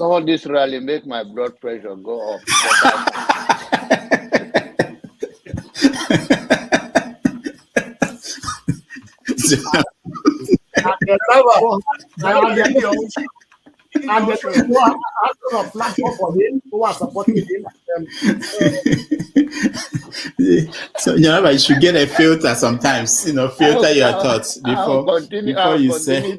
all this rally make my blood pressure go up. And the people are asking a platform for him who are supporting him. So you should get a filter sometimes. Filter your thoughts before you say.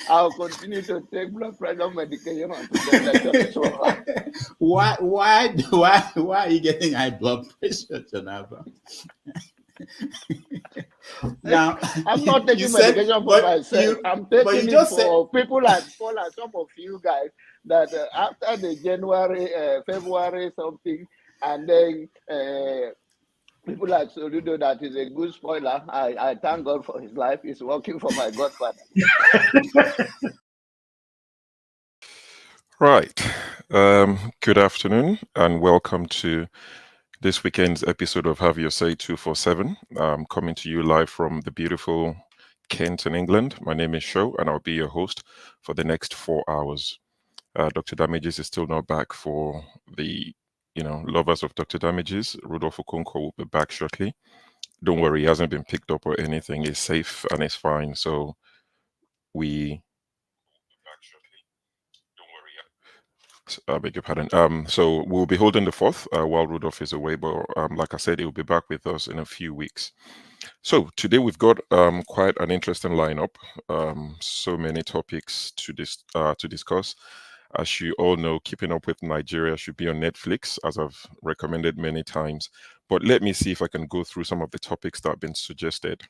I'll continue to take blood pressure medication until Why are you getting high blood pressure, Jonava? Now, I'm not taking medication for myself. I'm taking it for people like Paul and some of you guys that after the February something, and then people like Soludo, that is a good spoiler. I thank God for his life. He's working for my godfather. Right. Good afternoon and welcome to this weekend's episode of Have Your Say 247. Coming to you live from the beautiful Kent in England. My name is Sho and I'll be your host for the next 4 hours. Dr. Damages is still not back for the lovers of Dr. Damages. Rudolph Okonkwo will be back shortly. Don't worry, he hasn't been picked up or anything. He's safe and he's fine. So we back shortly. Don't worry. I beg your pardon. So we'll be holding the fourth while Rudolph is away, but like I said, he'll be back with us in a few weeks. So today we've got quite an interesting lineup. So many topics to discuss. As you all know, Keeping Up with Nigeria should be on Netflix, as I've recommended many times. But let me see if I can go through some of the topics that have been suggested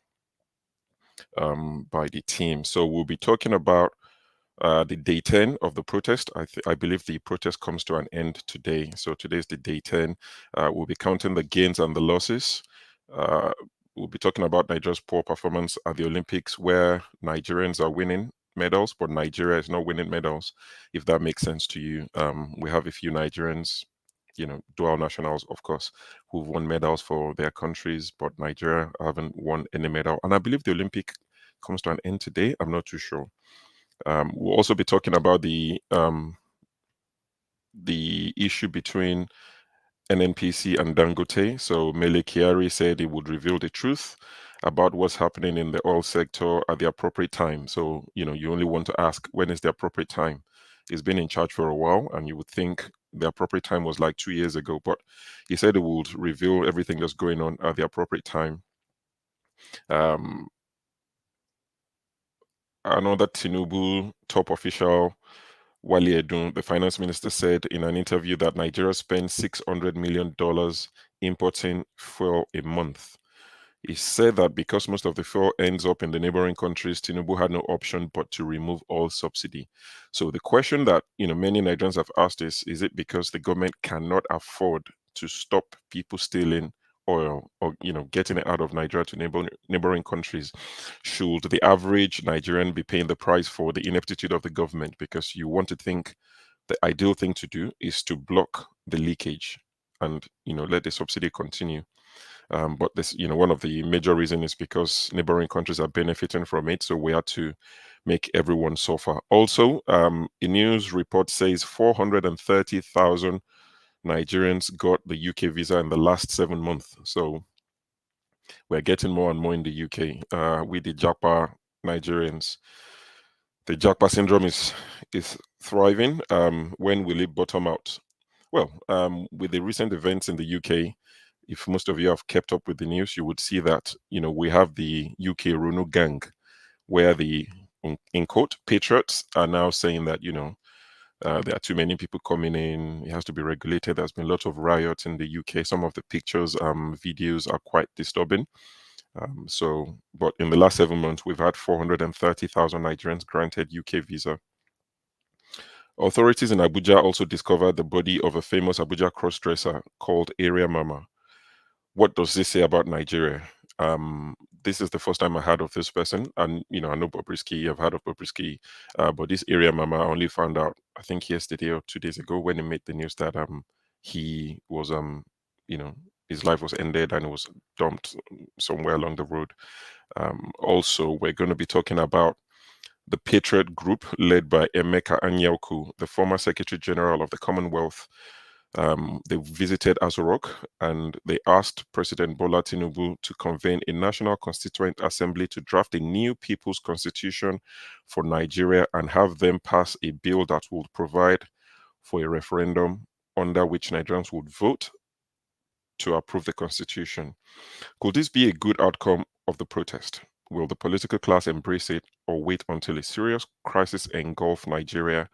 by the team. So we'll be talking about the day 10 of the protest. I believe the protest comes to an end today. So today's the day 10. We'll be counting the gains and the losses. We'll be talking about Nigeria's poor performance at the Olympics, where Nigerians are winning medals, but Nigeria is not winning medals, if that makes sense to you. We have a few Nigerians, dual nationals, of course, who've won medals for their countries, but Nigeria haven't won any medal. And I believe the Olympic comes to an end today. I'm not too sure. We'll also be talking about the issue between NNPC and Dangote. So Mele Kyari said he would reveal the truth about what's happening in the oil sector at the appropriate time. So, you only want to ask, when is the appropriate time? He's been in charge for a while, and you would think the appropriate time was like 2 years ago, but he said he would reveal everything that's going on at the appropriate time. Another Tinubu top official, Wale Edun, the finance minister, said in an interview that Nigeria spends $600 million importing fuel a month. He said that because most of the fuel ends up in the neighboring countries, Tinubu had no option but to remove all subsidy. So the question that many Nigerians have asked is it because the government cannot afford to stop people stealing oil or getting it out of Nigeria to neighboring countries? Should the average Nigerian be paying the price for the ineptitude of the government? Because you want to think the ideal thing to do is to block the leakage and let the subsidy continue. But this, one of the major reasons is because neighboring countries are benefiting from it, so we have to make everyone suffer. Also, a news report says 430,000 Nigerians got the UK visa in the last 7 months. So we're getting more and more in the UK with the JAPA Nigerians. The JAPA syndrome is thriving. When will it bottom out? Well, with the recent events in the UK, if most of you have kept up with the news, you would see that, we have the UK Runu gang, where the, in quote, Patriots are now saying that, there are too many people coming in. It has to be regulated. There's been lots of riots in the UK. Some of the pictures, videos are quite disturbing. But in the last 7 months, we've had 430,000 Nigerians granted UK visa. Authorities in Abuja also discovered the body of a famous Abuja crossdresser called Area Mama. What does this say about Nigeria? This is the first time I heard of this person, and I know Bobrisky. I've heard of Bobrisky, but this Area Mama, I only found out, I think, yesterday or 2 days ago when he made the news that he was his life was ended and was dumped somewhere along the road. Also, we're going to be talking about The Patriot group, led by Emeka Anyaoku, the former Secretary General of the Commonwealth, they visited Aso Rock and they asked President Bola Tinubu to convene a National Constituent Assembly to draft a new People's Constitution for Nigeria and have them pass a bill that would provide for a referendum under which Nigerians would vote to approve the Constitution. Could this be a good outcome of the protest? Will the political class embrace it or wait until a serious crisis engulfs Nigeria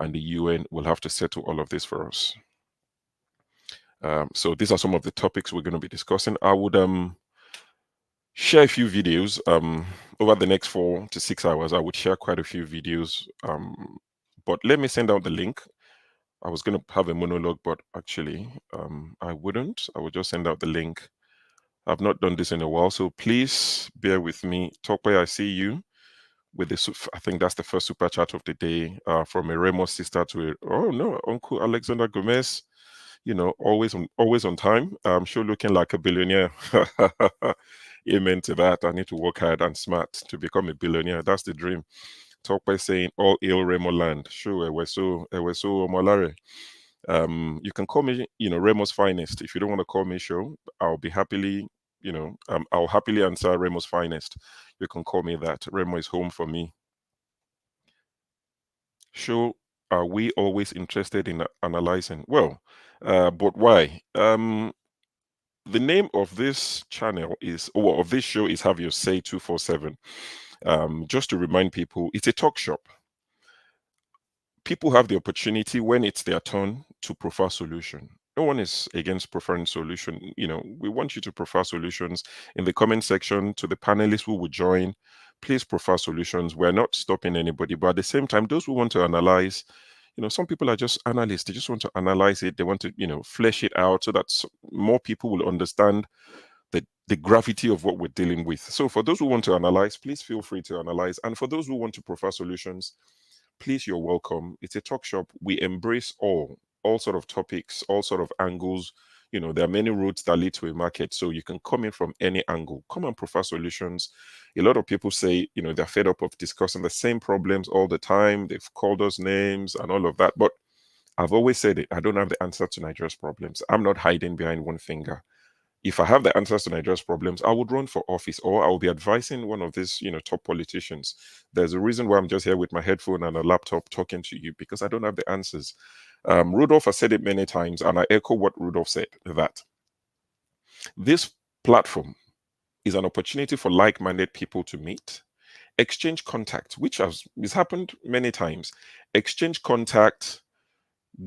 and the UN will have to settle all of this for us? So these are some of the topics we're going to be discussing. I would share a few videos over the next 4 to 6 hours. I would share quite a few videos, but let me send out the link. I was going to have a monologue, but actually I wouldn't. I would just send out the link. I've not done this in a while, so please bear with me. Tokwe, I see you with this. I think that's the first super chat of the day, from a Remo sister to a, oh no, Uncle Alexander Gomez, you know, always on time. I'm sure looking like a billionaire. Amen to that. I need to work hard and smart to become a billionaire. That's the dream. Tokwe saying all ill Remo land. Sure, we're so Molare. You can call me, you know, Remo's finest. If you don't want to call me Show, I'll be happily, you know, I'll happily answer Remo's finest. You can call me that. Remo is home for me. Show, are we always interested in analyzing? Well, but why? The name of this channel is, or of this show is Have Your Say 247. Just to remind people, it's a talk shop. People have the opportunity when it's their turn to prefer solution. No one is against preferring solution. You know, we want you to prefer solutions in the comment section. To the panelists who would join, please prefer solutions. We're not stopping anybody, but at the same time, those who want to analyze, you know, some people are just analysts. They just want to analyze it. They want to, you know, flesh it out so that more people will understand the gravity of what we're dealing with. So for those who want to analyze, please feel free to analyze. And for those who want to prefer solutions, please, you're welcome. It's a talk shop. We embrace all sort of topics, all sort of angles. You know, there are many routes that lead to a market, so you can come in from any angle. Come and prefer solutions. A lot of people say, you know, they're fed up of discussing the same problems all the time. They've called us names and all of that. But I've always said it, I don't have the answer to Nigeria's problems. I'm not hiding behind one finger. If I have the answers to Nigeria's problems, I would run for office, or I will be advising one of these, you know, top politicians. There's a reason why I'm just here with my headphone and a laptop talking to you, because I don't have the answers. Rudolph has said it many times, and I echo what Rudolph said, that this platform is an opportunity for like-minded people to meet, exchange contact, which has happened many times. Exchange contact,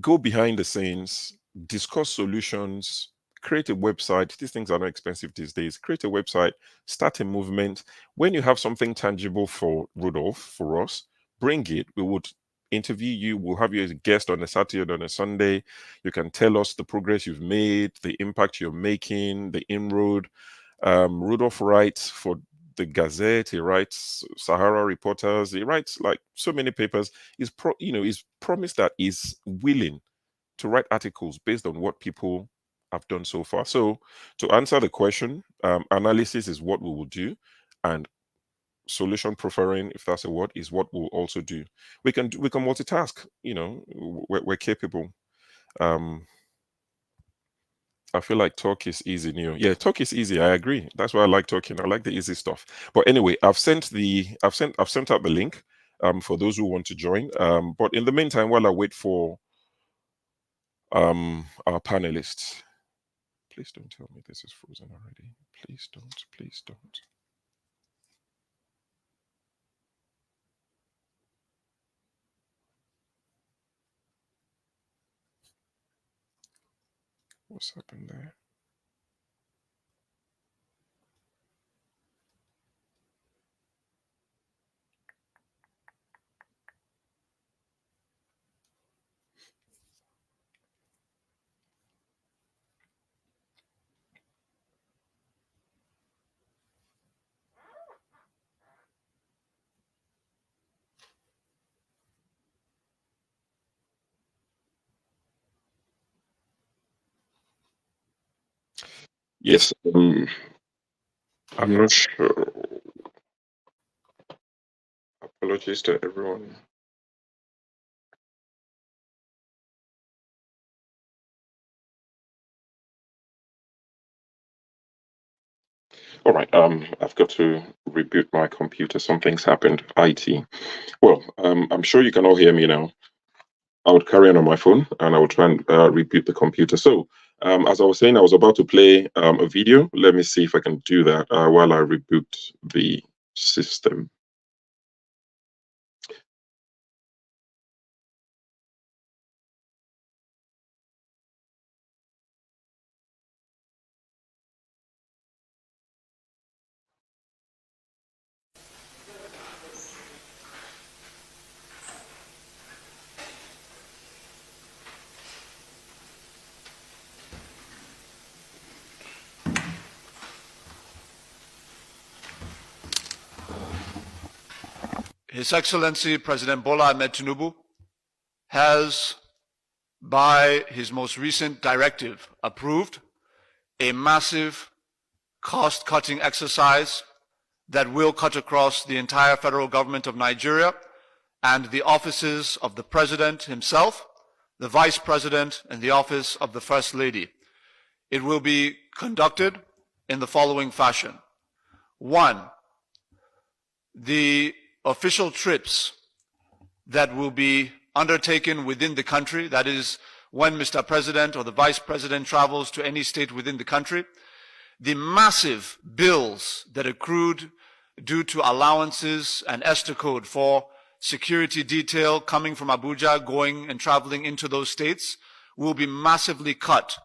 go behind the scenes, discuss solutions, create a website. These things are not expensive these days. Create a website, start a movement. When you have something tangible for Rudolph, for us, bring it. We would interview you. We'll have you as a guest on a Saturday, on a Sunday. You can tell us the progress you've made, the impact you're making, the inroad. Rudolph writes for the Gazette, he writes Sahara Reporters, he writes like so many papers. He's promised that he's willing to write articles based on what people have done so far. So to answer the question, analysis is what we will do, and solution preferring, if that's a word, is what we'll also do. We can multitask. You know, we're capable. I feel like talk is easy, Neo. Yeah, talk is easy. I agree. That's why I like talking. I like the easy stuff. But anyway, I've sent out the link for those who want to join. But in the meantime, while I wait for our panelists, please don't tell me this is frozen already. Please don't. Please don't. What's happened there? Yes, I'm not sure. Apologies to everyone. All right, I've got to reboot my computer. Something's happened. IT. Well, I'm sure you can all hear me now. I would carry on my phone and I would try and reboot the computer. So, as I was saying, I was about to play a video. Let me see if I can do that while I reboot the system. His Excellency President Bola Tinubu has, by his most recent directive, approved a massive cost-cutting exercise that will cut across the entire federal government of Nigeria and the offices of the President himself, the Vice President, and the office of the First Lady. It will be conducted in the following fashion. 1, the official trips that will be undertaken within the country, that is, when Mr. President or the Vice President travels to any state within the country, the massive bills that accrued due to allowances and ESTA code for security detail coming from Abuja, going and traveling into those states, will be massively cut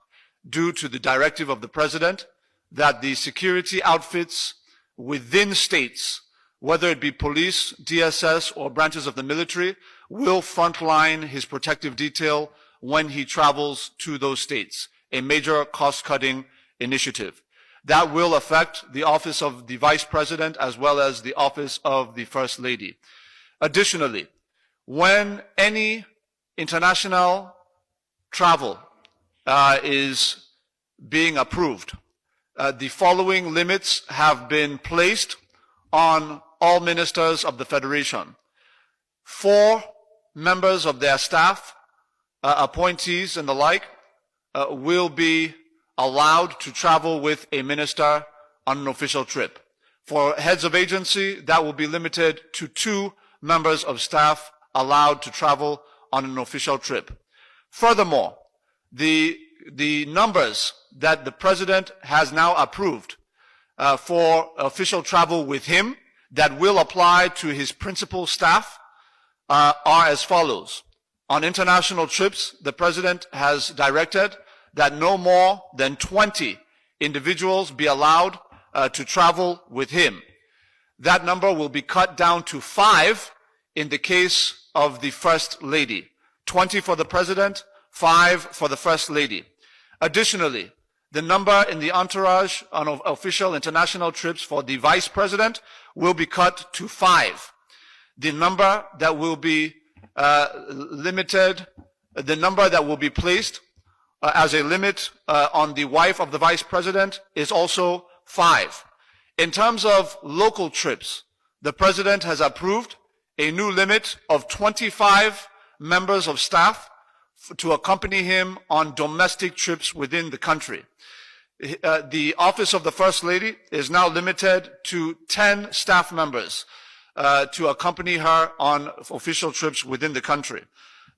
due to the directive of the President that the security outfits within states, whether it be police, DSS, or branches of the military, will frontline his protective detail when he travels to those states, a major cost-cutting initiative. That will affect the office of the Vice President as well as the office of the First Lady. Additionally, when any international travel is being approved, the following limits have been placed on all ministers of the Federation. 4 members of their staff, appointees and the like, will be allowed to travel with a minister on an official trip. For heads of agency, that will be limited to 2 members of staff allowed to travel on an official trip. Furthermore, the numbers that the President has now approved for official travel with him that will apply to his principal staff are as follows. On international trips, the President has directed that no more than 20 individuals be allowed to travel with him. That number will be cut down to 5 in the case of the First Lady. 20 for the President, 5 for the First Lady. Additionally, the number in the entourage on official international trips for the Vice President will be cut to 5. The number that will be limited, the number that will be placed as a limit on the wife of the Vice President is also 5. In terms of local trips, the President has approved a new limit of 25 members of staff to accompany him on domestic trips within the country. The office of the First Lady is now limited to 10 staff members to accompany her on official trips within the country.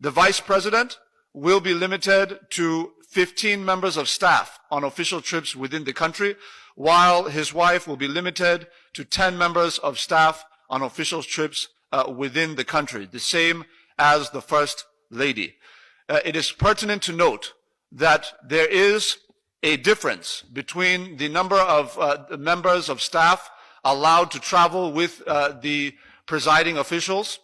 The Vice President will be limited to 15 members of staff on official trips within the country, while his wife will be limited to 10 members of staff on official trips within the country, the same as the First Lady. It is pertinent to note that there is a difference between the number of members of staff allowed to travel with the presiding officials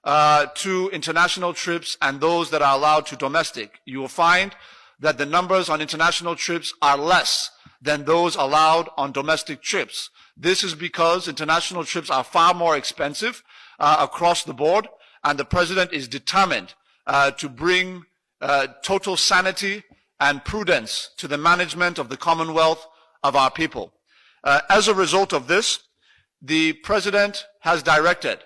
to international trips and those that are allowed to domestic. You will find that the numbers on international trips are less than those allowed on domestic trips. This is because international trips are far more expensive across the board, and the President is determined to bring total sanity and prudence to the management of the Commonwealth of our people. As a result of this, the President has directed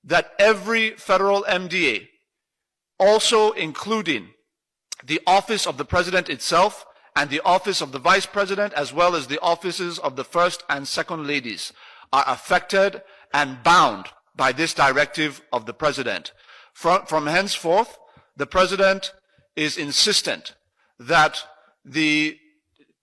that every federal MDA, also including the office of the president itself and the office of the vice president, as well as the offices of the first and second ladies, are affected and bound by this directive of the president. From henceforth, the president is insistent that the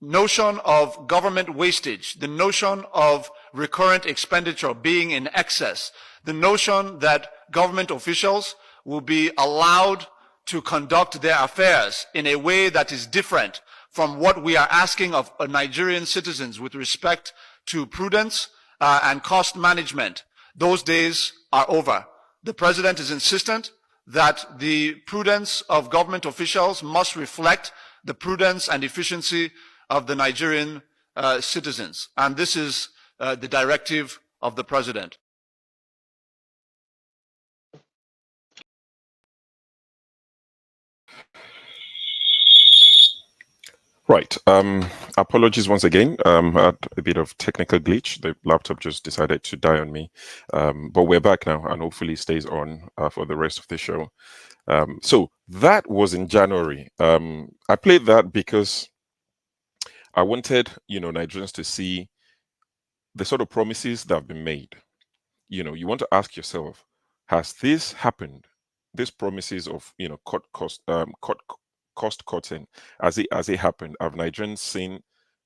notion of government wastage, the notion of recurrent expenditure being in excess, the notion that government officials will be allowed to conduct their affairs in a way that is different from what we are asking of Nigerian citizens with respect to prudence and cost management. Those days are over. The president is insistent that the prudence of government officials must reflect the prudence and efficiency of the Nigerian citizens. And this is the directive of the president. Right. Apologies once again. I had a bit of technical glitch. The laptop just decided to die on me. But we're back now, and hopefully stays on for the rest of the show. So that was in January. I played that because I wanted, Nigerians to see the sort of promises that have been made. You want to ask yourself, has this happened? These promises of, cut cost cutting, as it happened? Have Nigerians seen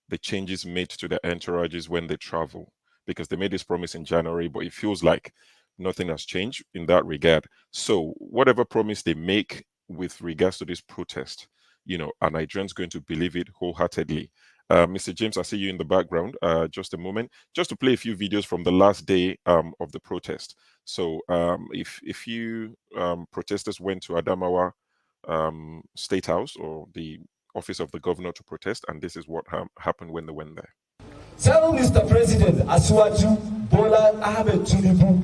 the changes made to their entourages when they travel? Because they made this promise in January, but it feels like nothing has changed in that regard. So whatever promise they make with regards to this protest, are Nigerians going to believe it wholeheartedly? Mr. James, I see you in the background. Just a moment, just to play a few videos from the last day of the protest. So if you protesters went to Adamawa State House or the office of the governor to protest, and this is what happened when they went there. Tell Mr. President Asiwaju Bola Tinubu,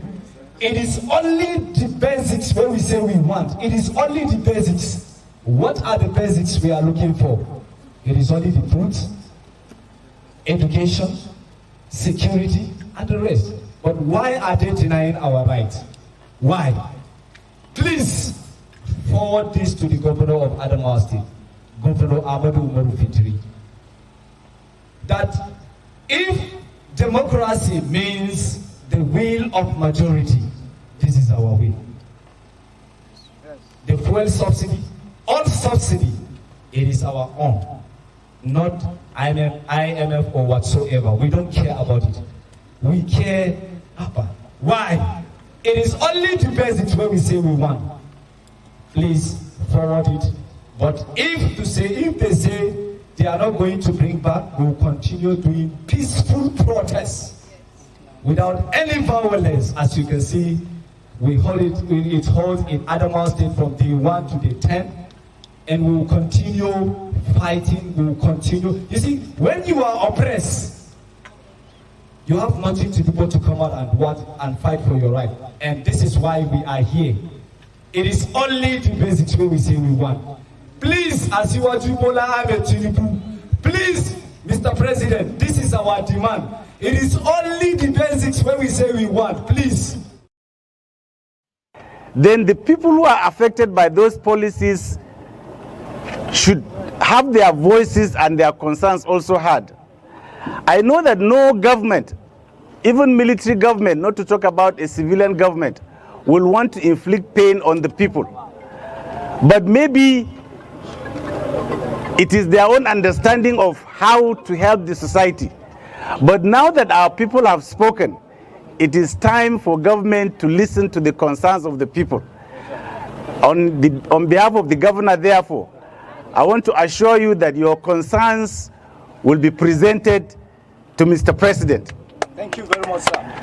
it is only the basics when we say we want. It is only the basics. What are the basics we are looking for? It is only the truth, education, security, and the rest. But why are they denying our rights? Why? Please forward this to the governor of Adamawa State, Governor Ahmadu Umaru Fintiri, that if democracy means the will of majority, this is our will. The fuel subsidy, all subsidy, it is our own, not IMF or whatsoever. We don't care about it. We care about why. It is only the basics where we say we want. Please forward it. But if they say they are not going to bring back, we will continue doing peaceful protests without any violence. As you can see, we hold it holds in Adamawa State from day 1 to day 10, and we will continue fighting. We will continue. You see, when you are oppressed, you have nothing to do but to come out and fight for your right. And this is why we are here. It is only the basics where we say we want. Please, Asiwaju Bola Tinubu, please, Mr. President, this is our demand. It is only the basics where we say we want, please. Then the people who are affected by those policies should have their voices and their concerns also heard. I know that no government, even military government, not to talk about a civilian government, will want to inflict pain on the people. But maybe it is their own understanding of how to help the society. But now that our people have spoken, it is time for government to listen to the concerns of the people. On behalf of the governor, therefore, I want to assure you that your concerns will be presented to Mr. President. Thank you very much, sir.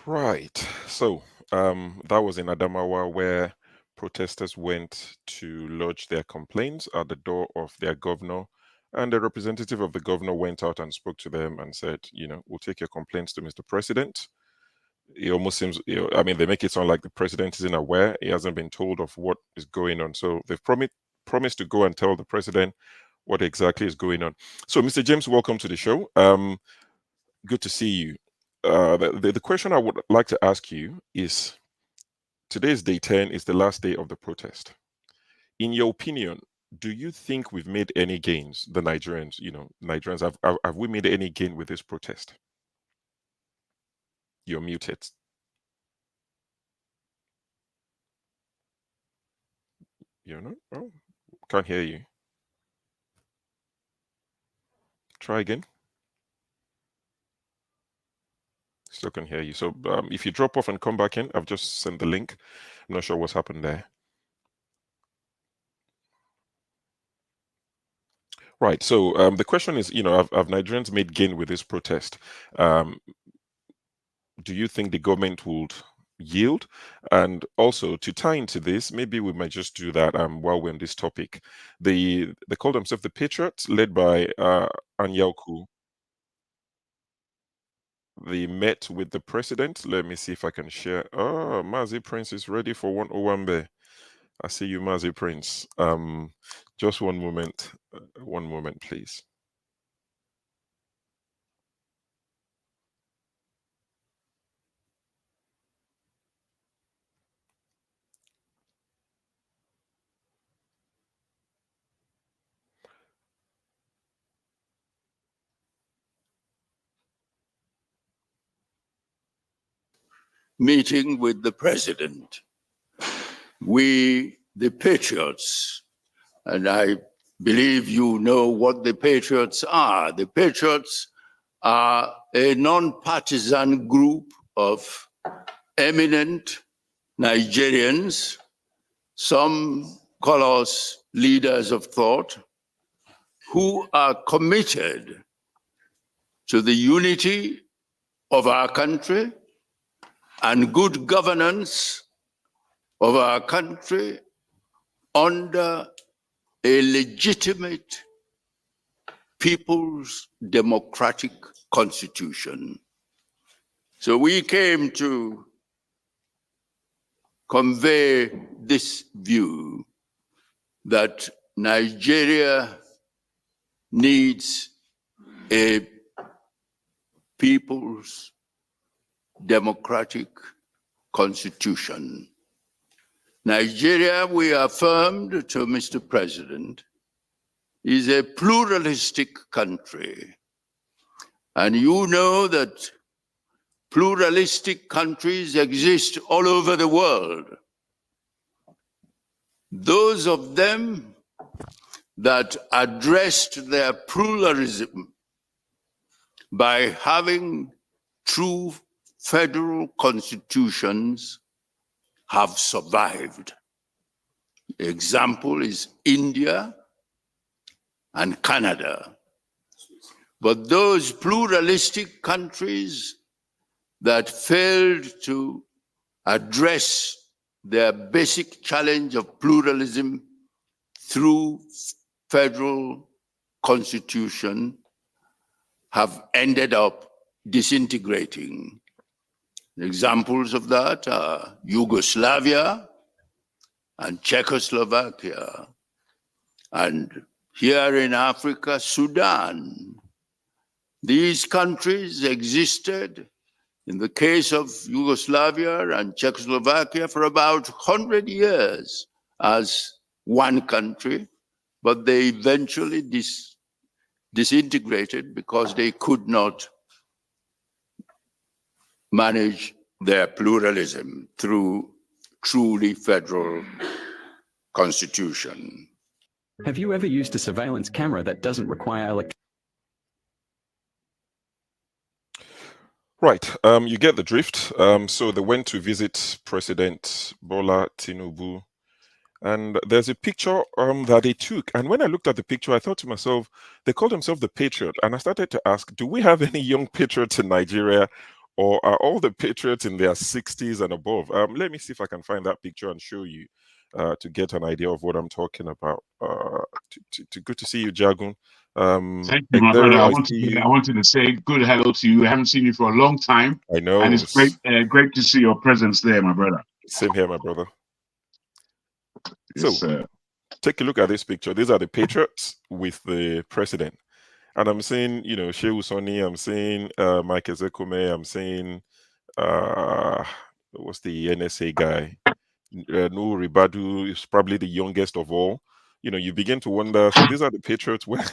Right. So that was in Adamawa, where protesters went to lodge their complaints at the door of their governor, and the representative of the governor went out and spoke to them and said, we'll take your complaints to Mr. President. It almost seems, they make it sound like the president isn't aware. He hasn't been told of what is going on. So they've promised to go and tell the president what exactly is going on. So, Mr. James, welcome to the show. Good to see you. the question I would like to ask you is, today's day 10 is the last day of the protest. In your opinion, do you think we've made any gains, the Nigerians, Nigerians, have we made any gain with this protest? You're muted. Oh, can't hear you. Try again. Still can hear you. So if you drop off and come back in, I've just sent the link. I'm not sure what's happened there. Right. So the question is, have Nigerians made gain with this protest? Do you think the government would yield? And also, to tie into this, maybe we might just do that while we're on this topic. They call themselves the Patriots, led by Anyaoku. They met with the president. Let me see if I can share. Oh, Mazi Prince is ready for 101B. I see you, Mazi Prince. Just one moment. One moment, please. Meeting with the president. We, the Patriots, and I believe you know what the Patriots are. The Patriots are a non-partisan group of eminent Nigerians. Some call us leaders of thought, who are committed to the unity of our country and good governance of our country under a legitimate people's democratic constitution. So we came to convey this view that Nigeria needs a people's democratic constitution. Nigeria, we affirmed to Mr. President, is a pluralistic country. And you know that pluralistic countries exist all over the world. Those of them that addressed their pluralism by having true federal constitutions have survived. Example is India and Canada. But those pluralistic countries that failed to address their basic challenge of pluralism through federal constitution have ended up disintegrating. Examples of that are Yugoslavia and Czechoslovakia, and here in Africa, Sudan. These countries existed, in the case of Yugoslavia and Czechoslovakia, for about 100 years as one country, but they eventually disintegrated because they could not manage their pluralism through truly federal constitution. Have you ever used a surveillance camera that doesn't require electricity? Right, you get the drift. So they went to visit President Bola Tinubu, and there's a picture that they took. And when I looked at the picture, I thought to myself, they called themselves the Patriot. And I started to ask, do we have any young patriots in Nigeria, or are all the patriots in their 60s and above? Let me see if I can find that picture and show you to get an idea of what I'm talking about. Good to see you, Jagun. Thank you, my brother. I wanted to say good hello to you. I haven't seen you for a long time. I know. And it's great to see your presence there, my brother. Same here, my brother. Yes, so, take a look at this picture. These are the Patriots with the president. And I'm saying, you know, Shehu Soni, I'm saying Mike Ezekome, I'm saying what's the NSA guy? No Ribadu is probably the youngest of all. You know, you begin to wonder, so these are the Patriots, where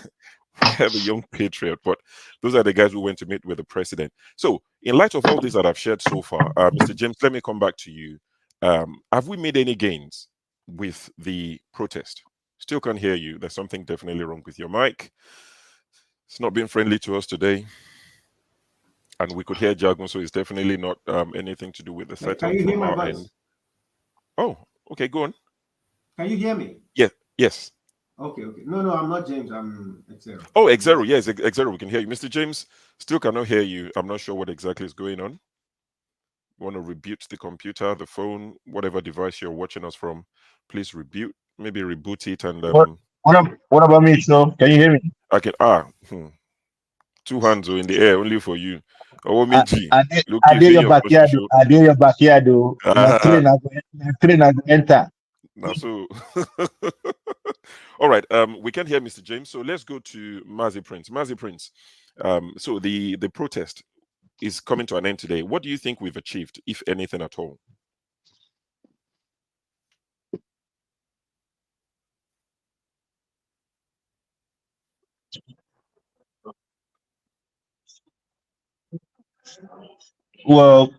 the young Patriot, but those are the guys who went to meet with the president. So in light of all this that I've shared so far, Mr. James, let me come back to you. Have we made any gains with the protest? Still can't hear you. There's something definitely wrong with your mic. It's not been friendly to us today. And we could hear jargon, so it's definitely not anything to do with the setup. Can you hear my voice? End. Oh, okay, go on. Can you hear me? Yeah, yes. Okay. No, I'm not James. I'm Exero. Oh, Exero, yes, Exero, we can hear you. Mr. James, still cannot hear you. I'm not sure what exactly is going on. You want to reboot the computer, the phone, whatever device you're watching us from, please reboot. Maybe reboot it and what about me, so can you hear me? I can two hands in the air only for you. Oh, me G. I did your backyard. I did your backyard. Train I go enter. Now, so all right. We can hear Mr. James. So let's go to Mazi Prince. Mazi Prince. So the protest is coming to an end today. What do you think we've achieved, if anything at all? Well,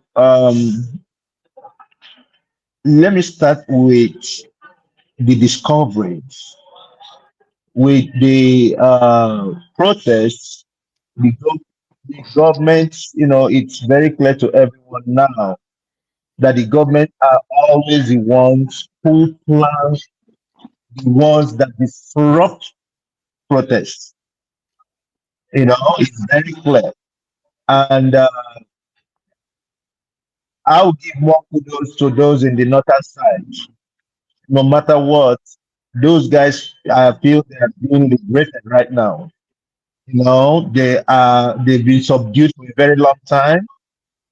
let me start with the discoveries. With the protests, the government, you know, it's very clear to everyone now that the government are always the ones who plan, the ones that disrupt protests. You know, it's very clear. And I'll give more kudos to those in the northern side. No matter what, those guys, I feel they are being liberated right now. You know, they've been subdued for a very long time,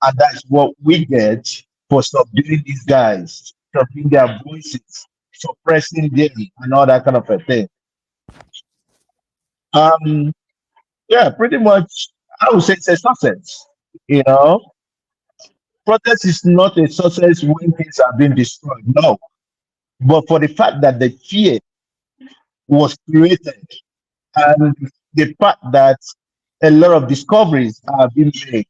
and that's what we get for subduing these guys, subduing their voices, suppressing them, and all that kind of a thing. Yeah, pretty much, I would say it's a success. You know, protest is not a success when things are being destroyed. No, but for the fact that the fear was created and the fact that a lot of discoveries are being made,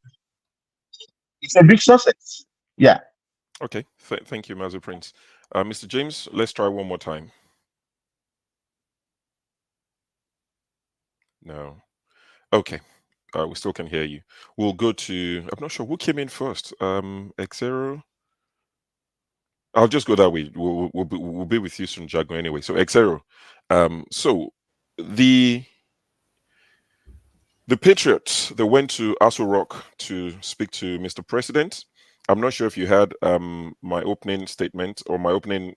it's a big success. Yeah. Okay. Thank you, Mazi Prince. Mr. James, let's try one more time. No. Okay. We still can hear you. We'll go to, I'm not sure who came in first. Xero. I'll just go that way. We'll be with you soon, Jago, anyway. So Xero. So the Patriots, they went to Aso Rock to speak to Mr. President. I'm not sure if you had my opening statement or my opening,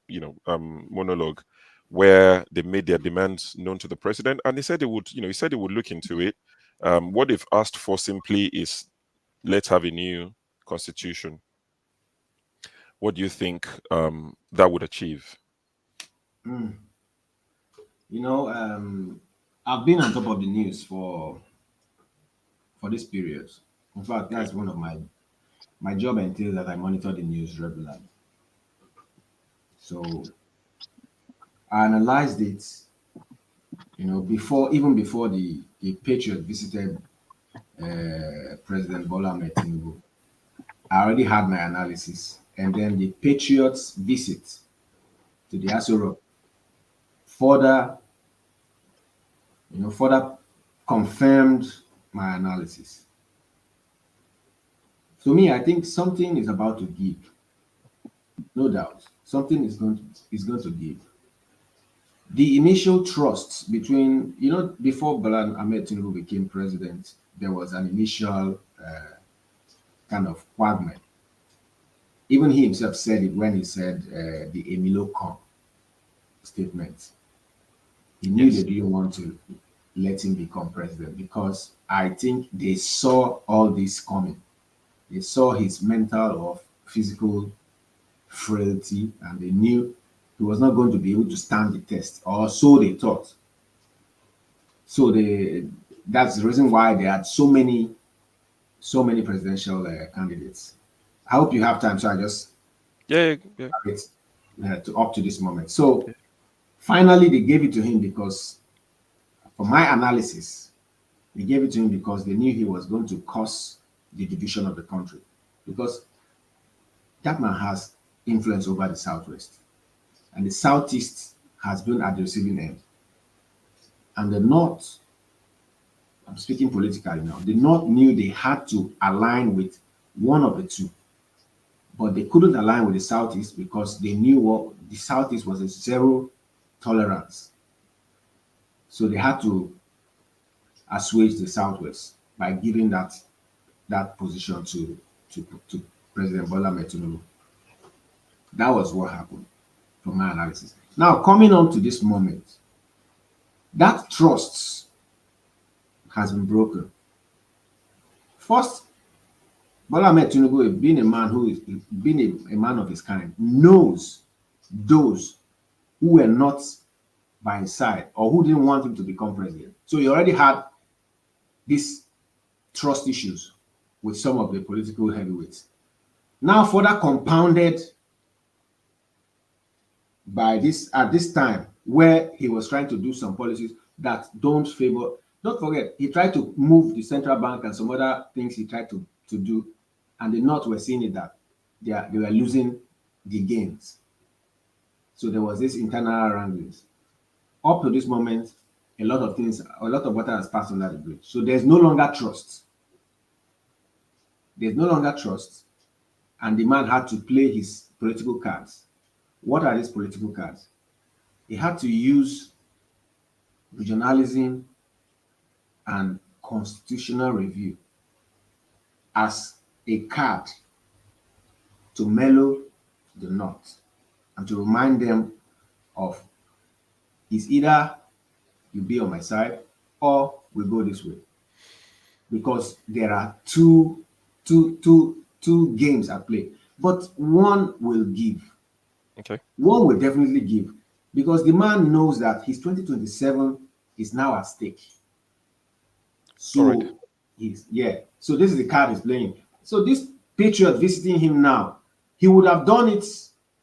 monologue, where they made their demands known to the president, and he said they would, he said they would look into it. What they've asked for simply is, let's have a new constitution. What do you think that would achieve? I've been on top of the news for this period. In fact, that's one of my job entails that I monitor the news regularly. So I analyzed it, before the Patriot visited President Bola Tinubu. I already had my analysis, and then the Patriots visit to the Aso Rock further confirmed my analysis. To me, I think something is about to give. No doubt, something is going to give. The initial trust between, before Bola Tinubu became president, there was an initial kind of quagmire. Even he himself said it when he said the Emilo Con statement. He knew they didn't want to let him become president because I think they saw all this coming. They saw his mental or physical frailty, and they knew he was not going to be able to stand the test, or so they thought. So That's the reason why they had so many presidential candidates. I hope you have time, so I just up to this moment. So finally, they gave it to him because, for my analysis, they gave it to him because they knew he was going to cause the division of the country, because that man has influence over the Southwest, and the Southeast has been at the receiving end. And the North, I'm speaking politically now, the North knew they had to align with one of the two, but they couldn't align with the Southeast because they knew what the Southeast was: a zero tolerance. So they had to assuage the Southwest by giving that position to President Bola Tinubu. That was what happened, from my analysis. Now, coming on to this moment, that trust has been broken. First, Bola Tinubu, being a man who is being a man of his kind, knows those who were not by his side or who didn't want him to become president. So he already had these trust issues with some of the political heavyweights. Now further compounded by this, at this time where he was trying to do some policies that don't favor. Don't forget, he tried to move the central bank and some other things he tried to do, and the North were seeing it that they were losing the gains. So there was this internal wranglings. Up to this moment, a lot of water has passed under the bridge. So there's no longer trust. There's no longer trust, and the man had to play his political cards. What are these political cards? He had to use regionalism and constitutional review as a card to mellow the North and to remind them of, it's either you be on my side or we go this way, because there are two games at play, but one will give. Okay. One will definitely give, because the man knows that his 2027 is now at stake. So so this is the card he's playing. So this Patriot visiting him now, he would have done it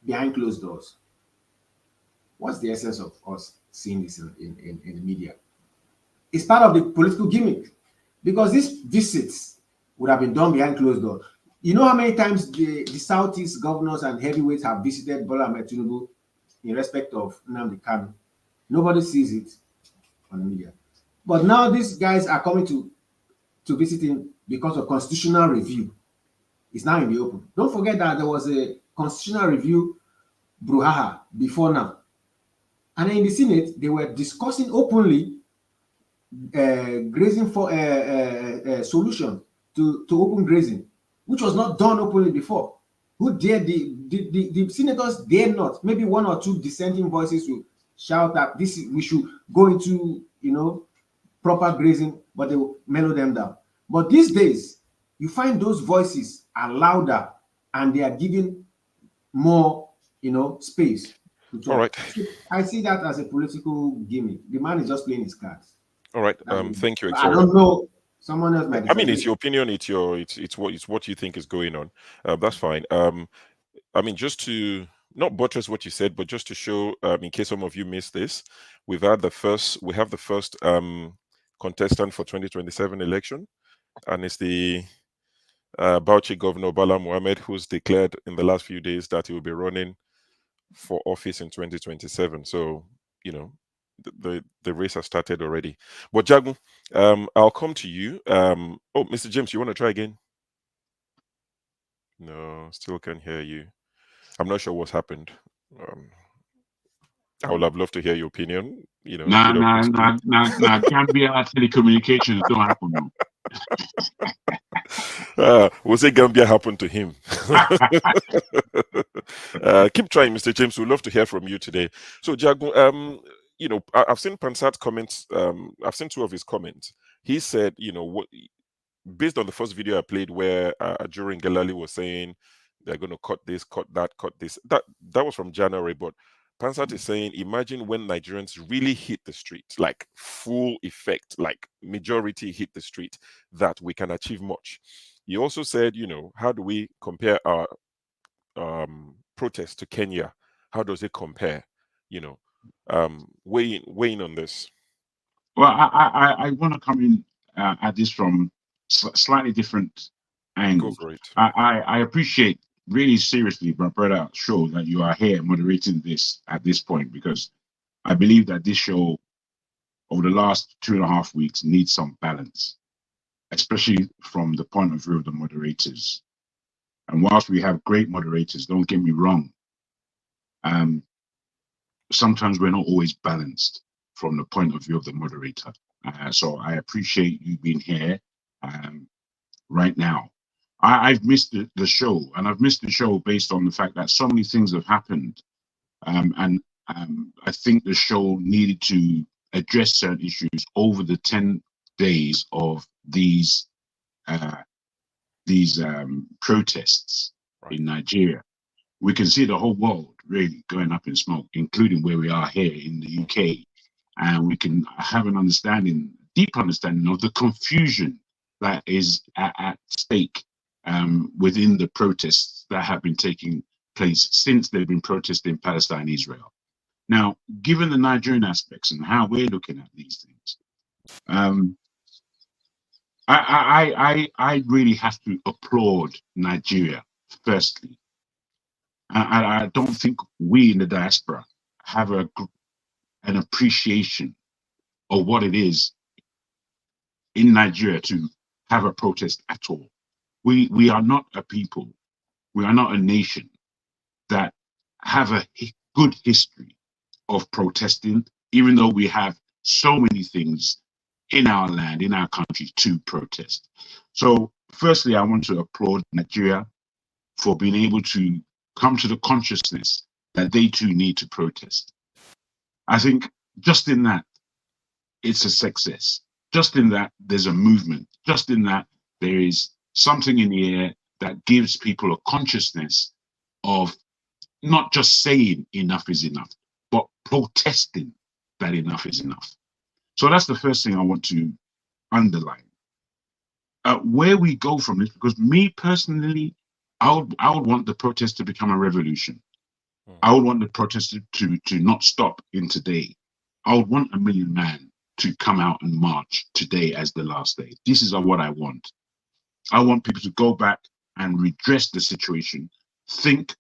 behind closed doors. What's the essence of us seeing this in the media? It's part of the political gimmick, because these visits would have been done behind closed doors. You know how many times the Southeast governors and heavyweights have visited Bola Tinubu in respect of Nnamdi Kanu? Nobody sees it on the media. But now these guys are coming to visit him because of constitutional review. It's now in the open. Don't forget that there was a constitutional review brouhaha before now. And in the Senate, they were discussing openly grazing for a solution to open grazing, which was not done openly before. Who dared the senators dare not? Maybe one or two dissenting voices will shout that we should go into proper grazing, but they will mellow them down. But these days, you find those voices are louder and they are giving more space to talk. All right. I see that as a political gimmick. The man is just playing his cards. All right. Thank you. I don't know. Someone else might. I mean, it's your opinion. It's what you think is going on. That's fine. I mean, just to not buttress what you said, but just to show, in case some of you missed this, we have the first contestant for 2027 election, and it's the Bauchi Governor Bala Mohammed, who's declared in the last few days that he will be running for office in 2027. So the race has started already. But Jagun, I'll come to you. Oh, Mr. James, you want to try again? No, still can't hear you. I'm not sure what's happened. I would have loved to hear your opinion. Nah, Gambia telecommunications don't happen. We'll say Gambia happened to him. Keep trying, Mr. James. We'd love to hear from you today. So, Jagun, I've seen Pansat's comments. I've seen two of his comments. He said, based on the first video I played where Ajurin Galali was saying they're going to cut this, cut that, cut this. That was from January, but Pansat is saying, imagine when Nigerians really hit the street, like full effect, like majority hit the street, that we can achieve much. He also said, how do we compare our protest to Kenya? How does it compare? Weighing on this. Well, I want to come in at this from slightly different angle. Go for it. I appreciate really seriously, my brother, show that you are here moderating this at this point, because I believe that this show over the last 2.5 weeks needs some balance, especially from the point of view of the moderators. And whilst we have great moderators, don't get me wrong, sometimes we're not always balanced from the point of view of the moderator. So I appreciate you being here right now. I've missed the show, and I've missed the show based on the fact that so many things have happened. And I think the show needed to address certain issues over the 10 days of these protests in Nigeria. We can see the whole world really going up in smoke, including where we are here in the UK. And we can have an understanding, deep understanding of the confusion that is at stake within the protests that have been taking place since they've been protesting Palestine and Israel. Now, given the Nigerian aspects and how we're looking at these things, I really have to applaud Nigeria, firstly. I don't think we in the diaspora have an appreciation of what it is in Nigeria to have a protest at all. We are not a people, we are not a nation that have a good history of protesting, even though we have so many things in our land, in our country to protest. So firstly, I want to applaud Nigeria for being able to come to the consciousness that they too need to protest. I think just in that, it's a success. Just in that, there's a movement. Just in that, there is something in the air that gives people a consciousness of not just saying enough is enough, but protesting that enough is enough. So that's the first thing I want to underline. Where we go from this, because me personally, I would want the protest to become a revolution. I would want the protest to not stop in today. I would want 1 million men to come out and march today as the last day. This is what I want. I want people to go back and redress the situation, think,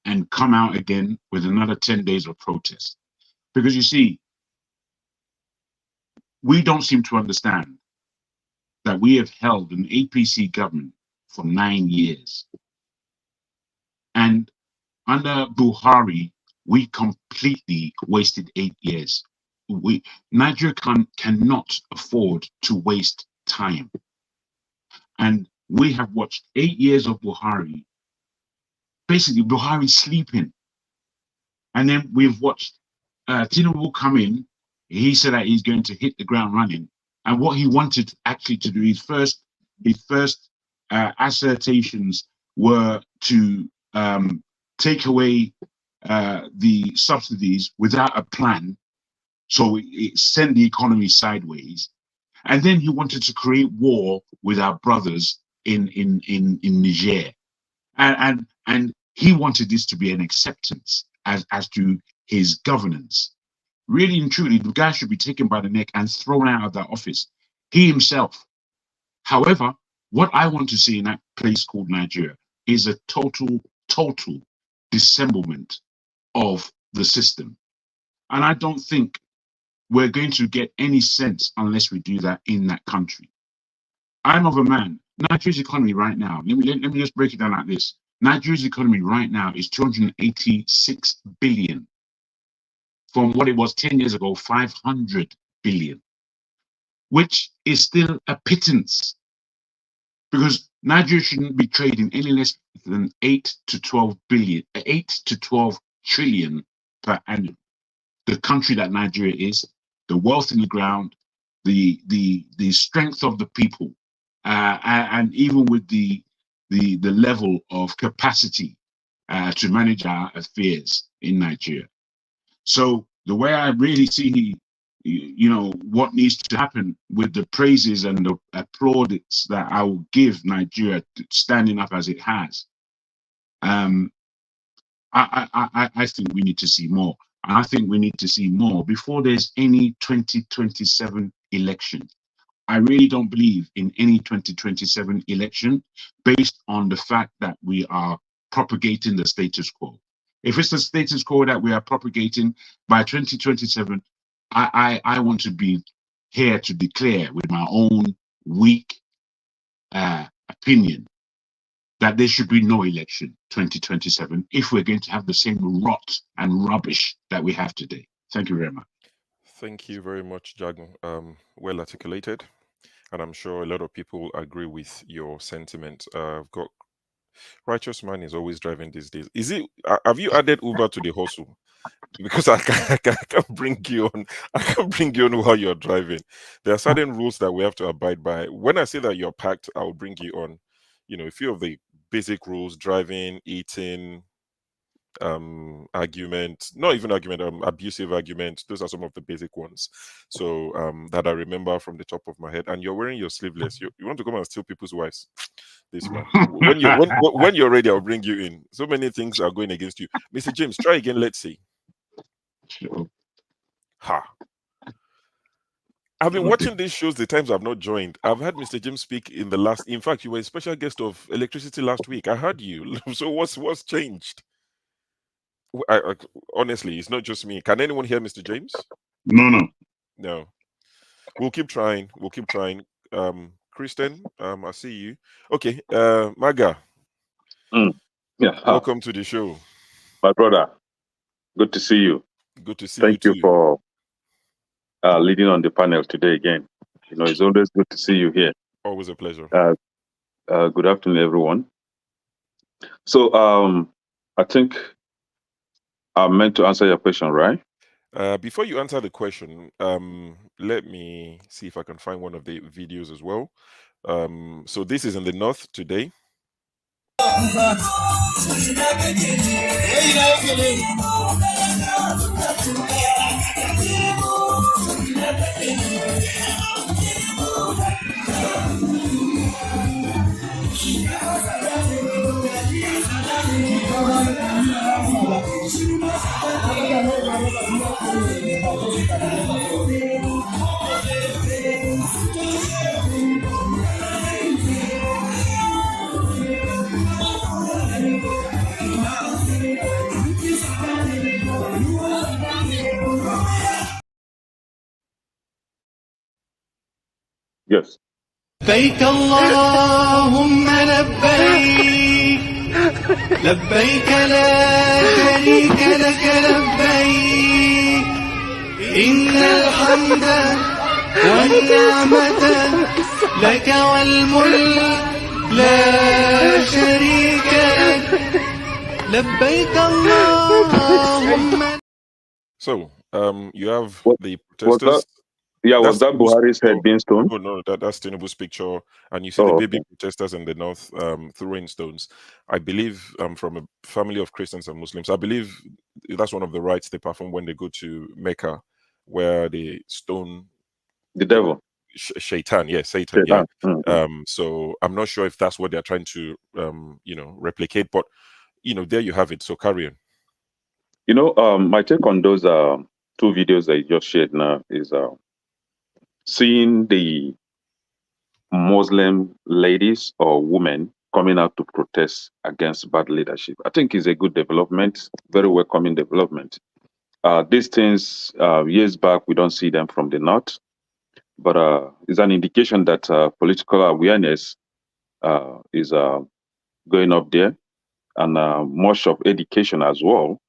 and come out again with another 10 days of protest. Because you see, we don't seem to understand that we have held an APC government for 9 years. And under Buhari, we completely wasted 8 years. Nigeria cannot afford to waste time. And we have watched 8 years of Buhari, basically Buhari sleeping. And then we've watched Tinubu come in. He said that he's going to hit the ground running. And what he wanted actually to do, his first assertions were to take away the subsidies without a plan, so it sent the economy sideways. And then he wanted to create war with our brothers in Niger, and he wanted this to be an acceptance as to his governance. Really and truly, the guy should be taken by the neck and thrown out of that office, he himself. However, what I want to see in that place called Nigeria is a total dismemberment of the system. And I don't think we're going to get any sense unless we do that in that country. I'm of a man. Nigeria's economy right now, let me just break it down like this. Nigeria's economy right now is 286 billion. From what it was 10 years ago, 500 billion, which is still a pittance, because Nigeria shouldn't be trading any less than 8 to 12 trillion per annum. The country that Nigeria is, the wealth in the ground, the strength of the people, and even with the level of capacity to manage our affairs in Nigeria. So the way I really see, what needs to happen with the praises and the plaudits that I will give Nigeria standing up as it has, I think we need to see more. And I think we need to see more before there's any 2027 election. I really don't believe in any 2027 election based on the fact that we are propagating the status quo. If it's the status quo that we are propagating by 2027, I want to be here to declare with my own weak opinion that there should be no election 2027 if we're going to have the same rot and rubbish that we have today. Thank you very much. Thank you very much, Jago. Well articulated, and I'm sure a lot of people agree with your sentiment. I've got Righteous Man is always driving these days. Is it? Have you added Uber to the hustle? Because I can't bring you on. I can't bring you on while you're driving. There are certain rules that we have to abide by. When I say that you're packed, I'll bring you on. A few of the basic rules: driving, eating, argument, not even argument, abusive argument. Those are some of the basic ones. So that I remember from the top of my head. And you're wearing your sleeveless. You want to come and steal people's wives? This man. When you're ready, I'll bring you in. So many things are going against you. Mr. James, try again. Let's see. Sure. Ha. I've been watching these shows the times I've not joined. I've had Mr. James speak in fact, you were a special guest of electricity last week. I heard you. So what's changed? Honestly, it's not just me. Can anyone hear Mr. James? No. We'll keep trying. Kristen, I see you. Okay, Maga. Yeah. Welcome to the show. My brother, good to see you. Good to see you. Thank you too. for leading on the panel today again. It's always good to see you here. Always a pleasure. Good afternoon, everyone. So I think I'm meant to answer your question, right? Before you answer the question, let me see if I can find one of the videos as well. So this is in the north today. Yes. لبيك اللهم لبيك لبيك لا شريك لك لبيك إن الحمد والنعمة لك والملك لا شريك لك لبيك اللهم. So you have the protesters. Was that Buhari's head being stoned? No, that's Tinubu's picture. And you see the baby protesters in the north throwing stones. I believe from a family of Christians and Muslims, I believe that's one of the rites they perform when they go to Mecca, where they stone the devil. Shaitan, yes, Satan, yeah. So I'm not sure if that's what they're trying to, replicate, but, there you have it. So carry on. My take on those two videos that you just shared now is seeing the Muslim ladies or women coming out to protest against bad leadership. I think is a good development, very welcoming development. These things, years back, we don't see them from the north, but it's an indication that political awareness is going up there, and much of education as well.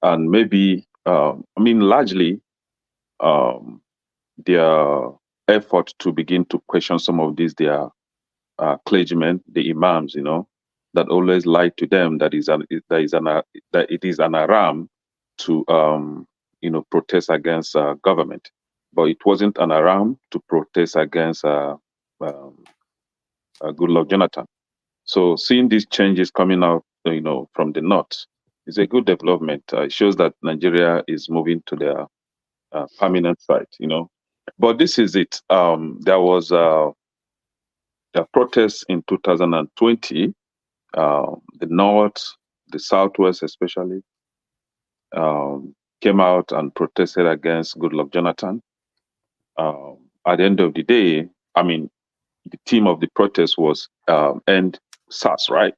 And maybe, largely, their effort to begin to question some of these, their clergymen, the imams, that always lie to them that it is an aram to, protest against government. But it wasn't an aram to protest against Goodluck Jonathan. So seeing these changes coming out, from the north It's a good development. It shows that Nigeria is moving to their permanent site, you know. But this is it. There was a protest in 2020. The North, the Southwest especially, came out and protested against Goodluck Jonathan. At the end of the day, I mean, the theme of the protest was end SARS, right?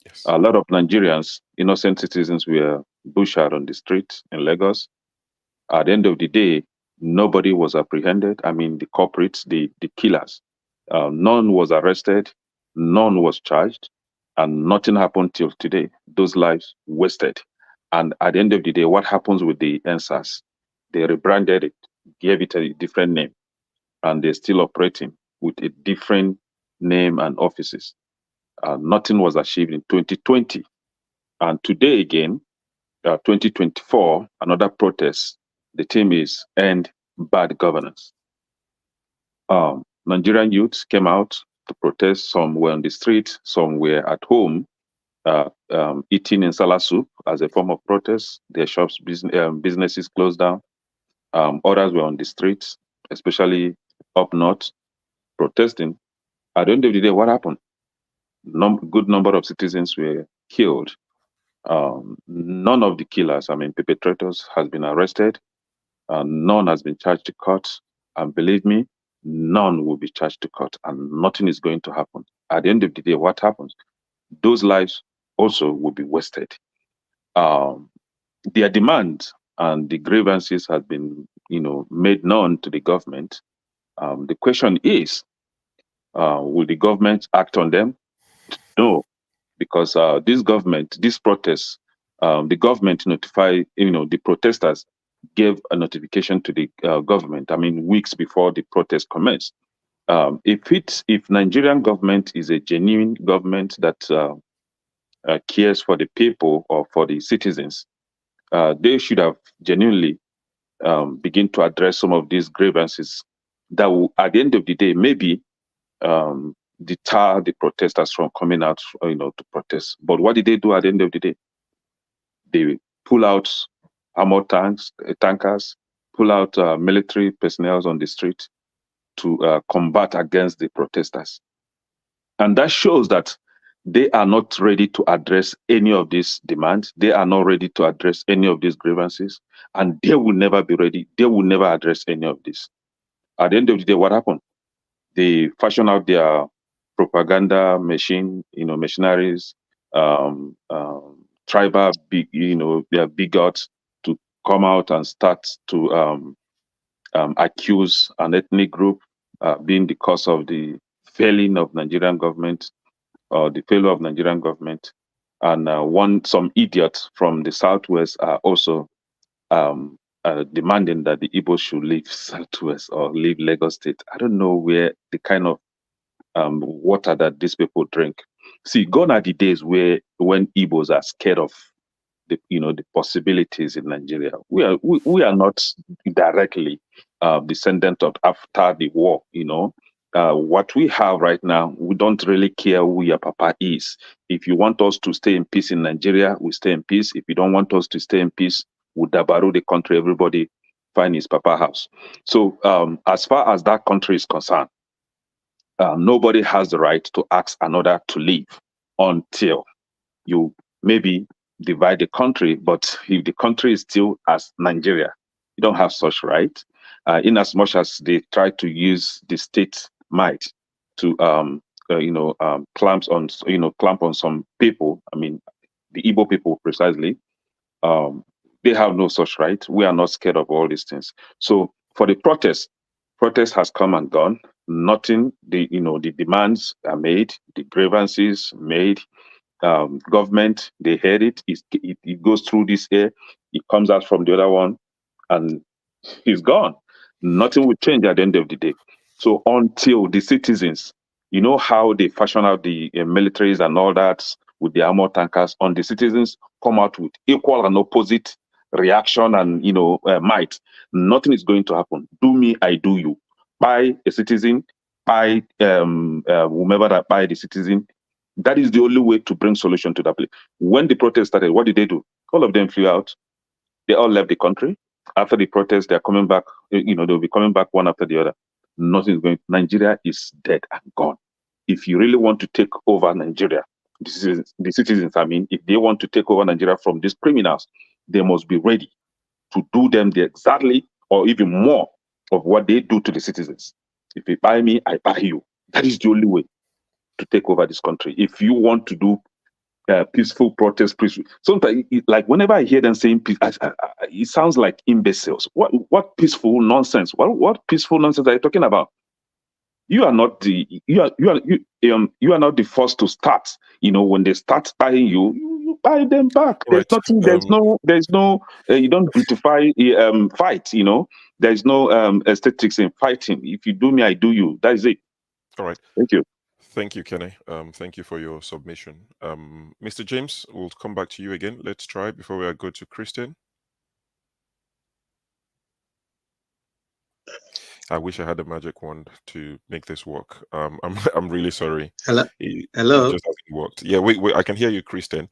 Yes. A lot of Nigerians, innocent citizens, were butchered on the street in Lagos. At the end of the day, nobody was apprehended. I mean, the culprits, the killers, none was arrested, none was charged, and nothing happened till today. Those lives wasted. And at the end of the day, what happens with the NSAS? They rebranded it, gave it a different name, and they're still operating with a different name and offices. Nothing was achieved in 2020. And today again, 2024, another protest. The theme is End Bad Governance. Nigerian youths came out to protest. Some were on the street, some were at home eating insala soup as a form of protest. Their shops, businesses closed down. Others were on the streets, especially up north, protesting. At the end of the day, what happened? Good number of citizens were killed. None of the killers, I mean, perpetrators, has been arrested. None has been charged to court. And believe me, none will be charged to court, and nothing is going to happen. At the end of the day, what happens? Those lives also will be wasted. Their demands and the grievances have been, made known to the government. The question is, will the government act on them? No, because this protest, the government notified, the protesters gave a notification to the government. I mean, weeks before the protest commenced. If Nigerian government is a genuine government that cares for the people or for the citizens, they should have genuinely begin to address some of these grievances that will, at the end of the day, maybe deter the protesters from coming out, to protest. But what did they do at the end of the day? They pull out armored tankers, pull out military personnel on the street to combat against the protesters. And that shows that they are not ready to address any of these demands. They are not ready to address any of these grievances, and they will never be ready. They will never address any of this. At the end of the day, what happened? They fashion out their propaganda machine, machineries, tribal their bigots to come out and start to accuse an ethnic group being the cause of the failing of Nigerian government or the failure of Nigerian government. And some idiots from the Southwest are also demanding that the Igbos should leave Southwest or leave Lagos State. I don't know where the kind of water that these people drink. See, gone are the days when Igbos are scared of the possibilities in Nigeria. We are not directly descendant of after the war. What we have right now, we don't really care who your papa is. If you want us to stay in peace in Nigeria, we stay in peace. If you don't want us to stay in peace, we dabaru the country. Everybody find his papa house. So as far as that country is concerned, nobody has the right to ask another to leave until you maybe divide the country. But if the country is still as Nigeria, you don't have such right. In as much as they try to use the state might to clamp on some people. I mean, the Igbo people precisely. They have no such right. We are not scared of all these things. So for the protest has come and gone. Nothing. The demands are made. The grievances made. Government, they heard it. It goes through this air. It comes out from the other one, and it's gone. Nothing will change at the end of the day. So until the citizens, how they fashion out the militaries and all that with the armored tankers, on the citizens come out with equal and opposite reaction and might, nothing is going to happen. Do me, I do you. By a citizen, by whomever that by the citizen, That is the only way to bring solution to that place. When the protest started, what did they do? All of them flew out. They all left the country. After the protest, they're coming back. They'll be coming back one after the other. Nothing's going. Nigeria is dead and gone. If you really want to take over Nigeria, the citizens, if they want to take over Nigeria from these criminals, they must be ready to do them exactly or even more of what they do to the citizens. If you buy me, I buy you. That is the only way to take over this country. If you want to do peaceful protest, sometimes, like whenever I hear them saying peace, it sounds like imbeciles. What peaceful nonsense? What peaceful nonsense are you talking about? You are not you are not the first to start. When they start buying you buy them back. There's nothing. There's no. You don't beautify fight. There's no aesthetics in fighting. If you do me, I do you. That is it. All right. Thank you. Thank you, Kenny. Thank you for your submission. Mr. James, we'll come back to you again. Let's try before we go to Christian. I wish I had a magic wand to make this work. I'm really sorry. Hello. It Hello. just hasn't worked. Yeah, wait. I can hear you, Christian.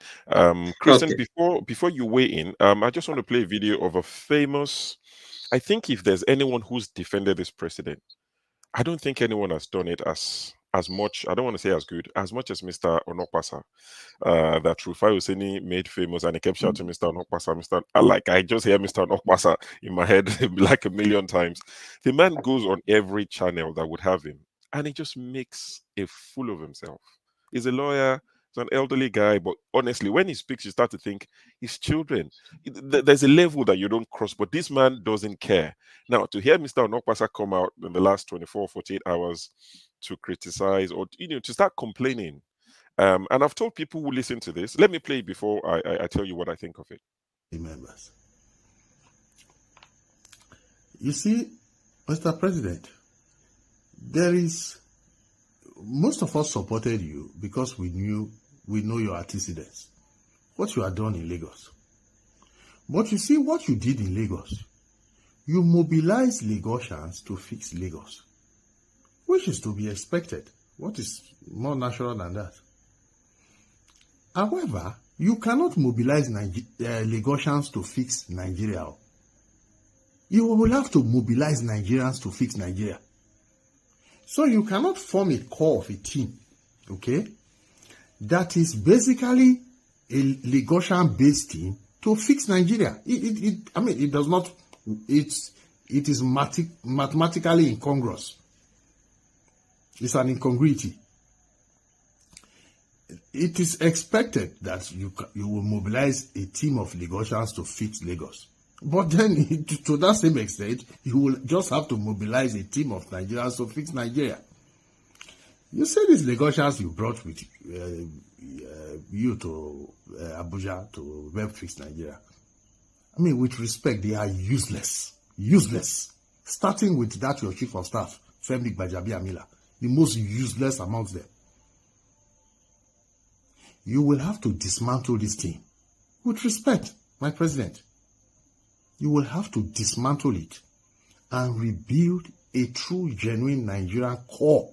Christian, Okay. before you weigh in, I just want to play a video of a famous. I think if there's anyone who's defended this president, I don't think anyone has done it as much. I don't want to say as good as much as Mr. Onokpasa, that Rufai Hussaini made famous, and he kept shouting, "Mr. Onokpasa, I just hear Mr. Onokpasa in my head like a million times. The man goes on every channel that would have him, and he just makes a fool of himself. He's a lawyer. He's an elderly guy, but honestly, when he speaks, you start to think his children. There's a level that you don't cross, but this man doesn't care. Now, to hear Mr. Onokpasa come out in the last 24, 48 hours to criticize or to start complaining, and I've told people who listen to this, let me play it before I tell you what I think of it. Members, you see, Mr. President, most of us supported you because we know your antecedents, what you had done in Lagos. But you see what you did in Lagos. You mobilized Lagosians to fix Lagos, which is to be expected. What is more natural than that? However, you cannot mobilize Lagosians to fix Nigeria. You will have to mobilize Nigerians to fix Nigeria. So you cannot form a core of a team, okay, that is basically a Lagosian-based team to fix Nigeria. It does not. It is mathematically incongruous. It's an incongruity. It is expected that you will mobilize a team of Lagosians to fix Lagos. But then, to that same extent, you will just have to mobilize a team of Nigerians to fix Nigeria. You say these Lagosians you brought with you to Abuja to help fix Nigeria. With respect, they are useless. Useless. Starting with that your chief of staff, Femi Gbajabiamila, the most useless amongst them. You will have to dismantle this team. With respect, my president, you will have to dismantle it and rebuild a true, genuine Nigerian core.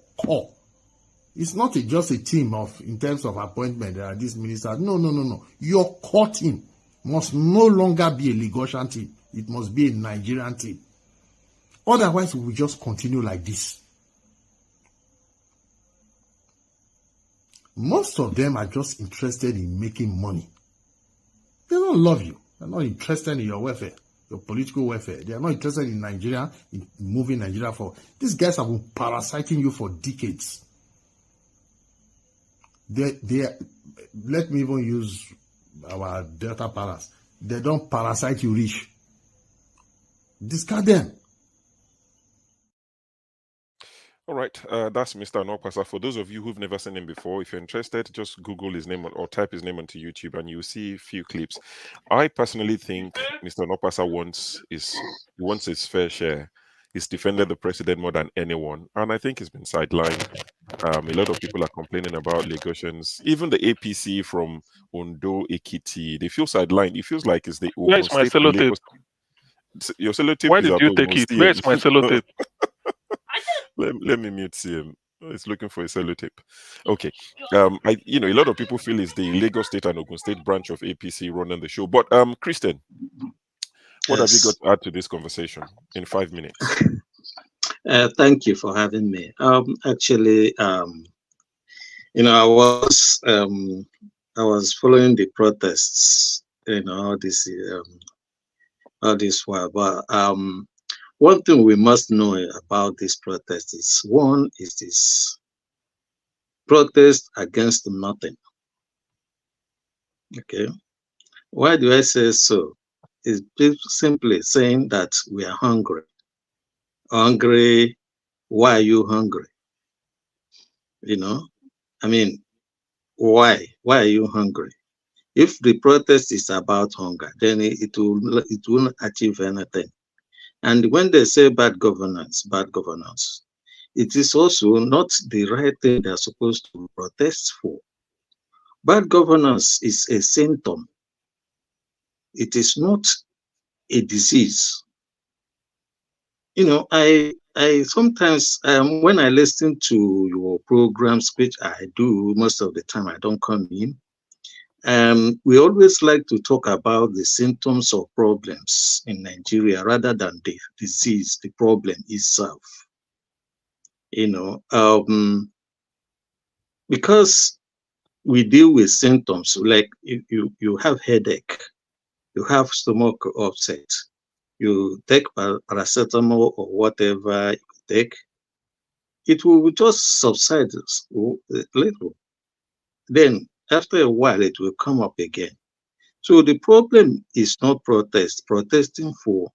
It's not just a team in terms of appointment. There are these ministers. No. Your core team must no longer be a Lagosian team. It must be a Nigerian team. Otherwise, we will just continue like this. Most of them are just interested in making money. They don't love you. They're not interested in your welfare, your political welfare. They are not interested in Nigeria, in moving Nigeria forward. These guys have been parasiting you for decades. Let me even use our Delta Palace. They don't parasite you rich. Discard them. All right, that's Mr. Onokpasa. For those of you who've never seen him before, if you're interested, just Google his name or type his name onto YouTube and you'll see a few clips. I personally think Mr. Onokpasa wants his fair share. He's defended the president more than anyone, and I think he's been sidelined. A lot of people are complaining about Lagosians. Even the APC from Ondo, Ekiti, they feel sidelined. It feels like it's the open Where's my sellotape? Your sellotape Why is did you take it? Where's my sellotape? Let me mute CM. It's looking for a sellotape. Okay. A lot of people feel it's the Lagos State and Ogun State branch of APC running the show. But Christian, what have you got to add to this conversation in 5 minutes? Thank you for having me. Actually, I was following the protests, all this while. But one thing we must know about this protest is this protest against nothing. Okay, why do I say so? It's simply saying that we are hungry. Hungry. Why are you hungry? Why? Why are you hungry? If the protest is about hunger, then it won't achieve anything. And when they say bad governance, it is also not the right thing they're supposed to protest for. Bad governance is a symptom. It is not a disease. I sometimes, when I listen to your programs, which I do most of the time, I don't come in. We always like to talk about the symptoms of problems in Nigeria rather than the disease, the problem itself. Because we deal with symptoms, like you have headache, you have stomach upset, you take paracetamol or whatever you take, it will just subside a little. Then after a while, it will come up again. So the problem is not protesting for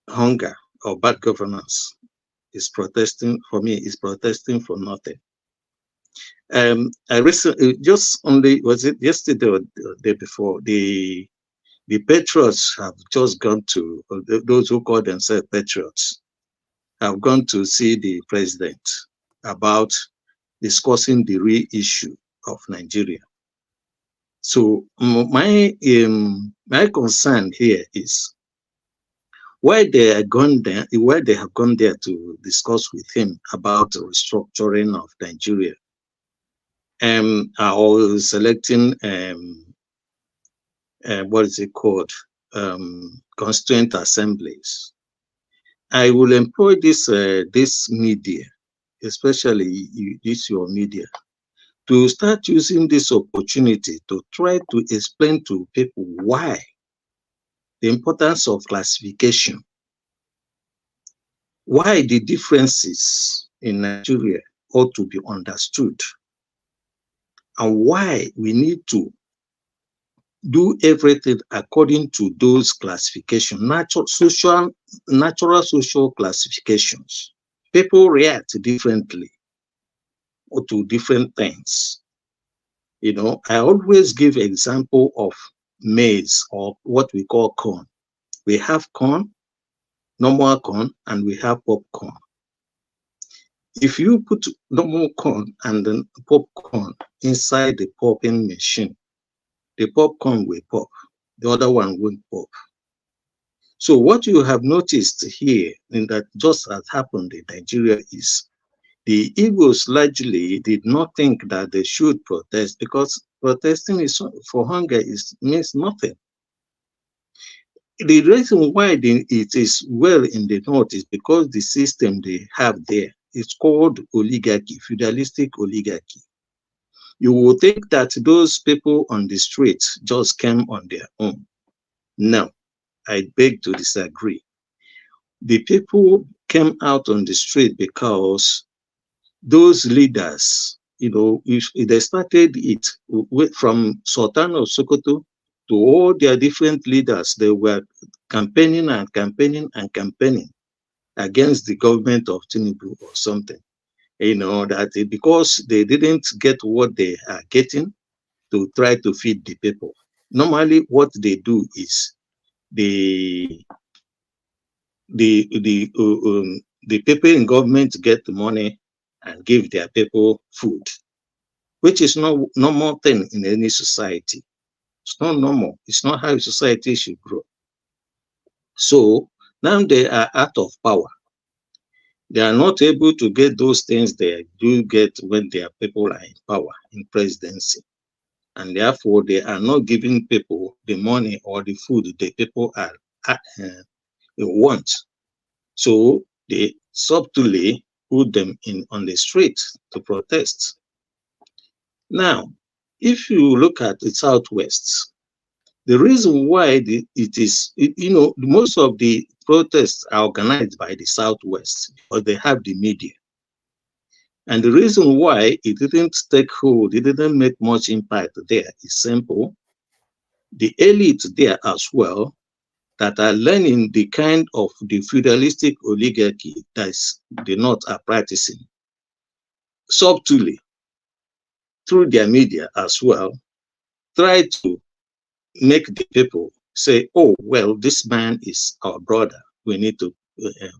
hunger or bad governance. Is protesting for me, is protesting for nothing. I recently, just only, was it yesterday or the day before, the Patriots have just gone to, those who call themselves Patriots, have gone to see the president about discussing the real issue of Nigeria. So my concern here is why they have gone there to discuss with him about the restructuring of Nigeria, or selecting what is it called, constituent assemblies. I will employ this media, especially your media, to start using this opportunity to try to explain to people why the importance of classification, why the differences in Nigeria ought to be understood, and why we need to do everything according to those classifications, natural social classifications. People react differently or to different things. I always give example of maize, or what we call corn. We have corn, normal corn, and we have popcorn. If you put normal corn and then popcorn inside the popping machine, the popcorn will pop, the other one won't pop. So what you have noticed here, in that just has happened in Nigeria, is the Igbos largely did not think that they should protest, because protesting for hunger means nothing. The reason why it is well in the north is because the system they have there is called oligarchy, feudalistic oligarchy. You will think that those people on the streets just came on their own. No, I beg to disagree. The people came out on the street because those leaders, they started it from Sultan of Sokoto to all their different leaders. They were campaigning and campaigning and campaigning against the government of Tinubu or something. That because they didn't get what they are getting, to try to feed the people. Normally, what they do is the people in government get the money and give their people food, which is not normal thing in any society. It's not normal. It's not how society should grow. So now they are out of power. They are not able to get those things they do get when their people are in power, in presidency. And therefore, they are not giving people the money or the food the people want. So they subtly put them on the street to protest. Now, if you look at the Southwest, the reason why most of the protests are organized by the Southwest because they have the media. And the reason why it didn't take hold, it didn't make much impact there is simple. The elite there as well that are learning the kind of the feudalistic oligarchy that the North are practicing subtly through their media as well, try to make the people say, oh, well, this man is our brother. We need to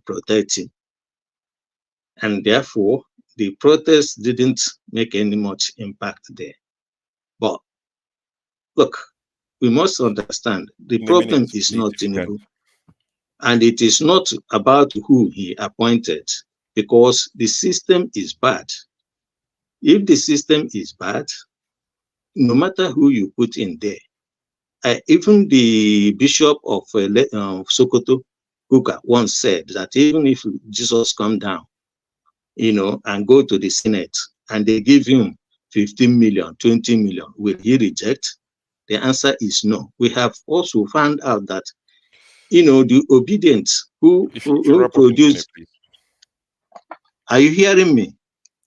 protect him. And therefore, the protests didn't make any much impact there. But look, we must understand the problem is not Tinubu. And it is not about who he appointed, because the system is bad. If the system is bad, no matter who you put in there, even the Bishop of Sokoto, Kuka, once said that even if Jesus come down, and go to the Senate, and they give him 15 million, 20 million, will he reject? The answer is no. We have also found out that, the obedient who produce. Are you hearing me?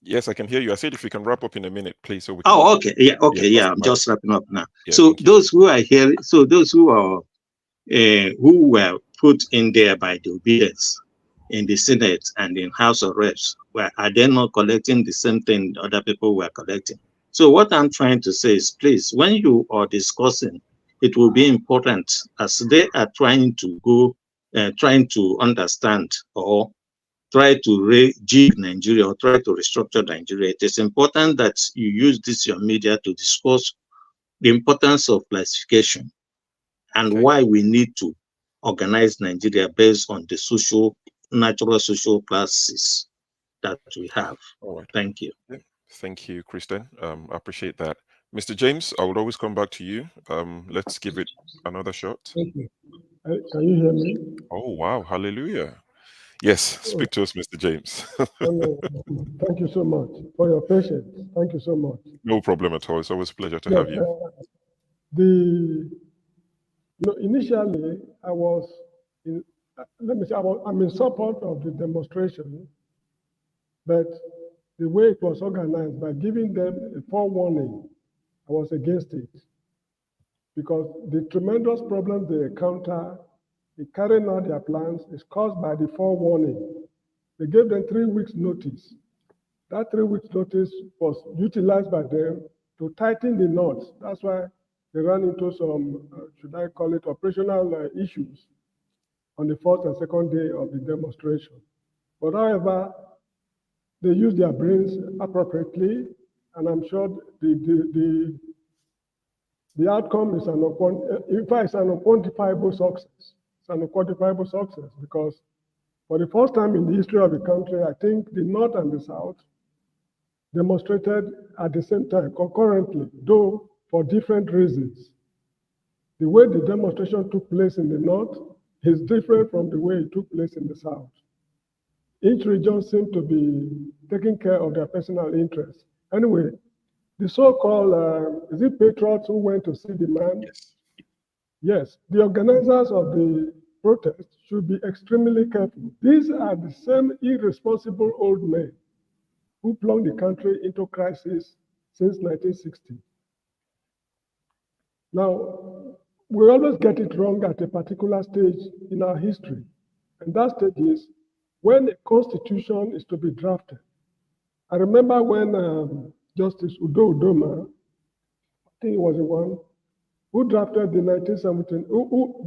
Yes, I can hear you. I said if we can wrap up in a minute, please. So we can okay. Yeah, okay. Yeah, I'm just wrapping up now. Yeah, so those who are here, so those who are who were put in there by the obedience in the Senate and in House of Reps, are they not collecting the same thing other people were collecting? So what I'm trying to say is, please, when you are discussing, it will be important as they are trying to go, trying to understand or try to rejig Nigeria or try to restructure Nigeria. It is important that you use this your media to discuss the importance of classification and why we need to organize Nigeria based on the natural social classes that we have. All right. Thank you. Thank you, Kristen. I appreciate that. Mr. James, I would always come back to you. Let's give it another shot. Thank you. Can you hear me? Oh, wow. Hallelujah. Yes, speak to us, Mr. James. Thank you so much for your patience. Thank you so much. No problem at all. It's always a pleasure to have you. Initially, I'm in support of the demonstration, but the way it was organized, by giving them a forewarning, I was against it. Because the tremendous problems they encounter in carrying out their plans is caused by the forewarning. They gave them 3 weeks notice. That 3 weeks notice was utilized by them to tighten the knots. That's why they ran into some, should I call it, operational issues on the first and second day of the demonstration. But however, they used their brains appropriately, and I'm sure the outcome is in fact, it's an unquantifiable success. It's an unquantifiable success because for the first time in the history of the country, I think the North and the South demonstrated at the same time, concurrently, though for different reasons. The way the demonstration took place in the North is different from the way it took place in the South. Each region seemed to be taking care of their personal interests. Anyway, the so-called, is it Patriots who went to see the man? Yes. Yes, the organizers of the protest should be extremely careful. These are the same irresponsible old men who plunged the country into crisis since 1960. Now, we always get it wrong at a particular stage in our history. And that stage is when a constitution is to be drafted. I remember when Justice Udo Udoma, I think he was the one, who drafted the 1917,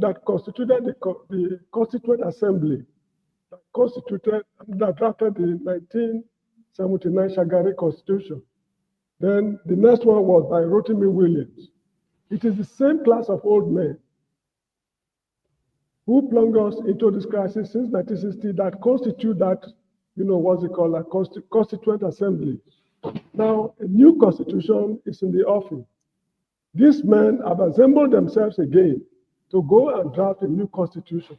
that constituted the Constituent Assembly, that drafted the 1979 Shagari Constitution. Then the next one was by Rotimi Williams. It is the same class of old men who plunged us into this crisis since 1960 that constitute that what's it called, a Constituent Assembly. Now, a new constitution is in the offing. These men have assembled themselves again to go and draft a new constitution.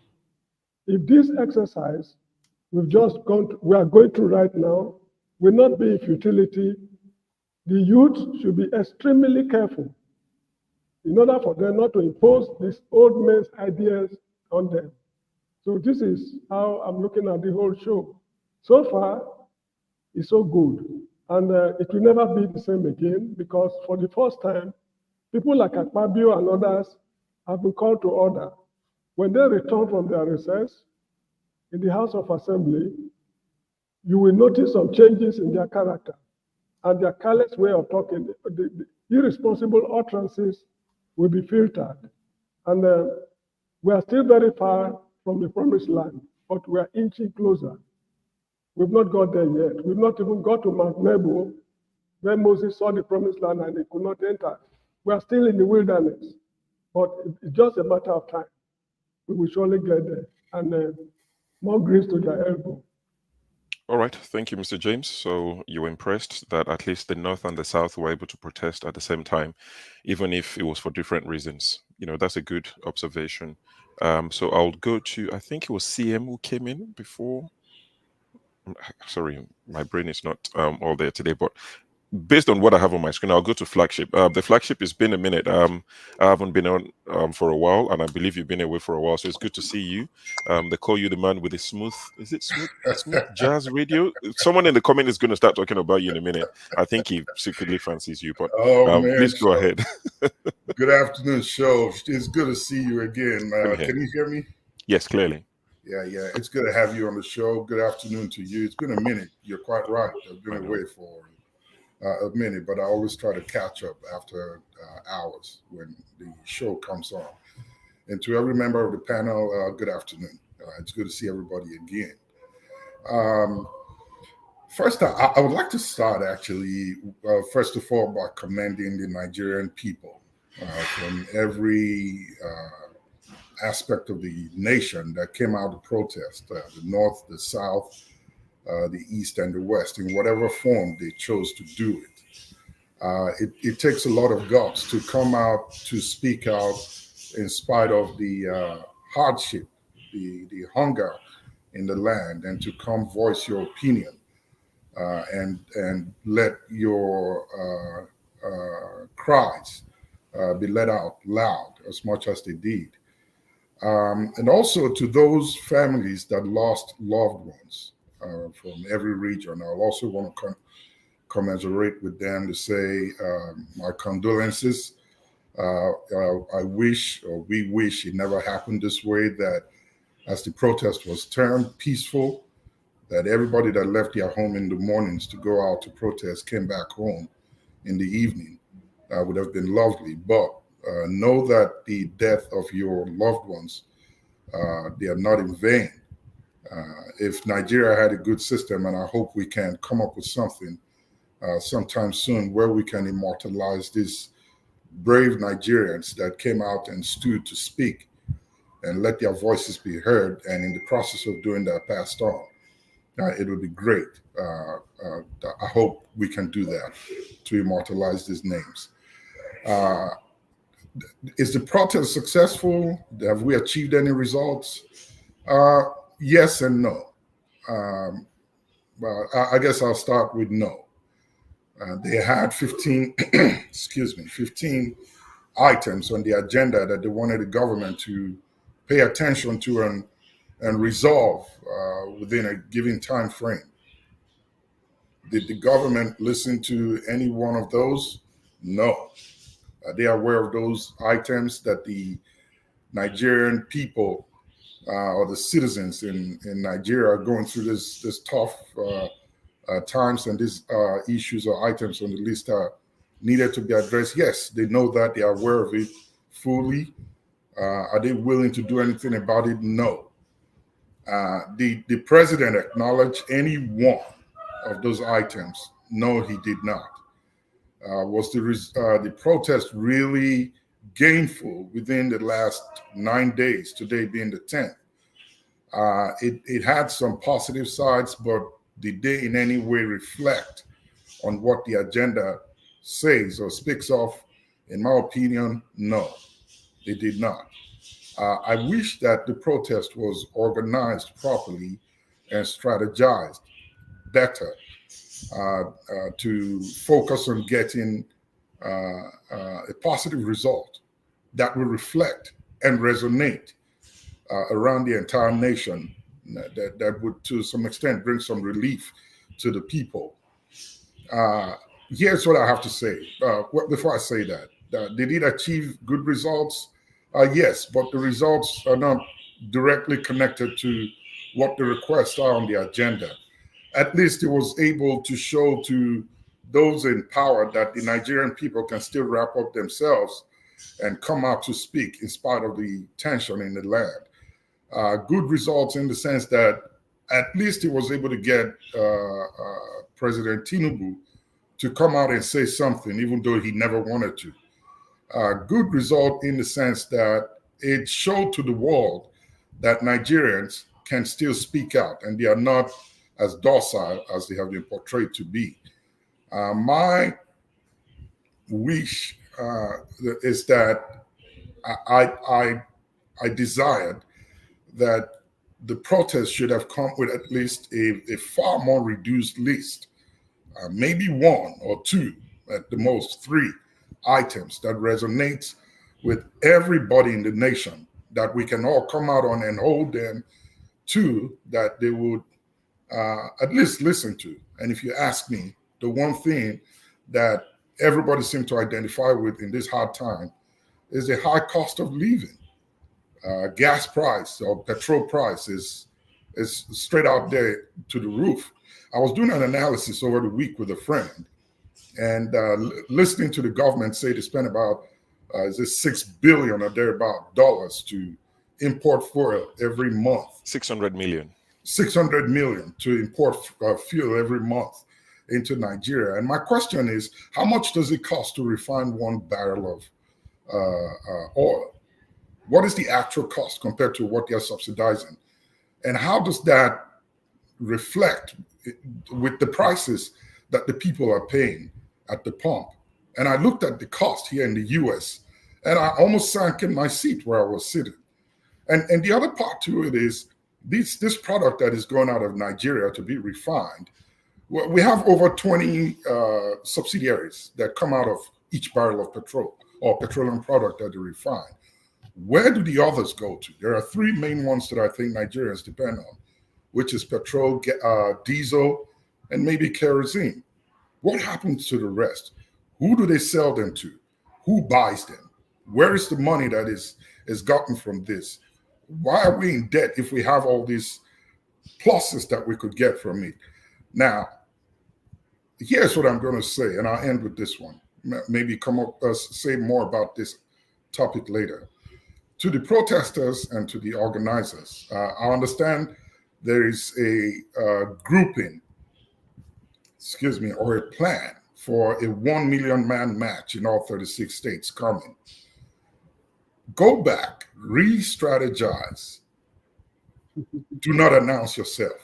If this exercise we are going through right now will not be a futility, the youth should be extremely careful in order for them not to impose these old men's ideas on them. So this is how I'm looking at the whole show. So far, it's so good. And it will never be the same again, because for the first time, people like Akpabio and others have been called to order. When they return from their recess in the House of Assembly, you will notice some changes in their character and their careless way of talking. The irresponsible utterances will be filtered. And we are still very far from the promised land, but we are inching closer. We've not got there yet. We've not even got to Mount Nebo, where Moses saw the promised land and he could not enter. We are still in the wilderness, but it's just a matter of time. We will surely get there. And more grace to their elbow. All right. Thank you, Mr. James. So you were impressed that at least the North and the South were able to protest at the same time, even if it was for different reasons. That's a good observation. So I'll go to, I think it was CM who came in before. Sorry, my brain is not all there today, but based on what I have on my screen, I'll go to flagship. The flagship has been a minute. I haven't been on for a while, and I believe you've been away for a while, so it's good to see you. They call you the man with the smooth, is it smooth jazz radio? Someone in the comment is going to start talking about you in a minute. I think he secretly fancies you, but please go ahead. Good afternoon, show. It's good to see you again. Can you hear me? Yes, clearly. Yeah. It's good to have you on the show. Good afternoon to you. It's been a minute. You're quite right. I've been away for a minute, but I always try to catch up after hours when the show comes on. And to every member of the panel, good afternoon. It's good to see everybody again. First, I would like to start actually, first of all, by commending the Nigerian people from every aspect of the nation that came out to protest, the North, the South, the East and the West, in whatever form they chose to do it. It takes a lot of guts to come out, to speak out in spite of the hardship, the hunger in the land, and to come voice your opinion and let your cries be let out loud as much as they did. And also to those families that lost loved ones from every region. I'll also want to commiserate with them to say my condolences. I wish, or we wish, it never happened this way, that as the protest was turned peaceful, that everybody that left their home in the mornings to go out to protest came back home in the evening. Would have been lovely. But know that the death of your loved ones, they are not in vain. If Nigeria had a good system, and I hope we can come up with something sometime soon where we can immortalize these brave Nigerians that came out and stood to speak and let their voices be heard, and in the process of doing that passed on, it would be great. I hope we can do that to immortalize these names. Is the protest successful? Have we achieved any results? Yes and no. Well, I guess I'll start with no. They had 15, 15 items on the agenda that they wanted the government to pay attention to and resolve within a given time frame. Did the government listen to any one of those? No. They are aware of those items that the Nigerian people or the citizens in Nigeria are going through this tough times, and these issues or items on the list are needed to be addressed. Yes, they know that. They are aware of it fully. Are they willing to do anything about it? No. The president acknowledged any one of those items? No, he did not. Was the protest really gainful within the last 9 days, today being the 10th? It had some positive sides, but Did they in any way reflect on what the agenda says or speaks of? In my opinion, no, they did not. I wish that the protest was organized properly and strategized better to focus on getting a positive result that will reflect and resonate around the entire nation, that would, to some extent, bring some relief to the people. Here's what I have to say. Before I say that, did it achieve good results? Yes, but the results are not directly connected to what the requests are on the agenda. At least it was able to show to those in power that the Nigerian people can still wrap up themselves and come out to speak in spite of the tension in the land. Good results in the sense that at least he was able to get President Tinubu to come out and say something, even though he never wanted to. Good result in the sense that it showed to the world that Nigerians can still speak out and they are not as docile as they have been portrayed to be. My wish is that I desired that the protest should have come with at least a far more reduced list, maybe one or two, at the most 3 items that resonates with everybody in the nation, that we can all come out on and hold them to, that they would at least listen to. And if you ask me, the one thing that everybody seems to identify with in this hard time is the high cost of living. Gas price or petrol price is straight out there to the roof. I was doing an analysis over the week with a friend, and listening to the government say they spend about is it $6 billion or thereabout dollars to import fuel every month. 600 million. 600 million to import fuel every month into Nigeria. And my question is, how much does it cost to refine 1 barrel of oil? What is the actual cost compared to what they're subsidizing? And how does that reflect with the prices that the people are paying at the pump? And I looked at the cost here in the US, and I almost sank in my seat where I was sitting. And the other part to it is this product that is going out of Nigeria to be refined. We have over 20 subsidiaries that come out of each barrel of petrol or petroleum product that they refine. Where do the others go to? There are 3 main ones that I think Nigerians depend on, which is petrol, diesel, and maybe kerosene. What happens to the rest? Who do they sell them to? Who buys them? Where is the money that is gotten from this? Why are we in debt if we have all these pluses that we could get from it? Now, here's what I'm going to say, and I'll end with this one. Maybe come up say more about this topic later. To the protesters and to the organizers, I understand there is a grouping, or a plan for a 1 million man match in all 36 states coming. Go back, re-strategize. Do not announce yourself.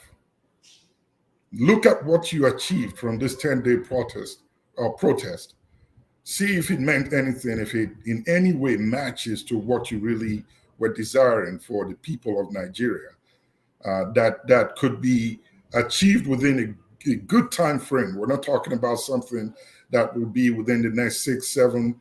Look at what you achieved from this 10-day protest. See if it meant anything, if it in any way matches to what you really were desiring for the people of Nigeria. That could be achieved within a good time frame. We're not talking about something that will be within the next 6, 7,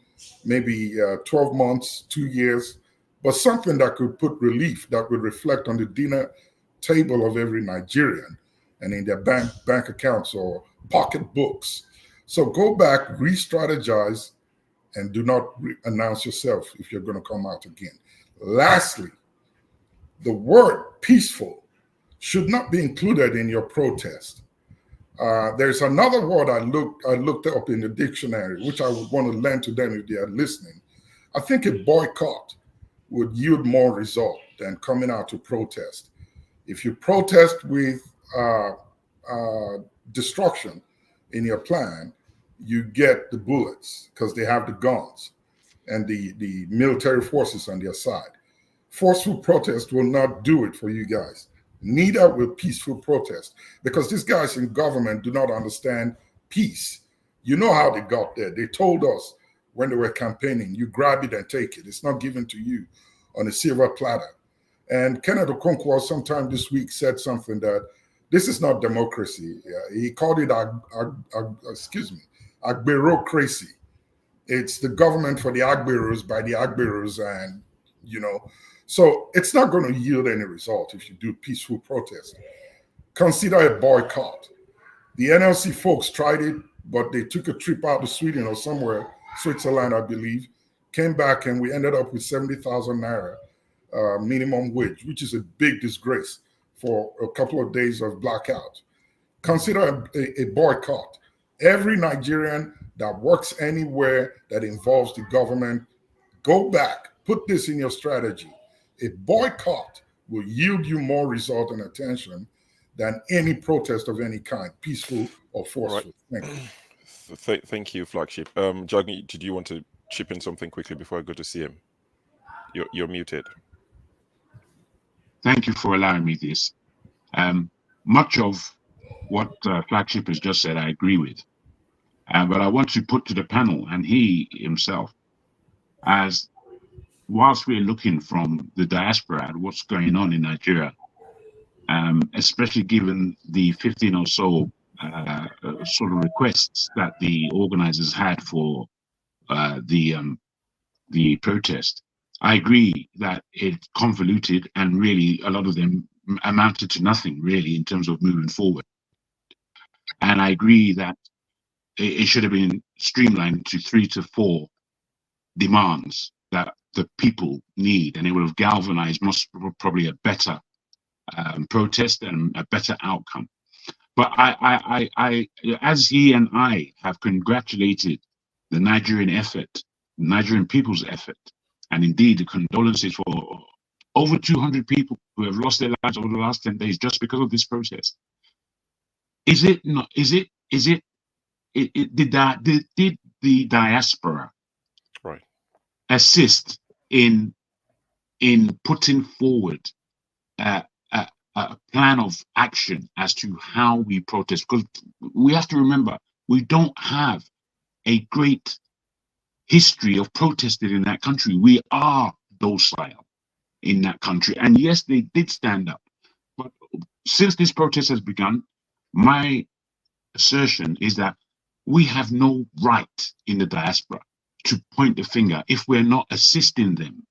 maybe 12 months, 2 years, but something that could put relief, that would reflect on the dinner table of every Nigerian and in their bank accounts or pocketbooks. So go back, re-strategize, and do not announce yourself if you're going to come out again. Lastly, the word peaceful should not be included in your protest. There's another word I looked up in the dictionary, which I would want to lend to them if they are listening. I think a boycott would yield more result than coming out to protest. If you protest with destruction in your plan, you get the bullets because they have the guns and the military forces on their side. Forceful protest will not do it for you guys. neither will peaceful protest, because these guys in government do not understand peace. You know how they got there. They told us when they were campaigning, you grab it and take it. It's not given to you on a silver platter. And Kenneth Okonkwo sometime this week said something that this is not democracy. He called it, agberocracy. It's the government for the agberos by the agberos, and so it's not going to yield any result if you do peaceful protest. Consider a boycott. The NLC folks tried it, but they took a trip out to Sweden or somewhere, Switzerland, I believe, came back, and we ended up with 70,000 naira minimum wage, which is a big disgrace for a couple of days of blackout. Consider a boycott. Every Nigerian that works anywhere that involves the government, go back, put this in your strategy. A boycott will yield you more result and attention than any protest of any kind, peaceful or forceful. Right. Thank you. Thank you, Flagship. Jaggi, did you want to chip in something quickly before I go to CM? You're muted. Thank you for allowing me this. Much of what Flagship has just said, I agree with. But I want to put to the panel, and he himself, as whilst we're looking from the diaspora at what's going on in Nigeria, especially given the 15 or so sort of requests that the organizers had for the protest, I agree that it's convoluted, and really a lot of them amounted to nothing really in terms of moving forward. And I agree that it should have been streamlined to 3 to 4 demands that the people need, and it would have galvanized most probably a better protest and a better outcome. But I, as he and I have congratulated the Nigerian effort, the Nigerian people's effort, and indeed the condolences for over 200 people who have lost their lives over the last 10 days just because of this protest. Did the diaspora assist in putting forward a plan of action as to how we protest? Because we have to remember, we don't have a great history of protesting in that country. We are docile in that country, and yes, they did stand up. But since this protest has begun, my assertion is that we have no right in the diaspora to point the finger if we're not assisting them.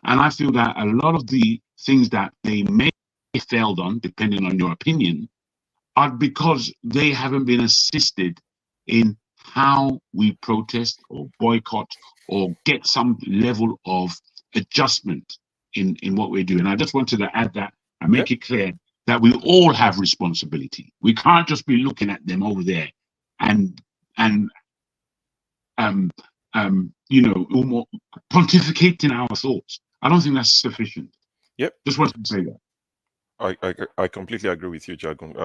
And I feel that a lot of the things that they may have failed on, depending on your opinion, are because they haven't been assisted in how we protest or boycott or get some level of adjustment in what we're doing. I just wanted to add that and make it clear that we all have responsibility. We can't just be looking at them over there and pontificating our thoughts. I don't think that's sufficient. Yep. Just wanted to say that. I completely agree with you, Jagun.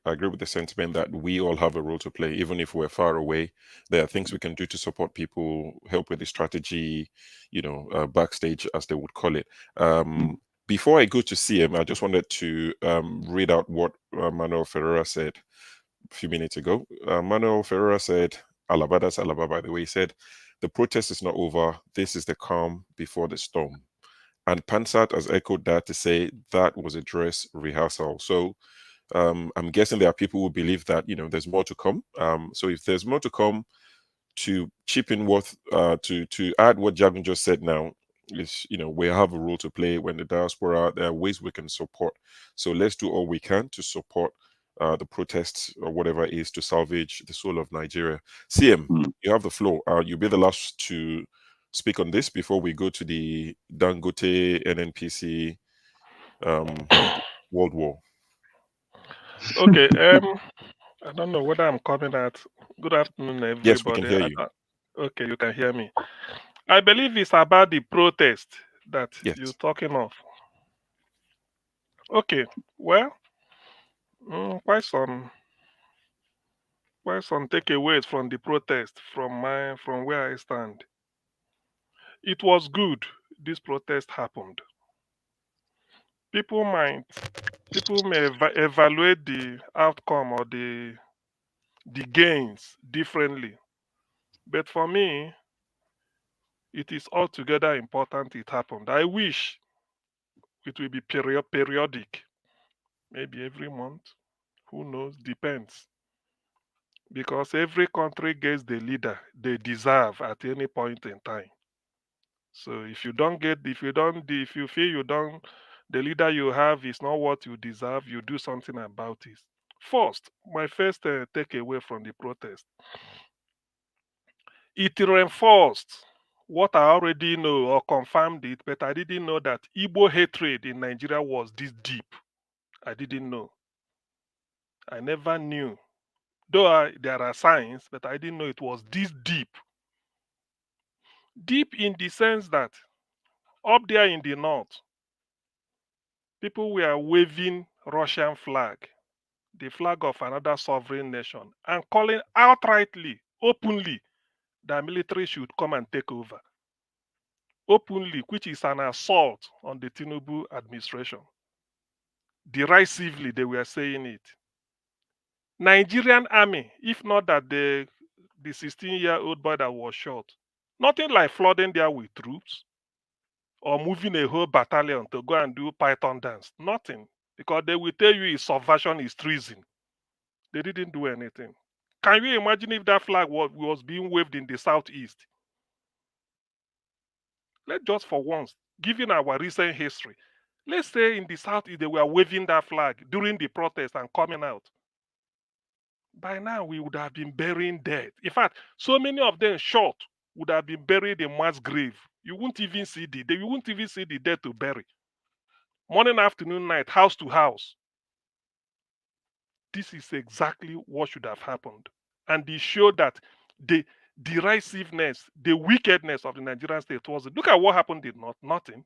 I agree with the sentiment that we all have a role to play, even if we're far away. There are things we can do to support people, help with the strategy, backstage, as they would call it. Before I go to CM, I just wanted to read out what Manuel Ferreira said a few minutes ago. Manuel Ferreira said, Alaba, that's Alaba, by the way, he said, the protest is not over. This is the calm before the storm. And Pansat has echoed that to say that was a dress rehearsal. So I'm guessing there are people who believe that, there's more to come. So if there's more to come, to chip in to add what Jagun just said now, is, we have a role to play when the diaspora, there are ways we can support. So let's do all we can to support the protests or whatever it is to salvage the soul of Nigeria. CM, you have the floor. You'll be the last to speak on this before we go to the Dangote NNPC World War. Okay. I don't know whether I'm coming at. Good afternoon, everybody. Yes, we can hear you. Okay, you can hear me. I believe it's about the protest that you're talking of. Okay, well, quite some takeaways from the protest from where I stand. It was good this protest happened. people may evaluate the outcome or the gains differently. But for me, it is altogether important it happened. I wish it will be periodic, maybe every month. Who knows? Depends. Because every country gets the leader they deserve at any point in time. So if you feel you don't, the leader you have is not what you deserve, you do something about it. First, my first takeaway from the protest, it reinforced what I already know or confirmed it, but I didn't know that Igbo hatred in Nigeria was this deep. I didn't know. I never knew. Though there are signs, but I didn't know it was this deep. Deep in the sense that up there in the north, people were waving Russian flag, the flag of another sovereign nation, and calling outrightly, openly, that military should come and take over. Openly, which is an assault on the Tinubu administration. Derisively, they were saying it. Nigerian army, if not that the 16-year-old boy that was shot, nothing like flooding there with troops or moving a whole battalion to go and do python dance. Nothing. Because they will tell you subversion is treason. They didn't do anything. Can you imagine if that flag was being waved in the southeast? Let's just for once, given our recent history, let's say in the southeast they were waving that flag during the protest and coming out. By now we would have been burying dead. In fact, so many of them shot would have been buried in mass grave. You won't even see the dead to bury. Morning, afternoon, night, house to house. This is exactly what should have happened. And they showed that the derisiveness, the wickedness of the Nigerian state was it. Look at what happened in North. Nothing.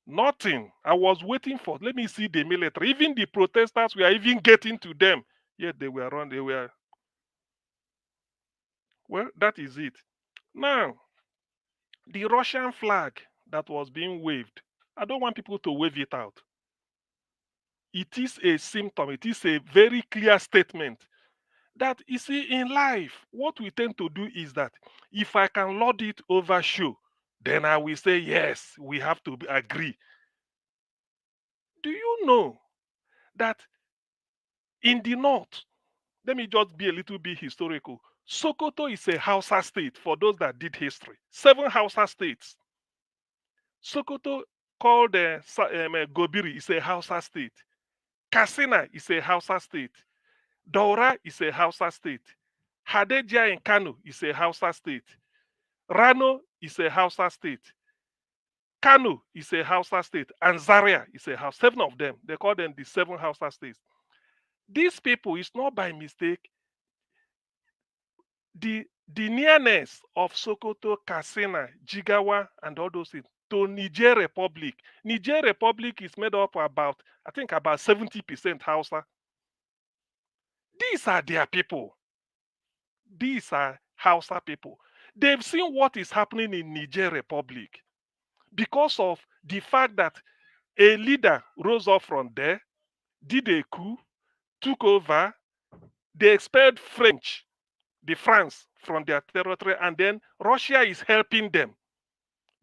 Nothing. I was waiting for, let me see the military. Even the protesters were even getting to them. Yet they were run. They were. Well, that is it. Now, the Russian flag that was being waved, I don't want people to wave it out. It is a symptom. It is a very clear statement that, you see, in life, what we tend to do is that if I can lord it over show, then I will say, yes, we have to agree. Do you know that in the north, let me just be a little bit historical. Sokoto is a Hausa state for those that did history. 7 Hausa states. Sokoto, called Gobiri, is a Hausa state. Katsina is a Hausa state. Daura is a Hausa state. Hadejia in Kano is a Hausa state. Rano is a Hausa state. Kano is a Hausa state. And Zaria is a Hausa. 7 of them. They call them the 7 Hausa states. These people, it's not by mistake. The nearness of Sokoto, Katsina, Jigawa, and all those things to Niger Republic. Niger Republic is made up about, I think, about 70% Hausa. These are their people. These are Hausa people. They've seen what is happening in Niger Republic because of the fact that a leader rose up from there, did a coup, took over, they expelled the France from their territory, and then Russia is helping them.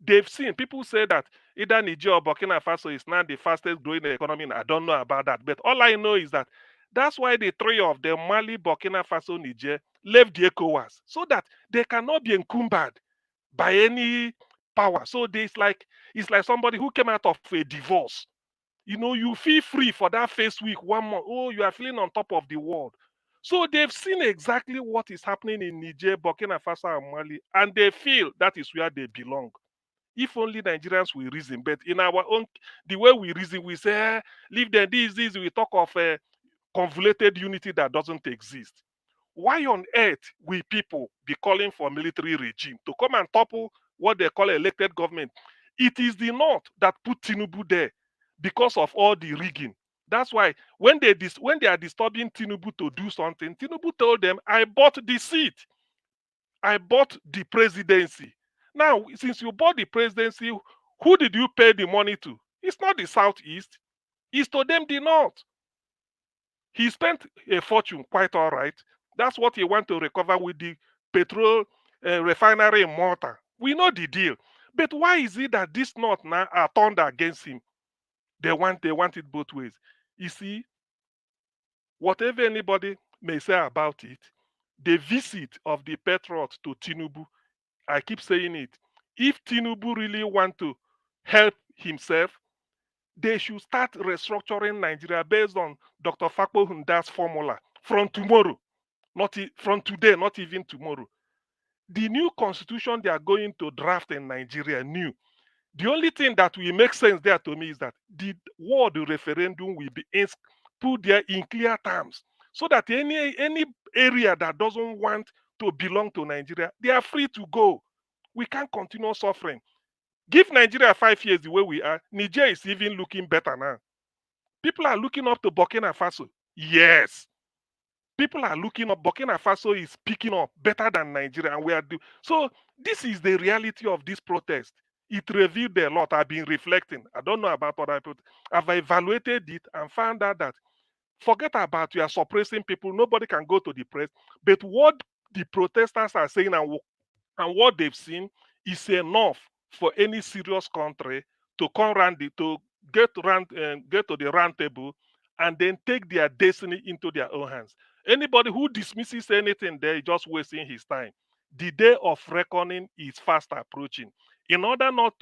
They've seen, people say that either Niger or Burkina Faso is now the fastest growing economy. I don't know about that, but all I know is that that's why the 3 of them, Mali, Burkina Faso, Niger, left the ECOWAS, so that they cannot be encumbered by any power. So it's like somebody who came out of a divorce. You know, you feel free for that first week, 1 month. Oh, you are feeling on top of the world. So they've seen exactly what is happening in Niger, Burkina Faso, and Mali, and they feel that is where they belong. If only Nigerians will reason, but in our own, the way we reason, we say, leave them, this, we talk of a convoluted unity that doesn't exist. Why on earth will people be calling for military regime to come and topple what they call elected government? It is the North that put Tinubu there because of all the rigging. That's why when they are disturbing Tinubu to do something, Tinubu told them, I bought the seat. I bought the presidency. Now, since you bought the presidency, who did you pay the money to? It's not the southeast. It's to them the north. He spent a fortune, quite all right. That's what he want to recover with the petrol refinery in Malta. We know the deal. But why is it that this north now are turned against him? They want it both ways. You see, whatever anybody may say about it, the visit of the Patriots to Tinubu, I keep saying it, if Tinubu really want to help himself, they should start restructuring Nigeria based on Dr. Fakpo Hunda's formula from tomorrow, from today, not even tomorrow. The new constitution they are going to draft in Nigeria, new. The only thing that will make sense there to me is that the word referendum will be put there in clear terms, so that any area that doesn't want to belong to Nigeria, they are free to go. We can't continue suffering. Give Nigeria 5 years the way we are. Nigeria is even looking better now. People are looking up to Burkina Faso. Yes. People are looking up. Burkina Faso is picking up better than Nigeria. And we are so this is the reality of this protest. It revealed a lot. I've been reflecting. I don't know about other people. I've evaluated it and found out that forget about you are suppressing people. Nobody can go to the press. But what the protesters are saying and what they've seen is enough for any serious country to come around to get to the round table and then take their destiny into their own hands. Anybody who dismisses anything there is just wasting his time. The day of reckoning is fast approaching. In order not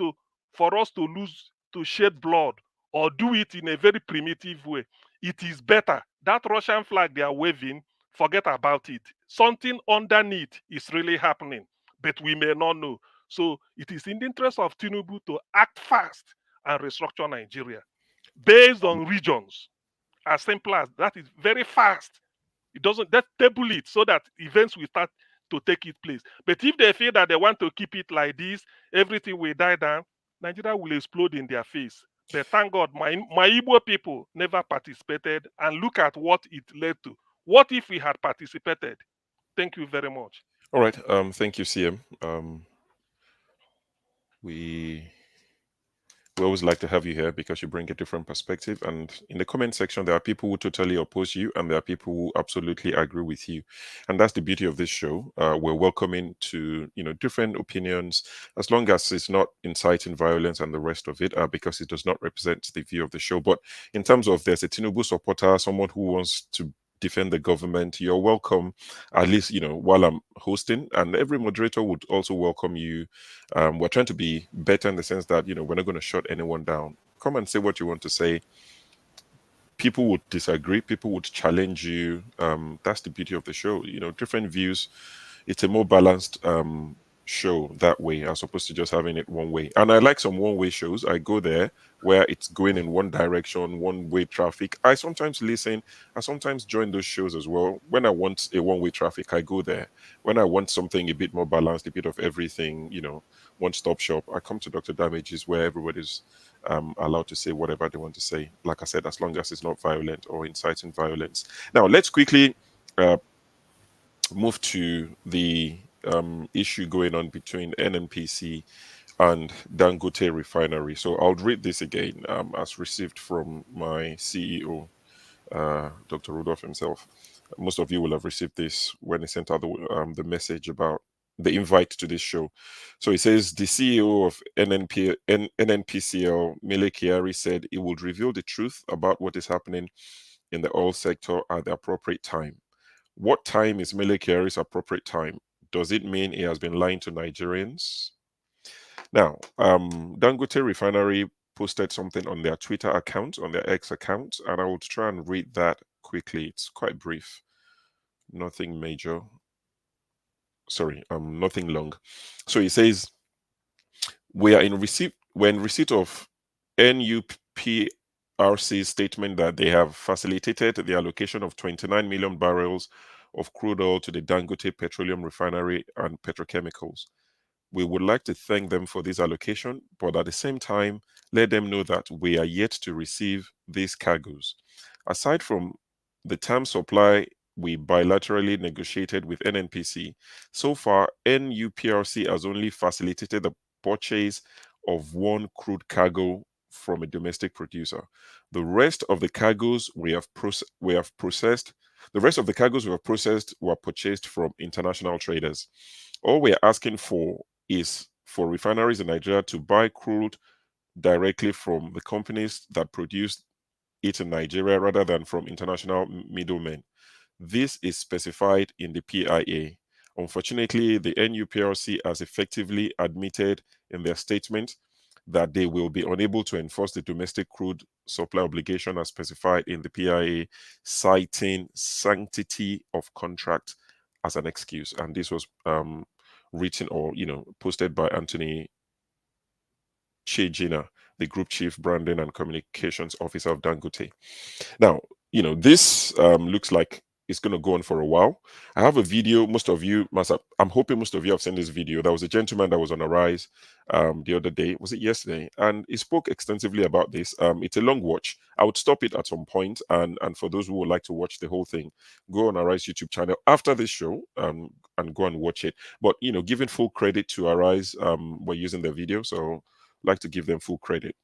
for us to shed blood or do it in a very primitive way, it is better that Russian flag they are waving, forget about it. Something underneath is really happening, but we may not know. So it is in the interest of Tinubu to act fast and restructure Nigeria based on regions. As simple as that, is very fast. It doesn't table it so that events will start to take its place. But if they feel that they want to keep it like this, everything will die down, Nigeria will explode in their face. But thank God, my Igbo people never participated, and look at what it led to. What if we had participated? Thank you very much. All right. Thank you, CM. We always like to have you here because you bring a different perspective. And in the comment section, there are people who totally oppose you, and there are people who absolutely agree with you. And that's the beauty of this show. We're welcoming to different opinions, as long as it's not inciting violence and the rest of it, because it does not represent the view of the show. But in terms of there's a Tinubu supporter, someone who wants to defend the government, you're welcome, at least while I'm hosting, and every moderator would also welcome you. We're trying to be better in the sense that we're not going to shut anyone down. Come and say what you want to say. People would disagree, people would challenge you. That's the beauty of the show. Different views. It's a more balanced show that way, as opposed to just having it one way. And I like some one-way shows. I go there where it's going in one direction, one-way traffic. I sometimes listen. I sometimes join those shows as well. When I want a one-way traffic, I go there. When I want something a bit more balanced, a bit of everything, one-stop shop, I come to Dr. Damages, where everybody's allowed to say whatever they want to say. Like I said, as long as it's not violent or inciting violence. Now, let's quickly move to the issue going on between NNPC and Dangote Refinery. So I'll read this again as received from my CEO, Dr. Rudolph himself. Most of you will have received this when he sent out the message about the invite to this show. So he says, the CEO of NNPCL, Mele Kyari, said he would reveal the truth about what is happening in the oil sector at the appropriate time. What time is Mele Kyari's appropriate time? Does it mean he has been lying to Nigerians? Now, Dangote Refinery posted something on their Twitter account, on their X account, and I will try and read that quickly. It's quite brief. Nothing major. Sorry, nothing long. So he says, we're in receipt of NUPRC's statement that they have facilitated the allocation of 29 million barrels of crude oil to the Dangote Petroleum Refinery and Petrochemicals. We would like to thank them for this allocation, but at the same time, let them know that we are yet to receive these cargoes. Aside from the term supply we bilaterally negotiated with NNPC, so far NUPRC has only facilitated the purchase of one crude cargo from a domestic producer. The rest of the cargoes we have processed were purchased from international traders. All we are asking for is for refineries in Nigeria to buy crude directly from the companies that produce it in Nigeria rather than from international middlemen. This is specified in the PIA. Unfortunately, the NUPRC has effectively admitted in their statement that they will be unable to enforce the domestic crude supply obligation as specified in the PIA, citing sanctity of contract as an excuse. And this was written or posted by Anthony Chejina, the Group Chief Branding and Communications Officer of Dangote. Now, this looks like it's going to go on for a while. I have a video. I'm hoping most of you have seen this video. There was a gentleman that was on Arise the other day. Was it yesterday? And he spoke extensively about this. It's a long watch. I would stop it at some point. And for those who would like to watch the whole thing, go on Arise YouTube channel after this show and go and watch it. But, giving full credit to Arise, we're using their video. So I'd like to give them full credit.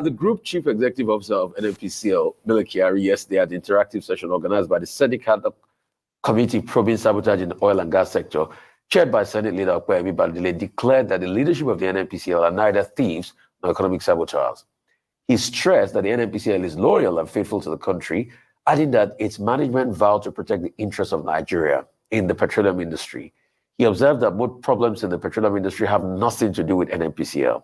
The Group Chief Executive Officer of NNPCL, Mele Kyari, yesterday at the interactive session organized by the Senate Committee probing sabotage in the oil and gas sector, chaired by Senate Leader Okwemi Badile, declared that the leadership of the NNPCL are neither thieves nor economic saboteurs. He stressed that the NNPCL is loyal and faithful to the country, adding that its management vowed to protect the interests of Nigeria in the petroleum industry. He observed that both problems in the petroleum industry have nothing to do with NNPCL.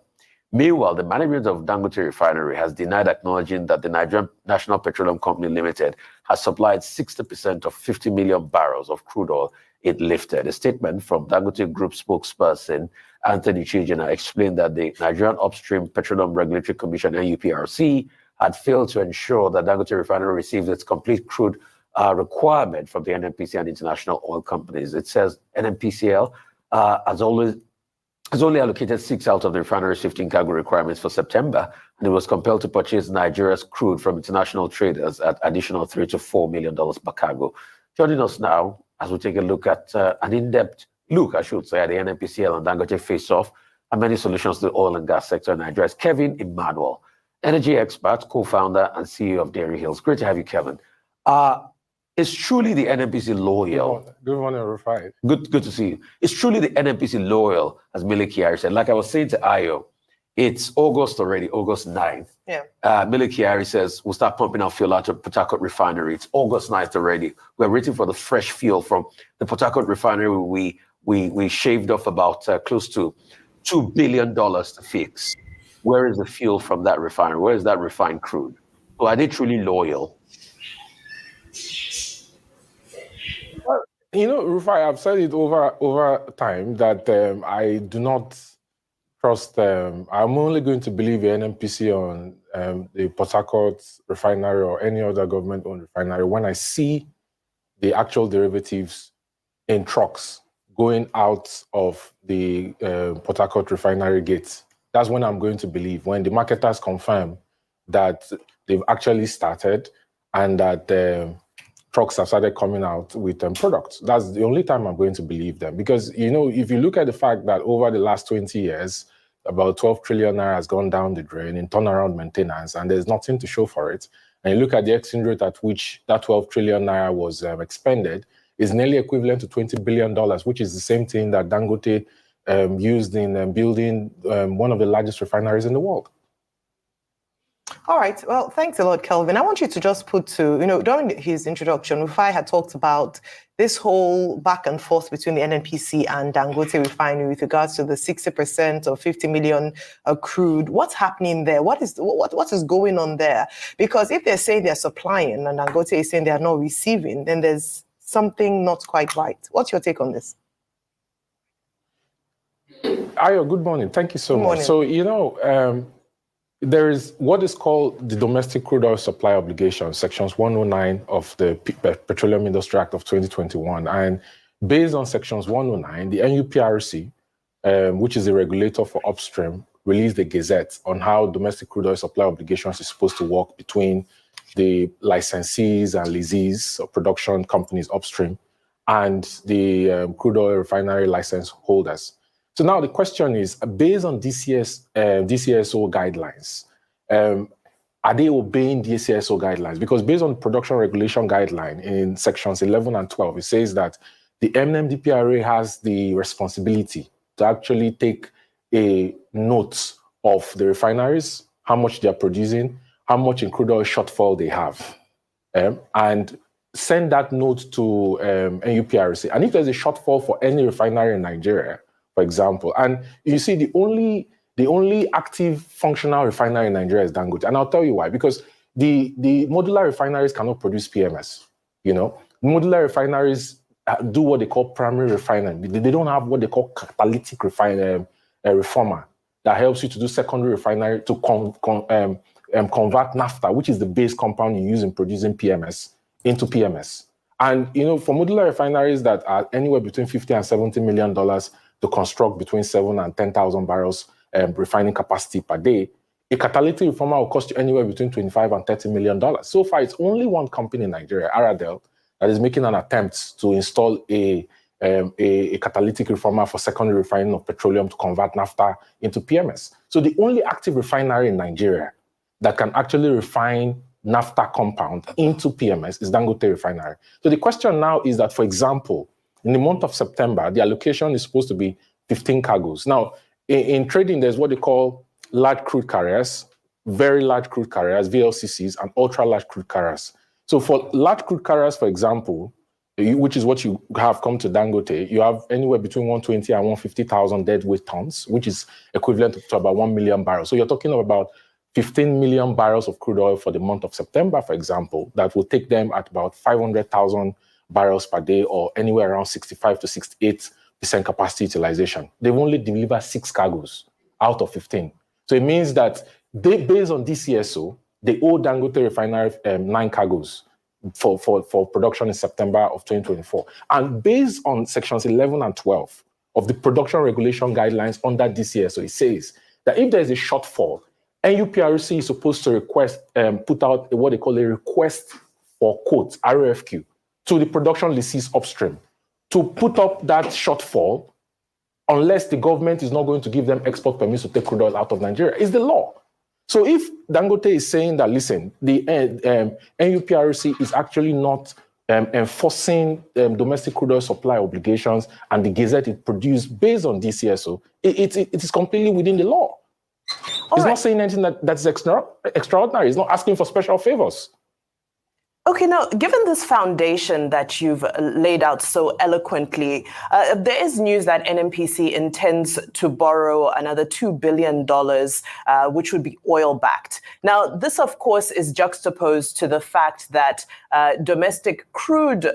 Meanwhile, the management of Dangote Refinery has denied acknowledging that the Nigerian National Petroleum Company Limited has supplied 60% of 50 million barrels of crude oil it lifted. A statement from Dangote Group spokesperson Anthony Chejina explained that the Nigerian Upstream Petroleum Regulatory Commission, NUPRC, had failed to ensure that Dangote Refinery received its complete crude requirement from the NNPCL and international oil companies. It says NNPCL has only allocated 6 out of the refinery's 15 cargo requirements for September, and it was compelled to purchase Nigeria's crude from international traders at additional $3 to $4 million per cargo. Joining us now, as we take a look at an in-depth look, I should say, at the NNPCL and Dangote face-off and many solutions to the oil and gas sector in Nigeria, is Kevin Emmanuel, energy expert, co-founder, and CEO of Dairy Hills. Great to have you, Kevin. Is truly the NNPC loyal? Good morning, Rufai. Good to see you. Is truly the NNPC loyal, as Mele Kyari said? Like I was saying to Ayo, it's August already, August 9th. Yeah. Mele Kyari says we'll start pumping our fuel out of Port Harcourt Refinery. It's August 9th already. We're waiting for the fresh fuel from the Port Harcourt Refinery. We shaved off about close to $2 billion to fix. Where is the fuel from that refinery? Where is that refined crude? So are they truly loyal? Rufai, I've said it over time that I do not trust them. I'm only going to believe the NNPC on the Port Harcourt refinery or any other government-owned refinery when I see the actual derivatives in trucks going out of the Port Harcourt refinery gates. That's when I'm going to believe, when the marketers confirm that they've actually started and that trucks have started coming out with products. That's the only time I'm going to believe them. Because, if you look at the fact that over the last 20 years, about 12 trillion naira has gone down the drain in turnaround maintenance, and there's nothing to show for it. And you look at the exchange rate at which that 12 trillion naira was expended, is nearly equivalent to $20 billion, which is the same thing that Dangote used in building one of the largest refineries in the world. All right. Well, thanks a lot, Kelvin. I want you to just put during his introduction, Rufai had talked about this whole back and forth between the NNPC and Dangote Refinery with regards to the 60% or 50 million crude. What's happening there? What is going on there? Because if they're saying they're supplying and Dangote is saying they are not receiving, then there's something not quite right. What's your take on this? Ayo, good morning. Thank you so much. So, there is what is called the Domestic Crude Oil Supply Obligation, Sections 109 of the Petroleum Industry Act of 2021. And based on Sections 109, the NUPRC which is the regulator for upstream, released a gazette on how domestic crude oil supply obligations is supposed to work between the licensees and lessees or production companies upstream and the crude oil refinery license holders. So now the question is, based on DCSO guidelines, are they obeying DCSO guidelines? Because based on production regulation guideline in sections 11 and 12, it says that the NNPCL has the responsibility to actually take a note of the refineries, how much they're producing, how much in crude oil shortfall they have, and send that note to NUPRC. And if there's a shortfall for any refinery in Nigeria, for example, and you see the only active functional refinery in Nigeria is Dangote. And I'll tell you why, because the modular refineries cannot produce PMS. Modular refineries do what they call primary refining. They don't have what they call catalytic reformer that helps you to do secondary refinery to convert naphtha, which is the base compound you use in producing PMS, into PMS. And for modular refineries that are anywhere between $50 and $70 million to construct between 7,000 and 10,000 barrels refining capacity per day, a catalytic reformer will cost you anywhere between $25 and $30 million. So far, it's only one company in Nigeria, Aradel, that is making an attempt to install a catalytic reformer for secondary refining of petroleum to convert naphtha into PMS. So the only active refinery in Nigeria that can actually refine naphtha compound into PMS is Dangote Refinery. So the question now is that, for example, in the month of September, the allocation is supposed to be 15 cargoes. Now, in trading, there's what they call large crude carriers, very large crude carriers, VLCCs, and ultra large crude carriers. So for large crude carriers, for example, which is what you have come to Dangote, you have anywhere between 120 and 150,000 deadweight tons, which is equivalent to about 1 million barrels. So you're talking about 15 million barrels of crude oil for the month of September, for example, that will take them at about 500,000 barrels per day, or anywhere around 65 to 68% capacity utilization. They've only delivered 6 cargoes out of 15. So it means that they, based on DCSO, they owe Dangote Refinery 9 cargoes for production in September of 2024. And based on sections 11 and 12 of the production regulation guidelines under DCSO, it says that if there is a shortfall, NUPRC is supposed to put out what they call a request for quotes, RFQ, to the production lessees upstream to put up that shortfall unless the government is not going to give them export permits to take crude oil out of Nigeria. It's the law. So if Dangote is saying that, listen, the NUPRC is actually not enforcing domestic crude oil supply obligations, and the gazette it produced based on DCSO, it is completely within the law. It's not saying anything that's extraordinary. It's not asking for special favors. Okay, now, given this foundation that you've laid out so eloquently, there is news that NNPC intends to borrow another $2 billion, which would be oil-backed. Now, this, of course, is juxtaposed to the fact that domestic crude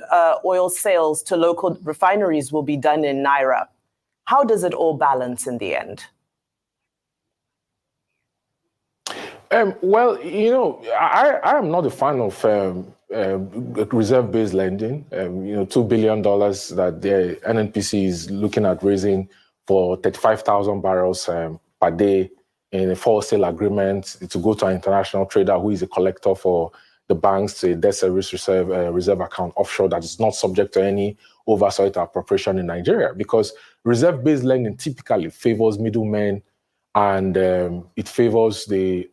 oil sales to local refineries will be done in Naira. How does it all balance in the end? Well, I am not a fan of reserve-based lending. $2 billion that the NNPC is looking at raising for 35,000 barrels per day in a wholesale agreement to go to an international trader who is a collector for the banks to a debt service reserve account offshore that is not subject to any oversight or appropriation in Nigeria, because reserve-based lending typically favors middlemen and it favors the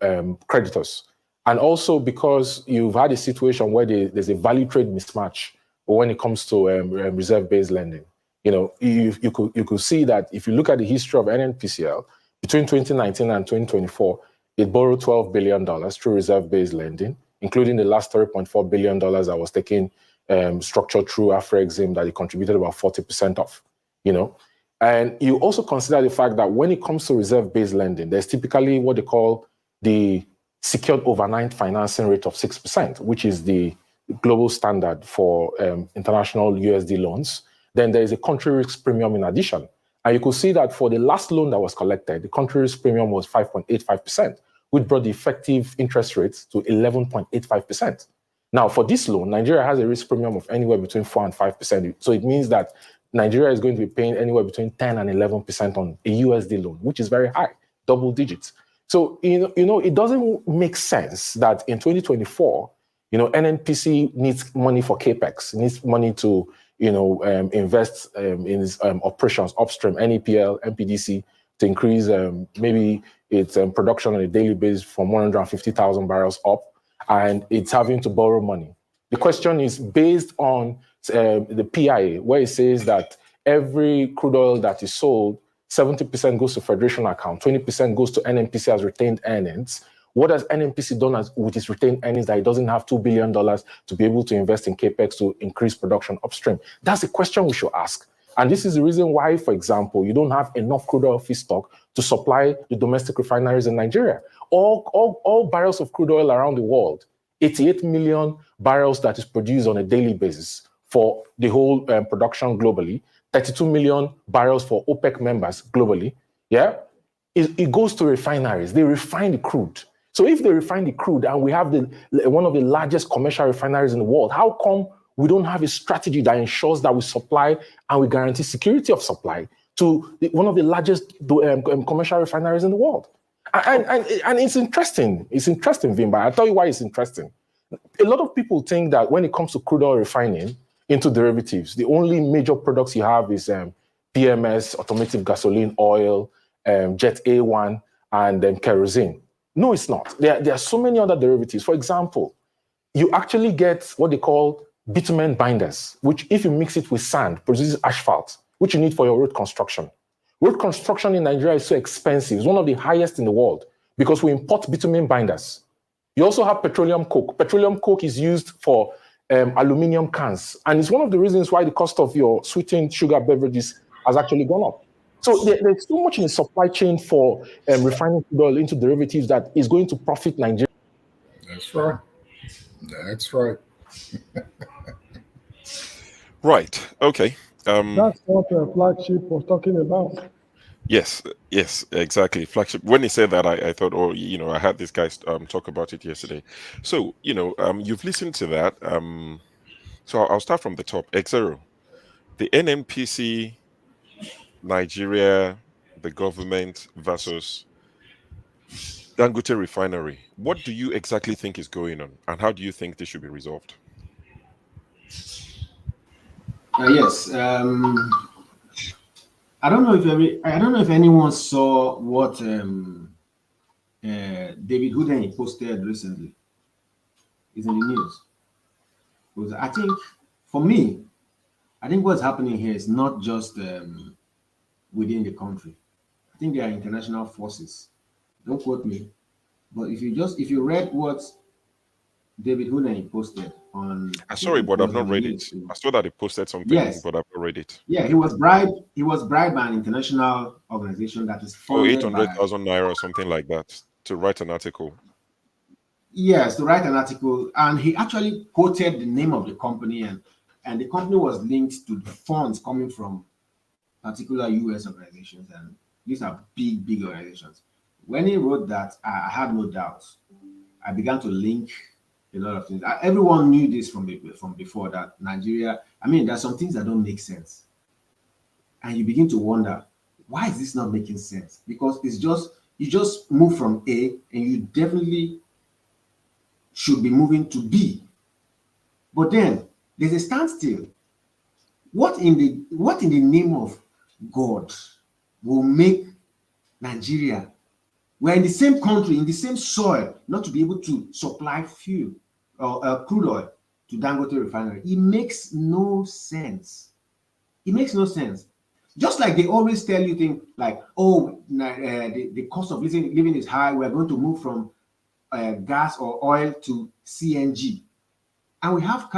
creditors. And also because you've had a situation where there's a value trade mismatch when it comes to reserve-based lending. You could see that if you look at the history of NNPCL, between 2019 and 2024, it borrowed $12 billion through reserve-based lending, including the last $3.4 billion that was taken structured through Afrexim that it contributed about 40% of, And you also consider the fact that when it comes to reserve-based lending, there's typically what they call the secured overnight financing rate of 6%, which is the global standard for international USD loans. Then there is a country risk premium in addition. And you could see that for the last loan that was collected, the country risk premium was 5.85%, which brought the effective interest rate to 11.85%. Now, for this loan, Nigeria has a risk premium of anywhere between 4 and 5%. So it means that Nigeria is going to be paying anywhere between 10 and 11% on a USD loan, which is very high, double digits. So, it doesn't make sense that in 2024, NNPC needs money for CAPEX, needs money to, invest in its operations upstream, NEPL, MPDC, to increase maybe its production on a daily basis from 150,000 barrels up, and it's having to borrow money. The question is based on the PIA, where it says that every crude oil that is sold, 70% goes to Federation account, 20% goes to NNPC as retained earnings. What has NNPC done with its retained earnings that it doesn't have $2 billion to be able to invest in CAPEX to increase production upstream? That's the question we should ask. And this is the reason why, for example, you don't have enough crude oil feedstock to supply the domestic refineries in Nigeria. All barrels of crude oil around the world, 88 million barrels that is produced on a daily basis for the whole production globally, 32 million barrels for OPEC members globally, yeah? It goes to refineries. They refine the crude. So if they refine the crude and we have one of the largest commercial refineries in the world, how come we don't have a strategy that ensures that we supply and we guarantee security of supply to one of the largest commercial refineries in the world? And it's interesting. It's interesting, Vimba. I'll tell you why it's interesting. A lot of people think that when it comes to crude oil refining into derivatives, the only major products you have is PMS, automotive gasoline, oil, Jet A1, and kerosene. No, it's not. There are so many other derivatives. For example, you actually get what they call bitumen binders, which if you mix it with sand, produces asphalt, which you need for your road construction. Road construction in Nigeria is so expensive. It's one of the highest in the world because we import bitumen binders. You also have petroleum coke. Petroleum coke is used for aluminum cans. And it's one of the reasons why the cost of your sweetened sugar beverages has actually gone up. So there's so much in the supply chain for refining crude oil into derivatives that is going to profit Nigeria. That's right. That's right. Right. Okay. That's what Flagship was talking about. Yes, exactly. Flagship. When he said that, I thought, I had this guy talk about it yesterday. So, you've listened to that. So I'll start from the top. X0. The NNPC, Nigeria, the government versus Dangote Refinery. What do you exactly think is going on, and how do you think this should be resolved? Yes. I don't know if anyone saw what David Huden posted recently. It's in the news. Because I think, for me, what's happening here is not just within the country. I think there are international forces. Don't quote me, but if you read what David Huden posted on, Sorry, but I've not read it. I saw that he posted something, yes, but I've not read it. Yeah, he was bribed by an international organization that is funded 800,000 naira or something like that to write an article. Yes, to write an article, and he actually quoted the name of the company, and the company was linked to the funds coming from particular US organizations, and these are big organizations. When he wrote that, I had no doubts. I began to link a lot of things. Everyone knew this from before, that Nigeria, there's some things that don't make sense. And you begin to wonder, why is this not making sense? Because you just move from A, and you definitely should be moving to B. But then there's a standstill. What in the name of God will make Nigeria, we're in the same country, in the same soil, not to be able to supply fuel or crude oil to Dangote Refinery? It makes no sense. It makes no sense. Just like they always tell you things like, the cost of living is high, we're going to move from gas or oil to CNG. And we have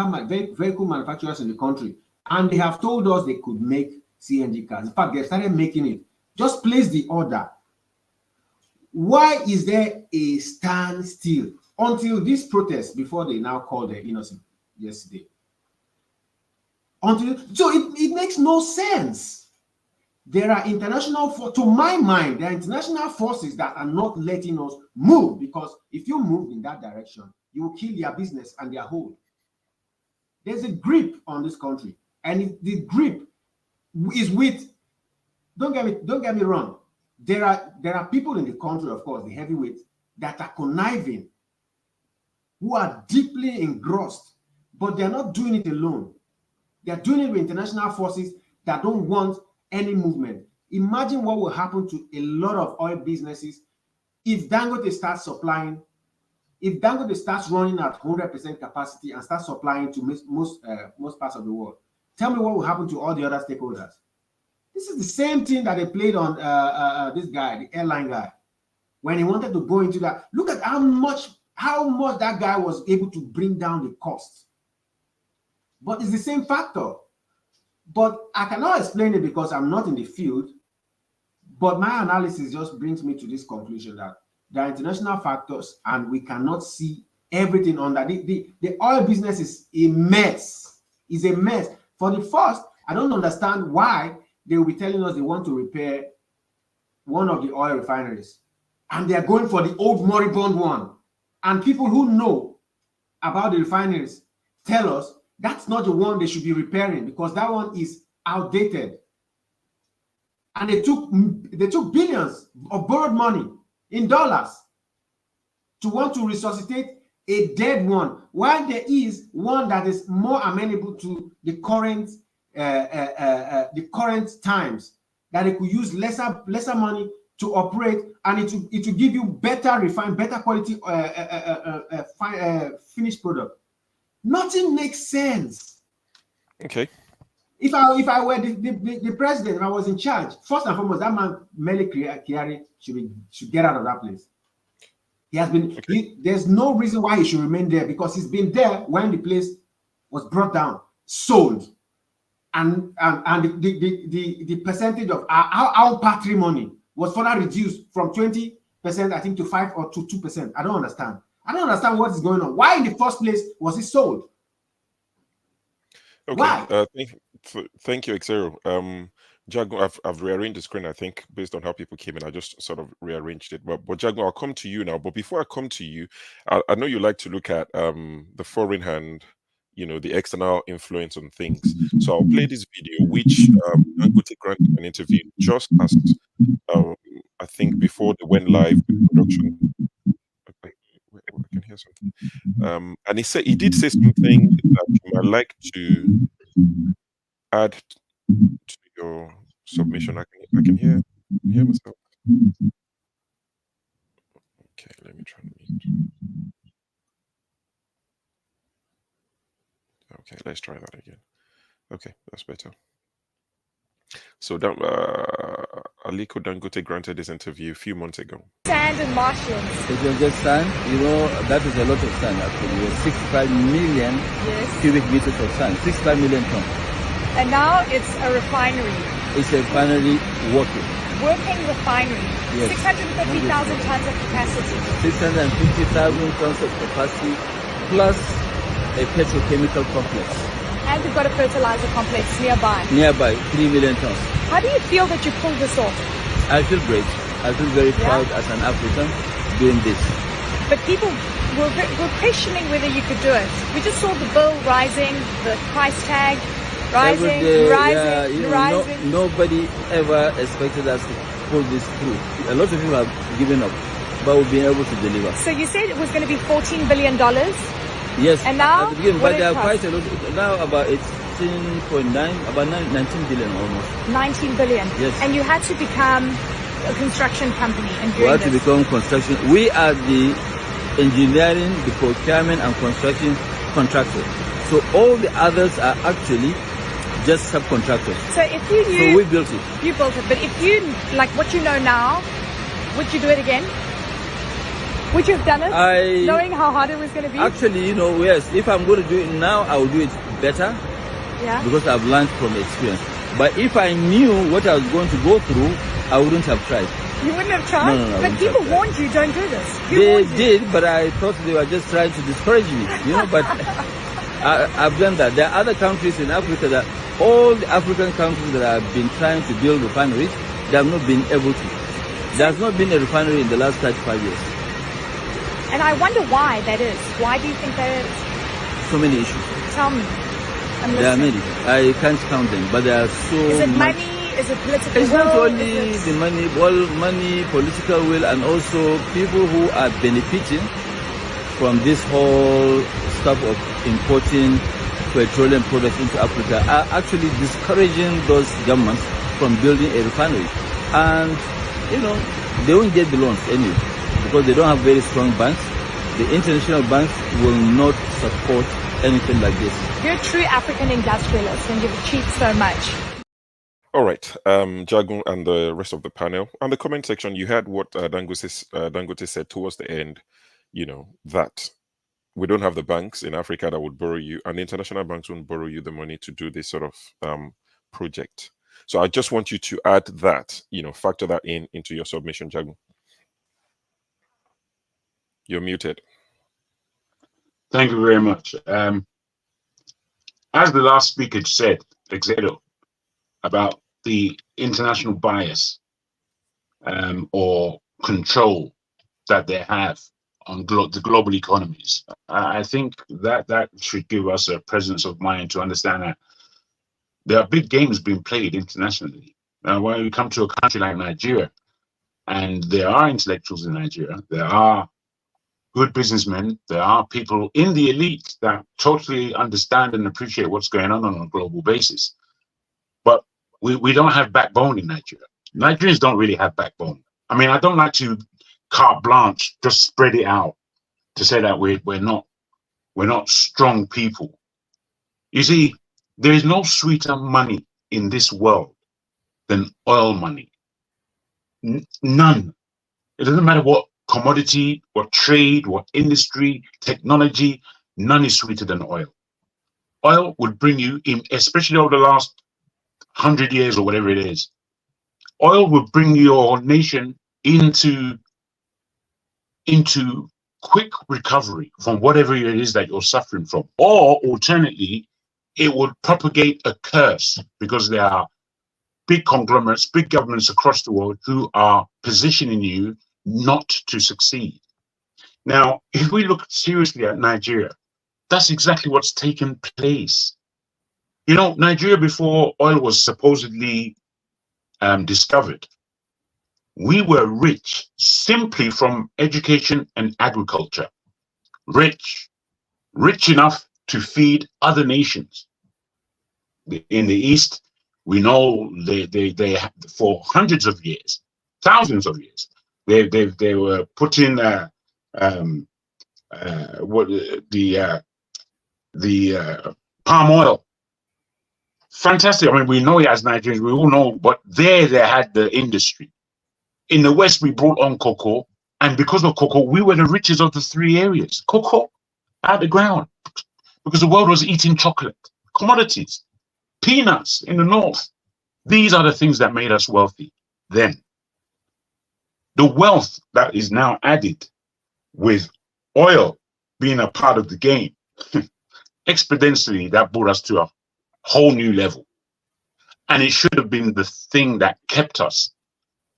vehicle manufacturers in the country, and they have told us they could make CNG cars. In fact, they started making it. Just place the order. Why is there a standstill until this protest, before they now called the innocent yesterday? So it makes no sense. There are to my mind, there are international forces that are not letting us move, because if you move in that direction, you will kill their business and their hold. There's a grip on this country, and the grip is with. Don't get me wrong. There are people in the country, of course, the heavyweights, that are conniving, who are deeply engrossed, but they're not doing it alone. They're doing it with international forces that don't want any movement. Imagine what will happen to a lot of oil businesses if Dangote starts supplying, if Dangote starts running at 100% capacity and starts supplying to most parts of the world. Tell me what will happen to all the other stakeholders. This is the same thing that they played on this guy, the airline guy, when he wanted to go into that. Look at how much that guy was able to bring down the cost. But it's the same factor. But I cannot explain it because I'm not in the field. But my analysis just brings me to this conclusion that there are international factors and we cannot see everything on that. The oil business is a mess. It's a mess. For the first, I don't understand why they will be telling us they want to repair one of the oil refineries. And they are going for the old moribund one. And people who know about the refineries tell us that's not the one they should be repairing because that one is outdated. And they took billions of borrowed money in dollars to want to resuscitate a dead one, while there is one that is more amenable to the current times, that it could use lesser money to operate, and it will give you better refined, better quality finished product. Nothing makes sense. Okay. If I were the president, if I was in charge, first and foremost, that man Mele Kyari should get out of that place. He has been. Okay. There's no reason why he should remain there because he's been there when the place was brought down, sold, and the percentage of our patrimony was further reduced from 20%, I think, to 5 or to 2%. I don't understand. I don't understand what is going on. Why in the first place was it sold? Okay. Why? Thank you, Xero. Jago, I've rearranged the screen, I think, based on how people came in. I just sort of rearranged it. But Jago, I'll come to you now. But before I come to you, I know you like to look at the foreign hand, the external influence on things. So I'll play this video, which Dangote granted an interview just as, I think, before they went live with production. I can hear something. And he did say something that you might like to add to your submission. I can hear myself. Okay, let me try and mute. Okay, let's try that again. Okay, that's better. So Aliko Dangote granted this interview a few months ago. Sand and marshes. It was just sand, that is a lot of sand actually. 65 million cubic meters of sand, 65 million tons. And now it's a refinery. It's a refinery working. Working refinery. Yes. 650,000 tons of capacity. 650,000 tons of capacity plus a petrochemical complex. And we've got a fertilizer complex nearby. Nearby, 3 million tons. How do you feel that you pulled this off? I feel great. I feel very proud as an African doing this. But people were questioning whether you could do it. We just saw the bill rising, the price tag rising. Nobody ever expected us to pull this through. A lot of people have given up, but we've been able to deliver. So you said it was going to be $14 billion? Yes. And now, at the beginning, but there are quite a lot. Now about 18.9, about 19 billion almost. 19 billion. Yes. And you had to become a construction company and we had to become construction. We are the engineering, the procurement and construction contractor. So all the others are actually just subcontractors. So if you knew, so we built it. You built it, but if you like what you know now, would you do it again? Would you have done it, knowing how hard it was going to be? Actually, yes. If I'm going to do it now, I will do it better. Yeah. Because I've learned from experience. But if I knew what I was going to go through, I wouldn't have tried. You wouldn't have tried? No. But people warned you, don't do this. They did, but I thought they were just trying to discourage me. But I've done that. There are other countries in Africa that all the African countries that have been trying to build refineries, they have not been able to. There has not been a refinery in the last 35 years. And I wonder why that is. Why do you think that is? So many issues. Tell me. There are many. I can't count them, but there are so Is it much. money? Is it political It's will? not only the money, money, political will, and also people who are benefiting from this whole stuff of importing petroleum products into Africa are actually discouraging those governments from building a refinery. And, you know, they won't get the loans anyway because they don't have very strong banks. The international banks will not support anything like this. You're a true African industrialist and you've achieved so much. All right, Jagun and the rest of the panel. On the comment section, you heard what Dangote said towards the end, you know, that we don't have the banks in Africa that would borrow you, and the international banks won't borrow you the money to do this sort of project. So I just want you to add that, you know, factor that into your submission, Jagun. You're muted. Thank you very much. As the last speaker said, Exedo, about the international bias or control that they have on the global economies, I think that should give us a presence of mind to understand that there are big games being played internationally. When we come to a country like Nigeria, and there are intellectuals in Nigeria, there are good businessmen, there are people in the elite that totally understand and appreciate what's going on a global basis. But we don't have backbone in Nigeria. Nigerians don't really have backbone. I mean, I don't like to carte blanche, just spread it out to say that we're not strong people. You see, there is no sweeter money in this world than oil money. None. It doesn't matter what commodity, what trade, what industry, technology, none is sweeter than oil. Oil would bring you in, especially over the last 100 years or whatever it is, oil will bring your nation into quick recovery from whatever it is that you're suffering from. Or alternately, it would propagate a curse because there are big conglomerates, big governments across the world who are positioning you not to succeed. Now, if we look seriously at Nigeria, that's exactly what's taken place. You know, Nigeria, before oil was supposedly discovered, we were rich simply from education and agriculture. Rich enough to feed other nations. In the East, we know they for hundreds of years, thousands of years, they were putting palm oil. Fantastic. I mean, we know it as Nigerians, we all know, but there they had the industry. In the West, we brought on cocoa, and because of cocoa, we were the richest of the three areas. Cocoa out the ground, because the world was eating chocolate, commodities, peanuts in the North. These are the things that made us wealthy then. The wealth that is now added with oil being a part of the game, exponentially, that brought us to a whole new level. And it should have been the thing that kept us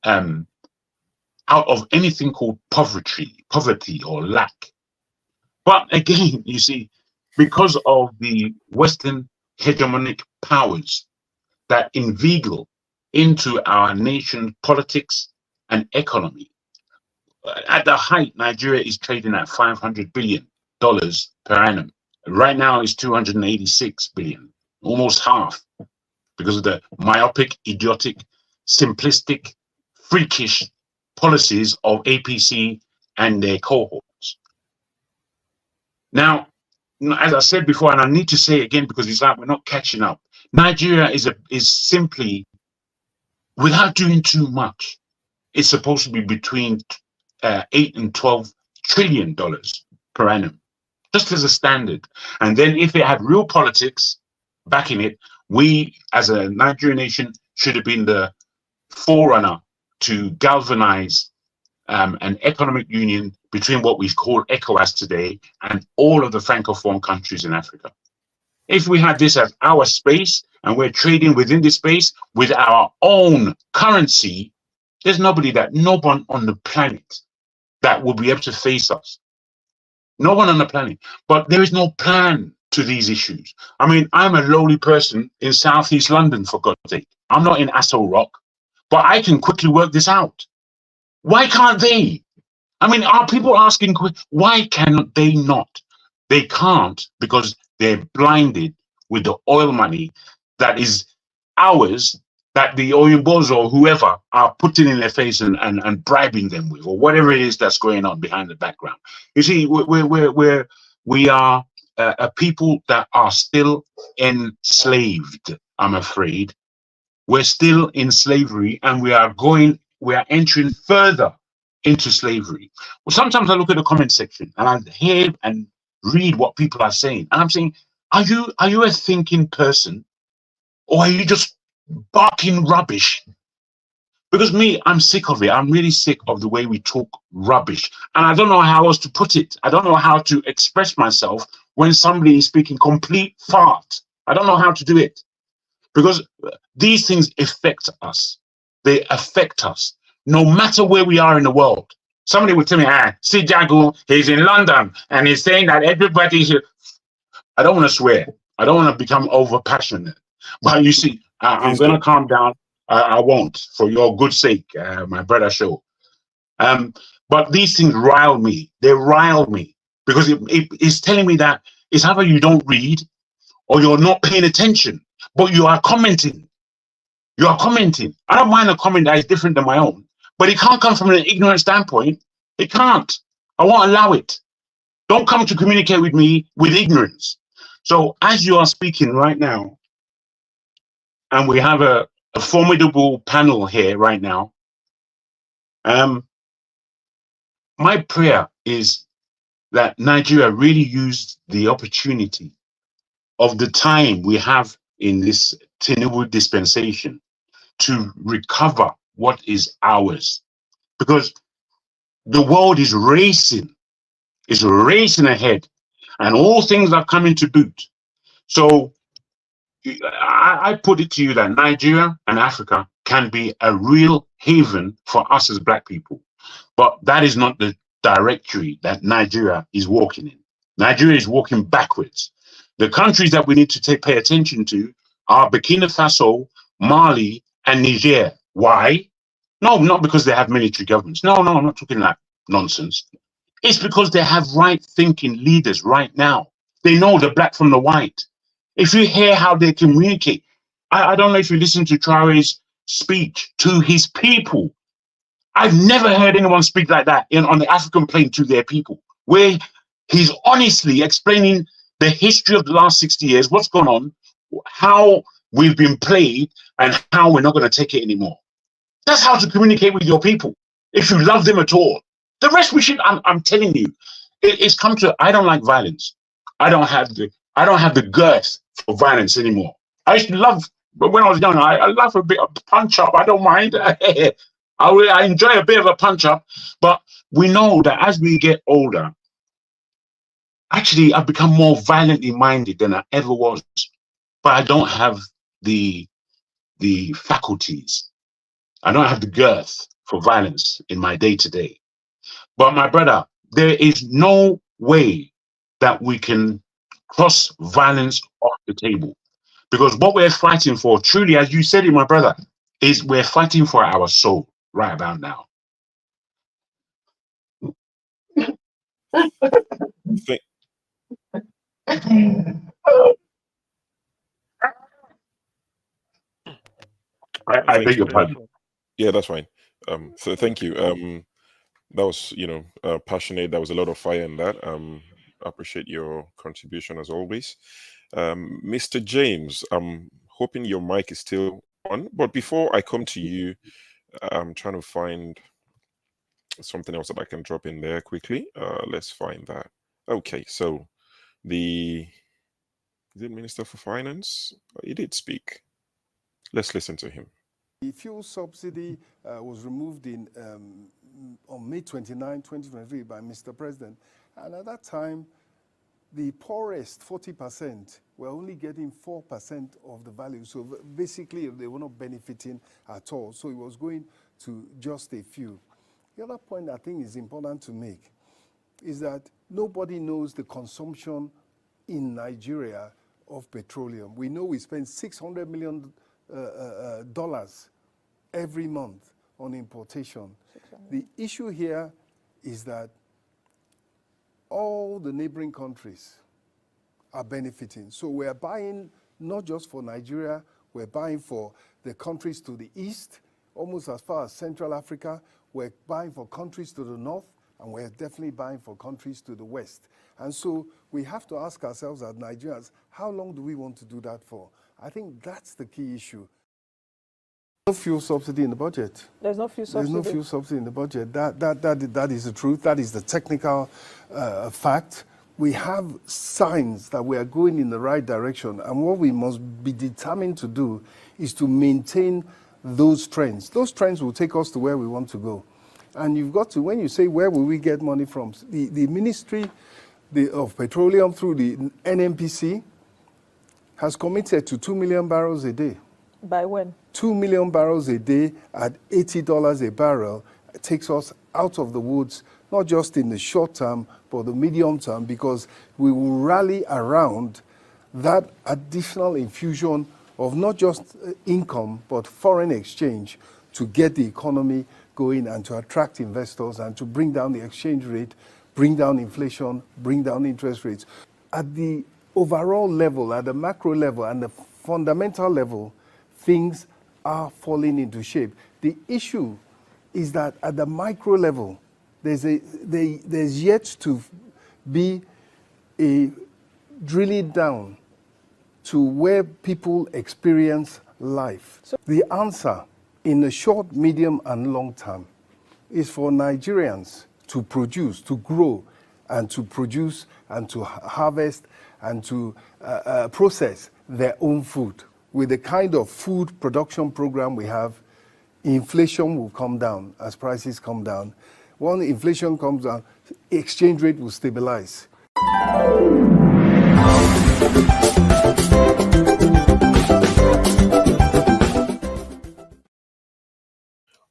out of anything called poverty or lack. But again, you see, because of the Western hegemonic powers that inveigle into our nation's politics and economy, at the height, Nigeria is trading at $500 billion per annum. Right now, it's 286 billion, almost half, because of the myopic, idiotic, simplistic, freakish policies of APC and their cohorts. Now, as I said before, and I need to say again because it's like we're not catching up, Nigeria is simply, without doing too much, it's supposed to be between 8 and 12 trillion dollars per annum, just as a standard. And then if it had real politics backing it, we as a Nigerian nation should have been the forerunner to galvanize an economic union between what we call ECOWAS today and all of the Francophone countries in Africa. If we had this as our space and we're trading within this space with our own currency, there's no one on the planet that will be able to face us. No one on the planet. But there is no plan to these issues. I mean, I'm a lowly person in Southeast London, for God's sake. I'm not in Aso Rock, but I can quickly work this out. Why can't they? I mean, are people asking, why can they not? They can't because they're blinded with the oil money that is ours, that the Oyimbos or whoever are putting in their face and bribing them with, or whatever it is that's going on behind the background. You see, we are a people that are still enslaved, I'm afraid. We're still in slavery, and we are entering further into slavery. Well, sometimes I look at the comment section and I hear and read what people are saying, and I'm saying, are you a thinking person, or are you just barking rubbish? Because me, I'm sick of it. I'm really sick of the way we talk rubbish, and I don't know how else to put it. I don't know how to express myself when somebody is speaking complete fart. I don't know how to do it, because these things affect us. They affect us no matter where we are in the world. Somebody would tell me, see Jago, he's in London and he's saying that everybody should. I don't want to swear. I don't want to become over passionate. But you see, I'm going to calm down. I won't, for your good sake, my brother Show. But these things rile me. They rile me because it's telling me that it's either you don't read or you're not paying attention, but you are commenting. You are commenting. I don't mind a comment that is different than my own, but it can't come from an ignorant standpoint. It can't. I won't allow it. Don't come to communicate with me with ignorance. So as you are speaking right now, and we have a formidable panel here right now, my prayer is that Nigeria really used the opportunity of the time we have in this Tinubu dispensation to recover what is ours, because the world is racing ahead, and all things are coming to boot. So I put it to you that Nigeria and Africa can be a real haven for us as Black people, but that is not the directory that Nigeria is walking in. Nigeria is walking backwards. The countries that we need to pay attention to are Burkina Faso, Mali, and Niger. Why? No, not because they have military governments. No, I'm not talking that nonsense. It's because they have right-thinking leaders right now. They know the black from the white. If you hear how they communicate, I don't know if you listen to Traore's speech to his people. I've never heard anyone speak like that on the African plane to their people, where he's honestly explaining the history of the last 60 years, what's gone on, how we've been played, and how we're not going to take it anymore. That's how to communicate with your people, if you love them at all. The rest we should, I'm telling you, it's come to, I don't like violence. I don't have the girth for violence anymore. I used to love, but when I was young, I love a bit of punch up. I don't mind. I enjoy a bit of a punch up, but we know that as we get older, actually I've become more violently minded than I ever was, but I don't have the faculties. I don't have the girth for violence in my day-to-day. But my brother, there is no way that we can cross violence off the table, because what we're fighting for, truly, as you said it, my brother, is we're fighting for our soul right about now. I beg your pardon. Yeah, that's fine. So thank you. That was, passionate. There was a lot of fire in that. I appreciate your contribution as always. Mr. James, I'm hoping your mic is still on, but before I come to you, I'm trying to find something else that I can drop in there quickly. Let's find that. Okay, so is it Minister for Finance? He did speak. Let's listen to him. The fuel subsidy was removed on May 29, 2023 by Mr. President. And at that time, the poorest, 40%, were only getting 4% of the value. So basically, they were not benefiting at all. So it was going to just a few. The other point I think is important to make is that nobody knows the consumption in Nigeria of petroleum. We know we spend $600 million every month on importation. The issue here is that all the neighboring countries are benefiting. So we're buying not just for Nigeria, we're buying for the countries to the east, almost as far as Central Africa. We're buying for countries to the north, and we're definitely buying for countries to the west. And so we have to ask ourselves as Nigerians, how long do we want to do that for? I think that's the key issue. No fuel subsidy in the budget. There's no fuel subsidy. There's no fuel subsidy in the budget. That is the truth. That is the technical fact. We have signs that we are going in the right direction, and what we must be determined to do is to maintain those trends. Those trends will take us to where we want to go. And you've got to, when you say where will we get money from, the Ministry of Petroleum through the NNPC has committed to 2 million barrels a day. By when? 2 million barrels a day at $80 a barrel takes us out of the woods, not just in the short term, but the medium term, because we will rally around that additional infusion of not just income, but foreign exchange to get the economy going and to attract investors and to bring down the exchange rate, bring down inflation, bring down interest rates. At the overall level, at the macro level and the fundamental level, things are falling into shape. The issue is that at the micro level, there's yet to be a drilling down to where people experience life. So the answer in the short, medium, and long term is for Nigerians to produce, to grow, and to produce, and to harvest, and to process their own food. With the kind of food production program we have, inflation will come down as prices come down. When inflation comes down, exchange rate will stabilize.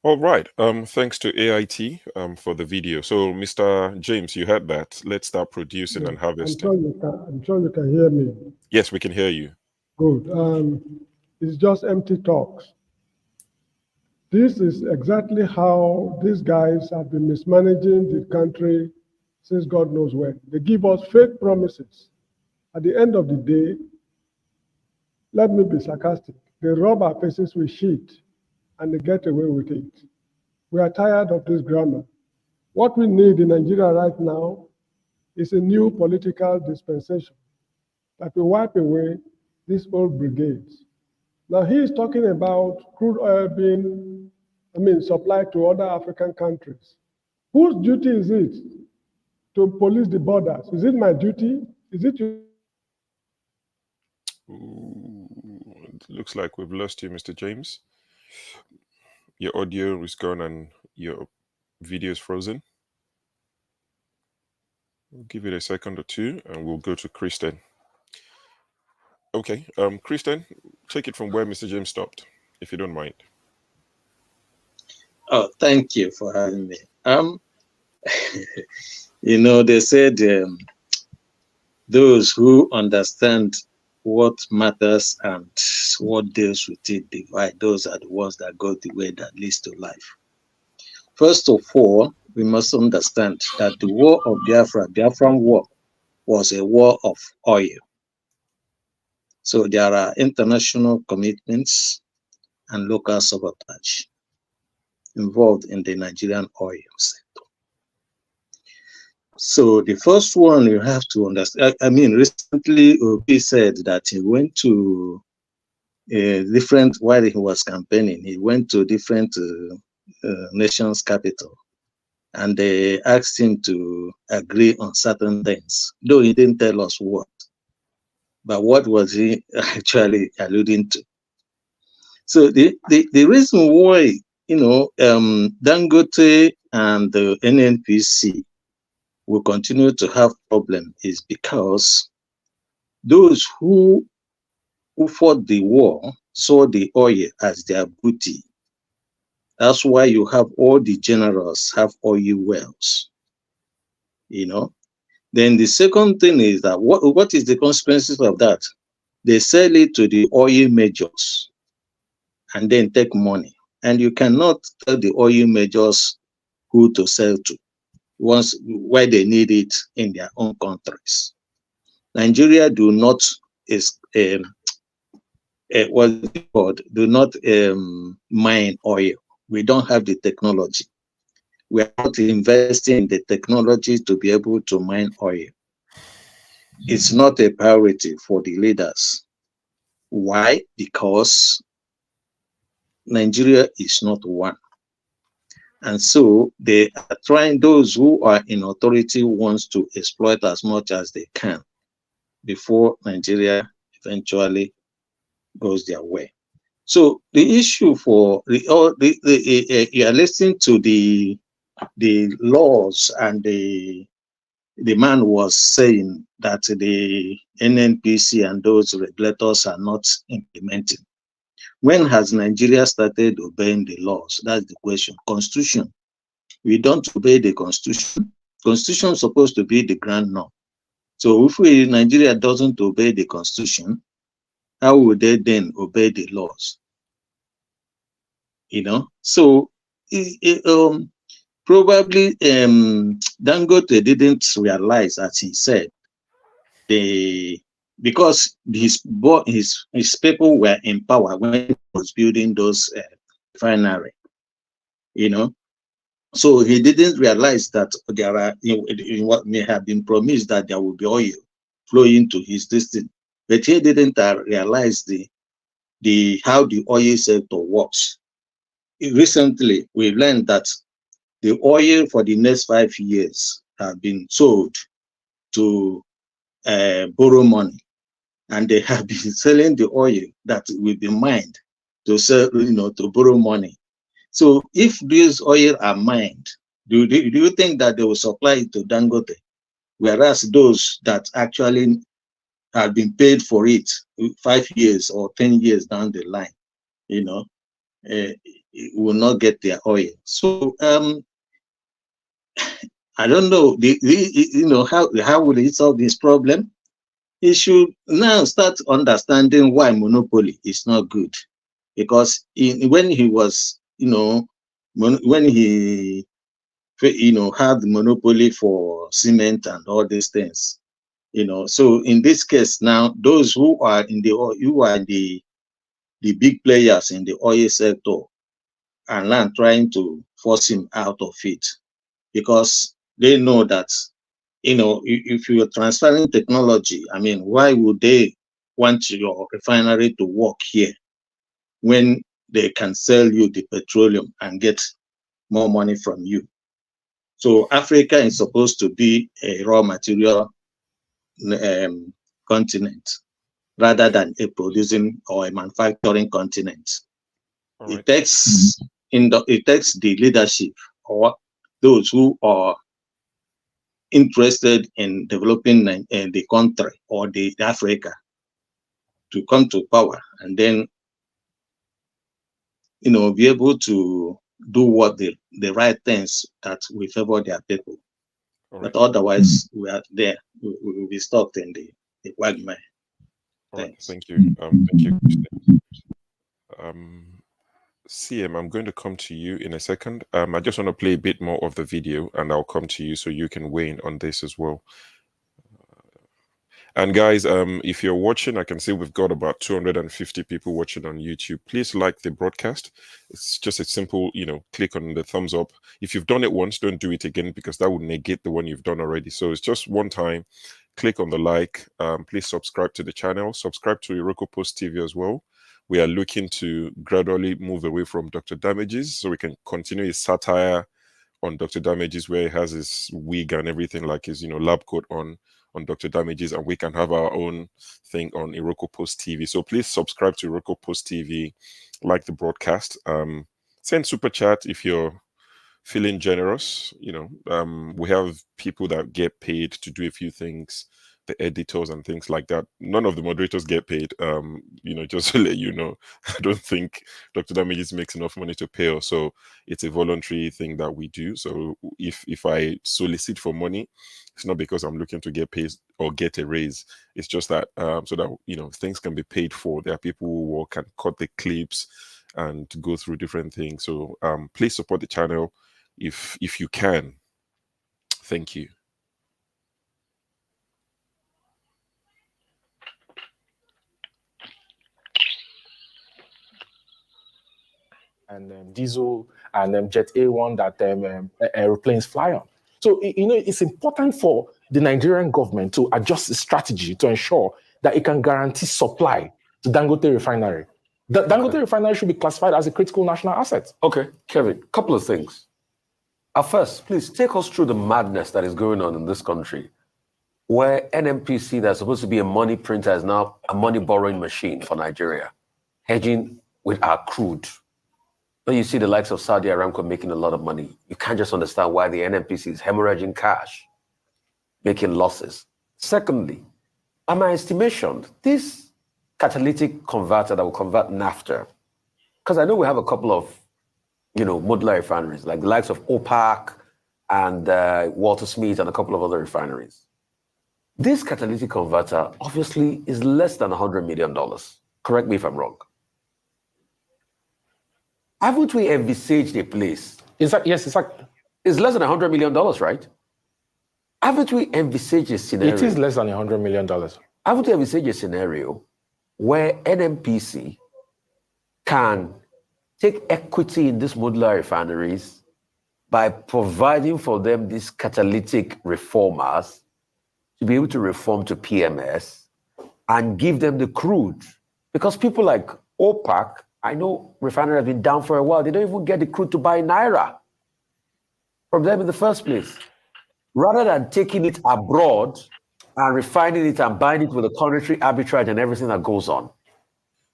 All right. Thanks to AIT for the video. So, Mr. James, you heard that. Let's start producing and harvesting. I'm sure you can hear me. Yes, we can hear you. Good. It's just empty talks. This is exactly how these guys have been mismanaging the country since God knows when. They give us fake promises. At the end of the day, let me be sarcastic, they rub our faces with shit and they get away with it. We are tired of this grammar. What we need in Nigeria right now is a new political dispensation that will wipe away these old brigades. Now he is talking about crude oil being, supplied to other African countries. Whose duty is it to police the borders? Is it my duty? Is it your? It looks like we've lost you, Mr. James. Your audio is gone and your video is frozen. We'll give it a second or two and we'll go to Kristen. Okay, Kristen, take it from where Mr. James stopped, if you don't mind. Oh, thank you for having me. They said those who understand what matters and what deals with it divide. Those are the ones that go the way that leads to life. First of all, we must understand that the war of Biafra, Biafran war, was a war of oil. So there are international commitments and local sabotage involved in the Nigerian oil sector. So the first one you have to understand, recently Obi said that he went to while he was campaigning, he went to different nations' capital and they asked him to agree on certain things, though he didn't tell us what. But what was he actually alluding to? So the reason why, Dangote and the NNPC will continue to have problem is because those who fought the war saw the oil as their booty. That's why you have all the generals have oil wells. Then the second thing is that what is the consequences of that? They sell it to the oil majors and then take money. And you cannot tell the oil majors who to sell to why they need it in their own countries. Nigeria do not mine oil. We don't have the technology. We are not investing in the technology to be able to mine oil. It's not a priority for the leaders. Why? Because Nigeria is not one. And so they are trying, those who are in authority wants to exploit as much as they can before Nigeria eventually goes their way. So the issue for you are listening to the laws, and the man was saying that the NNPC and those regulators are not implementing. When has Nigeria started obeying the laws? That's the question. Constitution. We don't obey the Constitution. Constitution is supposed to be the grand norm. So if Nigeria doesn't obey the Constitution, how would they then obey the laws? You know, so probably Dangote didn't realize, as he said, because his people were in power when he was building those refinery, you know. So he didn't realize that there are, what may have been promised, that there will be oil flowing to his district, but he didn't realize how the oil sector works. Recently, we learned that the oil for the next 5 years have been sold to borrow money, and they have been selling the oil that will be mined to sell, to borrow money. So if these oil are mined, do you think that they will supply it to Dangote? Whereas those that actually have been paid for it 5 years or 10 years down the line, will not get their oil. So I don't know, how will it solve this problem? He should now start understanding why monopoly is not good. Because when he was, when he, had the monopoly for cement and all these things, so in this case now, those who are the big players in the oil sector are now trying to force him out of it, because they know that, if you are transferring technology, I mean, why would they want your refinery to work here when they can sell you the petroleum and get more money from you? So Africa is supposed to be a raw material continent rather than a producing or a manufacturing continent. It takes the leadership, or those who are interested in developing the country or the Africa, to come to power and then be able to do what the right things that will favor their people. But otherwise, we are there. We will be stuck in the quagmire. Thank you. Thank you. CM, I'm going to come to you in a second. I just want to play a bit more of the video, and I'll come to you so you can weigh in on this as well. And guys, if you're watching, I can see we've got about 250 people watching on YouTube. Please like the broadcast. It's just a simple, click on the thumbs up. If you've done it once, don't do it again, because that would negate the one you've done already. So it's just one time. Click on the like. Please subscribe to the channel. Subscribe to Iroko Post TV as well. We are looking to gradually move away from Dr. Damages, so we can continue his satire on Dr. Damages, where he has his wig and everything, like his lab coat on Dr. Damages, and we can have our own thing on Iroko Post TV. So please subscribe to Iroko Post TV, like the broadcast, send super chat if you're feeling generous. We have people that get paid to do a few things the editors and things like that. None of the moderators get paid. Just to let you know, I don't think Dr. Damages makes enough money to pay us, so it's a voluntary thing that we do. So if I solicit for money, it's not because I'm looking to get paid or get a raise. It's just that so that things can be paid for. There are people who work and cut the clips and go through different things. So please support the channel if you can. Thank you. And diesel and Jet A1 that airplanes fly on. So, it's important for the Nigerian government to adjust its strategy to ensure that it can guarantee supply to Dangote refinery. The Dangote refinery should be classified as a critical national asset. Okay, Kevin, couple of things. First, please take us through the madness that is going on in this country, where NNPC, that's supposed to be a money printer, is now a money borrowing machine for Nigeria, hedging with our crude. When you see the likes of Saudi Aramco making a lot of money, you can't just understand why the NNPC is hemorrhaging cash, making losses. Secondly, by my estimation, this catalytic converter that will convert naphtha, because I know we have a couple of, modular refineries, like the likes of OPAC and Walter Smith and a couple of other refineries. This catalytic converter obviously is less than $100 million. Correct me if I'm wrong. Haven't we envisaged a place? Yes, it's less than $100 million, right? Haven't we envisaged a scenario? It is less than $100 million. Haven't we envisaged a scenario where NNPC can take equity in these modular refineries by providing for them these catalytic reformers to be able to reform to PMS and give them the crude? Because people like OPAC, I know refinery has been down for a while. They don't even get the crude to buy Naira from them in the first place. Rather than taking it abroad and refining it and buying it with the monetary arbitrage and everything that goes on.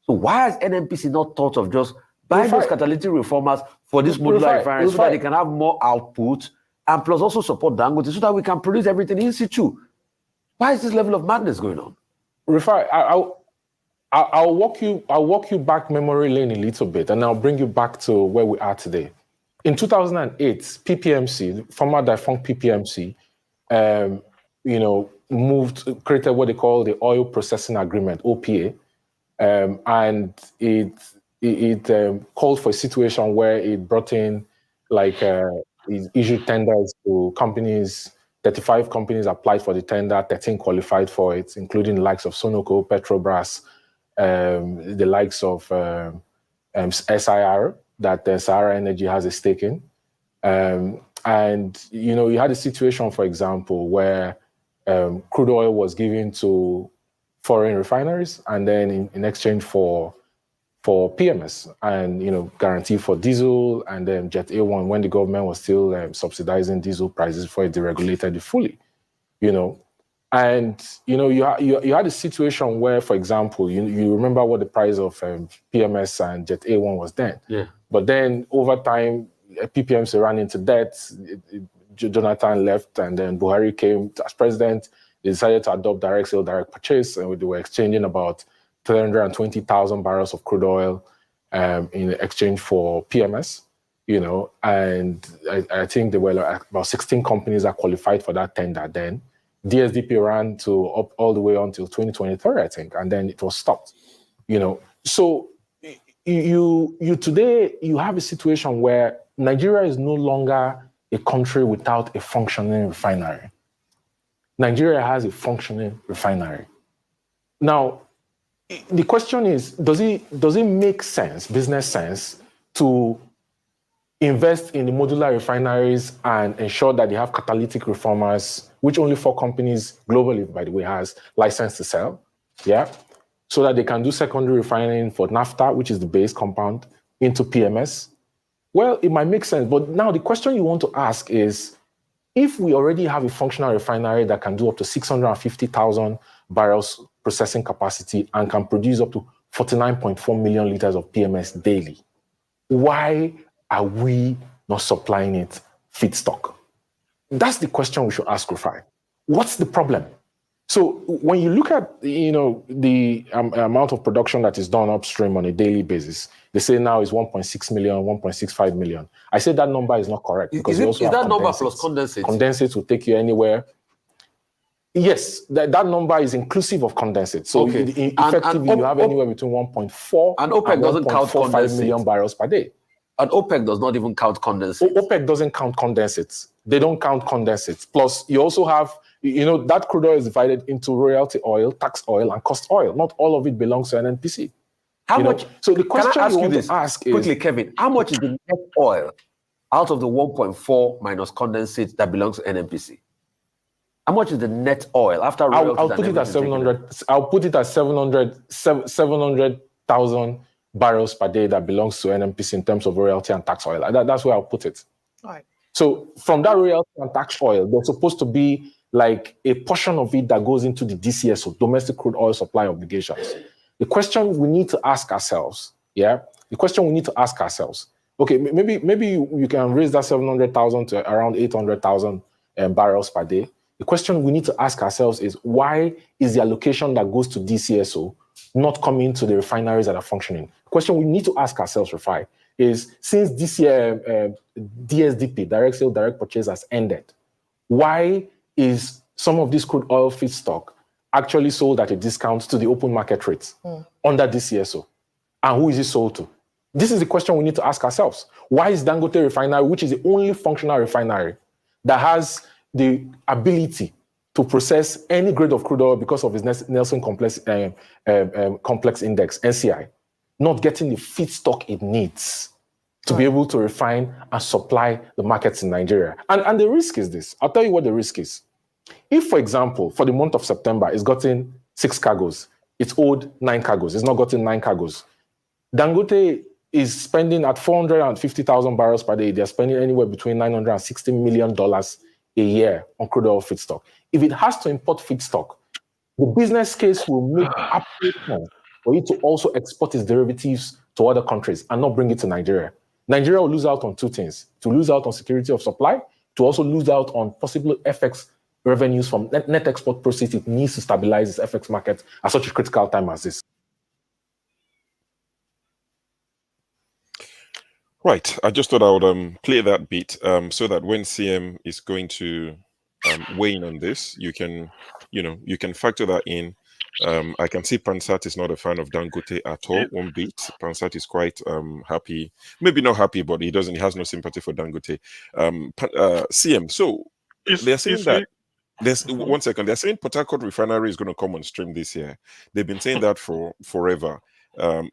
So why has NNPC not thought of just buying those catalytic reformers for this modular refineries so that they can have more output and plus also support Dangote so that we can produce everything in situ? Why is this level of madness going on? I'll walk you back memory lane a little bit, and I'll bring you back to where we are today. In 2008, PPMC, former defunct PPMC, created what they call the Oil Processing Agreement, OPA, and it called for a situation where it brought in, it issued tenders to companies. 35 companies applied for the tender, 13 qualified for it, including the likes of Sonoco, Petrobras, the likes of SIR, that Sahara Energy has a stake in. You had a situation, for example, where crude oil was given to foreign refineries, and then in exchange for PMS and guarantee for diesel, and then Jet A1 when the government was still subsidizing diesel prices before it deregulated it fully, And you had a situation where, for example, you remember what the price of PMS and Jet A1 was then. Yeah. But then over time, PPMC ran into debt. Jonathan left, and then Buhari came as president. They decided to adopt direct sale, direct purchase, and they were exchanging about 320,000 barrels of crude oil in exchange for PMS. And I think there were about 16 companies that qualified for that tender then. DSDP ran to up all the way until 2023, I think, and then it was stopped. So you today you have a situation where Nigeria is no longer a country without a functioning refinery. Nigeria has a functioning refinery. Now, the question is, does it make sense, business sense, to invest in the modular refineries and ensure that they have catalytic reformers, which only 4 companies globally, by the way, has license to sell, so that they can do secondary refining for naphtha, which is the base compound, into PMS? Well, it might make sense, but now the question you want to ask is, if we already have a functional refinery that can do up to 650,000 barrels processing capacity and can produce up to 49.4 million liters of PMS daily, why are we not supplying it feedstock? That's the question we should ask Rufai. What's the problem? So when you look at, the amount of production that is done upstream on a daily basis, they say now is 1.6 million, 1.65 million. I say that number is not correct because is that number plus condensate? Condensate will take you anywhere. Yes, that number is inclusive of condensate. So effectively, you have anywhere between 1.4 and OPEC doesn't count condensate. million barrels per day. And OPEC does not even count condensate. OPEC doesn't count condensates. They don't count condensates. Plus, you also have, that crude oil is divided into royalty oil, tax oil, and cost oil. Not all of it belongs to NNPC. How much? So the question can I ask you want this to ask is quickly, Kevin? How much is the net oil out of the 1.4 minus condensate that belongs to NNPC? How much is the net oil after royalties? I'll put it at 700. I'll put it at 700,000 barrels per day that belongs to NNPC in terms of royalty and tax oil. That's where I'll put it. All right. So from that royalty and tax oil, there's supposed to be like a portion of it that goes into the DCSO, domestic crude oil supply obligations. The question we need to ask ourselves, okay, maybe you can raise that 700,000 to around 800,000 barrels per day. The question we need to ask ourselves is, why is the allocation that goes to DCSO not coming to the refineries that are functioning? The question we need to ask ourselves, Rafai, is since this year DSDP, direct sale, direct purchase, has ended, why is some of this crude oil feedstock actually sold at a discount to the open market rates under DCSO? And who is it sold to? This is the question we need to ask ourselves. Why is Dangote refinery, which is the only functional refinery that has the ability to process any grade of crude oil because of its Nelson Complex Index, NCI, not getting the feedstock it needs to be able to refine and supply the markets in Nigeria? And the risk is this. I'll tell you what the risk is. If, for example, for the month of September, it's gotten 6 cargoes, it's owed 9 cargoes, it's not gotten 9 cargoes. Dangote is spending at 450,000 barrels per day. They're spending anywhere between $960 million a year on crude oil feedstock. If it has to import feedstock, the business case will make absolute sense for it to also export its derivatives to other countries and not bring it to Nigeria. Nigeria will lose out on two things: to lose out on security of supply, to also lose out on possible FX revenues from net export proceeds. It needs to stabilize its FX market at such a critical time as this. Right. I just thought I would play that bit so that when CM is going to weigh in on this, you can factor that in. I can see Pansat is not a fan of Dangote at all. One bit. Pansat is quite happy. Maybe not happy, but he has no sympathy for Dangote. CM. So they're saying that. There's 1 second. They're saying Port Harcourt refinery is going to come on stream this year. They've been saying that for forever.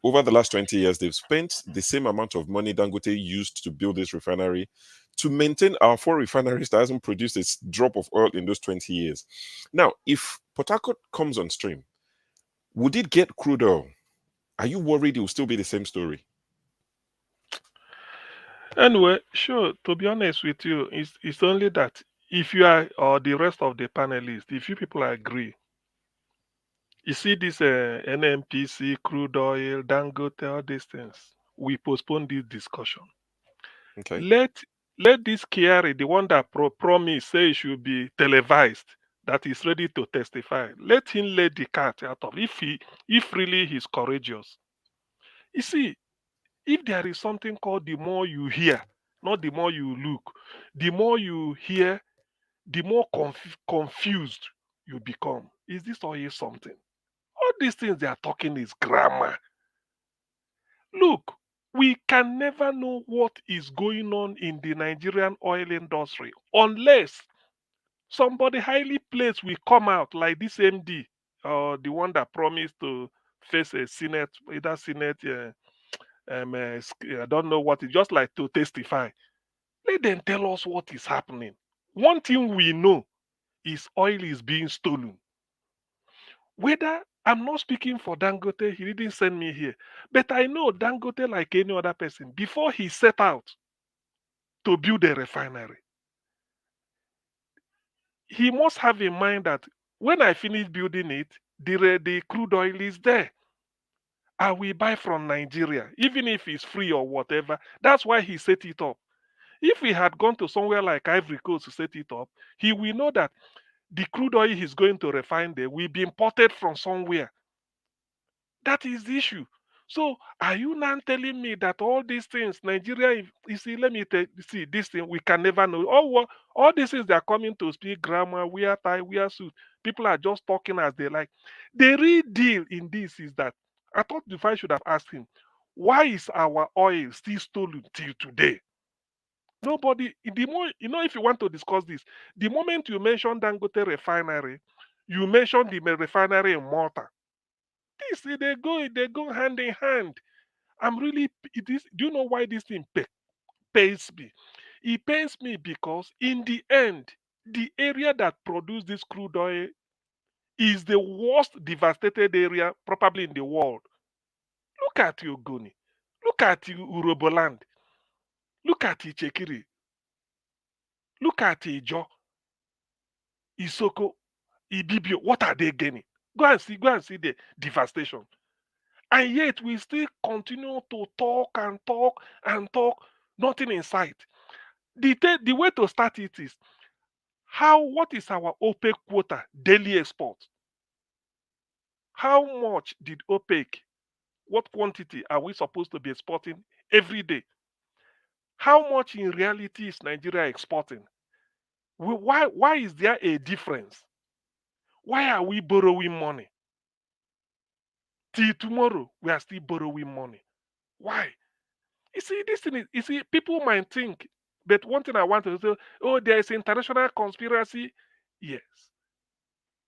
Over the last 20 years, they've spent the same amount of money Dangote used to build this refinery to maintain our 4 refineries that hasn't produced a drop of oil in those 20 years. Now, if Port Harcourt comes on stream, would it get crude oil? Are you worried it will still be the same story? Anyway, sure, to be honest with you, it's only that if you are, or the rest of the panelists, if you people agree, you see this NNPC, crude oil, Dangote, all these things, we postpone this discussion. Okay. Let this Kyari, the one that promised, say it should be televised, that is ready to testify. Let him let the cat out of if really he's courageous. You see, if there is something called the more you hear, not the more you look, the more you hear, the more confused you become. Is this oil something? All these things they are talking is grammar. Look, we can never know what is going on in the Nigerian oil industry unless somebody highly placed will come out like this MD, or the one that promised to face a Senate, either Senate, I don't know what, it's just like to testify. Let them tell us what is happening. One thing we know is oil is being stolen. Whether I'm not speaking for Dangote, he didn't send me here, but I know Dangote, like any other person, before he set out to build a refinery, he must have in mind that when I finish building it, the crude oil is there. I will buy from Nigeria, even if it's free or whatever. That's why he set it up. If he had gone to somewhere like Ivory Coast to set it up, he will know that The crude oil he's going to refine there will be imported from somewhere. That is the issue. So are you now telling me that all these things, Nigeria, you see, let me see this thing, we can never know. All these things they are coming to speak grammar, wear tie, wear suit. People are just talking as they like. The real deal in this is that I thought the fight should have asked him, why is our oil still stolen till today? Nobody, the more, if you want to discuss this, the moment you mention Dangote refinery, you mention the refinery in Malta. They go hand in hand. I'm really do you know why this thing pains me? It pains me because in the end, the area that produces this crude oil is the worst devastated area probably in the world. Look at Ogoni. Look at Uroboland. Look at Ichekiri. Look at Ijo, Isoko, Ibibio. What are they gaining? Go and see the devastation. And yet we still continue to talk and talk and talk, nothing in sight. The way to start it is what is our OPEC quota daily export? How much did OPEC, what quantity are we supposed to be exporting every day? How much in reality is Nigeria exporting? Why is there a difference? Why are we borrowing money? Till tomorrow, we are still borrowing money. Why? You see, this thing is, people might think, but one thing I want to say, oh, there is international conspiracy. Yes.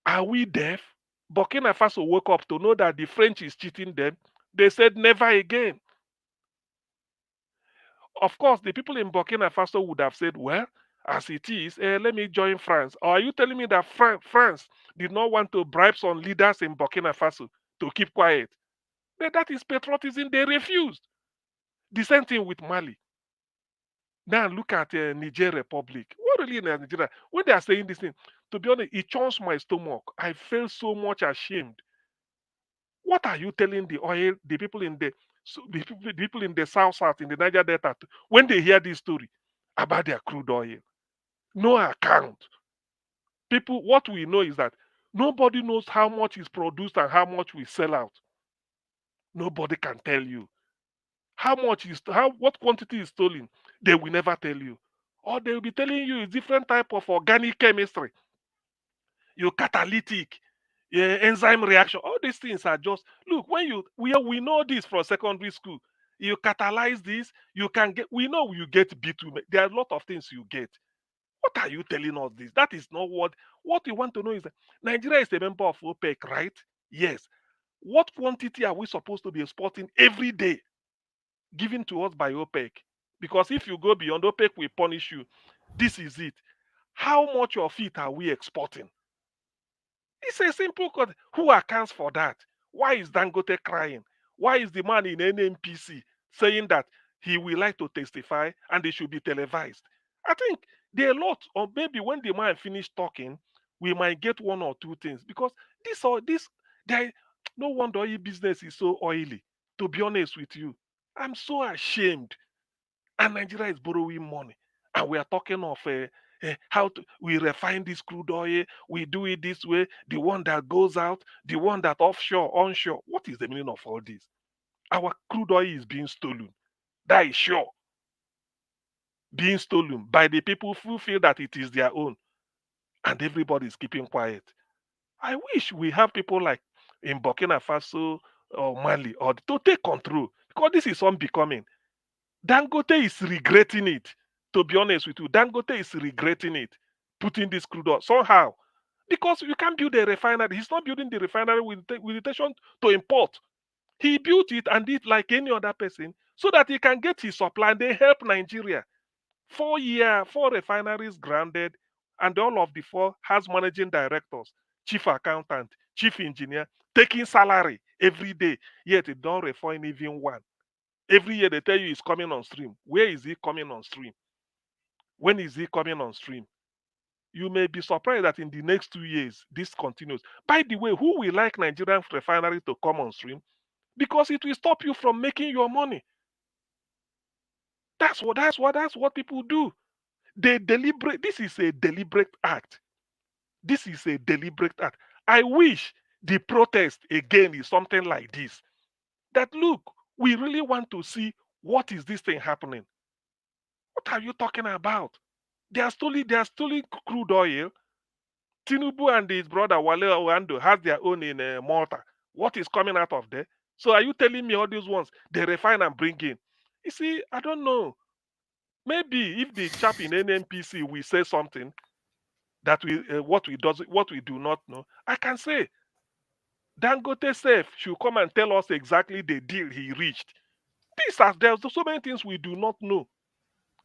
Are we deaf? Burkina Faso woke up to know that the French is cheating them. They said never again. Of course, the people in Burkina Faso would have said, well, as it is, let me join France. Or are you telling me that France did not want to bribe some leaders in Burkina Faso to keep quiet? But that is patriotism. They refused. The same thing with Mali. Now look at Niger Republic. What really in Nigeria? When they are saying this thing, to be honest, it churns my stomach. I feel so much ashamed. What are you telling the people in the people in the south in the Niger Delta when they hear this story about their crude oil? No account. People, what we know is that nobody knows how much is produced and how much we sell out. Nobody can tell you. What quantity is stolen, they will never tell you. Or they will be telling you a different type of organic chemistry. Your catalytic, enzyme reaction. All these things are just look, we know this from secondary school. You catalyze this, you can get we know you get bitumen. There are a lot of things you get. What are you telling us this? That is not what you want to know is that Nigeria is a member of OPEC, right? Yes. What quantity are we supposed to be exporting every day? Given to us by OPEC. Because if you go beyond, OPEC will punish you. This is it. How much of it are we exporting? It's a simple question. Who accounts for that? Why is Dangote crying? Why is the man in NNPC saying that he will like to testify and they should be televised? I think there are a lot, or maybe when the man finished talking, we might get one or two things. Because no wonder oil business is so oily, to be honest with you. I'm so ashamed. And Nigeria is borrowing money. And we are talking of how we refine this crude oil. We do it this way. The one that goes out, the one that offshore, onshore. What is the meaning of all this? Our crude oil is being stolen. That is sure. Being stolen by the people who feel that it is their own. And everybody is keeping quiet. I wish we have people like in Burkina Faso or Mali or to take control. Because this is unbecoming. Dangote is regretting it. To be honest with you, Dangote is regretting it, putting this crude oil somehow. Because you can't build a refinery. He's not building the refinery with intention to import. He built it and did like any other person so that he can get his supply and they help Nigeria. 4 refineries grounded, and all of the 4 has managing directors, chief accountant, chief engineer, taking salary every day, yet they don't refine even one. Every year they tell you it's coming on stream. Where is he coming on stream? When is he coming on stream? You may be surprised that in the next 2 years, this continues. By the way, who will like Nigerian refinery to come on stream? Because it will stop you from making your money. That's what people do. This is a deliberate act. This is a deliberate act. I wish the protest again is something like this. That look, we really want to see what is this thing happening. What are you talking about? They are stealing crude oil. Tinubu and his brother Wale Edun has their own in Malta. What is coming out of there? So are you telling me all these ones they refine and bring in? You see, I don't know. Maybe if the chap in NNPC will say something that we what we do not know, I can say Dangote Sef should come and tell us exactly the deal he reached. There's so many things we do not know.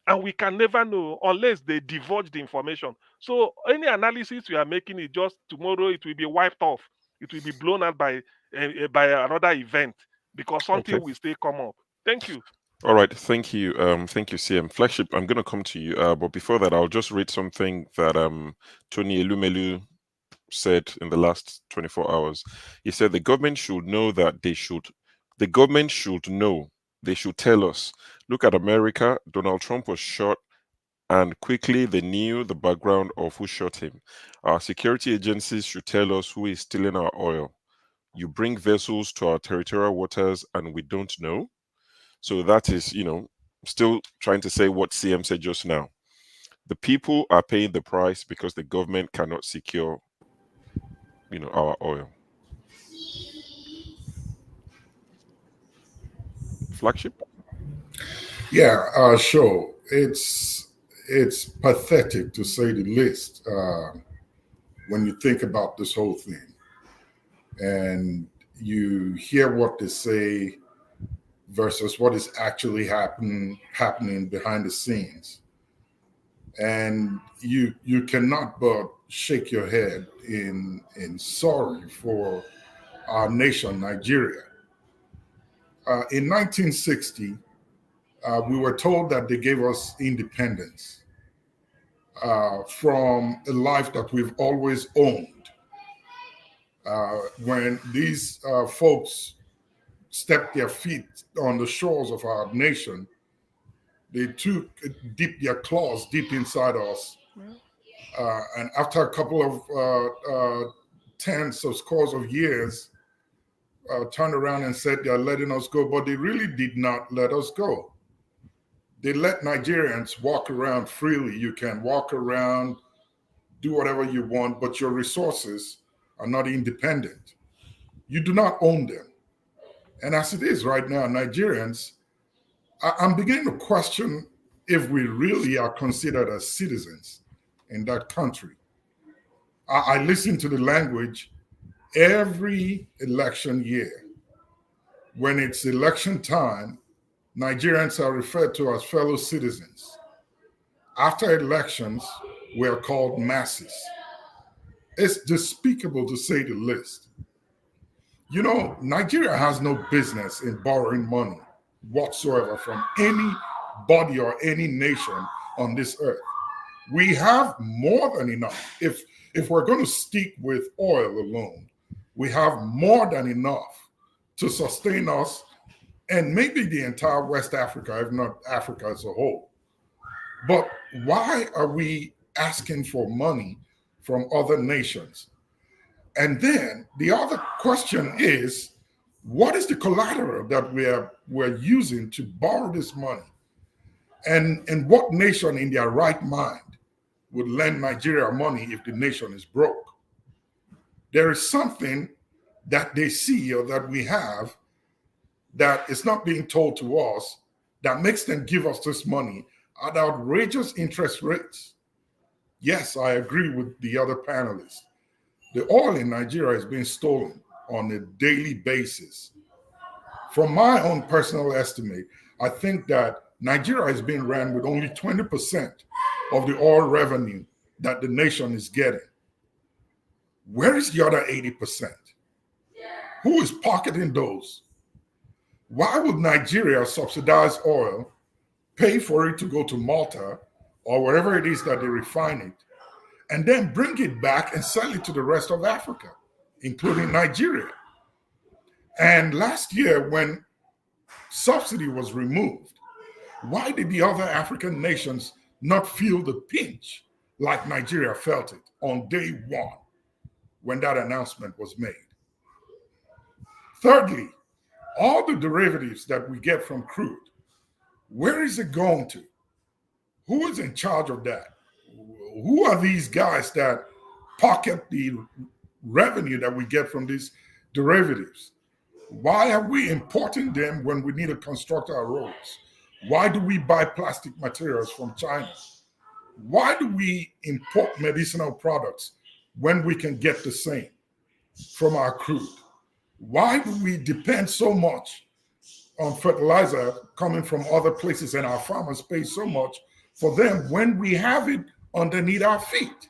And we can never know unless they divulge the information. So any analysis we are making is just tomorrow it will be wiped off. It will be blown out by another event because something will still come up. Thank you. All right, thank you, CM Flagship. I'm going to come to you, but before that, I'll just read something that Tony Elumelu said in the last 24 hours. He said the government should know that the government should know. They should tell us. Look at America. Donald Trump was shot, and quickly they knew the background of who shot him. Our security agencies should tell us who is stealing our oil. You bring vessels to our territorial waters, and we don't know. So that is, still trying to say what CM said just now. The people are paying the price because the government cannot secure, our oil. Flagship? Yeah, sure. It's pathetic to say the least when you think about this whole thing. And you hear what they say versus what is actually happening behind the scenes. And you cannot but shake your head in sorry for our nation, Nigeria. In 1960, we were told that they gave us independence from a life that we've always owned. When these folks stepped their feet on the shores of our nation, they dipped their claws deep inside us. And after a couple of tens of scores of years, turned around and said they're letting us go, but they really did not let us go. They let Nigerians walk around freely. You can walk around, do whatever you want, but your resources are not independent. You do not own them. And as it is right now, Nigerians, I'm beginning to question if we really are considered as citizens in that country. I listen to the language every election year. When it's election time, Nigerians are referred to as fellow citizens. After elections, we are called masses. It's despicable to say the least. Nigeria has no business in borrowing money whatsoever from anybody or any nation on this earth. We have more than enough. If we're going to stick with oil alone, we have more than enough to sustain us and maybe the entire West Africa, if not Africa as a whole. But why are we asking for money from other nations? And then the other question is, what is the collateral that we're using to borrow this money? And what nation in their right mind would lend Nigeria money if the nation is broke? There is something that they see or that we have that is not being told to us that makes them give us this money at outrageous interest rates. Yes, I agree with the other panelists. The oil in Nigeria is being stolen on a daily basis. From my own personal estimate, I think that Nigeria is being ran with only 20% of the oil revenue that the nation is getting. Where is the other 80%? Who is pocketing those? Why would Nigeria subsidize oil, pay for it to go to Malta or wherever it is that they refine it, and then bring it back and sell it to the rest of Africa, including Nigeria? And last year, when subsidy was removed, why did the other African nations not feel the pinch like Nigeria felt it on day one when that announcement was made. Thirdly, all the derivatives that we get from crude, where is it going to? Who is in charge of that? Who are these guys that pocket the revenue that we get from these derivatives? Why are we importing them when we need to construct our roads? Why do we buy plastic materials from China? Why do we import medicinal products when we can get the same from our crude? Why do we depend so much on fertilizer coming from other places and our farmers pay so much for them when we have it underneath our feet?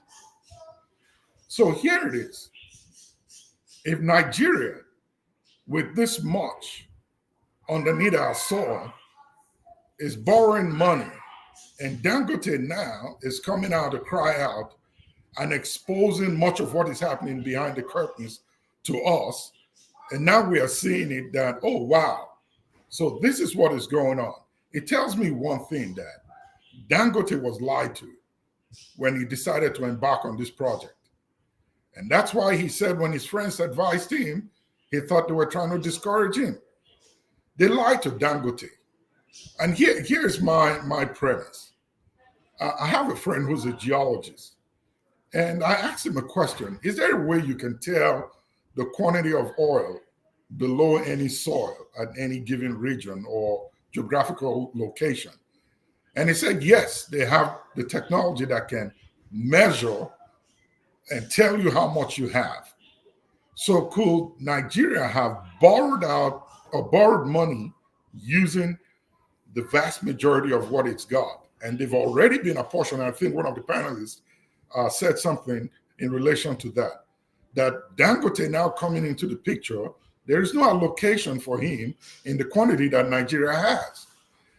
So here it is. If Nigeria, with this much underneath our soil, is borrowing money, and Dangote now is coming out to cry out and exposing much of what is happening behind the curtains to us, and now we are seeing it that, oh, wow, so this is what is going on. It tells me one thing, that Dangote was lied to when he decided to embark on this project. And that's why he said when his friends advised him, he thought they were trying to discourage him. They lied to Dangote. And here's my premise. I have a friend who's a geologist, and I asked him a question. Is there a way you can tell the quantity of oil below any soil at any given region or geographical location? And he said, yes, they have the technology that can measure and tell you how much you have. So could Nigeria have borrowed money using the vast majority of what it's got? And they've already been apportioned. I think one of the panelists said something in relation to that Dangote now coming into the picture, there is no allocation for him in the quantity that Nigeria has.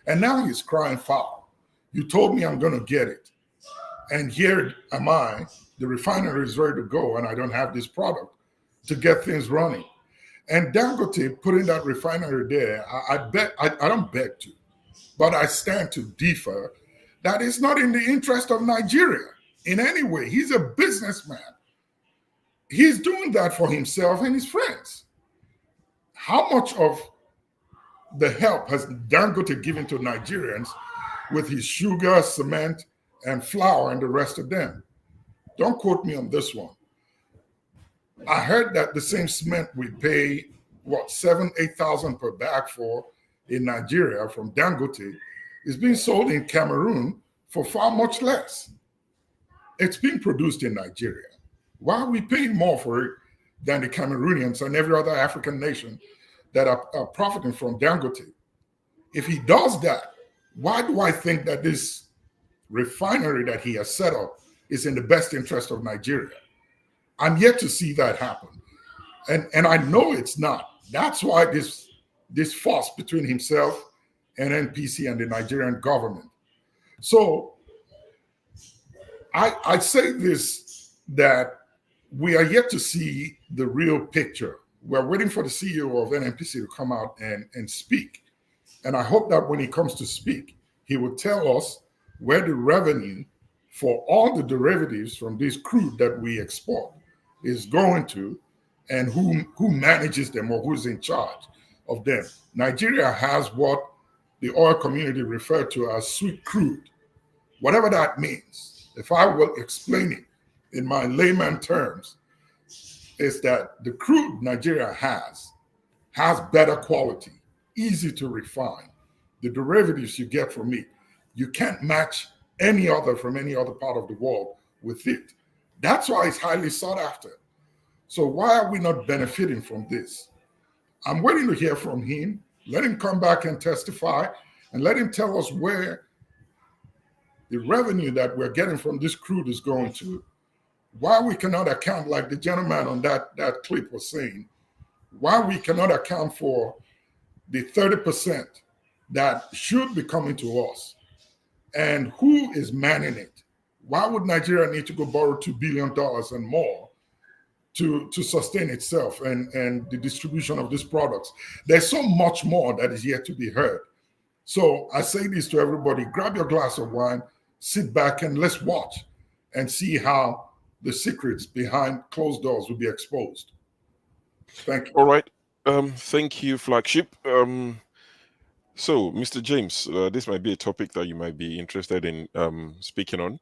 And now he's crying foul. You told me I'm going to get it. And here am I, the refinery is ready to go, and I don't have this product to get things running. And Dangote putting that refinery there, I don't beg to, but I stand to differ that it's not in the interest of Nigeria in any way. He's a businessman. He's doing that for himself and his friends. How much of the help has Dangote given to Nigerians with his sugar, cement, and flour and the rest of them? Don't quote me on this one. I heard that the same cement we pay, what, 7,000-8,000 per bag for in Nigeria from Dangote is being sold in Cameroon for far much less. It's being produced in Nigeria. Why are we paying more for it than the Cameroonians and every other African nation that are profiting from Dangote? If he does that, why do I think that this refinery that he has set up is in the best interest of Nigeria? I'm yet to see that happen. And I know it's not. That's why this fuss between himself and NPC and the Nigerian government. So I say this, that we are yet to see the real picture. We're waiting for the CEO of NNPC to come out and speak. And I hope that when he comes to speak, he will tell us where the revenue for all the derivatives from this crude that we export is going to, and who manages them or who's in charge of them. Nigeria has what the oil community refer to as sweet crude, whatever that means. If I will explain it in my layman terms, is that the crude Nigeria has better quality, easy to refine. The derivatives you get from it, you can't match any other from any other part of the world with it. That's why it's highly sought after. So why are we not benefiting from this? I'm waiting to hear from him. Let him come back and testify, and let him tell us where the revenue that we're getting from this crude is going to. Why we cannot account, like the gentleman on that clip was saying, why we cannot account for the 30% that should be coming to us, and who is manning it. Why would Nigeria need to go borrow $2 billion and more to sustain itself and the distribution of these products? There's so much more that is yet to be heard. So I say this to everybody: grab your glass of wine, sit back, and let's watch and see how the secrets behind closed doors will be exposed. Thank you. All right. Thank you, Flagship. So, Mr. James, this might be a topic that you might be interested in speaking on.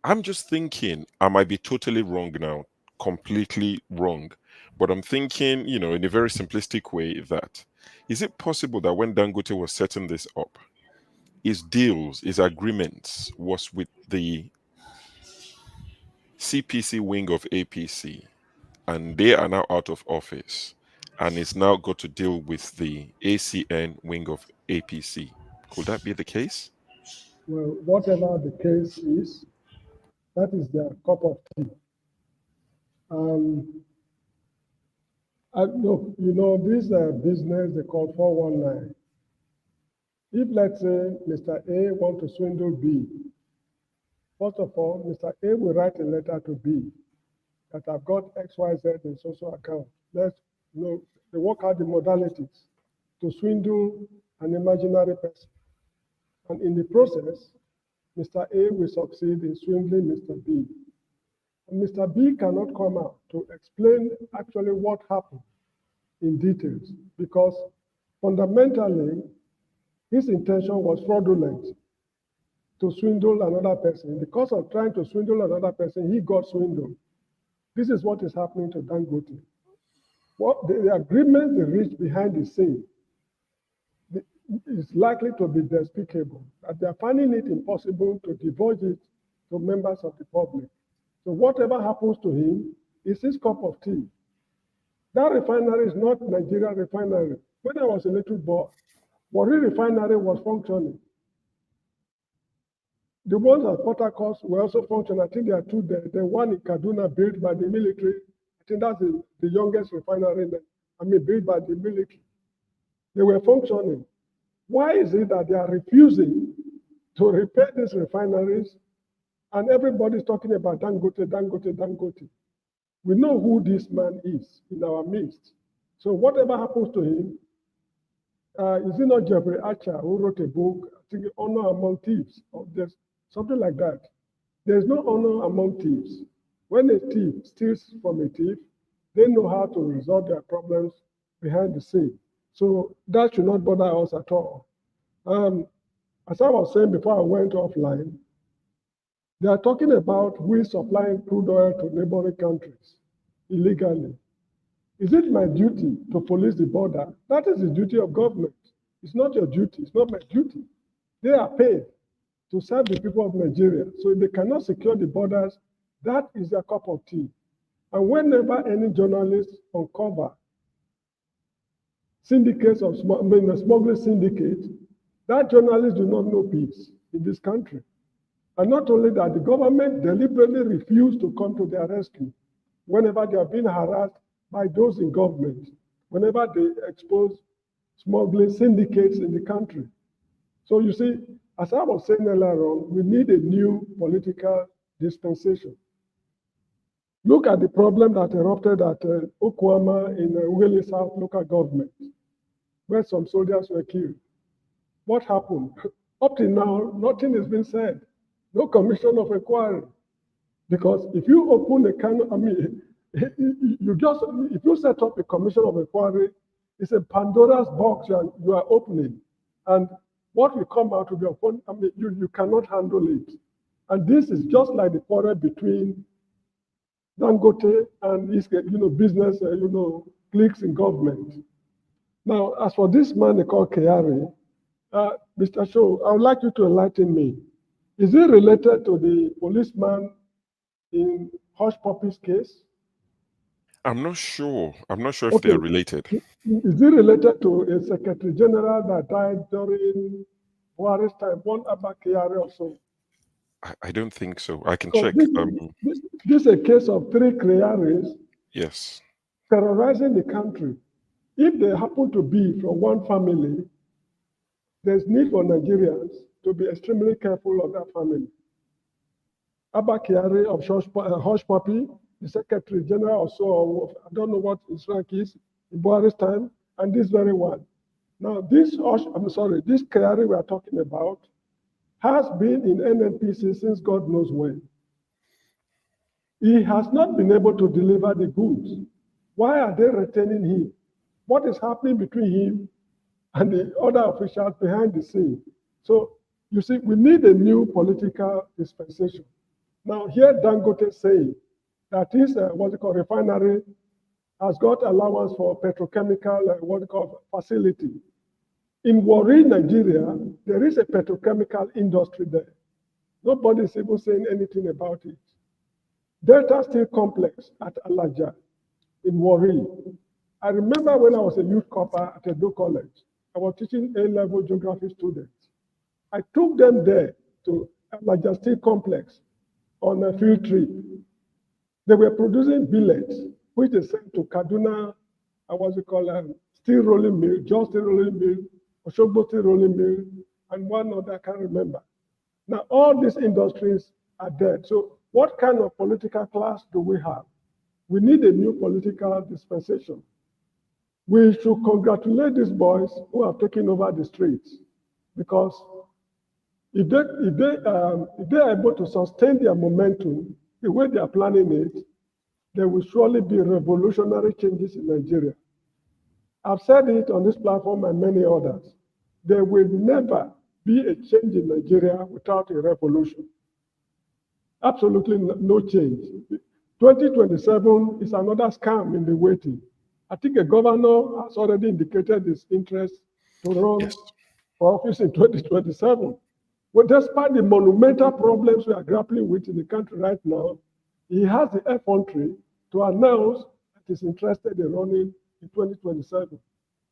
I'm just thinking, I might be totally wrong now, completely wrong, but I'm thinking, in a very simplistic way, that is it possible that when Dangote was setting this up, his deals, his agreements was with the CPC wing of APC, and they are now out of office, and it's now got to deal with the ACN wing of APC. Could that be the case? Well, whatever the case is, that is their cup of tea. Look, this business they call 419. If, let's say, Mr. A wants to swindle B, first of all, Mr. A will write a letter to B that I've got XYZ in social account. They work out the modalities to swindle an imaginary person. And in the process, Mr. A will succeed in swindling Mr. B. And Mr. B cannot come out to explain actually what happened in details, because fundamentally, his intention was fraudulent, to swindle another person. Because of trying to swindle another person, he got swindled. This is what is happening to Dangote. What the agreement they reached behind the scene is likely to be despicable, that they are finding it impossible to divulge it to members of the public. So whatever happens to him is his cup of tea. That refinery is not Nigerian refinery. When I was a little boy, Warri refinery was functioning. The ones at Port Harcourt were also functioning. I think there are two there. The one in Kaduna built by the military. I think that's the youngest refinery built by the military. They were functioning. Why is it that they are refusing to repair these refineries and everybody's talking about Dangote, Dangote, Dangote? We know who this man is in our midst. So whatever happens to him, is it not Jeffrey Archer who wrote a book, I think, Honor Among Thieves, or there's something like that? There's no honor among thieves. When a thief steals from a thief, they know how to resolve their problems behind the scene. So that should not bother us at all. As I was saying before I went offline, they are talking about we supplying crude oil to neighboring countries illegally. Is it my duty to police the border? That is the duty of government. It's not your duty. It's not my duty. They are paid to serve the people of Nigeria. So if they cannot secure the borders, that is their cup of tea. And whenever any journalist uncover syndicates of smuggling syndicate, that journalist do not know peace in this country. And not only that, the government deliberately refused to come to their rescue whenever they are being harassed by those in government, whenever they expose smuggling syndicates in the country. So you see, as I was saying earlier on, we need a new political dispensation. Look at the problem that erupted at Okwama in Wale South local government, where some soldiers were killed. What happened? Up to now, nothing has been said. No commission of inquiry. Because if you open a kind of, if you set up a commission of inquiry, it's a Pandora's box you are opening. And what will come out of your phone, you cannot handle it. And this is just like the quarrel between Dangote and his, business, cliques in government. Now, as for this man they call Kyari, Mr. Shaw, I would like you to enlighten me. Is it related to the policeman in Hush Puppy's case? I'm not sure. I'm not sure if they're related. Is it related to a Secretary General that died during Buhari's time, one Emeka Anyaoku or so? I don't think so. I can check. This is a case of 3 Kyaris. Yes. Terrorizing the country. If they happen to be from one family, there's need for Nigerians to be extremely careful of that family. Emeka Kyari of Hush Puppy, the Secretary General or so, I don't know what his rank is, in Buhari's time, and this very one. Now, this Kyari we are talking about has been in NNPC since God knows when. He has not been able to deliver the goods. Why are they retaining him? What is happening between him and the other officials behind the scene? So, you see, we need a new political dispensation. Now, here Dangote saying that his, refinery has got allowance for petrochemical, facility. In Warri, Nigeria, there is a petrochemical industry there. Nobody is even saying anything about it. Delta Steel Complex at Alaja in Warri. I remember when I was a youth corper at Edo College, I was teaching A-level geography students. I took them there to Alaja Steel Complex on a field trip. They were producing billets, which they sent to Kaduna, steel rolling mill, Jos Steel Rolling Mill, Oshogbo Steel Rolling Mill, and one other I can't remember. Now, all these industries are dead. So what kind of political class do we have? We need a new political dispensation. We should congratulate these boys who have taken over the streets, because if they are able to sustain their momentum the way they are planning it, there will surely be revolutionary changes in Nigeria. I've said it on this platform and many others. There will never be a change in Nigeria without a revolution. Absolutely no change. 2027 is another scam in the waiting. I think a governor has already indicated his interest to run for office in 2027. But despite the monumental problems we are grappling with in the country right now, he has the effrontery to announce that he's interested in running in 2027.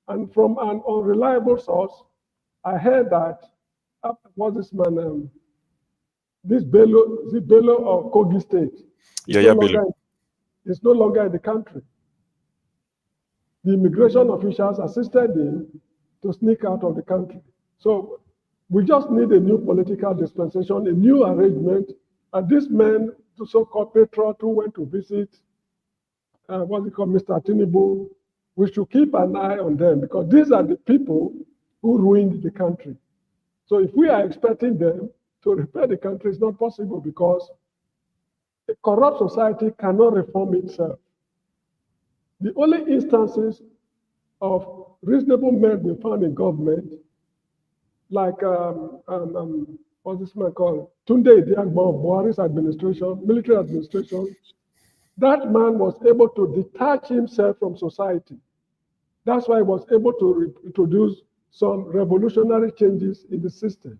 And from an unreliable source, I heard that, what's this man, this Bello of Kogi State, is no longer in the country. The immigration officials assisted him to sneak out of the country. So we just need a new political dispensation, a new arrangement. And these men, the so-called Patriots who went to visit, Mr. Tinubu, we should keep an eye on them, because these are the people who ruined the country. So if we are expecting them to repair the country, it's not possible, because a corrupt society cannot reform itself. The only instances of reasonable men we found in government, like what's this man called? Tunde Idiagbo of Buhari's administration, military administration, that man was able to detach himself from society. That's why he was able to introduce some revolutionary changes in the system.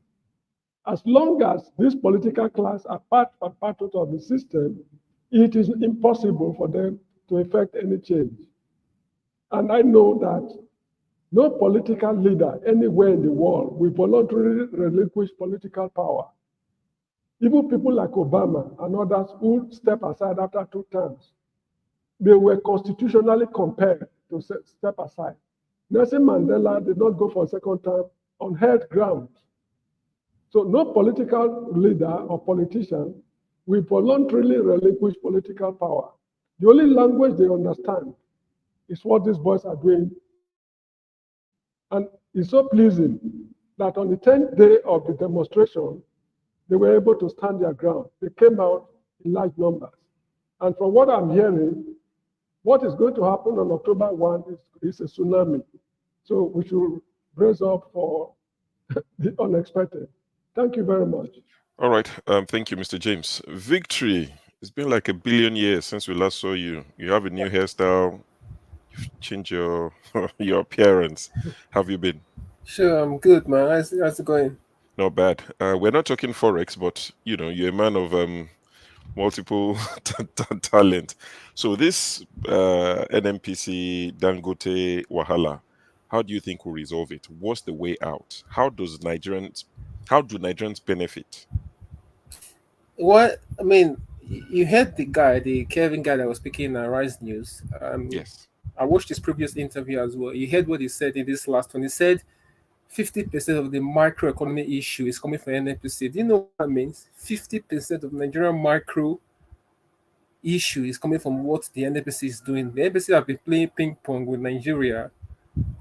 As long as this political class are part of the system, it is impossible for them to effect any change. And I know that no political leader anywhere in the world will voluntarily relinquish political power. Even people like Obama and others who step aside after 2 terms, they were constitutionally compelled to step aside. Nelson Mandela did not go for a 2nd term on health grounds. So no political leader or politician will voluntarily relinquish political power. The only language they understand is what these boys are doing. And it's so pleasing that on the 10th day of the demonstration, they were able to stand their ground. They came out in large numbers. And from what I'm hearing, what is going to happen on October 1 is a tsunami. So we should brace up for the unexpected. Thank you very much. All right. Thank you, Mr. James. Victory. It's been like 1 billion years since we last saw you. You have a new hairstyle. You've changed your your appearance. How have you been? Sure, I'm good, man. How's it going? Not bad. We're not talking Forex, but, you know, you're a man of multiple talent. So this NNPC Dangote Wahala, how do you think we'll resolve it? What's the way out? How do Nigerians benefit? What I mean, you heard the Kevin guy that was speaking at Rise News. Yes. I watched his previous interview as well. You heard what he said in this last one. He said 50% of the microeconomy issue is coming from NNPC. Do you know what that means? 50% of Nigerian micro issue is coming from what the NNPC is doing. The NNPC have been playing ping pong with Nigeria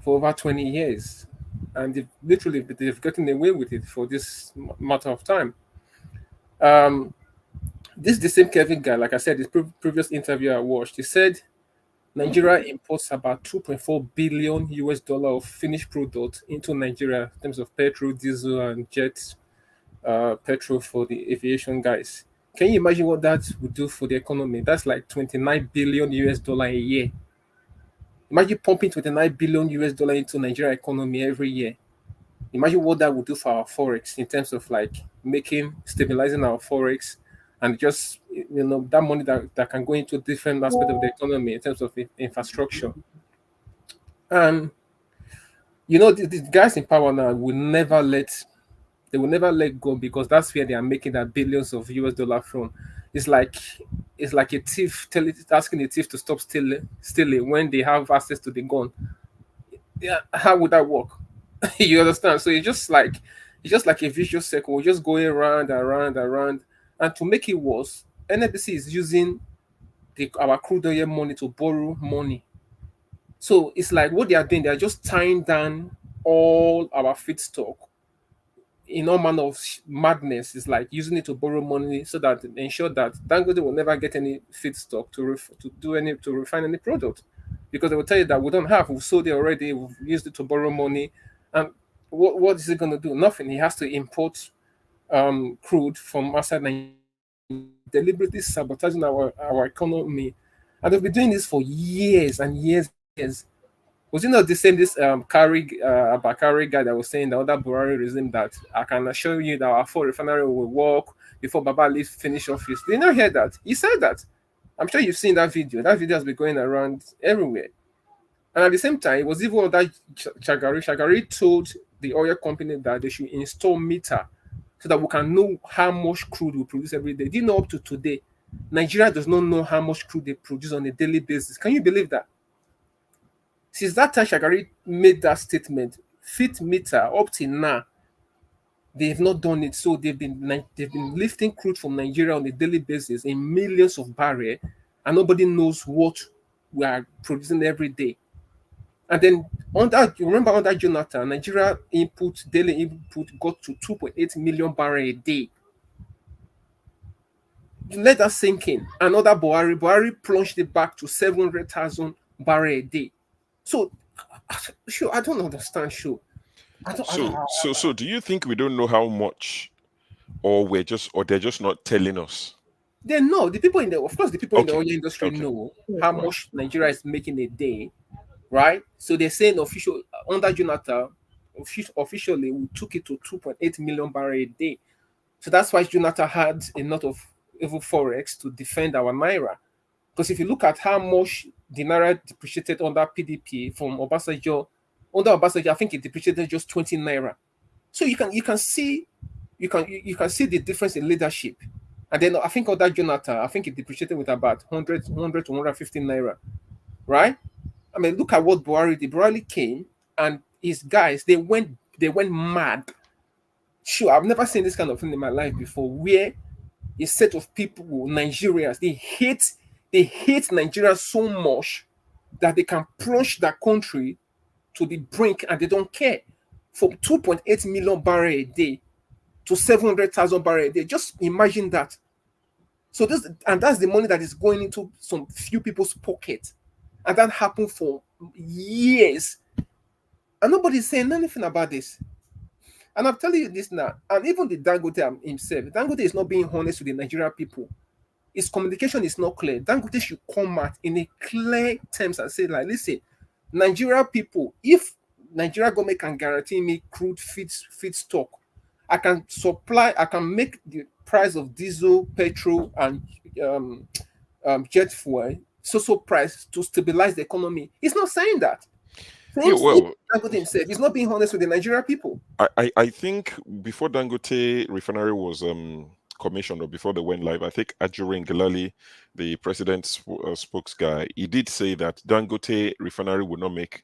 for over 20 years, and they've gotten away with it for this matter of time. This is the same Kevin guy, like I said, this previous interview I watched, he said Nigeria imports about 2.4 billion US dollar of finished product into Nigeria in terms of petrol, diesel, and jet petrol for the aviation guys. Can you imagine what that would do for the economy? That's like 29 billion US dollar a year. Imagine pumping 29 billion US dollar into Nigeria economy every year. Imagine what that would do for our forex in terms of like stabilizing our forex, and just that money that can go into different aspects of the economy in terms of infrastructure. And the guys in power now will never let go, because that's where they are making that billions of US dollar from. It's like a thief asking a thief to stop stealing when they have access to the gun. Yeah, how would that work? You understand? So it's just like a vicious circle. We're just going around and around and around. And to make it worse, NNPC is using our crude oil money to borrow money. So it's like what they are doing, they are just tying down all our feedstock in all manner of madness. Is like using it to borrow money so that ensure that Dangote will never get any feedstock to refine any product, because they will tell you that we don't have, we've sold it already, we've used it to borrow money. And what is it going to do? Nothing. He has to import crude from outside Nigeria, deliberately sabotaging our economy. And they've been doing this for years and years. Was it not the same Bakari guy that was saying the other Buhari regime that I can assure you that our 4 refinery will work before Baba leaves finish office? Did you not hear that? He said that. I'm sure you've seen that video. That video has been going around everywhere. And at the same time, it was even that Shagari told the oil company that they should install meter so that we can know how much crude we produce every day. Do you know up to today, Nigeria does not know how much crude they produce on a daily basis? Can you believe that? Since that time Shagari made that statement, fit meter up till now, they have not done it. So they've been lifting crude from Nigeria on a daily basis in millions of barrels, and nobody knows what we are producing every day. And then under Jonathan, Nigeria daily input got to 2.8 million barrels a day. Let that sink in. Another Buhari plunged it back to 700,000 barrels a day. So, sure, I don't understand. Sure. So do you think we don't know how much, or they're just not telling us? They know. The people in the oil industry know how much Nigeria is making a day, right? So they're saying under Jonathan, officially we took it to 2.8 million barrels a day. So that's why Jonathan had a lot of evil forex to defend our naira. Because if you look at how much the naira depreciated under PDP from Obasanjo, I think it depreciated just 20 naira. So you can see the difference in leadership. And then I think under Jonathan, I think it depreciated with about 100 to 150 naira, right? I mean, look at what Buhari did. Buhari came and his guys, they went mad. Sure, I've never seen this kind of thing in my life before, where a set of people, Nigerians, they hate Nigeria so much that they can plunge their country to the brink and they don't care. From 2.8 million barrels a day to 700,000 barrels a day. Just imagine that. So that's the money that is going into some few people's pockets. And that happened for years. And nobody's saying anything about this. And I'm telling you this now. And even the Dangote himself, Dangote is not being honest with the Nigerian people. His communication is not clear. Dangote should come out in a clear terms and say, like, listen, Nigeria people, if Nigeria government can guarantee me crude feedstock, I can make the price of diesel, petrol, and jet fuel so price to stabilize the economy. He's not saying that. Dangote himself, he's not being honest with the Nigerian people. I think before Dangote refinery was commissioned, or before they went live, I think Ajuri Ngelale, the president's spokes guy, he did say that Dangote refinery would not make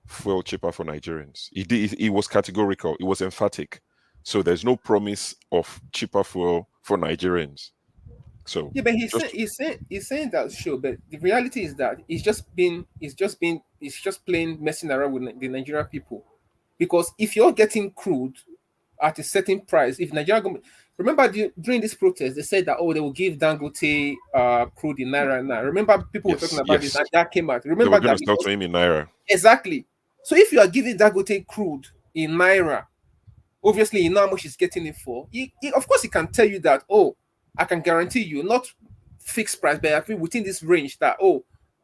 fuel cheaper for Nigerians. He was categorical. He was emphatic. So there's no promise of cheaper fuel for Nigerians. So yeah, but he's saying that, sure. But the reality is that it's just plain messing around with the Nigerian people. Because if you're getting crude at a certain price. If Nigeria government, remember during this protest, they said that they will give Dangote crude in naira now. Remember people were talking about this, and that came out. Remember they were going that to sell to him in naira. Exactly. So if you are giving Dangote crude in naira, obviously you know how much he's getting it for. Of course, he can tell you that, I can guarantee you, not fixed price, but I think within this range that,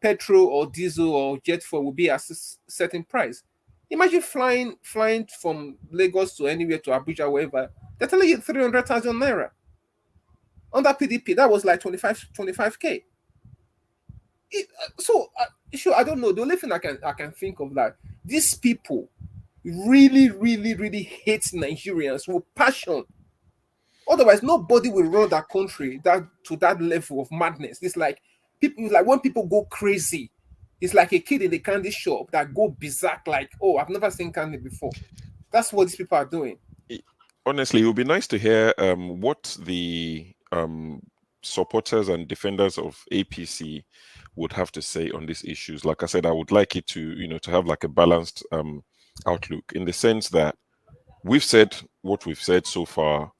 petrol or diesel or jet fuel will be at a certain price. Imagine flying from Lagos to anywhere to Abuja, wherever. They're telling you 300,000 naira. Under PDP, that was like 25K. Sure, I don't know. The only thing I can think of that these people really, really, really hate Nigerians with passion. Otherwise, nobody will run that country to that level of madness. It's like when people go crazy. It's like a kid in the candy shop that go berserk, like, I've never seen candy before. That's what these people are doing. Honestly, it would be nice to hear what the supporters and defenders of APC would have to say on these issues. Like I said, I would like it to, to have like a balanced outlook, in the sense that we've said what we've said so far.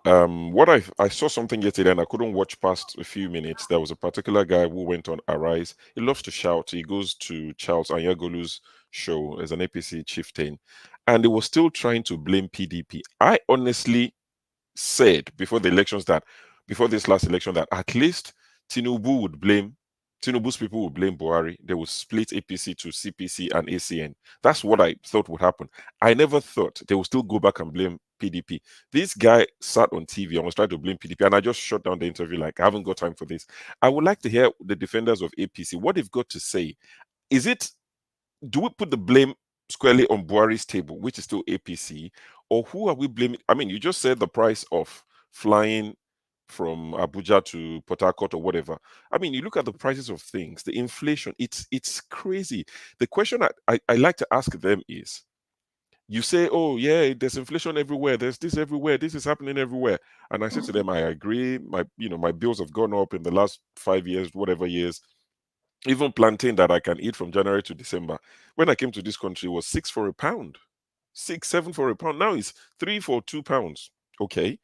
What I saw something yesterday and I couldn't watch past a few minutes. There was a particular guy who went on Arise. He loves to shout. He goes to Charles Anyagolu's show as an APC chieftain, and he was still trying to blame PDP. I honestly said before this last election, that at least Tinubu's people would blame Buhari. They would split APC to CPC and ACN. That's what I thought would happen. I never thought they would still go back and blame PDP. This guy sat on TV and was trying to blame PDP, and I just shut down the interview like, I haven't got time for this. I would like to hear the defenders of APC, what they've got to say. Do we put the blame squarely on Buhari's table, which is still APC, or who are we blaming? I mean, you just said the price of flying from Abuja to Port Harcourt or whatever. I mean, you look at the prices of things, the inflation, it's crazy. The question I like to ask them is, you say, yeah, there's inflation everywhere, there's this everywhere, this is happening everywhere. And I say to them, I agree, my bills have gone up in the last 5 years, whatever years. Even plantain that I can eat from January to December, when I came to this country, was 6 for a pound, 6, 7 for a pound. Now it's 3 for 2 pounds. Okay,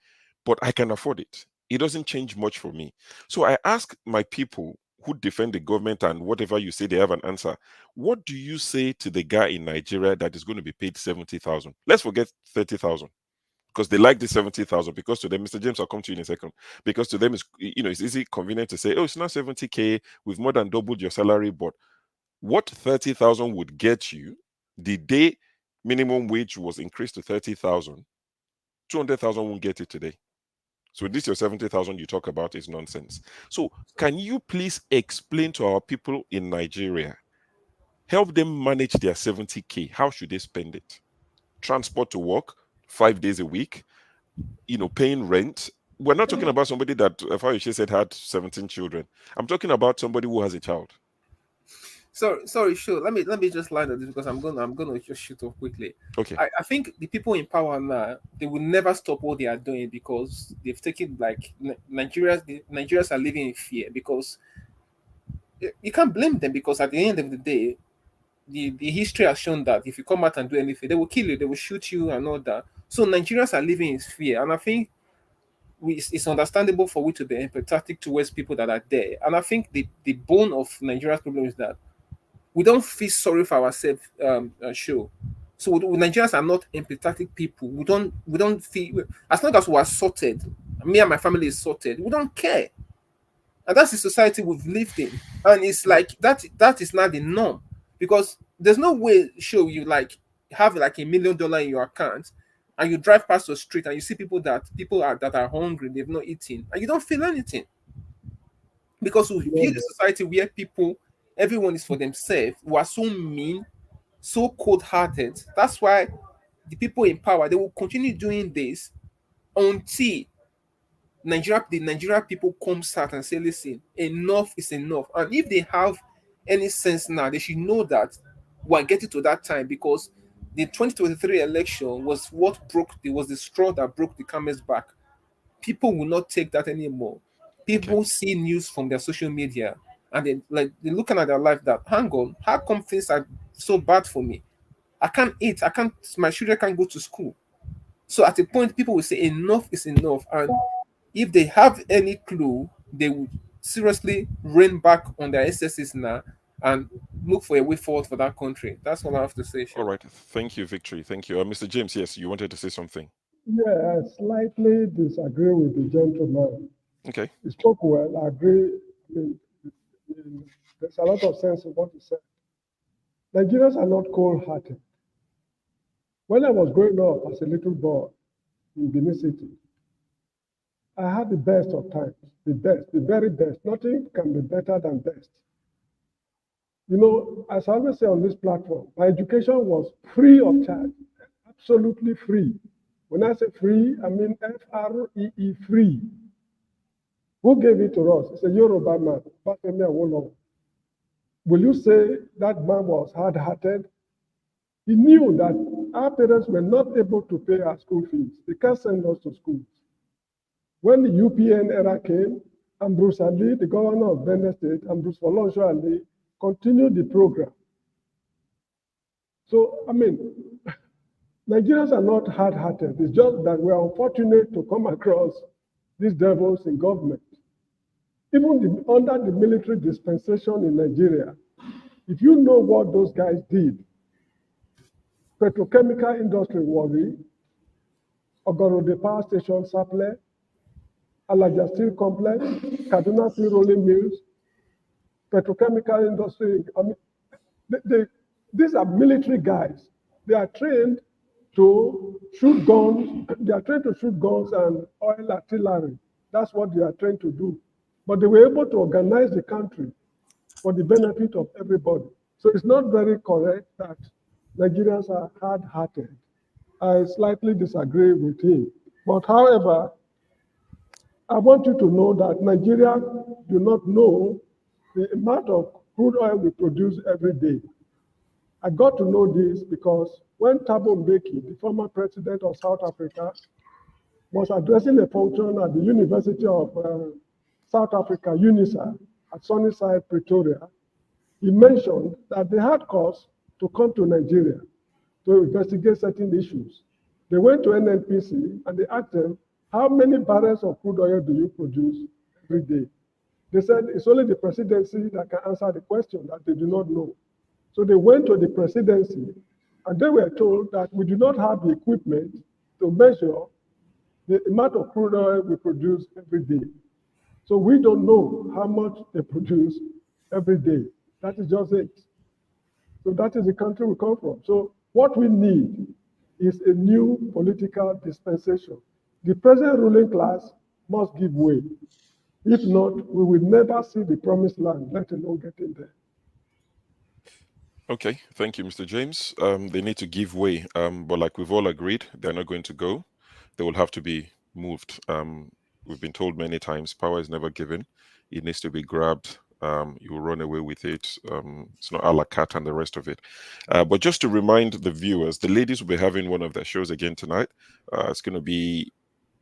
but I can afford it. It doesn't change much for me. So I ask my people who defend the government, and whatever you say, they have an answer. What do you say to the guy in Nigeria that is going to be paid 70,000? Let's forget 30,000. Because they like the 70,000, because to them, Mr. James, I'll come to you in a second, because to them, it's easy, convenient to say, it's not 70K, we've more than doubled your salary. But what 30,000 would get you the day minimum wage was increased to 30,000, 200,000 won't get it today. So this your 70,000 you talk about is nonsense. So can you please explain to our people in Nigeria, help them manage their 70K? How should they spend it? Transport to work 5 days a week, paying rent. We're not talking about somebody that, Fayoshe said, had 17 children. I'm talking about somebody who has a child. Sorry, sure. Let me just line on this, because I'm gonna just shoot off quickly. Okay. I think the people in power now, they will never stop what they are doing, because they've taken, like, Nigerians are living in fear, because you can't blame them, because at the end of the day, the history has shown that if you come out and do anything, they will kill you, they will shoot you and all that. So Nigerians are living in fear, and I think it's understandable for we to be empathetic towards people that are there. And I think the bone of Nigeria's problem is that we don't feel sorry for ourselves. So Nigerians are not empathetic people. We don't feel, as long as we are sorted, me and my family is sorted, we don't care. And that's the society we've lived in. And it's like that is not the norm, because there's no way you like have like $1 million in your account, and you drive past the street and you see people that are hungry, they've not eaten, and you don't feel anything, because we build a society where everyone is for themselves. We are so mean, so cold-hearted. That's why the people in power, they will continue doing this until the Nigeria people comes out and say, listen, enough is enough. And if they have any sense now, they should know that we're getting to that time, because the 2023 election was the straw that broke the camel's back. People will not take that anymore. People see news from their social media, and they're looking at their life that, hang on, how come things are so bad for me? I can't eat, my children can't go to school. So at a point, people will say enough is enough. And if they have any clue, they would seriously rein back on their excesses now and look for a way forward for that country. That's what I have to say. All right. Thank you, Victory. Thank you. Mr. James, yes, you wanted to say something. Yeah, I slightly disagree with the gentleman. Okay. He spoke well. I agree. There's a lot of sense in what he said. Nigerians are not cold-hearted. When I was growing up as a little boy in Benin City, I had the best of times, the best, the very best. Nothing can be better than best. You know, as I always say on this platform, my education was free of charge, absolutely free. When I say free, I mean F-R-E-E, free. Who gave it to us? It's a Yoruba man, Bafemi Awolowo. Will you say that man was hard-hearted? He knew that our parents were not able to pay our school fees. They can't send us to schools. When the UPN era came, Ambrose Ali, the governor of Benue State, Ambrose Folosho Ali, continued the program. So, I mean, Nigerians are not hard-hearted. It's just that we are unfortunate to come across these devils in government. Even under the military dispensation in Nigeria, if you know what those guys did, petrochemical industry Warri, Ogorode Power Station Saple, Alaja Steel Complex, Kaduna Steel Rolling Mills, petrochemical industry. I mean, these are military guys. They are trained to shoot guns. They are trained to shoot guns and oil artillery. That's what they are trained to do. But they were able to organize the country for the benefit of everybody. So it's not very correct that Nigerians are hard-hearted. I slightly disagree with him. But however, I want you to know that Nigeria do not know the amount of crude oil we produce every day. I got to know this because when Thabo Mbeki, the former president of South Africa, was addressing a function at the University of South Africa, UNISA, at Sunnyside, Pretoria, he mentioned that they had cause to come to Nigeria to investigate certain issues. They went to NNPC and they asked them, how many barrels of crude oil do you produce every day? They said it's only the presidency that can answer the question, that they do not know. So they went to the presidency and they were told that we do not have the equipment to measure the amount of crude oil we produce every day. So we don't know how much they produce every day. That is just it. So that is the country we come from. So what we need is a new political dispensation. The present ruling class must give way. If not, we will never see the promised land, let alone get in there. Okay, thank you, Mr. James. They need to give way, but like we've all agreed, they're not going to go. They will have to be moved. We've been told many times, power is never given. It needs to be grabbed. You will run away with it. It's not a la carte and the rest of it. But just to remind the viewers, the ladies will be having one of their shows again tonight. It's going to be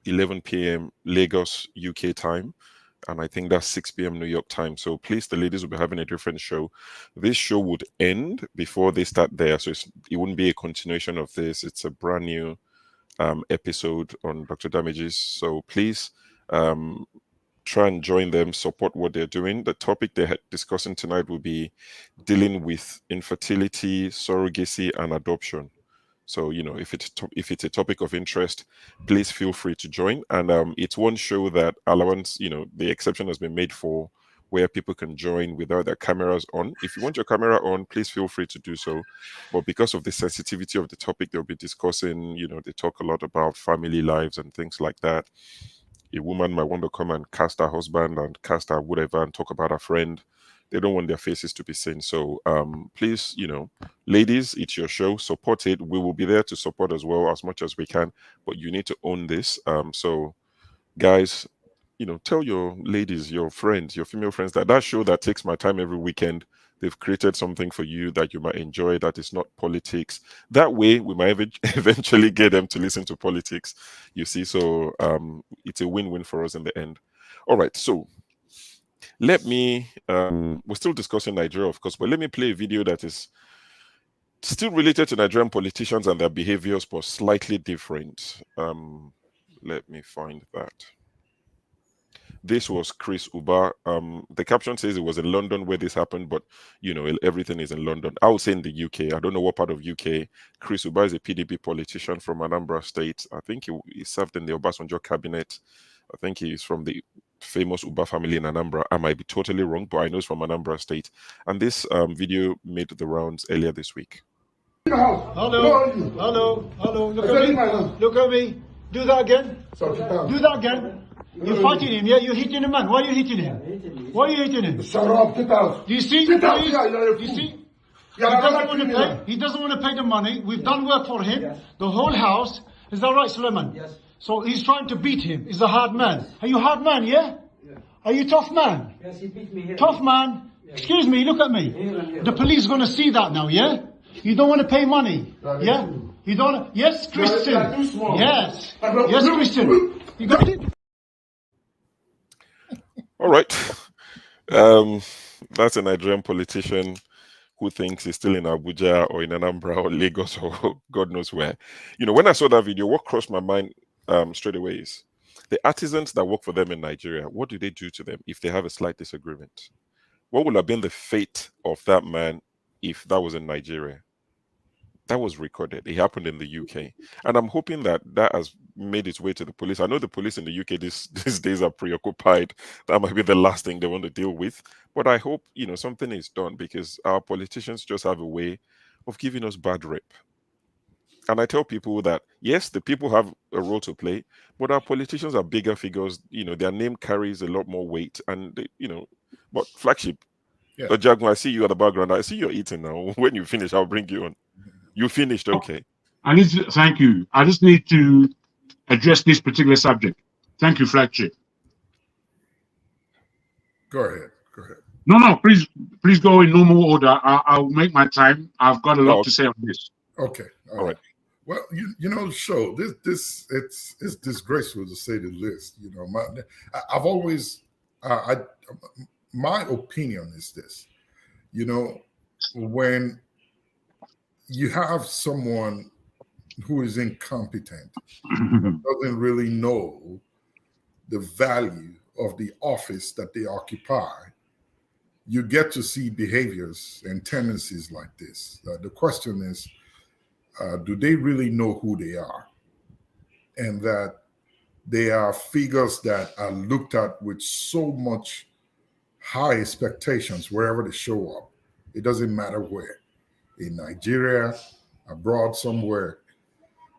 11 p.m. Lagos, UK time. And I think that's 6 p.m. New York time. So please, the ladies will be having a different show. This show would end before they start there. So it wouldn't be a continuation of this. It's a brand new episode on Dr. Damages. So please try and join them, support what they're doing. The topic they're discussing tonight will be dealing with infertility, surrogacy, and adoption. So, you know, if it's a topic of interest, please feel free to join. And it's one show that allowance, you know, the exception has been made for, where people can join without their cameras on. If you want your camera on, please feel free to do so. But because of the sensitivity of the topic they'll be discussing, you know, they talk a lot about family lives and things like that. A woman might want to come and cast her husband and cast her whatever and talk about her friend. They don't want their faces to be seen. So please, you know, ladies, it's your show. Support it. We will be there to support as well as much as we can. But you need to own this. So, guys, you know, tell your ladies, your friends, your female friends that show that takes my time every weekend, they've created something for you that you might enjoy, that is not politics. That way, we might eventually get them to listen to politics, you see. So it's a win-win for us in the end. All right, so let me, we're still discussing Nigeria, of course, but let me play a video that is Still related to Nigerian politicians and their behaviors, but slightly different. Let me find that. This was Chris Uba. The caption says it was in London where this happened, but you know, everything is in London. I would say in the UK. I don't know what part of UK. Chris Uba is a PDP politician from Anambra State. I think he served in the Obasanjo cabinet. I think he's from the famous Uba family in Anambra. I might be totally wrong, but I know it's from Anambra State. And this video made the rounds earlier this week. Hello, hello. Look at me. Look at me. Do that again. Do that again. You're fighting him, yeah? You're hitting the man. Why are you hitting him? Why are you hitting him? Shut up, get out. Do you see? Get out. You see? He doesn't want to pay. He doesn't want to pay the money. We've done work for him. Yes. The whole house. Is that right, Suleiman? Yes. So he's trying to beat him. He's a hard man. Are you a hard man, yeah? Are you a tough man? Yes, he beat me here. Tough man? Yes. Excuse me, look at me. The police are going to see that now, yeah? You don't want to pay money, yeah? You don't. Yes, Christian. Yes. Yes, Christian. You got it. All right. That's a Nigerian politician who thinks he's still in Abuja or in Anambra or Lagos or God knows where. You know, when I saw that video, what crossed my mind straight away is the artisans that work for them in Nigeria. What do they do to them if they have a slight disagreement? What would have been the fate of that man if that was in Nigeria? That was recorded. It happened in the UK. And I'm hoping that that has made its way to the police. I know the police in the UK these days are preoccupied. That might be the last thing they want to deal with. But I hope, you know, something is done, because our politicians just have a way of giving us bad rep. And I tell people that, yes, the people have a role to play, but our politicians are bigger figures. You know, their name carries a lot more weight. And, they, you know, but Flagship, Jagun, I see you at the background. I see you're eating now. When you finish, I'll bring you on. You finished, okay. Thank you. I just need to address this particular subject. Thank you, Flagship. Go ahead. No, please go in normal order. I'll make my time. I've got a lot to say on this. Okay. All right. Well, you know, show this it's disgraceful to say the least. You know, I've always my opinion is this. You know, when you have someone who is incompetent, doesn't really know the value of the office that they occupy, you get to see behaviors and tendencies like this. The question is, do they really know who they are? And that they are figures that are looked at with so much high expectations wherever they show up. It doesn't matter where. In Nigeria, abroad somewhere,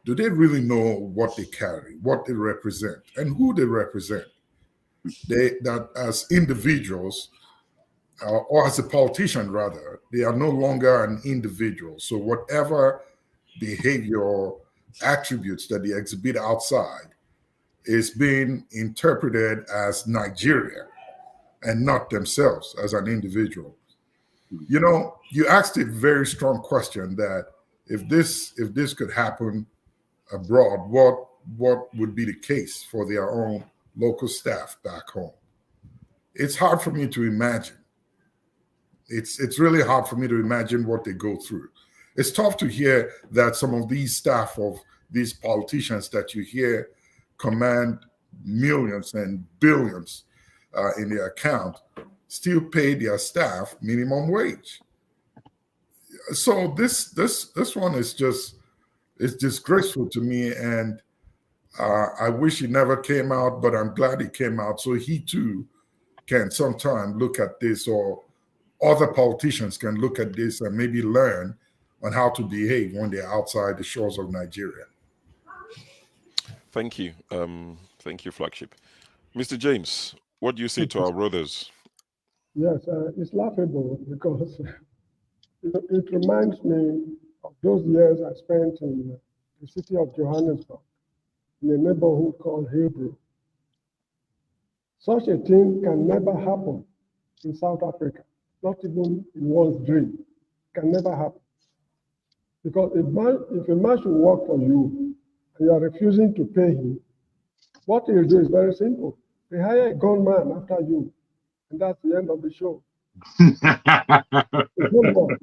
do they really know what they carry, what they represent, and who they represent? That as individuals, or as a politician rather, they are no longer an individual. So whatever behavior attributes that they exhibit outside is being interpreted as Nigeria and not themselves as an individual. You know, you asked a very strong question that if this could happen abroad, what would be the case for their own local staff back home? It's hard for me to imagine. It's really hard for me to imagine what they go through. It's tough to hear that some of these staff of these politicians that you hear command millions and billions in their account still pay their staff minimum wage. So this one is it's disgraceful to me, and I wish he never came out, but I'm glad he came out so he too can sometime look at this, or other politicians can look at this and maybe learn on how to behave when they're outside the shores of Nigeria. Thank you. Thank you, Flagship. Mr. James, what do you say to our brothers? Yes, it's laughable because it reminds me of those years I spent in the city of Johannesburg, in a neighborhood called Hillbrook. Such a thing can never happen in South Africa, not even in one's dream. It can never happen. Because if a man should work for you and you are refusing to pay him, what he'll do is very simple. They hire a gunman after you, and that's the end of the show. No more.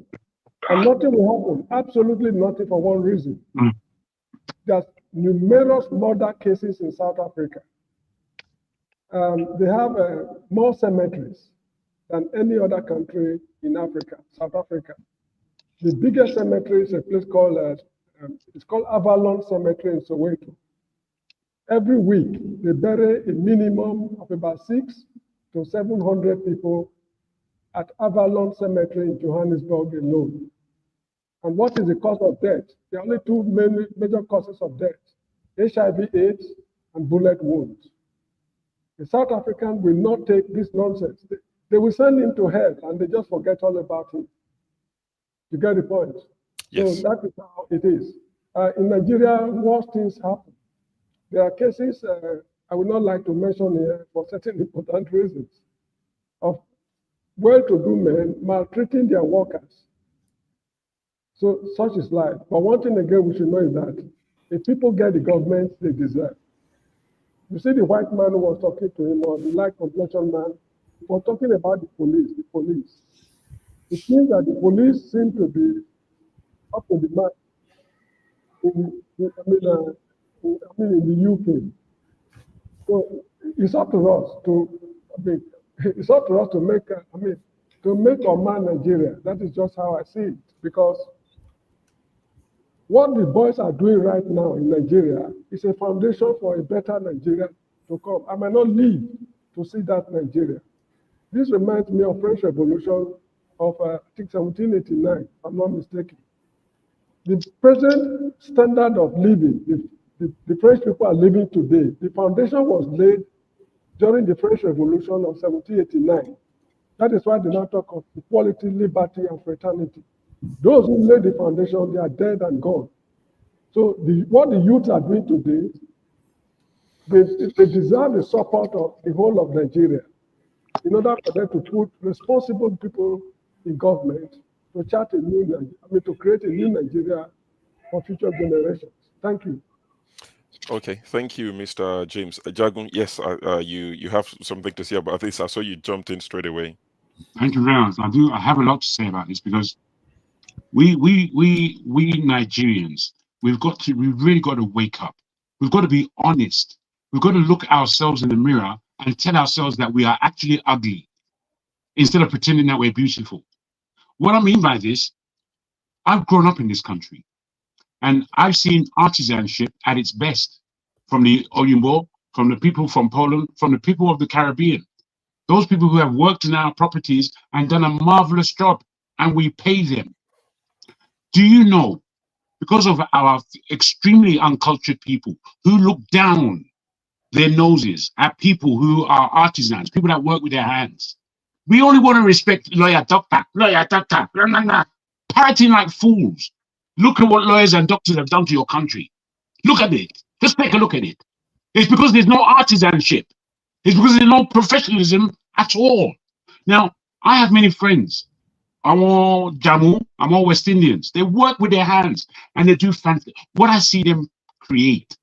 And nothing will happen, absolutely nothing, for one reason. There's numerous murder cases in South Africa. They have more cemeteries than any other country in Africa, South Africa. The biggest cemetery is a place called, it's called Avalon Cemetery in Soweto. Every week, they bury a minimum of about 600 to 700 people at Avalon Cemetery in Johannesburg alone. And what is the cause of death? There are only two major causes of death: HIV/AIDS and bullet wounds. The South African will not take this nonsense. They will send him to hell and they just forget all about him. You get the point? Yes. So that is how it is. In Nigeria, worse things happen. There are cases I would not like to mention here for certain important reasons of well-to-do men maltreating their workers. So such is life. But one thing again we should know is that if people get the government they deserve. You see the white man who was talking to him, or the light complexion man, was talking about the police. It means that the police seem to be up to the mark in the UK. So it's up to us to make or man Nigeria. That is just how I see it. Because what the boys are doing right now in Nigeria is a foundation for a better Nigeria to come. I might not live to see that Nigeria. This reminds me of French Revolution of, I think, 1789, if I'm not mistaken. The present standard of living, the French people are living today, the foundation was laid during the French Revolution of 1789. That is why they now talk of equality, liberty, and fraternity. Those who laid the foundation, they are dead and gone. So what the youth are doing today, they deserve the support of the whole of Nigeria in order for them to put responsible people in government to chart a new, to create a new Nigeria for future generations. Thank you. Okay, thank you, Mr. James. Jagun, yes, you have something to say about this. I saw you jumped in straight away. Thank you very much. I have a lot to say about this, because we Nigerians, we've really got to wake up. We've got to be honest. We've got to look ourselves in the mirror and tell ourselves that we are actually ugly instead of pretending that we're beautiful. What I mean by this, I've grown up in this country and I've seen artisanship at its best from the Oyinbo, from the people from Poland, from the people of the Caribbean. Those people who have worked in our properties and done a marvelous job, and we pay them. Do you know, because of our extremely uncultured people who look down their noses at people who are artisans, people that work with their hands, we only want to respect lawyer, doctor, parroting like fools. Look at what lawyers and doctors have done to your country. Look at it. Just take a look at it. It's because there's no artisanship. It's because there's no professionalism at all. Now, I have many friends. I'm all Jamu, I'm all West Indians. They work with their hands and they do fancy. What I see them create,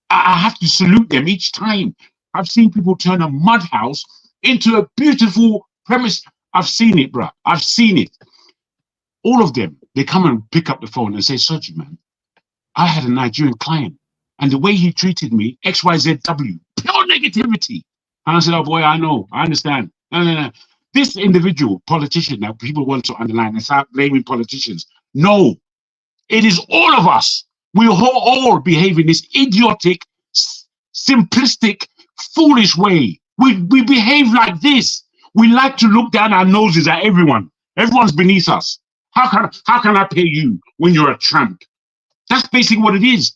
I have to salute them each time. I've seen people turn a mud house into a beautiful premise. I've seen it, bro. I've seen it. All of them, they come and pick up the phone and say, Soji, man, I had a Nigerian client and the way he treated me, XYZW, pure negativity. And I said, oh boy, I know, I understand. No. This individual politician that people want to underline and start blaming politicians. No, it is all of us. We all behave in this idiotic, simplistic, foolish way. We behave like this. We like to look down our noses at everyone. Everyone's beneath us. How can I pay you when you're a tramp? That's basically what it is.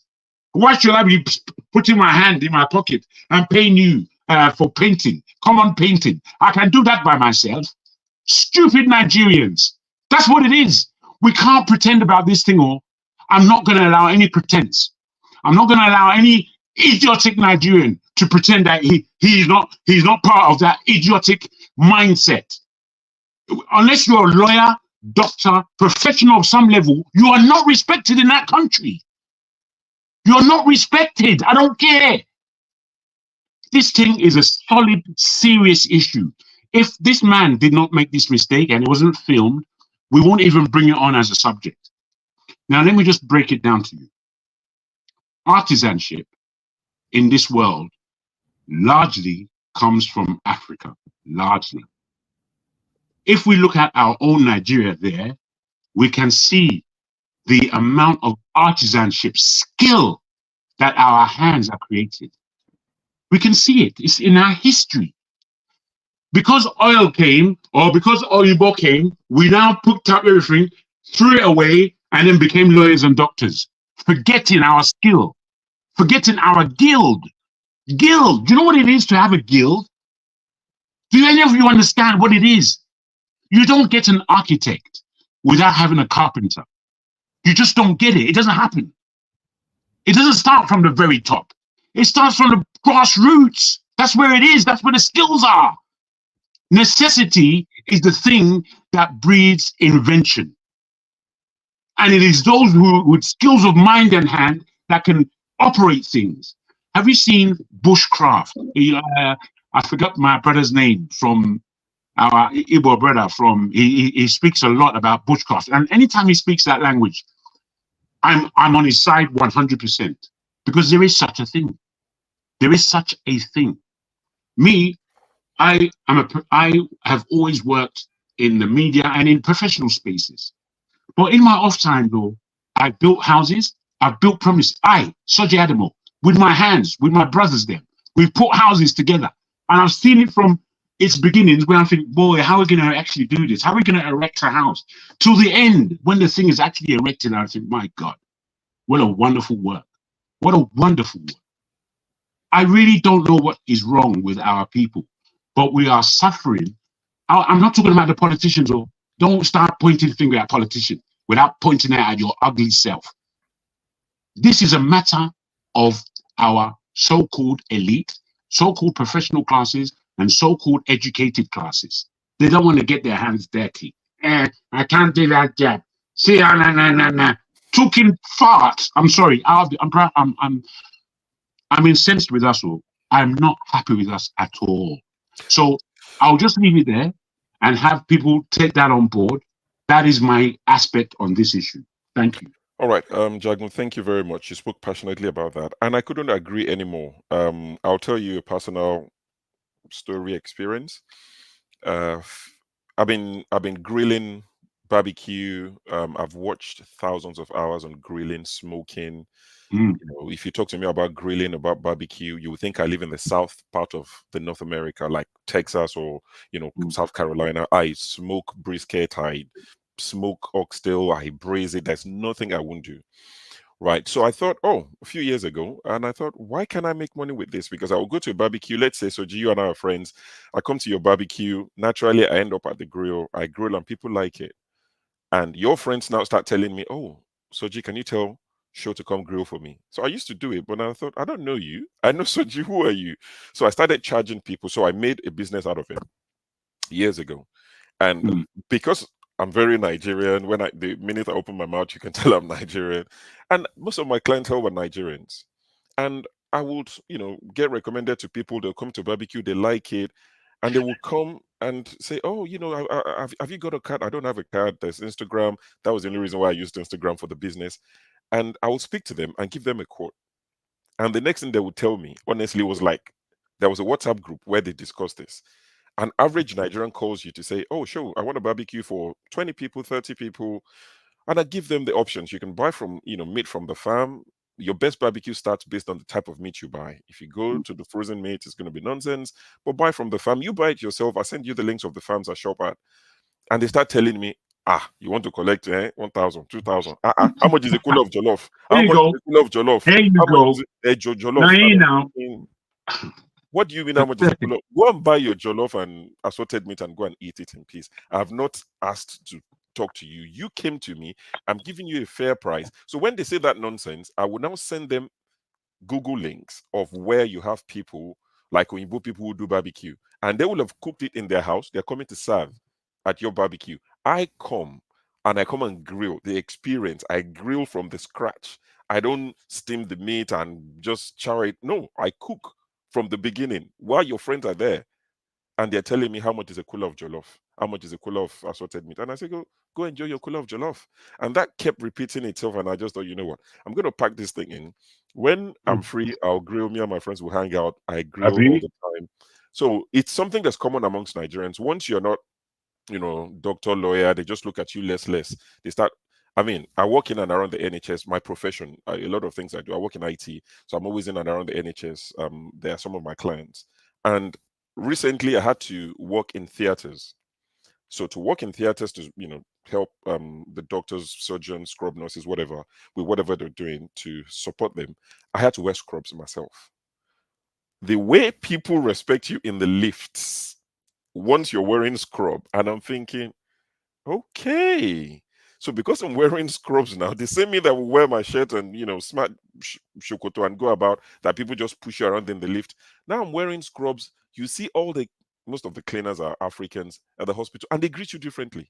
Why should I be putting my hand in my pocket and paying you for painting, common painting? I can do that by myself. Stupid Nigerians. That's what it is. We can't pretend about this thing, or I'm not going to allow any pretense. I'm not going to allow any idiotic Nigerian to pretend that he's not part of that idiotic mindset. Unless you're a lawyer, doctor, professional of some level, you are not respected in that country. You're not respected. I don't care. This thing is a solid, serious issue. If this man did not make this mistake and it wasn't filmed, We won't even bring it on as a subject. Now, let me just break it down to you. Artisanship in this world largely comes from Africa, largely. If we look at our own Nigeria there, we can see the amount of artisanship skill that our hands are created. We can see it. It's in our history. Because oil came, or because Oyibo came, we now put up everything, threw it away, and then became lawyers and doctors, forgetting our skill, forgetting our guild. Guild. Do you know what it is to have a guild? Do any of you understand what it is? You don't get an architect without having a carpenter. You just don't get it. It doesn't happen. It doesn't start from the very top. It starts from the grassroots. That's where it is. That's where the skills are. Necessity is the thing that breeds invention. And it is those who, with skills of mind and hand, that can operate things. Have you seen bushcraft? I forgot my brother's name from our Igbo brother he speaks a lot about bushcraft. And anytime he speaks that language, I'm on his side 100%, because there is such a thing. There is such a thing. Me, I have always worked in the media and in professional spaces. But in my off time though, I built houses, I've built premises. Soji Adamo, with my hands, with my brothers there. We've put houses together. And I've seen it from its beginnings where I think, boy, how are we going to actually do this? How are we going to erect a house? Till the end, when the thing is actually erected, I think, my God, what a wonderful work. What a wonderful work. I really don't know what is wrong with our people, but we are suffering. I'm not talking about the politicians, or don't start pointing the finger at politicians without pointing it at your ugly self. This is a matter of our so-called elite, so-called professional classes, and so-called educated classes. They don't want to get their hands dirty. I can't do that job. See, talking fart. I'm sorry. I'm incensed with us all. I'm not happy with us at all. So I'll just leave it there and have people take that on board. That is my aspect on this issue. Thank you. All right, Jagun, thank you very much. You spoke passionately about that, and I couldn't agree anymore. I'll tell you a personal story experience. I've been grilling barbecue. I've watched thousands of hours on grilling, smoking. You know, if you talk to me about grilling, about barbecue, you would think I live in the south part of the North America, like Texas or South Carolina. I smoke brisket, I smoke oxtail, I braise it. There's nothing I won't do. Right. So I thought, a few years ago, and I thought, why can I make money with this? Because I will go to a barbecue. Let's say, so you and I are friends. I come to your barbecue. Naturally, I end up at the grill. I grill and people like it. And your friends now start telling me, Soji, can you tell Show to come grill for me? So I used to do it, but I thought, I don't know you. I know Soji, who are you? So I started charging people. So I made a business out of it years ago. And because I'm very Nigerian, the minute I open my mouth, you can tell I'm Nigerian. And most of my clientele were Nigerians. And I would, get recommended to people. They'll come to barbecue, they like it. And they would come and say, have you got a card? I don't have a card. There's Instagram. That was the only reason why I used Instagram for the business. And I would speak to them and give them a quote. And the next thing they would tell me, honestly, was like, there was a WhatsApp group where they discussed this. An average Nigerian calls you to say, sure, I want a barbecue for 20 people, 30 people. And I give them the options. You can buy from, meat from the farm. Your best barbecue starts based on the type of meat you buy. If you go to the frozen meat, it's going to be nonsense. But buy from the farm. You buy it yourself. I send you the links of the farms I shop at. And they start telling me, you want to collect 1,000, 2,000. How much is a kilo of jollof? How much is a kilo of jollof? There you go. Jollof? What do you mean how much is a kilo? Go and buy your jollof and assorted meat and go and eat it in peace. I have not asked to talk to you. You came to me. I'm giving you a fair price. So when they say that nonsense, I will now send them Google links of where you have people, like Oyinbo people who do barbecue. And they will have cooked it in their house. They're coming to serve at your barbecue. I come and grill. The experience, I grill from the scratch. I don't steam the meat and just char it. No, I cook from the beginning while your friends are there. And they're telling me how much is a kilo of jollof, how much is a kilo of assorted meat. And I say, Go enjoy your kula of jollof. And that kept repeating itself. And I just thought, you know what? I'm going to pack this thing in. When I'm free, I'll grill. Me and my friends will hang out. I grill all the time. So it's something that's common amongst Nigerians. Once you're not, doctor, lawyer, they just look at you less. They start. I mean, I work in and around the NHS. My profession, a lot of things I do. I work in IT, so I'm always in and around the NHS. They are some of my clients. And recently, I had to work in theaters. So to work in theaters to, help the doctors, surgeons, scrub nurses, whatever, with whatever they're doing to support them, I had to wear scrubs myself. The way people respect you in the lifts once you're wearing scrub, and I'm thinking, okay. So because I'm wearing scrubs now, the same me that will wear my shirt and smart shokoto and go about, that people just push you around in the lift. Now I'm wearing scrubs. You see most of the cleaners are Africans at the hospital, and they greet you differently.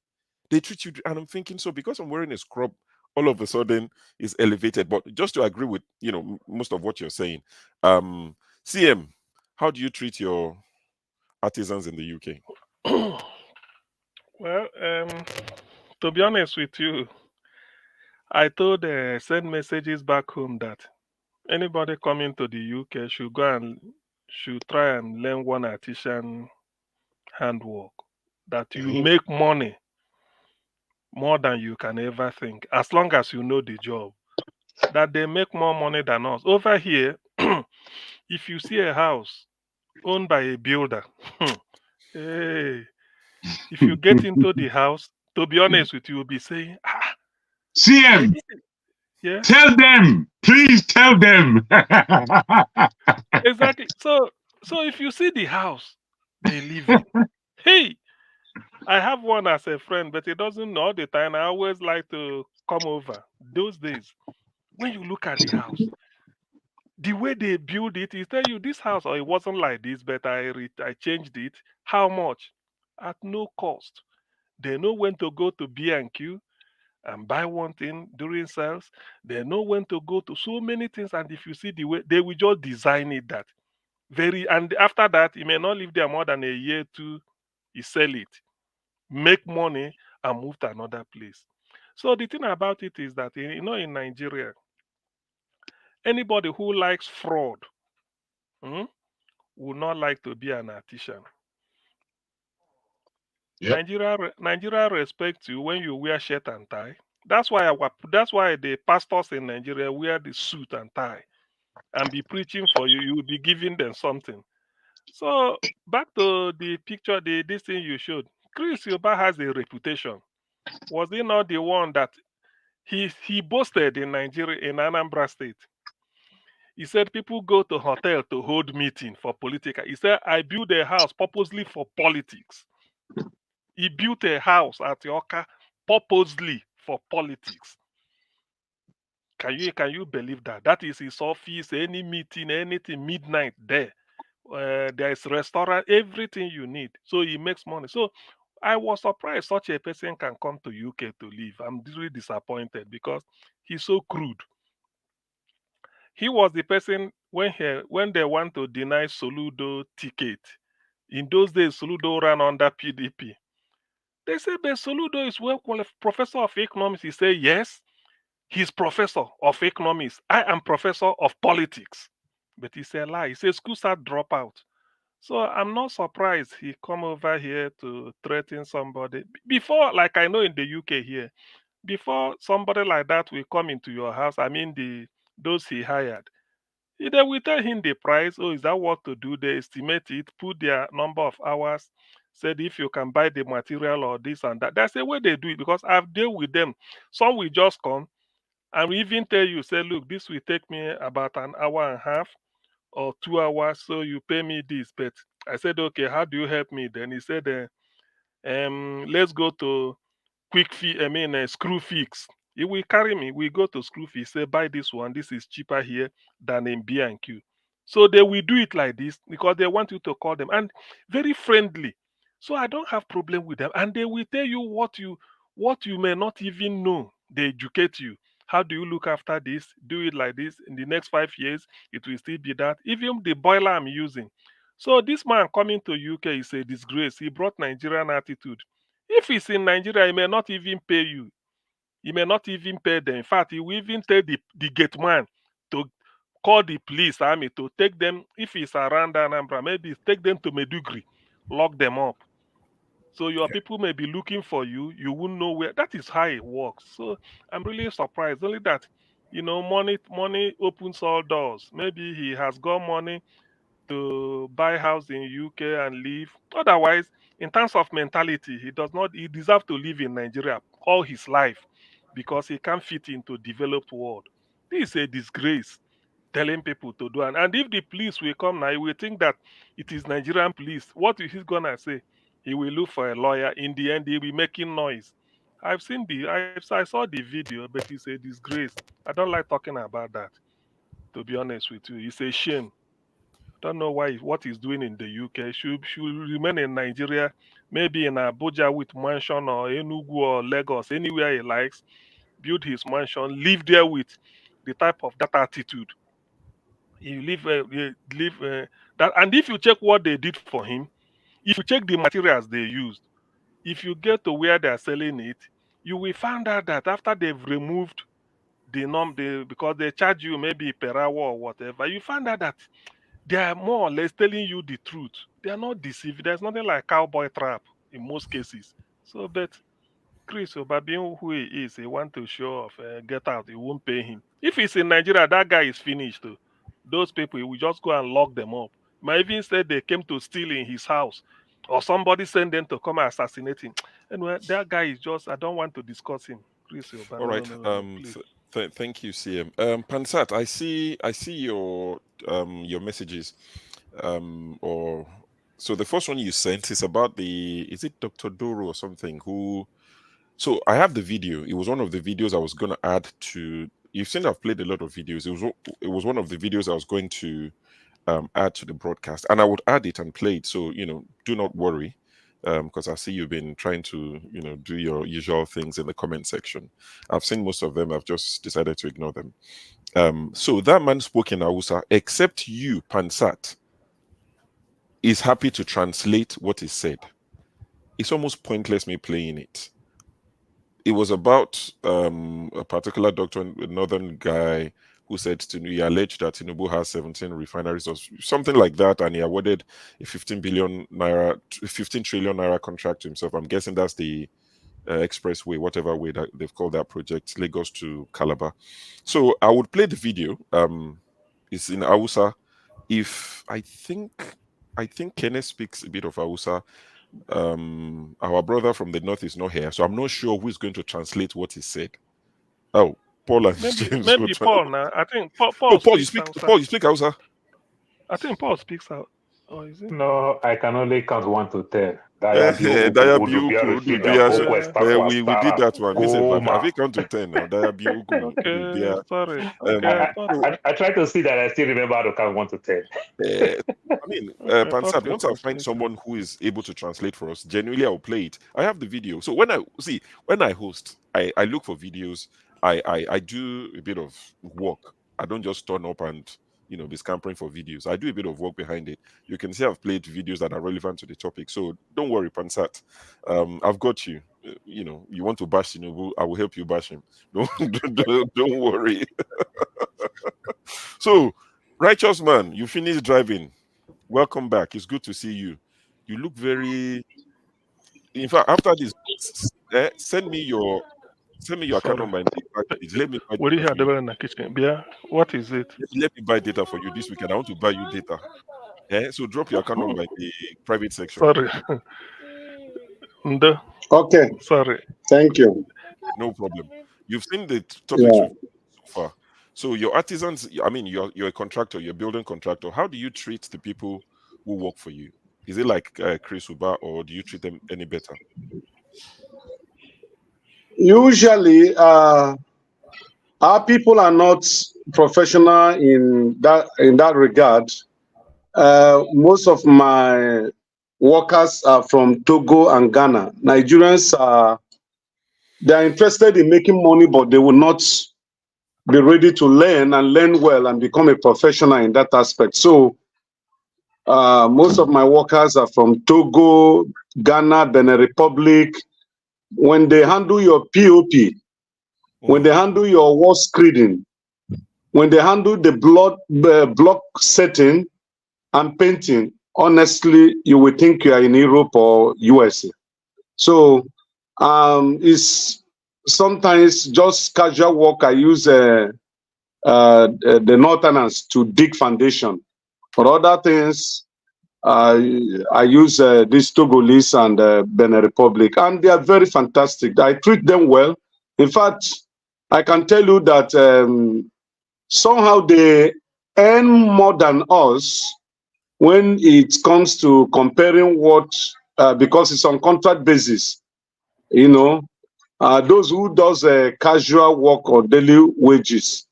They treat you, and I'm thinking, so because I'm wearing a scrub, all of a sudden is elevated. But just to agree with most of what you're saying, CM, how do you treat your artisans in the UK? Well, to be honest with you, I told send messages back home that anybody coming to the UK should try and learn one artisan handwork, that you make money more than you can ever think, as long as you know the job, that they make more money than us. Over here, if you see a house owned by a builder, hey, if you get into the house, to be honest with you, you'll be saying, CM, yeah, tell them, please tell them. Exactly. So if you see the house they live in, hey, I have one as a friend, but he doesn't know all the time. I always like to come over. Those days, when you look at the house, the way they build it, he tell you this house, or it wasn't like this, but I changed it. How much? At no cost. They know when to go to B&Q and buy one thing during sales. They know when to go to so many things. And if you see the way, they will just design it that and after that, you may not live there more than a year, two, you sell it, make money, and move to another place. So the thing about it is that in Nigeria, anybody who likes fraud would not like to be an artisan. Yep. Nigeria respects you when you wear shirt and tie. That's why the pastors in Nigeria wear the suit and tie and be preaching for you. You will be giving them something. So back to the picture, this thing you showed. Chris Yoba has a reputation. Was he not the one that he boasted in Nigeria, in Anambra State? He said people go to hotel to hold meeting for political. He said, I built a house purposely for politics. He built a house at Yoka purposely for politics. Can you believe that? That is his office, any meeting, anything, midnight there. There is restaurant, everything you need. So he makes money. So I was surprised such a person can come to UK to live. I'm really disappointed because he's so crude. He was the person when they want to deny Soludo ticket. In those days, Soludo ran under PDP. They say, but Soludo is well qualified professor of economics. He said, yes, he's professor of economics. I am professor of politics. But it's a lie. He says school start drop out. So I'm not surprised he come over here to threaten somebody. Before, like I know in the UK here, before somebody like that will come into your house, I mean those he hired, they will tell him the price. Oh, is that what to do? They estimate it, put their number of hours, said if you can buy the material or this and that. That's the way they do it because I've dealt with them. Some will just come and even tell you, say, look, this will take me about an hour and a half or 2 hours, so you pay me this. But I said, okay, how do you help me? Then he said, let's go to screw fix. He will carry me. We go to screw fix. Say, buy this one. This is cheaper here than in B&Q. So they will do it like this because they want you to call them and very friendly. So I don't have problem with them, and they will tell you what you may not even know. They educate you. How do you look after this? Do it like this. In the next 5 years, it will still be that. Even the boiler I'm using. So this man coming to UK is a disgrace. He brought Nigerian attitude. If he's in Nigeria, he may not even pay you. He may not even pay them. In fact, he will even tell the gate man to call the police army to take them. If he's around Anambra, maybe take them to Medugri, lock them up. So your people may be looking for you. You won't know where. That is how it works. So I'm really surprised. Only that, money opens all doors. Maybe he has got money to buy house in UK and live. Otherwise, in terms of mentality, he deserves to live in Nigeria all his life because he can't fit into developed world. This is a disgrace telling people to do. And if the police will come now, he will think that it is Nigerian police. What is he gonna say? He will look for a lawyer. In the end, he'll be making noise. I saw the video, but it's a disgrace. I don't like talking about that, to be honest with you. It's a shame. Don't know what he's doing in the UK. Should remain in Nigeria, maybe in Abuja with mansion, or Enugu or Lagos, anywhere he likes. Build his mansion, live there with the type of that attitude. You live that, and if you check what they did for him, if you check the materials they used, if you get to where they are selling it, you will find out that after they've removed because they charge you maybe per hour or whatever, you find out that they are more or less telling you the truth. They are not deceived. There's nothing like cowboy trap in most cases. So, but Chris Obabian, who he is, he want to show off, get out. He won't pay him. If he's in Nigeria, that guy is finished. Those people, he will just go and lock them up. Might even said they came to steal in his house, or somebody sent them to come and assassinate him. Anyway, that guy is just, I don't want to discuss him. Chris Obabian. All right. Thank you, CM. Pansat, I see your messages. So the first one you sent is about is it Dr. Doro or something who? So I have the video. It was one of the videos I was going to add to. You've seen I've played a lot of videos. It was one of the videos I was going to add to the broadcast, and I would add it and play it. So do not worry, because I see you've been trying to do your usual things in the comment section. I've seen most of them. I've just decided to ignore them. So that man spoke in Hausa, except you, Pansat, is happy to translate what is said. It's almost pointless me playing it. It was about a particular doctor, a northern guy, who said he alleged that Tinubu has 17 refineries or something like that, and he awarded a 15 trillion naira contract to himself. I'm guessing that's the expressway, whatever way that they've called that project, Lagos to Calabar. So I would play the video. It's in Hausa. I think Kenneth speaks a bit of Hausa. Our brother from the north is not here, so I'm not sure who is going to translate what he said. Oh, Paul and James. Maybe Paul now. I think Paul. Paul, you speak Hausa. I think Paul speaks out. Oh, is it? No, I can only count 1 to 10. We did that one. Have you count to 10 now? Okay, sorry. I try to see that I still remember how to count 1 to 10. I mean, Pansat, once I find someone who is able to translate for us, genuinely I'll play it. I have the video. So when I host, I look for videos. I do a bit of work. I don't just turn up and be scampering for videos. I do a bit of work behind it. You can see I've played videos that are relevant to the topic. So don't worry, Pansat. I've got you. You want to bash Tinubu, I will help you bash him. Don't worry. So, righteous man, you finished driving. Welcome back. It's good to see you. You look very. In fact, after this, send me your account number. Let me. What do you have in the kitchen? Yeah. What is it? Let me buy data for you this weekend. I want to buy you data. So drop your account number in the private section. Sorry. Okay. Sorry. Thank you. No problem. You've seen the topics so far. So your artisans, I mean, you're a contractor, you're a building contractor. How do you treat the people who work for you? Is it like Chris Uba, or do you treat them any better? Usually, our people are not professional in that regard. Most of my workers are from Togo and Ghana. Nigerians they're interested in making money, but they will not be ready to learn well and become a professional in that aspect. So most of my workers are from Togo, Ghana, Benin Republic, when they handle your POP, when they handle your wall screening, when they handle the block setting and painting, honestly, you would think you are in Europe or USA. So it's sometimes just casual work. I use the Northerners to dig foundation. For other things, I use these Togolese and Benin Republic, and they are very fantastic. I treat them well. In fact, I can tell you that somehow they earn more than us when it comes to comparing what, because it's on contract basis, you know, those who does casual work or daily wages,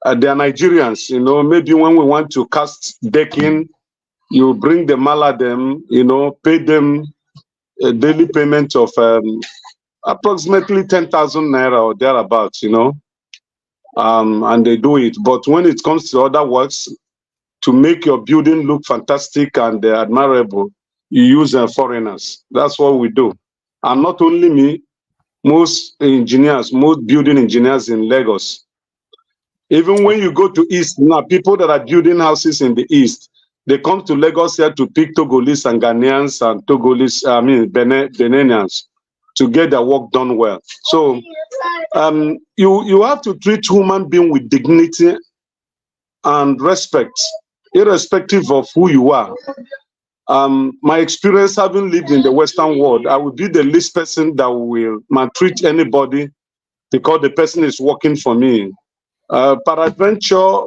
they are Nigerians, you know. Maybe when we want to cast decking, you bring the mala them, you know, pay them a daily payment of approximately 10,000 naira or thereabouts, you know, and they do it. But when it comes to other works, to make your building look fantastic and admirable, you use foreigners. That's what we do. And not only me, most engineers, most building engineers in Lagos. Even when you go to East now, people that are building houses in the East, they come to Lagos here to pick Togolese and Ghanaians and Togolese, Benenians to get their work done well. So you have to treat human being with dignity and respect, irrespective of who you are. My experience having lived in the Western world, I would be the least person that will maltreat anybody because the person is working for me. Peradventure,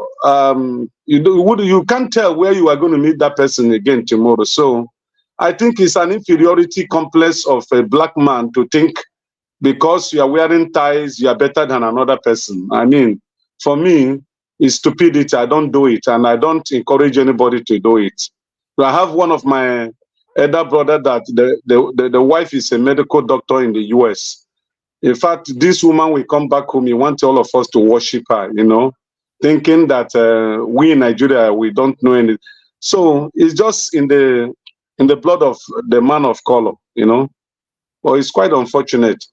you can't tell where you are going to meet that person again tomorrow. So I think it's an inferiority complex of a black man to think because you are wearing ties, you are better than another person. I mean, for me, it's stupidity. I don't do it, and I don't encourage anybody to do it. I have one of my elder brother that the wife is a medical doctor in the US. In fact, this woman will come back home. He wants all of us to worship her, you know, thinking that we in Nigeria, we don't know anything. So it's just in the blood of the man of color, you know. Well, it's quite unfortunate.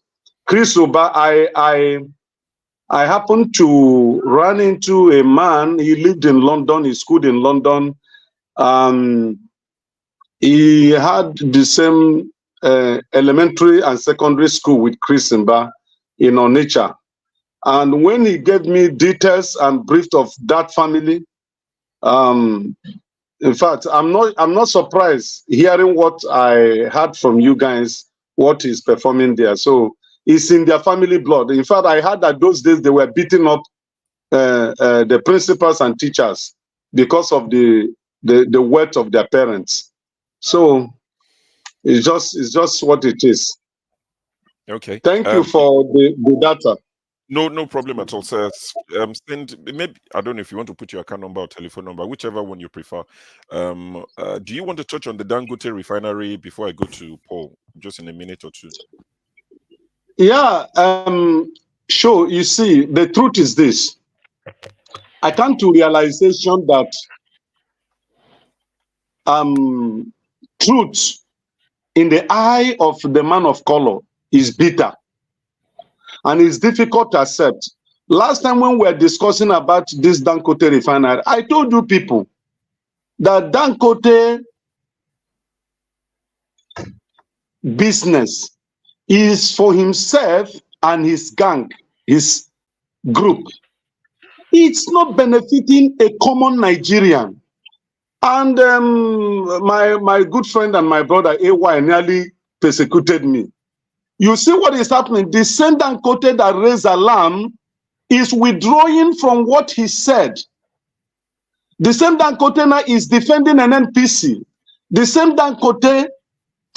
Chris Uba, I happened to run into a man. He lived in London. He schooled in London. He had the same elementary and secondary school with Chris Mba in Onitsha. And when he gave me details and briefed of that family, in fact, I'm not surprised hearing what I heard from you guys, what he's performing there. So it's in their family blood. In fact, I heard that those days they were beating up the principals and teachers because of the wealth of their parents. So it's just what it is. Okay. Thank you for the data. No problem at all, sir. Maybe, I don't know if you want to put your account number or telephone number, whichever one you prefer. Do you want to touch on the Dangote refinery before I go to Paul, just in a minute or two? Yeah, sure. You see, the truth is this. I come to realization that truth in the eye of the man of color is bitter and it's difficult to accept. Last time when we were discussing about this Dangote refinery, I told you people that Dangote business is for himself and his gang, his group. It's not benefiting a common Nigerian. And my good friend and my brother AY nearly persecuted me. You see what is happening? The same Dangote that raised alarm is withdrawing from what he said. The same Dangote now is defending NNPC. The same Dangote,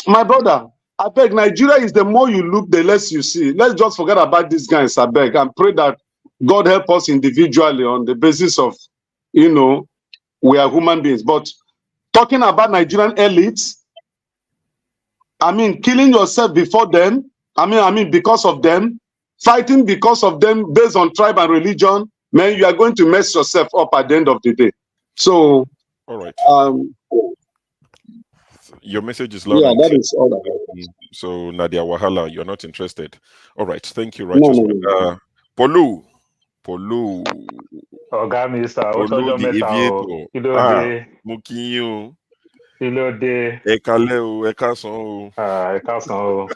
my brother, I beg, Nigeria is the more you look, the less you see. Let's just forget about these guys, I beg, and pray that God help us individually on the basis of, you know, we are human beings. But talking about Nigerian elites, I mean, killing yourself before them, I mean, because of them, fighting because of them based on tribe and religion, man, you are going to mess yourself up at the end of the day. So, all right. Your message is loud. Yeah, that is all I have. So Nadia Wahala, you're not interested. All right, thank you, No, righteous no, man. no. Polu, Ọ̀gá mi sà, ó Polu tọ́jọ́ the mẹ́ta o. aviator. Kí ló Ah, dé? mo kí yín o. Kí ló dé? Ẹ káalẹ́ o, ẹ káàsán o. Ẹ káàsán o.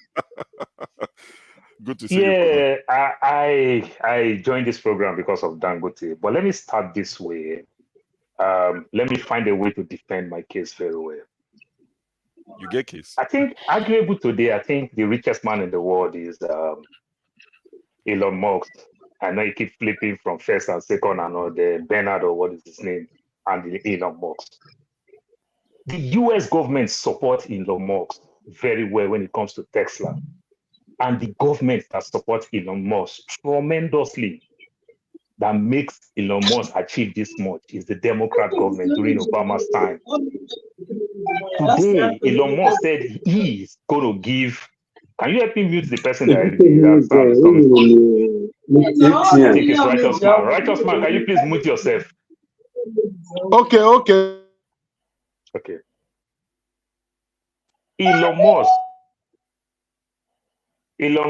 Good to see you, brother. Yeah, I joined this program because of Dangote, but let me start this way. Let me find a way to defend my case very well. You get case? I think, arguable today, I think the richest man in the world is Elon Musk. I know he keeps flipping from first and second and all the Bernard or what is his name, and the Elon Musk. The US government supports Elon Musk very well when it comes to Tesla. And the government that supports Elon Musk tremendously, that makes Elon Musk achieve this much, is the Democrat government during Obama's time. Today, Elon Musk said he is going to give. Can you help me mute the person that sound is coming from? I think it's Righteous Man. Righteous Man, can you please mute yourself? Okay. Okay. Elon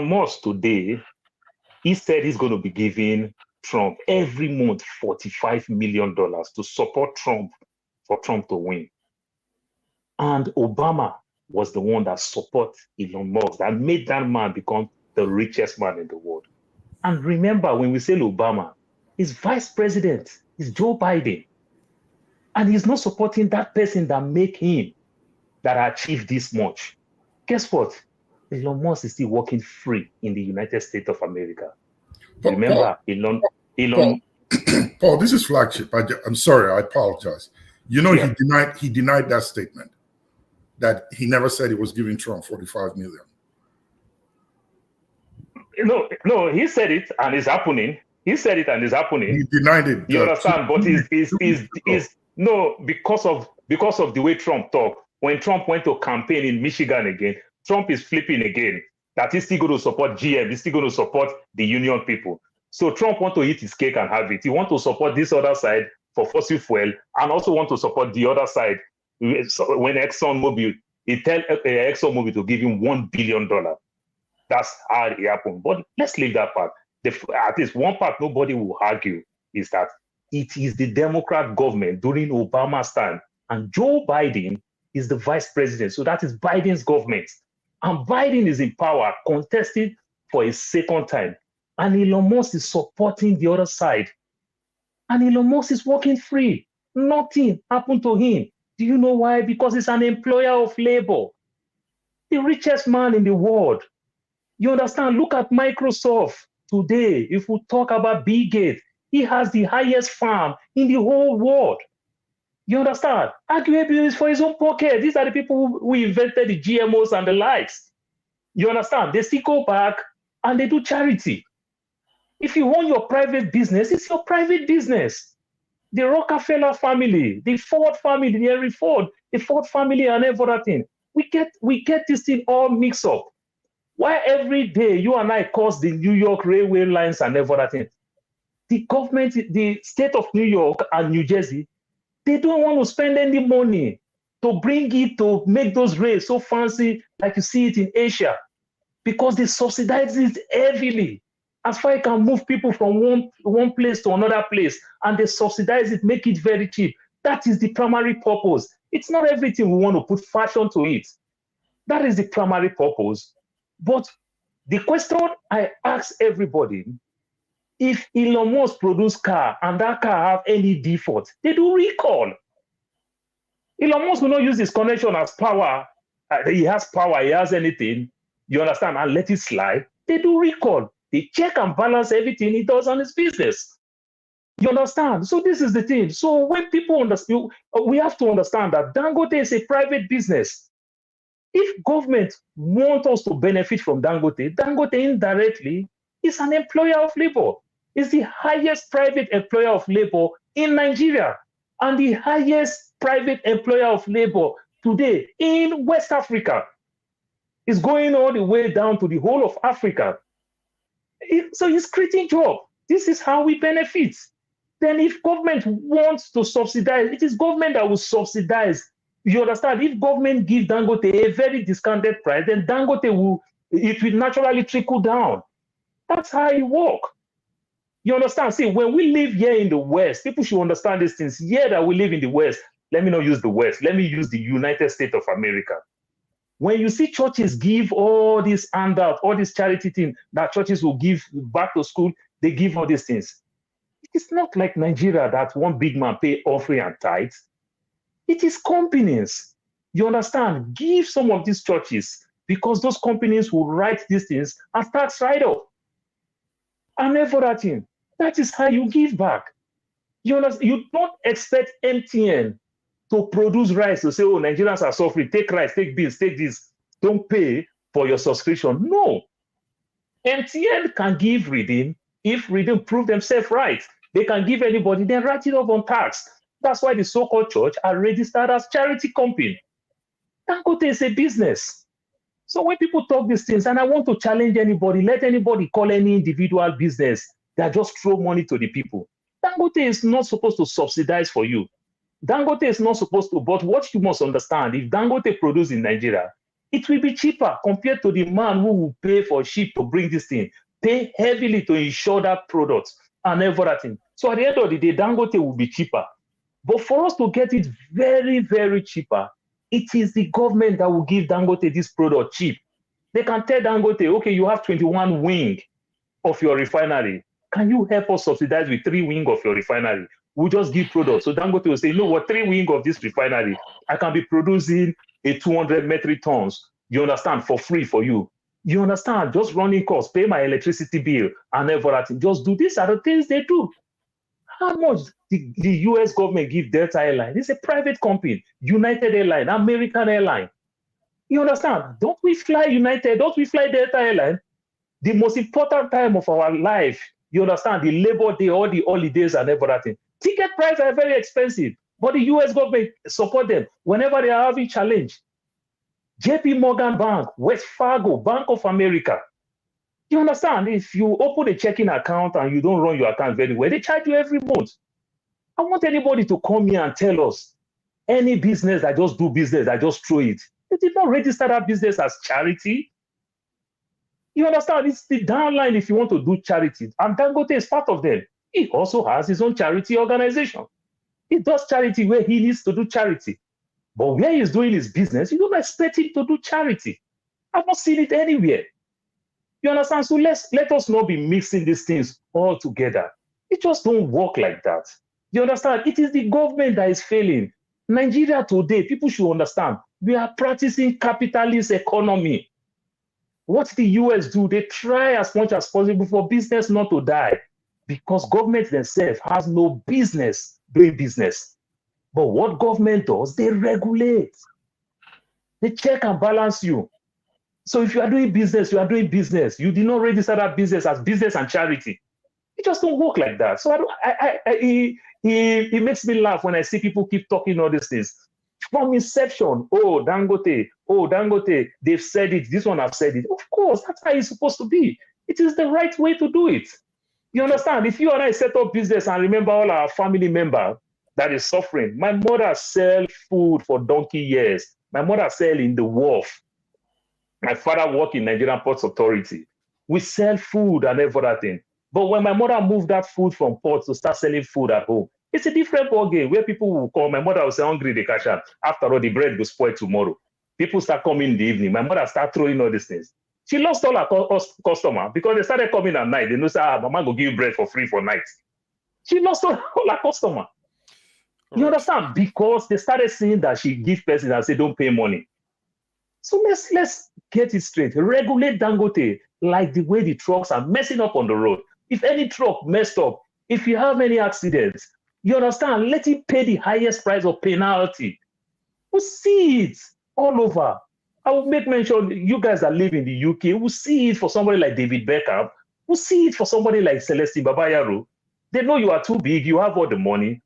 Musk today, he said he's going to be giving Trump every month $45 million to support Trump for Trump to win. And Obama was the one that supported Elon Musk, that made that man become the richest man in the world. And remember, when we say Obama, his vice president is Joe Biden. And he's not supporting that person that make him, that achieved this much. Guess what? Elon Musk is still working free in the United States of America. Remember, Elon. Paul, this is flagship. I'm sorry, I apologize. You know, Yeah. he denied that statement, that he never said he was giving Trump 45 million. No, he said it and it's happening. He said it and it's happening. He denied it. You understand? But is no, because of the way Trump talked. When Trump went to campaign in Michigan again, Trump is flipping again. That he's still going to support GM. He's still going to support the union people. So Trump wants to eat his cake and have it. He wants to support this other side for fossil fuel and also want to support the other side. When ExxonMobil, he tell ExxonMobil to give him $1 billion. That's how it happened. But let's leave that part. At least one part nobody will argue is that it is the Democrat government during Obama's time, and Joe Biden is the vice president. So that is Biden's government. And Biden is in power, contested for a second time. And Elon Musk is supporting the other side. And Elon Musk is working free. Nothing happened to him. Do you know why? Because he's an employer of labor. The richest man in the world. You understand? Look at Microsoft today. If we talk about Bill Gates, he has the highest farm in the whole world. You understand? Arguably, it's for his own pocket. These are the people who invented the GMOs and the likes. You understand? They still go back and they do charity. If you own your private business, it's your private business. The Rockefeller family, the Ford family, the Henry Ford, the Ford family, and everything. We get this thing all mixed up. Why every day you and I cross the New York railway lines and everything? The government, the state of New York and New Jersey, they don't want to spend any money to bring it to make those rails so fancy like you see it in Asia, because they subsidize it heavily. As far as you can move people from one place to another place, and they subsidize it, make it very cheap. That is the primary purpose. It's not everything we want to put fashion to it. That is the primary purpose. But the question I ask everybody, if Elon Musk produce car and that car have any default, they do recall. Elon Musk will not use his connection as power. He has power, he has anything, you understand, and let it slide. They do recall. They check and balance everything he does on his business. You understand? So this is the thing. So when people understand, we have to understand that Dangote is a private business. If government wants us to benefit from Dangote, Dangote indirectly is an employer of labor. It's the highest private employer of labor in Nigeria and the highest private employer of labor today in West Africa. It's going all the way down to the whole of Africa. So it's creating jobs. This is how we benefit. Then if government wants to subsidize, it is government that will subsidize You understand? If government give Dangote a very discounted price, then Dangote will naturally trickle down. That's how it works. You understand? See, when we live here in the West, people should understand these things. Here that we live in the West, let me not use the West, let me use the United States of America. When you see churches give all this handout, all this charity thing that churches will give back to school, they give all these things. It's not like Nigeria that one big man pay offering and tithes. It is companies. You understand? Give some of these churches because those companies will write these things as tax write-off. And everything. That is how you give back. You understand? You don't expect MTN to produce rice to say, oh, Nigerians are suffering. Take rice, take beans, take this. Don't pay for your subscription. No. MTN can give redeem if redeem prove themselves right. They can give anybody, then write it off on tax. That's why the so-called church are registered as charity company. Dangote is a business. So when people talk these things, and I want to challenge anybody, let anybody call any individual business that just throw money to the people. Dangote is not supposed to subsidize for you. Dangote is not supposed to, but what you must understand, if Dangote produce in Nigeria, it will be cheaper compared to the man who will pay for ship to bring this thing, pay heavily to insure that product and everything. So at the end of the day, Dangote will be cheaper. But for us to get it very, very cheaper, it is the government that will give Dangote this product cheap. They can tell Dangote, okay, you have 21 wing of your refinery. Can you help us subsidize with 3 wing of your refinery? We'll just give products. So Dangote will say, you know what, 3 wing of this refinery, I can be producing a 200 metric tons, you understand, for free for you. You understand, just running costs, pay my electricity bill and everything. Just do this are the things they do. How much the US government give Delta Airline? It's a private company, United Airline, American Airline. You understand? Don't we fly United? Don't we fly Delta Airline? The most important time of our life, you understand, the Labor Day, all the holidays and everything. Ticket prices are very expensive, but the US government support them whenever they are having challenge. JP Morgan Bank, West Fargo, Bank of America. You understand? If you open a checking account and you don't run your account very well, they charge you every month. I want anybody to come here and tell us any business that just do business, that just throw it. They did not register that business as charity. You understand? It's the downline if you want to do charity. And Dangote is part of them. He also has his own charity organization. He does charity where he needs to do charity. But where he's doing his business, you don't expect him to do charity. I've not seen it anywhere. You understand? So let us not be mixing these things all together. It just don't work like that. You understand? It is the government that is failing. Nigeria today, people should understand, we are practicing capitalist economy. What the US do, they try as much as possible for business not to die because government themselves has no business doing business. But what government does, they regulate. They check and balance you. So if you are doing business, you are doing business. You did not register that business as business and charity. It just don't work like that. So it makes me laugh when I see people keep talking all these things. From inception, oh, Dangote, they've said it. This one have said it. Of course, that's how it's supposed to be. It is the right way to do it. You understand? If you and I set up business and remember all our family members that is suffering. My mother sell food for donkey years. My mother sell in the wharf. My father work in Nigerian Ports Authority. We sell food and everything. But when my mother moved that food from port to start selling food at home, it's a different ballgame where people will call. My mother will say, hungry, they cash out. After all, the bread will spoil tomorrow. People start coming in the evening. My mother start throwing all these things. She lost all her customer because they started coming at night. They know, say, mama will give you bread for free for night. She lost all her customer. You understand? Because they started seeing that she give person and say, don't pay money. So let's get it straight. Regulate Dangote like the way the trucks are messing up on the road. If any truck messed up, if you have any accidents, you understand, let him pay the highest price of penalty. We'll see it all over. I will make mention, you guys that live in the UK, we'll see it for somebody like David Beckham. We'll see it for somebody like Celestine Babayaro. They know you are too big, you have all the money,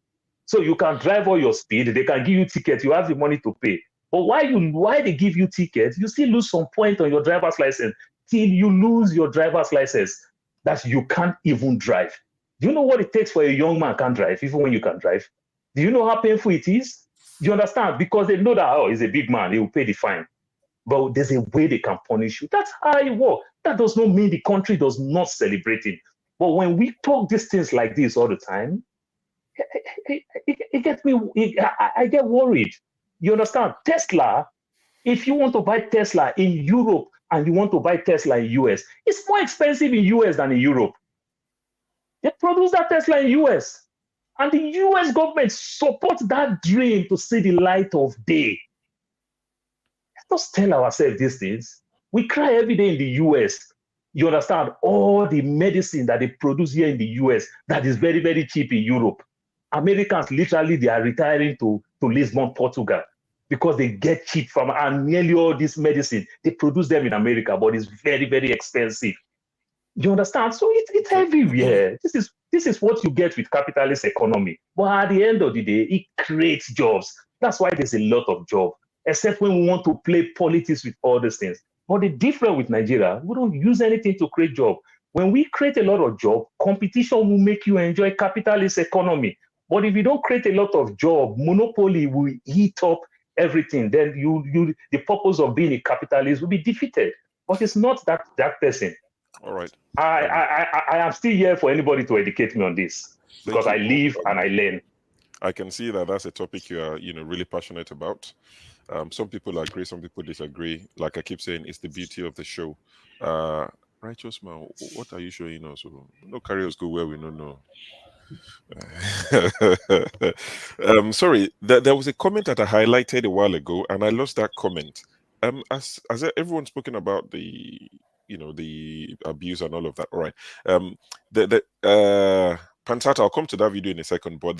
so you can drive all your speed, they can give you tickets, you have the money to pay. But why they give you tickets, you still lose some point on your driver's license till you lose your driver's license that you can't even drive. Do you know what it takes for a young man can't drive, even when you can drive? Do you know how painful it is? You understand? Because they know that, oh, he's a big man, he will pay the fine. But there's a way they can punish you. That's how it works. That does not mean the country does not celebrate it. But when we talk these things like this all the time, it gets me, I get worried. You understand? Tesla, if you want to buy Tesla in Europe and you want to buy Tesla in US, it's more expensive in US than in Europe. They produce that Tesla in US. And the US government supports that dream to see the light of day. Let's tell ourselves these things. We cry every day in the US. You understand? All the medicine that they produce here in the US that is very, very cheap in Europe. Americans, literally, they are retiring to Lisbon, Portugal, because they get cheap from, and nearly all this medicine, they produce them in America, but it's very, very expensive. You understand? So it's everywhere. This is what you get with capitalist economy. But at the end of the day, it creates jobs. That's why there's a lot of jobs, except when we want to play politics with all these things. But the difference with Nigeria, we don't use anything to create jobs. When we create a lot of jobs, competition will make you enjoy capitalist economy. But if you don't create a lot of jobs, monopoly will eat up everything. Then the purpose of being a capitalist will be defeated. But it's not that person. All right. I am still here for anybody to educate me on this, because I live and I learn. I can see that that's a topic you are, really passionate about. Some people agree, some people disagree. Like I keep saying, it's the beauty of the show. Righteous man, what are you showing us? No carry us go where we don't know. Sorry, there was a comment that I highlighted a while ago, and I lost that comment. As everyone's spoken about the abuse and all of that. All right. Pantata, I'll come to that video in a second, but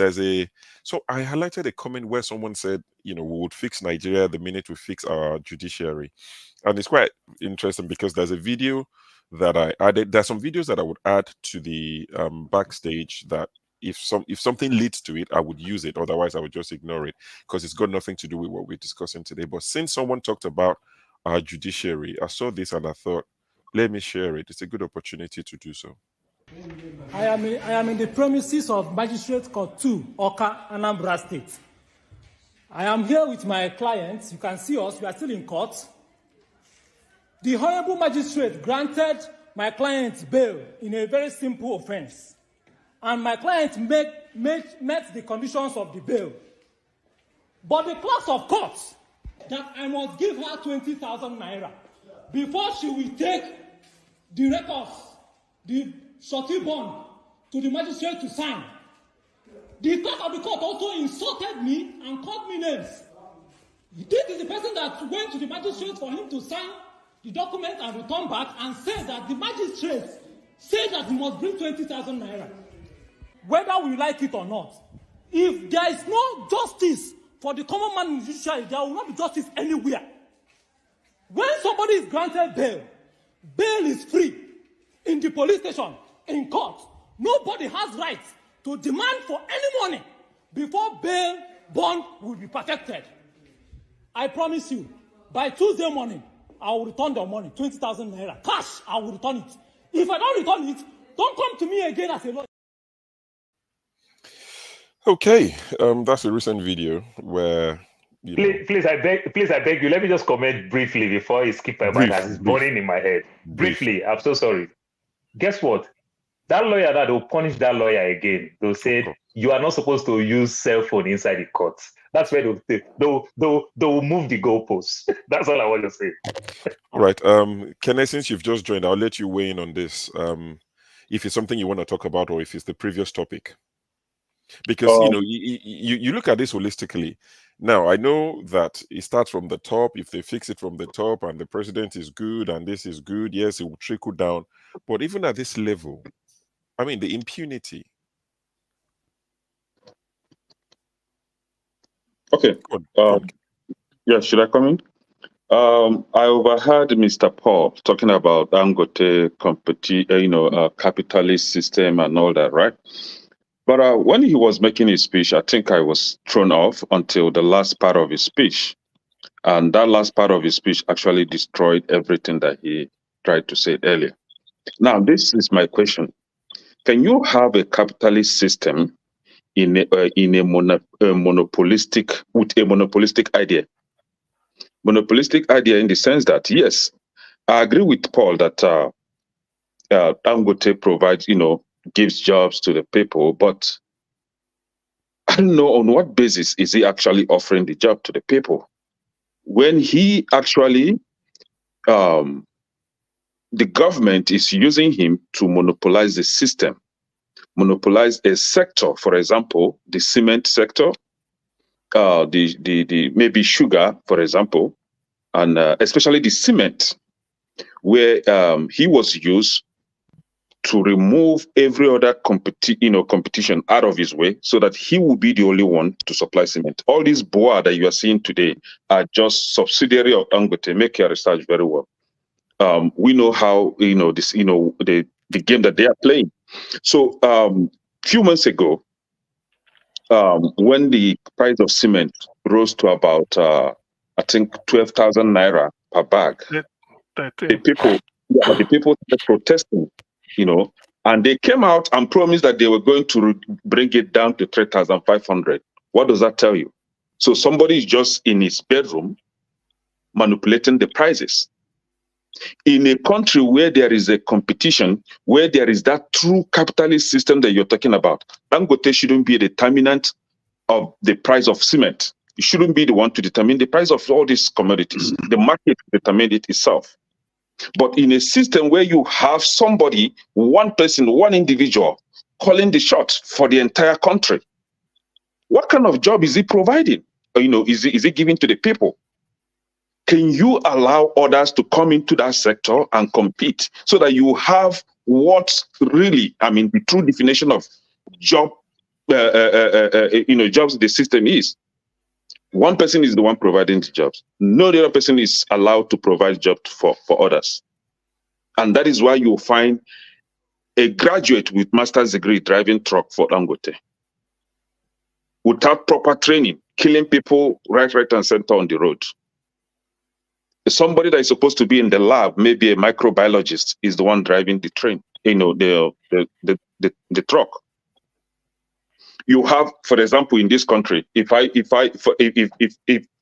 so I highlighted a comment where someone said, we would fix Nigeria the minute we fix our judiciary. And it's quite interesting because there's a video that I added. There's some videos that I would add to the backstage that if something leads to it, I would use it. Otherwise, I would just ignore it because it's got nothing to do with what we're discussing today. But since someone talked about our judiciary, I saw this and I thought, let me share it. It's a good opportunity to do so. I am in the premises of Magistrate Court 2, Oka, Anambra State. I am here with my clients. You can see us. We are still in court. The Honorable Magistrate granted my client bail in a very simple offense. And my client met the conditions of the bail. But the clerk of court that I must give her 20,000 naira before she will take the records, the surety bond, to the magistrate to sign. The clerk of the court also insulted me and called me names. This is the person that went to the magistrate for him to sign the document and return back and said that the magistrate said that he must bring 20,000 naira. Whether we like it or not, if there is no justice for the common man in the judiciary, there will not be justice anywhere. When somebody is granted bail, bail is free in the police station, in court. Nobody has rights to demand for any money before bail bond will be protected. I promise you, by Tuesday morning, I will return the money, 20,000 naira. Cash, I will return it. If I don't return it, don't come to me again as a lawyer. Okay, that's a recent video where Please, I beg you. Let me just comment briefly before you skip my mind as it's burning in my head. Briefly, I'm so sorry. Guess what? That lawyer that will punish that lawyer again. They'll say you are not supposed to use cell phone inside the court. That's where they'll move the goalposts. That's all I want to say. All right, Kenneth, since you've just joined, I'll let you weigh in on this. If it's something you want to talk about, or if it's the previous topic. Because you look at this holistically. Now I know that it starts from the top. If they fix it from the top and the president is good and this is good, yes, it will trickle down. But even at this level, I mean, the impunity. Okay. Yeah, should I come in? I overheard Mr. Paul talking about Dangote capitalist system and all that, right? But when he was making his speech, I think I was thrown off until the last part of his speech. And that last part of his speech actually destroyed everything that he tried to say earlier. Now, this is my question. Can you have a capitalist system in a monopolistic idea. Monopolistic idea in the sense that, yes, I agree with Paul that Dangote provides, gives jobs to the people, but I don't know on what basis is he actually offering the job to the people when he actually, the government is using him to monopolize the system, monopolize a sector, for example, the cement sector, the maybe sugar, for example, and especially the cement, where he was used to remove every other competition out of his way so that he will be the only one to supply cement. All these boa that you are seeing today are just subsidiary of Dangote. Make your research very well. We know how, this, the game that they are playing. So few months ago, when the price of cement rose to about, I think, 12,000 naira per bag, the people started protesting, and they came out and promised that they were going to bring it down to 3,500. What does that tell you? So somebody is just in his bedroom manipulating the prices. In a country where there is a competition, where there is that true capitalist system that you're talking about, Dangote shouldn't be a determinant of the price of cement. It shouldn't be the one to determine the price of all these commodities. The market determines it itself. But in a system where you have somebody, one person, one individual, calling the shots for the entire country, what kind of job is he providing? Is he giving to the people? Can you allow others to come into that sector and compete so that you have what really, the true definition of job, jobs the system is? One person is the one providing the jobs. No other person is allowed to provide jobs for others. And that is why you find a graduate with master's degree driving truck for Dangote without proper training, killing people right and center on the road. Somebody that is supposed to be in the lab, maybe a microbiologist, is the one driving the train, the truck. You have, for example, in this country, if I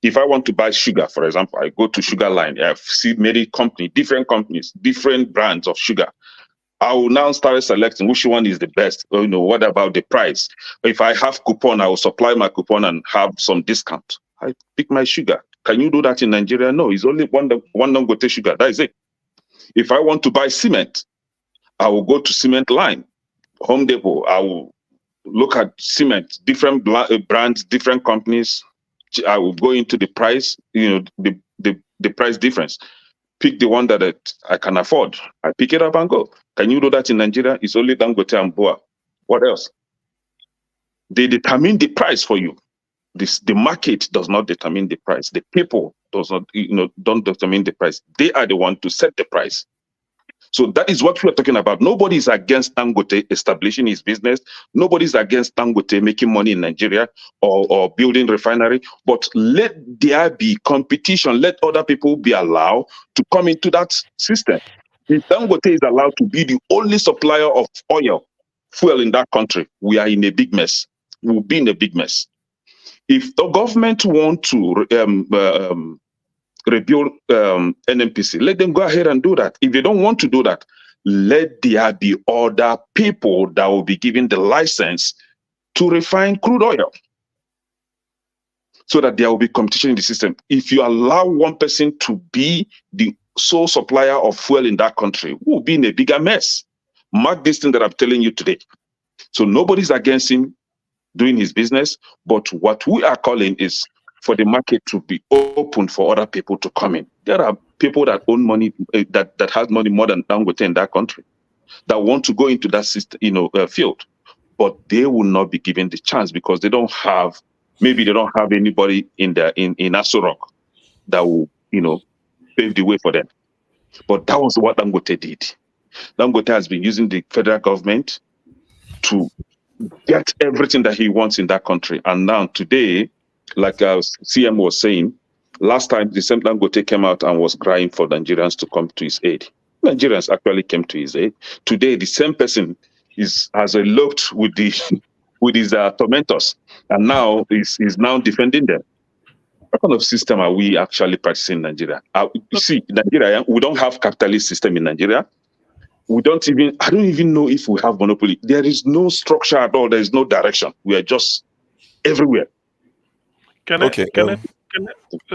want to buy sugar, for example, I go to Sugar Line. I see many different companies, different brands of sugar. I will now start selecting which one is the best. What about the price? If I have coupon, I will supply my coupon and have some discount. I pick my sugar. Can you do that in Nigeria? No, it's only one Dangote sugar. That is it. If I want to buy cement, I will go to Cement Line, Home Depot. I will look at cement, different brands, different companies. I will go into the price, the price difference. Pick the one that I can afford. I pick it up and go. Can you do that in Nigeria? It's only Dangote and Boa. What else? They determine the price for you. The market does not determine the price. The people don't determine the price. They are the one to set the price. So that is what we are talking about. Nobody is against Dangote establishing his business. Nobody is against Dangote making money in Nigeria or building refinery. But let there be competition. Let other people be allowed to come into that system. If Dangote is allowed to be the only supplier of oil, fuel in that country, we are in a big mess. We'll be in a big mess. If the government want to rebuild NNPC, let them go ahead and do that. If they don't want to do that, let there be other people that will be given the license to refine crude oil so that there will be competition in the system. If you allow one person to be the sole supplier of fuel in that country, we'll be in a bigger mess. Mark this thing that I'm telling you today. So nobody's against him doing his business, but what we are calling is for the market to be open for other people to come in. There are people that own money, that has money more than Dangote in that country, that want to go into that system, field, but they will not be given the chance because they don't have, maybe they don't have anybody in Aso Rock that will, pave the way for them. But that was what Dangote did. Dangote has been using the federal government to get everything that he wants in that country. And now today, like CM was saying, last time the same Dangote came out and was crying for Nigerians to come to his aid. Nigerians actually came to his aid. Today, the same person has eloped with the with his tormentors, and now he's now defending them. What kind of system are we actually practicing in Nigeria? You see, Nigeria, we don't have capitalist system in Nigeria. I don't even know if we have monopoly. There is no structure at all. There is no direction. We are just everywhere.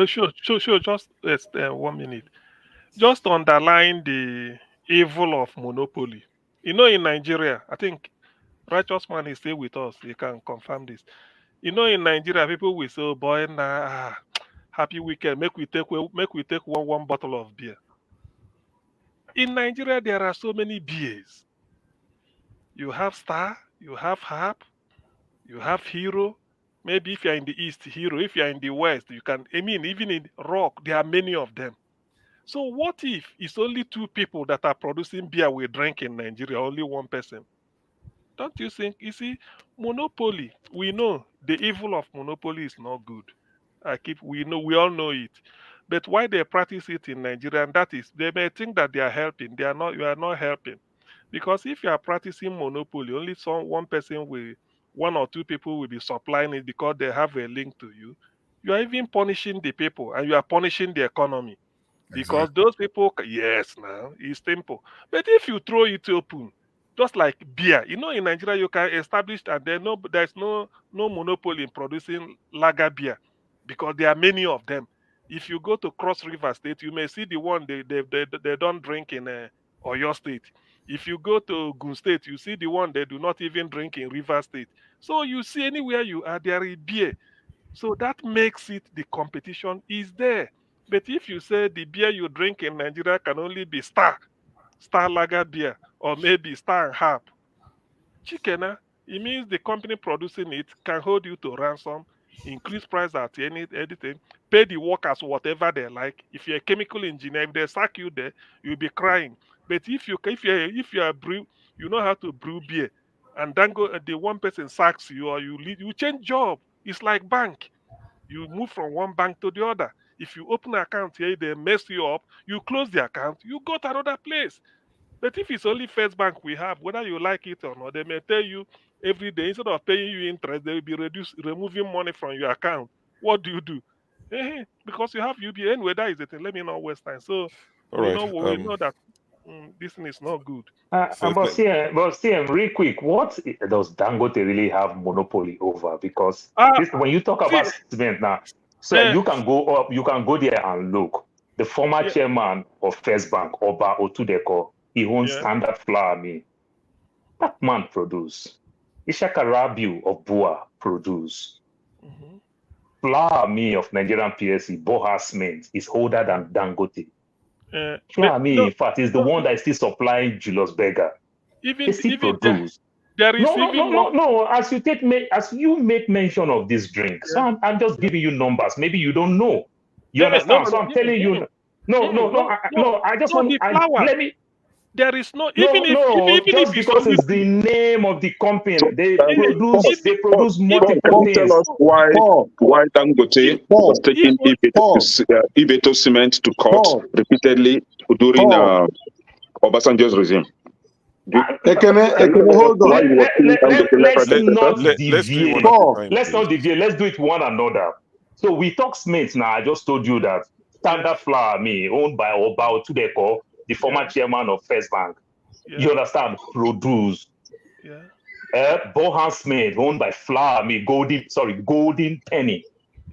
Sure, just 1 minute. Just underline the evil of monopoly. You know, in Nigeria, I think Righteous Man is still with us. He can confirm this. You know, in Nigeria, people will say, "Oh boy, nah, happy weekend. Make we take one bottle of beer." In Nigeria, there are so many beers. You have Star, you have Harp, you have Hero. Maybe if you're in the East, Hero. If you're in the West, you can. I mean, even in Rock, there are many of them. So what if it's only 2 people that are producing beer we drink in Nigeria, only 1 person? Don't you think? You see, monopoly, we know the evil of monopoly is not good. We all know it. But why they practice it in Nigeria, and that is, they may think that they are helping. You are not helping. Because if you are practicing monopoly, only 1 person will, 1 or 2 people will be supplying it because they have a link to you. You are even punishing the people, and you are punishing the economy. Because those people, yes, now it's simple. But if you throw it open, just like beer, you know, in Nigeria you can establish, and there's no monopoly in producing lager beer because there are many of them. If you go to Cross River State, you may see the one they don't drink in Oyo State. If you go to Gun State, you see the one they do not even drink in River State. So you see anywhere you are, there is beer. So that makes it, the competition is there. But if you say the beer you drink in Nigeria can only be Star Lager beer, or maybe Star and Harp, it means the company producing it can hold you to ransom, increase price at anything, pay the workers whatever they like. If you're a chemical engineer, if they sack you there, you'll be crying. But if you are brew, you know how to brew beer, and then the 1 person sacks you, or you change job. It's like bank. You move from one bank to the other. If you open an account here, they mess you up. You close the account, you go to another place. But if it's only First Bank we have, whether you like it or not, they may tell you every day, instead of paying you interest, they will be removing money from your account. What do you do? Because you have UBA. Anyway, that is the thing. Let me not waste time. So we know that this thing is not good. But CM, real quick, what does Dangote really have monopoly over? Because when you talk about cement now, so you can go up, you can go there and look. The former chairman of First Bank, Oba Otudeko, he owns Standard Flour Mill. That man produce. Ishaka Rabiu of Bua produce. Flour Mill of Nigerian PLC, Boha Cement, is older than Dangote. In fact, is the one that is still supplying Julius Berger. They still produce. No. As you make mention of this drink, so I'm just giving you numbers. Maybe you don't know. You understand? So I'm telling you. I just want. Let me. There is no. Just because it's the name of the company, they produce multiple things. Tell us why Dangote was taking Ibeto cement to court repeatedly during Obasanjo's regime. Hold on. Let's not deviate. Let's do it one another. So we talk cement now. I just told you that Standard Flour Mill, owned by Oba Otudeko, the former chairman of First Bank. You understand? Produce. Bohan Smith, owned by Flour Mill, Golden Penny,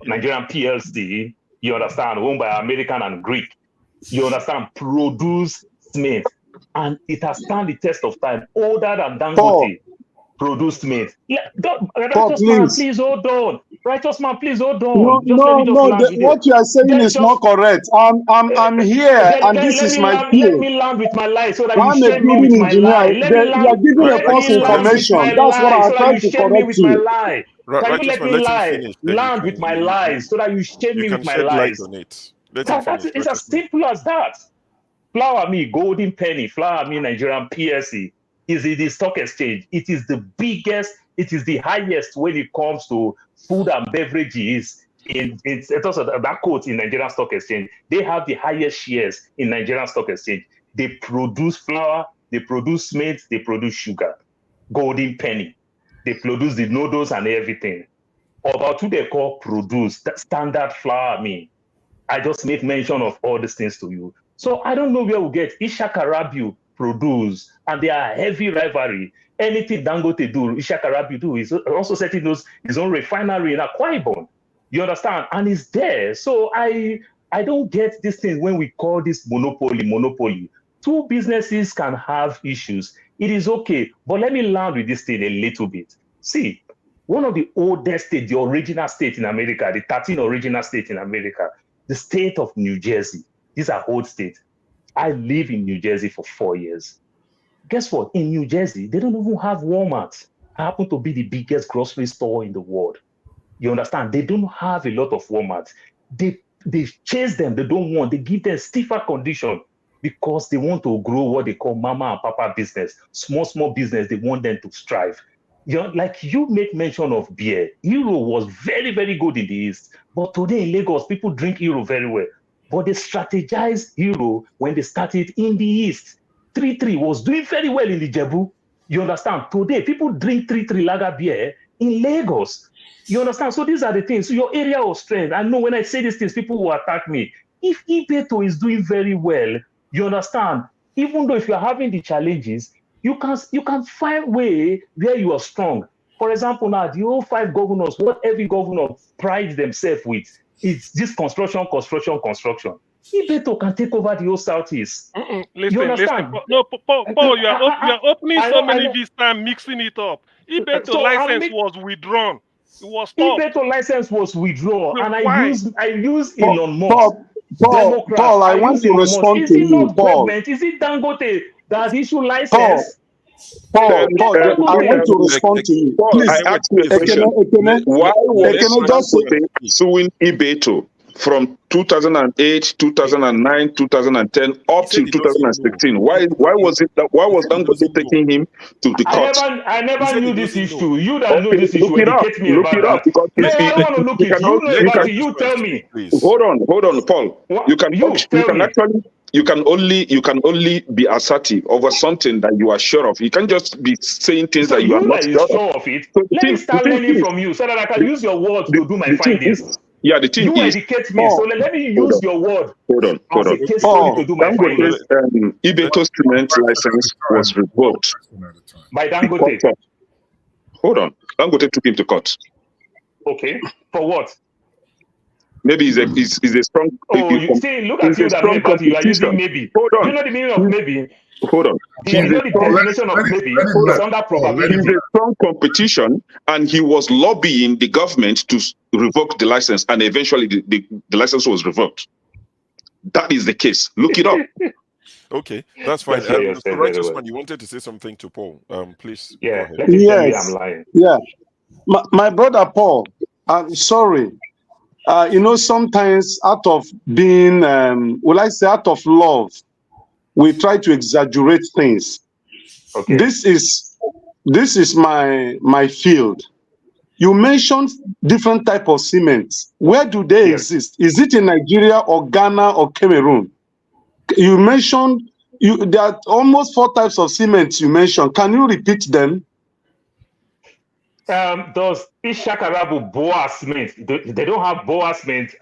Nigerian PLC. You understand? Owned by American and Greek. You understand? Produce Smith. And it has stand the test of time. Older than Dangote. Produce Smith. Righteous man, please hold on. Righteous man, please hold on. What you are saying is not correct. I'm here, and this is my field. Let me land with my lie so that you share me with my lie. You are giving a false information. That's what I tried to correct you. Can you let me land with my lies so that you share me with my lies? It's as simple as that. Flour Mill, Golden Penny, Flour Mill, Nigerian PLC is in the stock exchange. It is the biggest, it is the highest when it comes to food and beverages. It's also that quote in Nigerian stock exchange. They have the highest shares in Nigerian stock exchange. They produce flour, they produce cement, they produce sugar. Golden Penny. They produce the noodles and everything. About who they call produce, standard flour mean. I just made mention of all these things to you. So I don't know where we'll get Ishaka Rabiu produce, and they are heavy rivalry. Anything Dangote do, Ishaka Rabiu do. He's also setting his own refinery in Akwa Ibom. You understand? And it's there. So I don't get this thing when we call this monopoly. Two businesses can have issues. It is okay. But let me land with this thing a little bit. See, one of the oldest states, the original state in America, the 13 original states in America, the state of New Jersey. These are old states. I live in New Jersey for 4 years. Guess what? In New Jersey, they don't even have Walmart. I happen to be the biggest grocery store in the world. You understand? They don't have a lot of Walmart. They chase them. They don't want. They give them stiffer condition because they want to grow what they call mama and papa business. Small business. They want them to strive. You know, like you make mention of beer. Hero was very, very good in the East. But today in Lagos, people drink Hero very well. But they strategized Hero when they started in the East. 3-3 was doing very well in the Jebu. You understand? Today, people drink 3-3 lager beer in Lagos. You understand? So these are the things. So your area of strength. I know when I say these things, people will attack me. If Ibeto is doing very well, you understand? Even though if you're having the challenges, you can find way where you are strong. For example, now the whole 5 governors, what every governor prides themselves with is this construction. Ibeto can take over the whole Southeast. Listen. No, Paul, you are opening so many this time, mixing it up. Ibeto license was withdrawn. It was stopped. Ibeto license was withdrawn, and why? I use Elon Musk. Paul, I want to respond to you, Paul. Is it Dangote that issue license? Paul, I want to respond to you. Please ask me a question. Why was Dangote suing Ibeto from 2008, 2009, 2010 up to 2016? Why was Dangote taking him to the court? I never knew this issue. You that know this issue, educate me about that. Because no, I don't want to look it. You know about it. You tell me. Hold on, Paul. You can only be assertive over something that you are sure of. You can't just be saying things that you are not sure of it. Let me start learning from you so that I can use your words to do my findings. Yeah, the thing is, educate me, so let me use your word. Hold on. Ibeto's cement license was revoked by Dangote. Hold on, Dangote took him to court. Okay, for what? Maybe he's a strong. You see, look at you that know about you are using maybe. Hold on. You know the meaning of maybe. Hold on. You know the definition of maybe is under probability. He's a strong competition, and he was lobbying the government to revoke the license, and eventually the license was revoked. That is the case. Look it up. Okay, that's fine. Mr. Righteous Man, you wanted to say something to Paul. Please. Yeah. Let me tell you I'm lying. Yeah. My brother Paul, I'm sorry. Sometimes out of being, out of love, we try to exaggerate things. Okay. This is my field. You mentioned different type of cement. Where do they exist? Is it in Nigeria or Ghana or Cameroon? You mentioned there are almost 4 types of cement you mentioned. Can you repeat them? Does Ishakarabu Boa cement? They don't have Boa cement.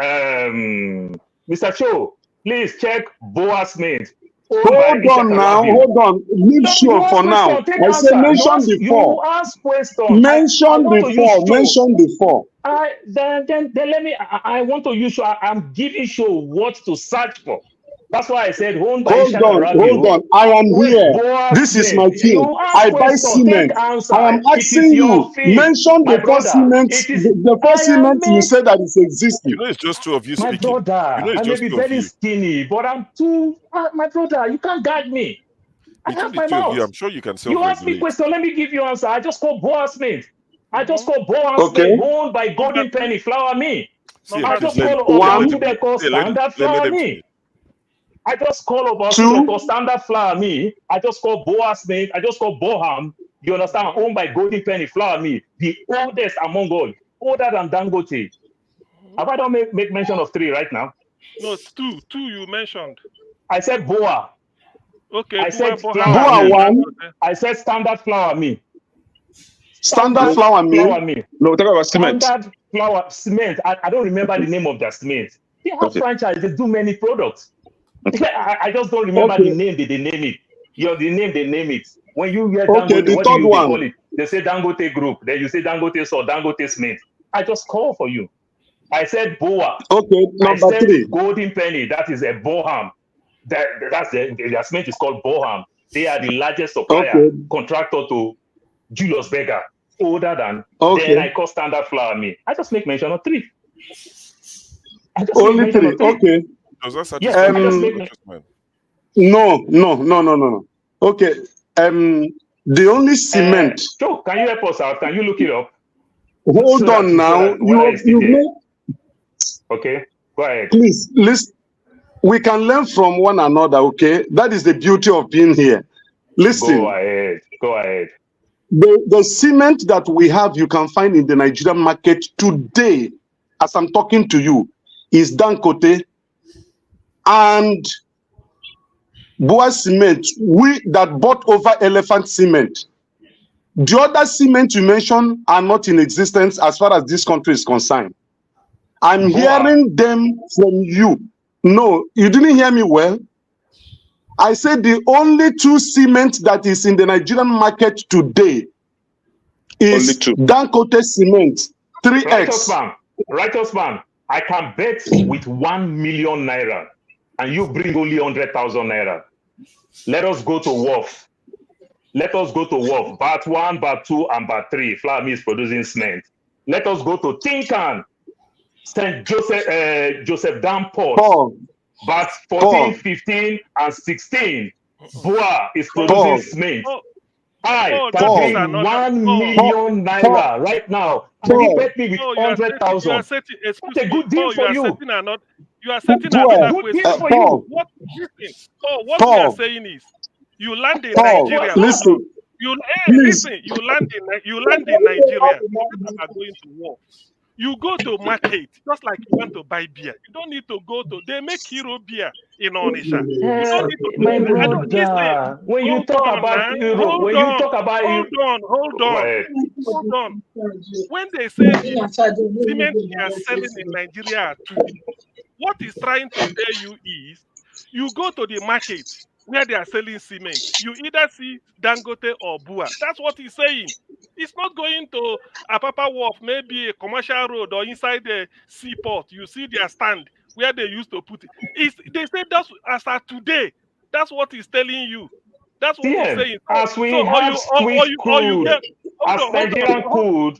Mr. Cho, please check Boa cement. Hold on. Leave sure for now. I said mention before. You ask question. Mention before. Then let me. I want to use. I'm giving you what to search for. That's why I said hold on. I am here. This is my team. I buy cement. I am asking you. Mention the first cement. The first cement you said that is existing. It's just 2 of you speaking. My brother, I may be very skinny, but I'm too. My brother, you can't guide me. I have my mouth. I'm sure you can self-regulate. You ask me question. Let me give you answer. I just call Boa cement. Owned by Golden Penny Flour Me. I just call Standard Flour Me. I just call over Standard Flour Me. I just call Boa Smith. I just call Boham. You understand? Owned by Golden Penny Flour Me. The oldest among all. Older than Dangote. Have I don't make mention of 3 right now? No, it's 2. 2 you mentioned. I said Boa. Okay. I said Flour Me. I said Standard Flour Me. Standard flour mill. No, we're talking about cement. Standard flour cement. I don't remember the name of their cement. They have franchise. They do many products. I just don't remember the name. They name it. The name they name it. When you hear Dangote, what do you call it? They say Dangote Group. Then you say Dangote Salt, Dangote Cement. I just call for you. I said Boa. Okay, number 3. Golden Penny. That is a Boham. That's their cement is called Boham. They are the largest supplier contractor to Julius Berger. Older than. Then I call Standard Flour Mill. I just make mention of 3. Only 3. Okay. Does that satisfy No. Okay. The only cement. Joe, can you help us out? Can you look it up? Hold on now. You make. Okay, go ahead. Please, listen. We can learn from one another, okay? That is the beauty of being here. Listen. Go ahead. The cement that we have, you can find in the Nigerian market today, as I'm talking to you, is Dangote and Boa Cement, we that bought over Elephant Cement. The other cement you mentioned are not in existence as far as this country is concerned. I'm hearing them from you. No, you didn't hear me well. I said the only 2 cement that is in the Nigerian market today is Dangote Cement 3X. Righteous man, I can bet with 1 million naira and you bring only 100,000 naira. Let us go to Wharf. Bat 1, Bat 2, and Bat 3. Flour Mill is producing cement. Let us go to Tinkan. St. Joseph Dam Port. Bat 14, 15, and 16. Boa is producing cement. I can bring 1 million naira right now. And you bet me with 100,000. That's a good deal for you. You are setting another question for you. What we are saying is, you land in Nigeria. Listen. You land in Nigeria. You are going to war. You go to market just like you want to buy beer. You don't need to go to. They make hero beer in Onisha. You don't need to. My brother, when you talk about Europe, hold on. When they say the cement they are selling in Nigeria are 2, what is trying to tell you is, you go to the market where they are selling cement. You either see Dangote or Bua. That's what he's saying. It's not going to Apapa Wharf, maybe a commercial road or inside the seaport. You see their stand where they used to put it. They say that's as of today. That's what he's telling you. That's what he's saying. As we have sweet crude, as Nigerian crude,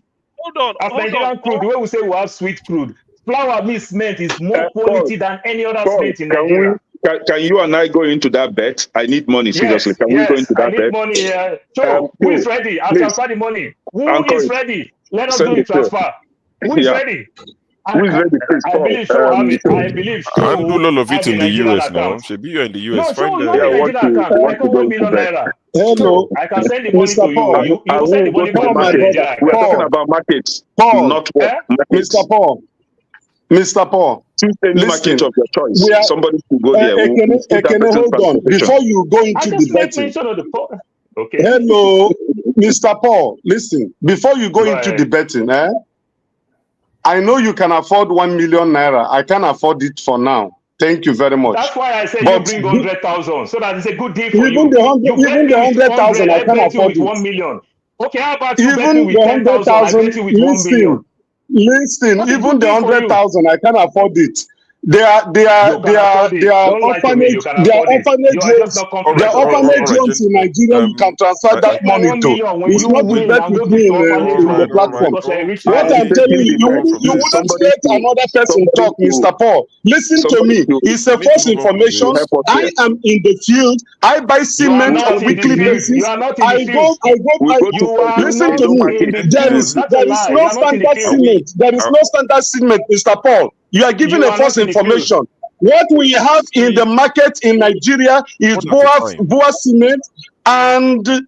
the way we say we have sweet crude, flour mill cement is more quality than any other cement in Nigeria. Can you and I go into that bet? I need money, seriously. Can we go into that bet? I need money. Who is ready? I'll transfer the money. Who is ready? Let us do the transfer. Who is ready? Who is ready? I believe so. I believe so. I do all of it in the US now. Should be you in the US. No, Hello. I can send the money to you. You send the money to Nigeria. We're talking about markets, not Mr. Paul. Mr. Paul, market of your choice. Somebody should go there. Hold on. Before you go into the betting. Okay. Hello, Mr. Paul. Listen. Before you go into the betting, I know you can afford 1 million naira. I can't afford it for now. Thank you very much. That's why I said you bring 100,000, so that it's a good deal for even you. Even the 100,000, I can't afford it. 1 million. Okay, how about you even with 10,000? I bet you with 1 million. Listen, even the 100,000, I can't afford it. They are orphanage homes in Nigeria. You can transfer that money to. It's not the bet with me in the platform. What I'm telling you, you wouldn't let another person talk, Mr. Paul. Listen to me. It's a false information. I am in the field. I buy cement on weekly basis. I go. Listen to me. There is no standard cement. There is no standard cement, Mr. Paul. You are giving a false information. What we have in the market in Nigeria is Boa Cement and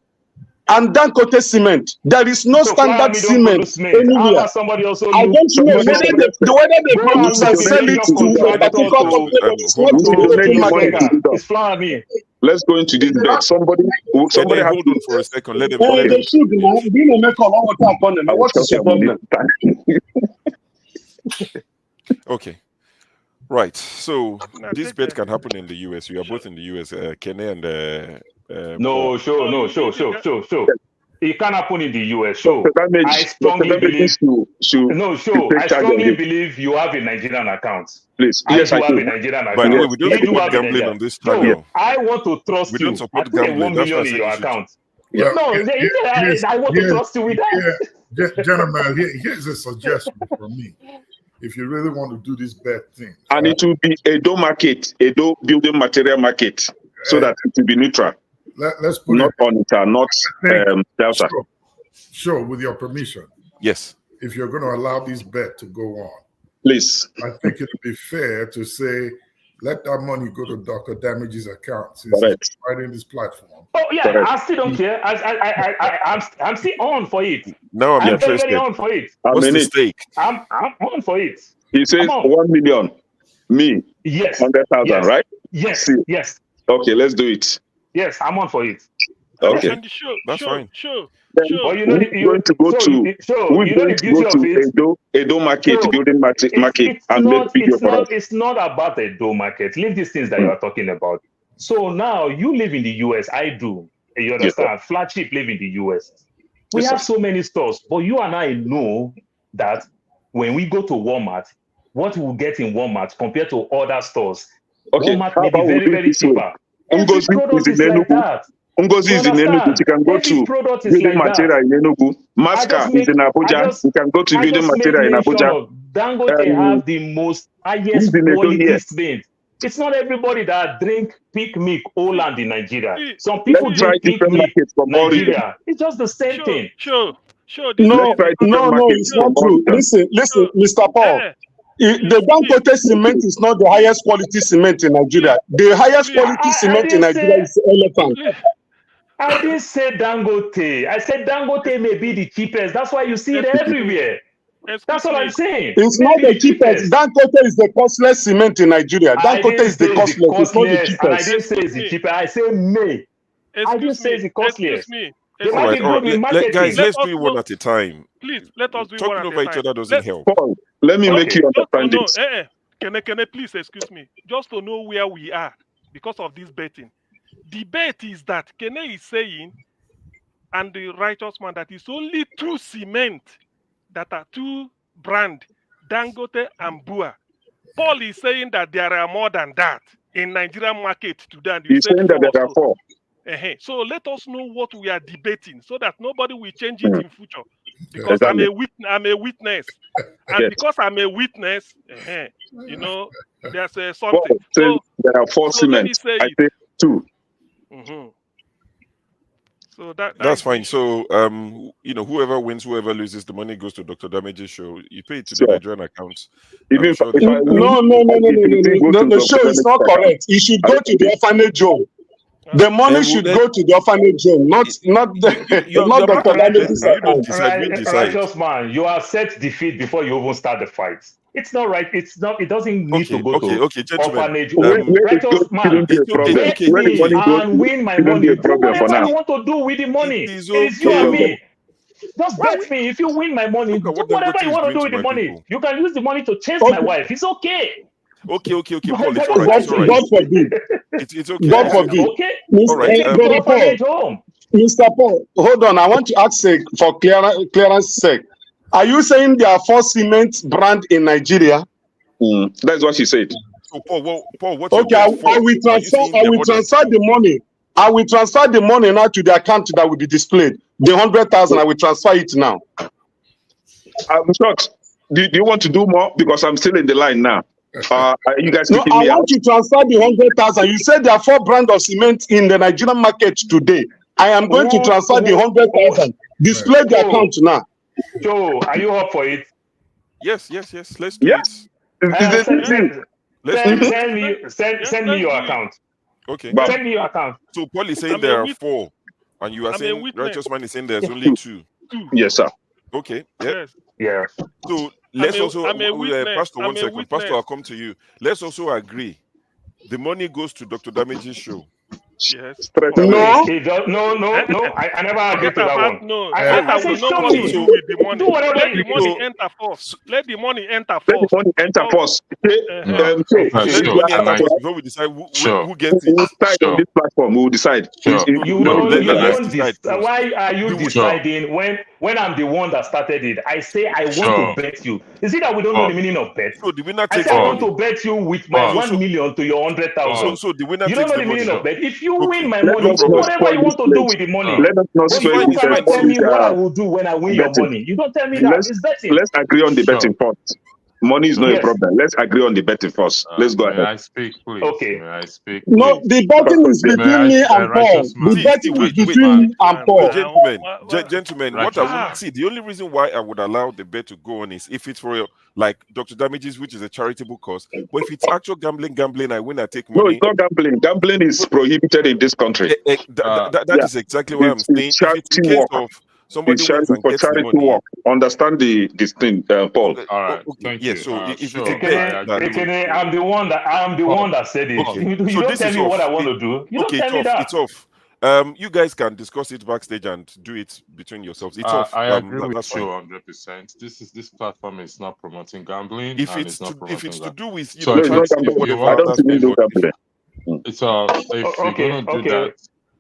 and Dangote cement. There is no standard cement anywhere. Somebody also I don't know whether they produce and sell it to a particular company. It's not in the open market. It's Flammy. Let's go into this bet. Somebody hold on for a second. Let him. They should, man. What is your problem? Okay. Right. So this bet can happen in the US. We are both in the US. Kene and No, sure. It can happen in the US. Sure. I strongly believe. I strongly believe you have a Nigerian account. Please. Yes, I have a Nigerian account. By the way, we don't support gambling on this channel. I want to trust you. We don't support I put gambling. 1 million in your account. Well, I want to trust you with that. Gentlemen, here's a suggestion from me. If you really want to do this bad thing. And it will be a Edo market, Edo building material market, so that it will be neutral. Let's put not Onitsha, not Delta. Sure, with your permission. Yes. If you're going to allow this bet to go on, please. I think it would be fair to say, let that money go to Dr. Damage's account since he's providing this platform. Oh yeah, I still don't care. I'm still on for it. No, I'm interested. Very on for it. What's the stake? I'm on for it. He says 1 million. Me. Yes. 100,000, yes. right? Yes. Yes. Okay, let's do it. Yes, I'm on for it. Okay. That's fine. Sure. Well, you know, you're going to go to Edo market, building market, and make video for us. It's not about the Edo market. Leave these things that you are talking about. So now you live in the US, I do. You understand? Yes, Flagship live in the US. We have so many stores, but you and I know that when we go to Walmart, what we get in Walmart compared to other stores, Walmart may be very, very cheaper. Ngozi is in Enugu. Ngozi is in Enugu. You can go to building material in Enugu. Masca is in Abuja. You can go to building material in Abuja. Dangote have the most highest quality cement. It's not everybody that drink pig milk Holland in Nigeria. Some people drink pig milk Nigeria. It's just the same thing. Sure. No, it's not true. Listen, Mr. Paul. The Dangote cement is not the highest quality cement in Nigeria. The highest quality cement in Nigeria is Elephant. I didn't say Dangote. I said Dangote may be the cheapest. That's why you see it everywhere. That's what I'm saying. It's not the cheapest. Dangote is the costless cement in Nigeria. Dangote is the costless. It's not the cheapest. And I didn't say it's the cheapest. I say may. I didn't say it's the costliest. All right. Guys, let's do it one at a time. Please, let us do it one at a time. Talking over each other doesn't help. Paul, let me make you understand this. Can I please excuse me? Just to know where we are because of this betting. The bet is that Kene is saying, and the righteous man, that it's only 2 cement that are 2 brand, Dangote and Bua. Paul is saying that there are more than that in Nigerian market today. He's saying that there are 4. So let us know what we are debating so that nobody will change it in future. Because I'm a witness. And because I'm a witness, there's something. So there are 4 cement. I say 2. So that's fine. So whoever wins, whoever loses, the money goes to Dr. Damage's show. You pay it to the Nigerian accounts. No. The show is not correct. It should go to the orphanage home. The money should go to the orphanage home, not Dr. Damage's account. Righteous man, you have set defeat before you even start the fight. It's not right. It's not. It doesn't need to go to orphanage home. Righteous man, and win my money. Do whatever you want to do with the money. It is you and me. Just bet me. If you win my money, do whatever you want to do with the money. You can use the money to chase my wife. It's okay. Okay, Paul, it's all right. God forbid. It's okay. God forbid. Okay. All right. Mr. Paul, hold on. I want to ask for clearance sake. Are you saying there are 4 cement brand in Nigeria? That's what she said. So Paul, what? Okay, I will transfer the money. I will transfer the money now to the account that will be displayed. The 100,000, I will transfer it now. I'm shocked. Do you want to do more? Because I'm still in the line now. You guys no, I want to transfer the 100,000. You said there are 4 brands of cement in the Nigerian market today. I am going to transfer the 100,000. Display the account now. Joe, are you up for it? Yes. Let's do it. Send me your account. Okay. Send me your account. So Paul is saying there are 4. And you are saying righteous man is saying there's Yeah. only two. Yes, sir. Okay. Yeah. Yeah. So let's also, I'm a witness. Pastor, I'm one a second. witness. Pastor, I'll come to you. Let's also agree. The money goes to Dr. Damage's show. Yes. No. I never agreed to that one. No, I will said, know show what me. to do with the money. Do whatever Let the you money do. enter first. Let the money enter Let the first. money enter first. Let the money enter first before we decide who gets it. We'll decide on this platform. We'll decide. You don't decide. Why are you deciding when I'm the one that started it? I say I want to bet you. Is it that we don't know the meaning of bet? So the winner I takes say the I want money. to bet you with my 1 million to your 100,000. So the winner You don't takes know the the meaning money. of bet. If you win my Let money, us do not whatever spoil you this want to do pledge. with the money. Let us not But spoil you this cannot tell me pledge, what I will do when I win your betting. money. You don't tell me that. It's betting. Let's agree on the betting first. Money is not a Yes. problem. Let's agree on the betting first. Let's go May ahead. I speak, please? Okay. May I speak, please? No, the betting is between me and Paul. The betting is between me and Paul. Gentlemen, what I would see, the only reason why I would allow the bet to go on is if it's for like Dr. Damages, which is a charitable cause. But if it's actual gambling, I win, I take money. No, it's not gambling. Gambling is prohibited in this country. That is exactly what I'm saying. It's If it's charity a case work. of somebody It's wins and for gets the charity money. work. Understand this thing, Paul. All right, okay. thank Yeah, you. so if it's a Ekene, I'm the one that said it. Okay. You So don't this tell is me what off. I want to do. You don't Okay, tell me that. it's off. You guys can discuss it backstage and do it between yourselves. It's off. I agree with that's you fine. 100%. This platform is not promoting gambling. If and it's not to promoting do with so it's not charity or gambling. whatever, I don't that's think fine. it's gambling. It's if you're going to do that,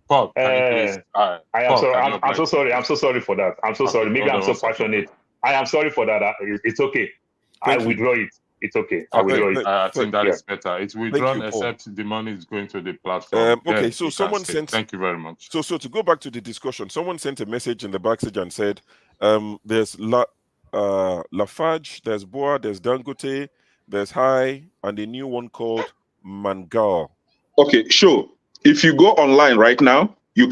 Paul, can you please? I'm so sorry. I'm so sorry for that. I'm so sorry. Maybe I'm so passionate. I am sorry for that. It's okay. I withdraw it. It's okay. I withdraw it. I think that is better. It's withdrawn, except the money is going to the platform. Okay, so someone sent. Thank you very much. So to go back to the discussion, someone sent a message in the backstage and said, "There's Lafarge, there's Boa, there's Dangote, there's High, and a new one called Mangal." Okay, sure. If you go online right now, you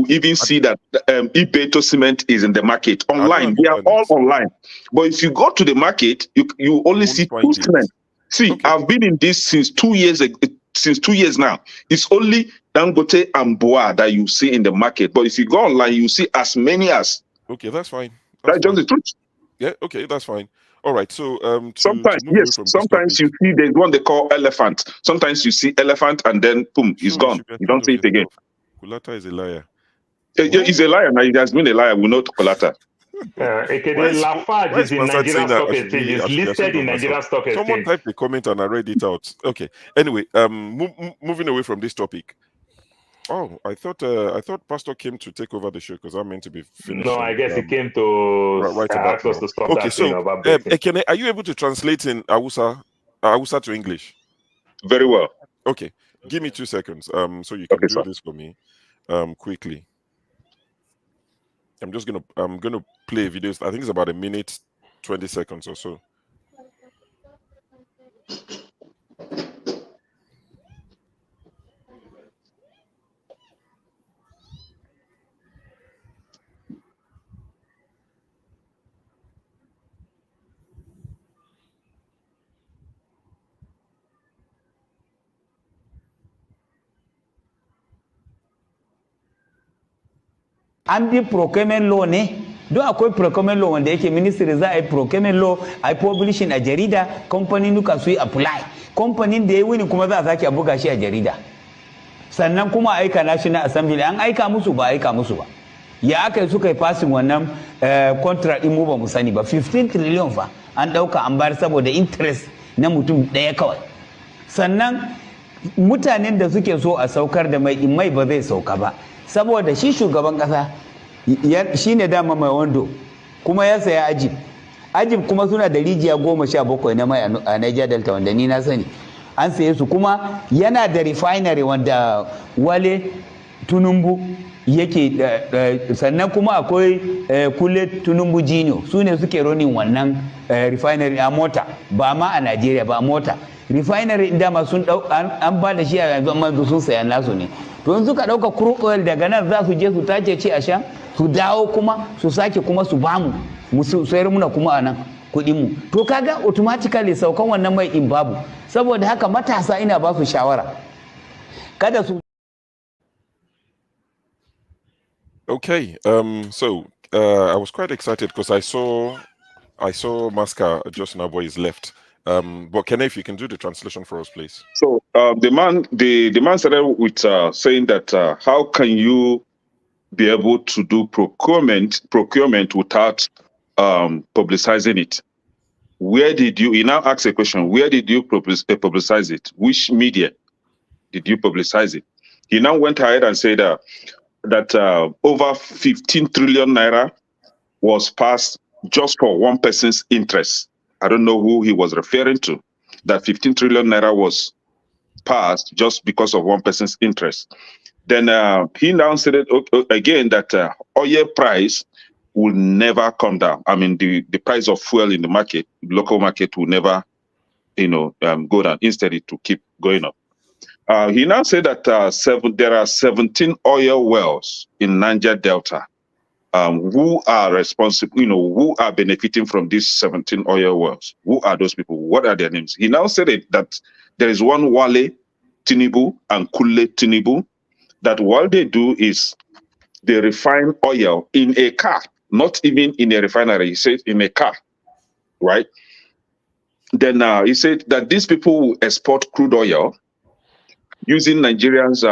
even see that Ibeto cement is in the market online. They are all online. But if you go to the market, you only see two cement. See, I've been in this since 2 years ago. Since 2 years now, it's only Dangote and Boa that you see in the market. But if you go online, you see as many as. Okay, that's fine. That's just the truth. Yeah. Okay, that's fine. All right. So sometimes sometimes you see there's one they call elephant. Sometimes you see elephant and then boom, it's gone. You don't see it again. Kulata is a liar. He's a liar now. He has been a liar. We know Kulata. Lafarge is in Nigerian stock exchange. It's listed in Nigerian stock exchange. Someone typed a comment and I read it out. Okay. Anyway, moving away from this topic. Oh, I thought Pastor came to take over the show because I'm meant to be finished. No, I guess he came to ask us to stop okay, that so about Ekene, are you able to translate in Hausa to English? Very well. Okay, give me 2 seconds. So you can do this for me, quickly. I'm gonna play videos. I think it's about 1 minute, 20 seconds or so. An bi procurement law ne don akwai procurement law wanda yake ministry za a yi procurement law a yi publishing a jarida kamfanin duka su yi apply kamfanin da ya wuni kuma za a sake a buga shi a jarida sannan kuma aika National Assembly an aika musu ba aika musu ba ya aka yi suka yi passing wannan contract din mu ba mu sani ba 15 trillion fa an dauka an bar saboda interest na mutum daya kawai sannan mutanen da suke so a saukar da mai ba zai sauka ba saboda shi shugaban kasa shi ne dama mai wando kuma ya saya ajib kuma suna da rijiya 17 na mai a Niger Delta wanda ni na sani an saye su kuma yana da refinery wanda Wale Tinubu yake sannan kuma akwai Kule Tinubu Jino su ne suke ronin wannan refinery a mota ba ma a Najeriya ba mota refinery inda ma sun an ba da shi a yanzu amma sun saya nasu ne to yanzu ka dauka crude oil daga nan za su je su tace ce a sha su dawo kuma su sake kuma su bamu mu sayar muna kuma a nan kuɗin mu to kaga automatically saukan wannan mai din babu saboda haka matasa ina ba su shawara kada su Okay. So I was quite excited because I saw Masca just now, but he's left. But Kenneth, if you can do the translation for us, please. So the man started with saying that how can you be able to do procurement without publicizing it? Where did you? He now asks a question. Where did you publicize it? Which media did you publicize it? He now went ahead and said that over 15 trillion naira was passed just for one person's interest. I don't know who he was referring to. That 15 trillion naira was passed just because of one person's interest. Then he now said again that oil price will never come down. I mean, the price of fuel in the market, local market, will never, go down. Instead, it will keep going up. He now said that there are 17 oil wells in Niger Delta who are responsible, who are benefiting from these 17 oil wells. Who are those people? What are their names? He now said that there is one Wale Tinubu and Kule Tinubu, that what they do is they refine oil in a car, not even in a refinery. He said in a car, right? Then he said that these people will export crude oil using Nigerians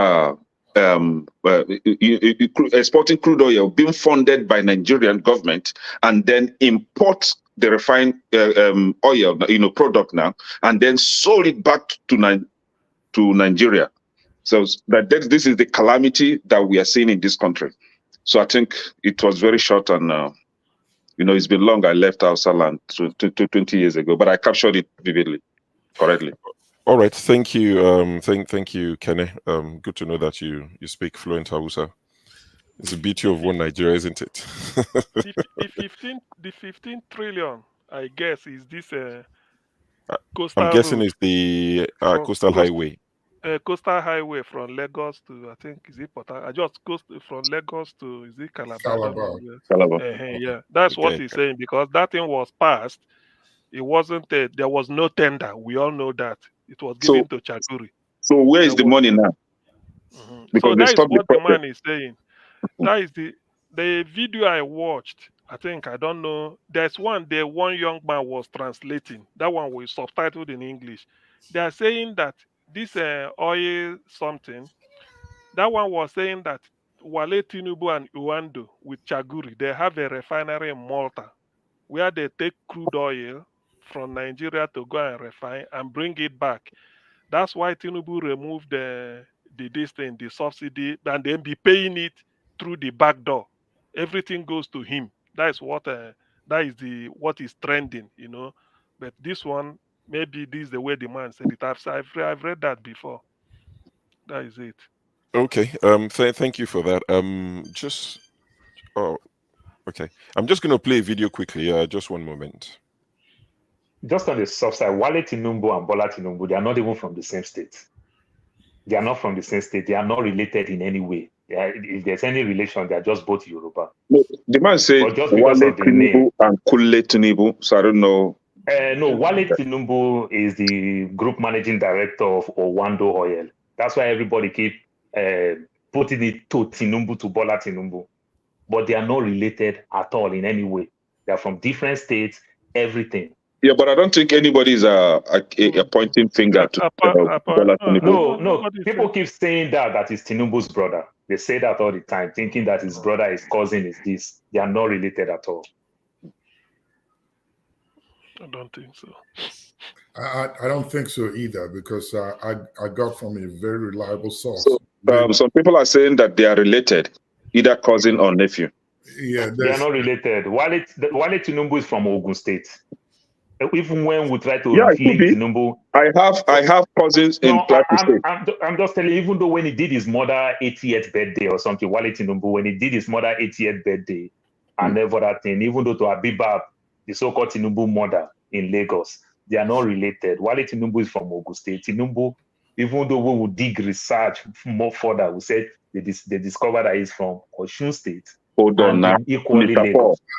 exporting crude oil being funded by Nigerian government, and then import the refined oil, product now, and then sold it back to Nigeria. So this is the calamity that we are seeing in this country. So I think it was very short, and it's been long. I left Hausa land 20 years ago, but I captured it vividly, correctly. All right, thank you. Thank you, Kenny. Good to know that you speak fluent Hausa. It's the beauty of one Nigeria, isn't it? the 15 trillion, I guess, is this coastal. I'm guessing it's the coastal highway. Coastal highway from Lagos to, I think, is it Port Harcourt? I just coast from Lagos to, is it Calabar? Yeah, that's what he's saying, because that thing was passed. It wasn't there was no tender. We all know that. It was given to Chaguri. So where is the money now? Because so that is what the man is saying. That is the video I watched. I think, I don't know. There's one young man was translating. That one was subtitled in English. They are saying that this oil something, that one was saying that Wale Tinubu and Uwando with Chaguri, they have a refinery in Malta where they take crude oil from Nigeria to go and refine and bring it back. That's why Tinubu removed the subsidy, and then be paying it through the back door. Everything goes to him. That is what what is trending, But this one, maybe this is the way the man said it. I've read that before. That is it. Okay. Thank you for that. Okay. I'm just going to play a video quickly. Just one moment. Just on the soft side, Wale Tinubu and Bola Tinubu, they are not even from the same state. They are not from the same state. They are not related in any way. If there's any relation, they are just both Yoruba. No, the man said Wale Tinubu and Kule Tinubu, so I don't know. No, Wale Tinubu is the group managing director of Owando Oil. That's why everybody keep putting it to Tinubu, to Bola Tinubu. But they are not related at all in any way. They are from different states, everything. Yeah, but I don't think anybody is pointing finger to Bola Tinubu. No. People keep saying that is Tinubu's brother. They say that all the time, thinking that his brother, his cousin is this. They are not related at all. I don't think so. I don't think so either, because I got from a very reliable source. So, some people are saying that they are related, either cousin or nephew. Yeah, they are not related. Wale Tinubu is from Ogun State. Even when we try to link Tinubu, I have cousins in Plateau State. I'm just telling you, even though when he did his mother 80th birthday or something, Wale Tinubu, when he did his mother 80th birthday and never that thing, even though to Abibab, the so-called Tinubu mother in Lagos, they are not related. Wale Tinubu is from Ogun State. Tinubu, even though we would dig research more further, we said they discovered that he's from Osun State. Hold on now.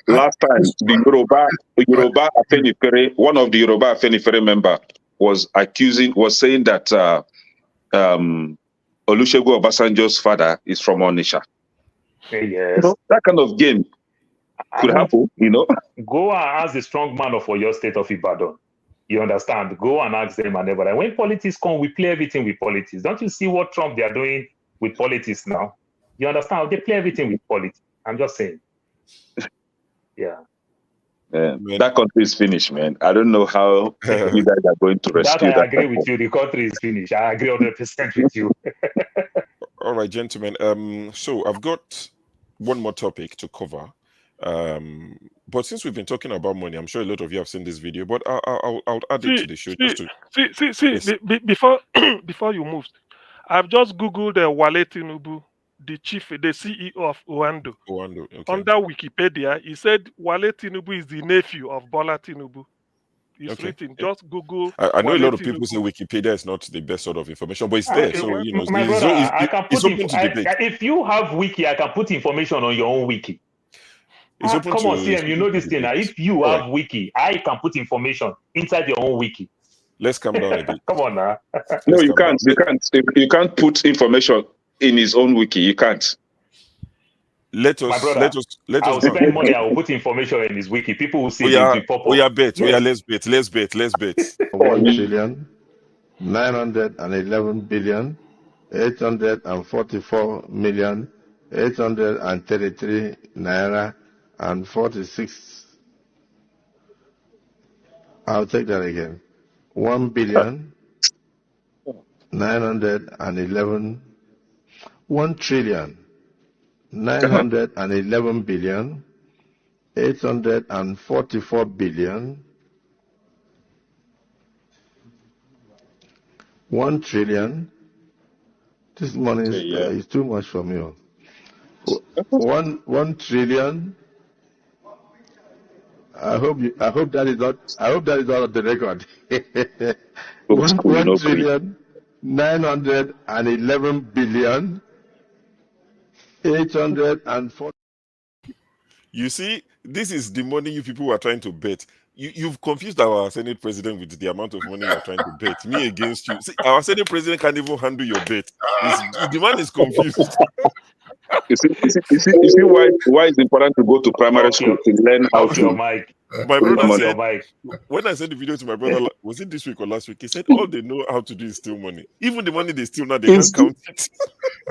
Last time, the Yoruba Afenifere, one of the Yoruba Afenifere member was saying that Olusegun Obasanjo's father is from Onitsha. Yes. That kind of game could happen, Go and ask the strong man of your state of Ibadan. You understand? Go and ask them and everything. When politics come, we play everything with politics. Don't you see what Trump they are doing with politics now? You understand? They play everything with politics. I'm just saying. Yeah. That country is finished, man. I don't know how you guys are going to rescue that. I agree with you. The country is finished. I agree 100% with you. All right, gentlemen. So I've got one more topic to cover. But since we've been talking about money, I'm sure a lot of you have seen this video, but I'll add it to the show. Before you move, I've just Googled Wale Tinubu, the CEO of Oando. Okay. Under Wikipedia, he said Wale Tinubu is the nephew of Bola Tinubu. It's written. Just Google. I know Wale a lot of Tinubu. people say Wikipedia is not the best sort of information, but it's there. So my brother, I can put it's open to debate. If you have wiki, I can put information on your own wiki. It's open come to, on, CM, you know this thing. Now. If you have wiki, I can put information inside your own wiki. Let's calm down a bit. Come on now. No, you can't. You can't put information in his own wiki. You can't. Let us. I'll spend money. I will put information in his wiki. People will see we are, it. We are bet. Yes. We are let's bet. 1 trillion, 911 billion, 844 million, 833 naira and 46. I'll take that again. 1 billion, 911, 1 trillion, 911 billion, 844 billion, 1 trillion. This money is too much for me. 1 trillion. I hope that is not on the record. 1 trillion, 911 billion, 840. You see, this is the money you people are trying to bet. You've confused our Senate president with the amount of money you're trying to bet. Me against you. See, our Senate president can't even handle your bet. The man is confused. You see why it's important to go to primary school to learn how to. Your mic. My brother said, when I sent the video to my brother, was it this week or last week? He said all they know how to do is steal money. Even the money they steal now, they can't count it.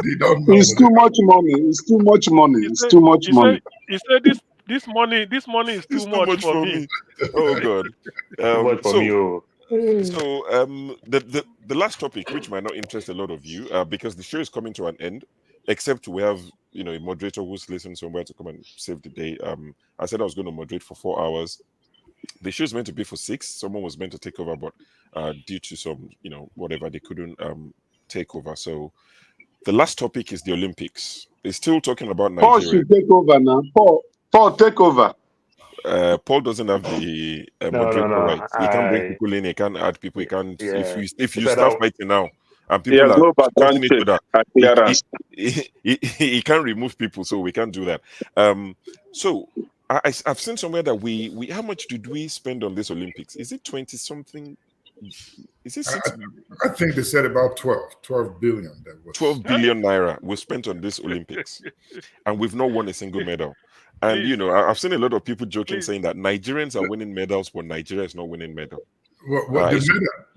They don't know. It's too much money. It's too much money. It's too much money. He said this money is too much for me. Oh God. Too much for me. So the last topic, which might not interest a lot of you, because the show is coming to an end, except we have a moderator who's listening somewhere to come and save the day. I said I was going to moderate for 4 hours. The show is meant to be for 6. Someone was meant to take over, but due to some whatever, they couldn't take over. So the last topic is the Olympics. They're still talking about Nigeria. Paul should take over now. Paul, take over. Paul doesn't have the moderator rights. He can't bring people in. He can't add people. He can't. If you start fighting now, and people are no background check clearance. He can't remove people, so we can't do that. So I've seen somewhere that we how much did we spend on this Olympics? Is it 20 something? Is it 6? I think they said about 12 billion. That was 12 billion naira we spent on this Olympics, and we've not won a single medal. And I've seen a lot of people joking, saying that Nigerians are winning medals, but Nigeria is not winning medal. Well,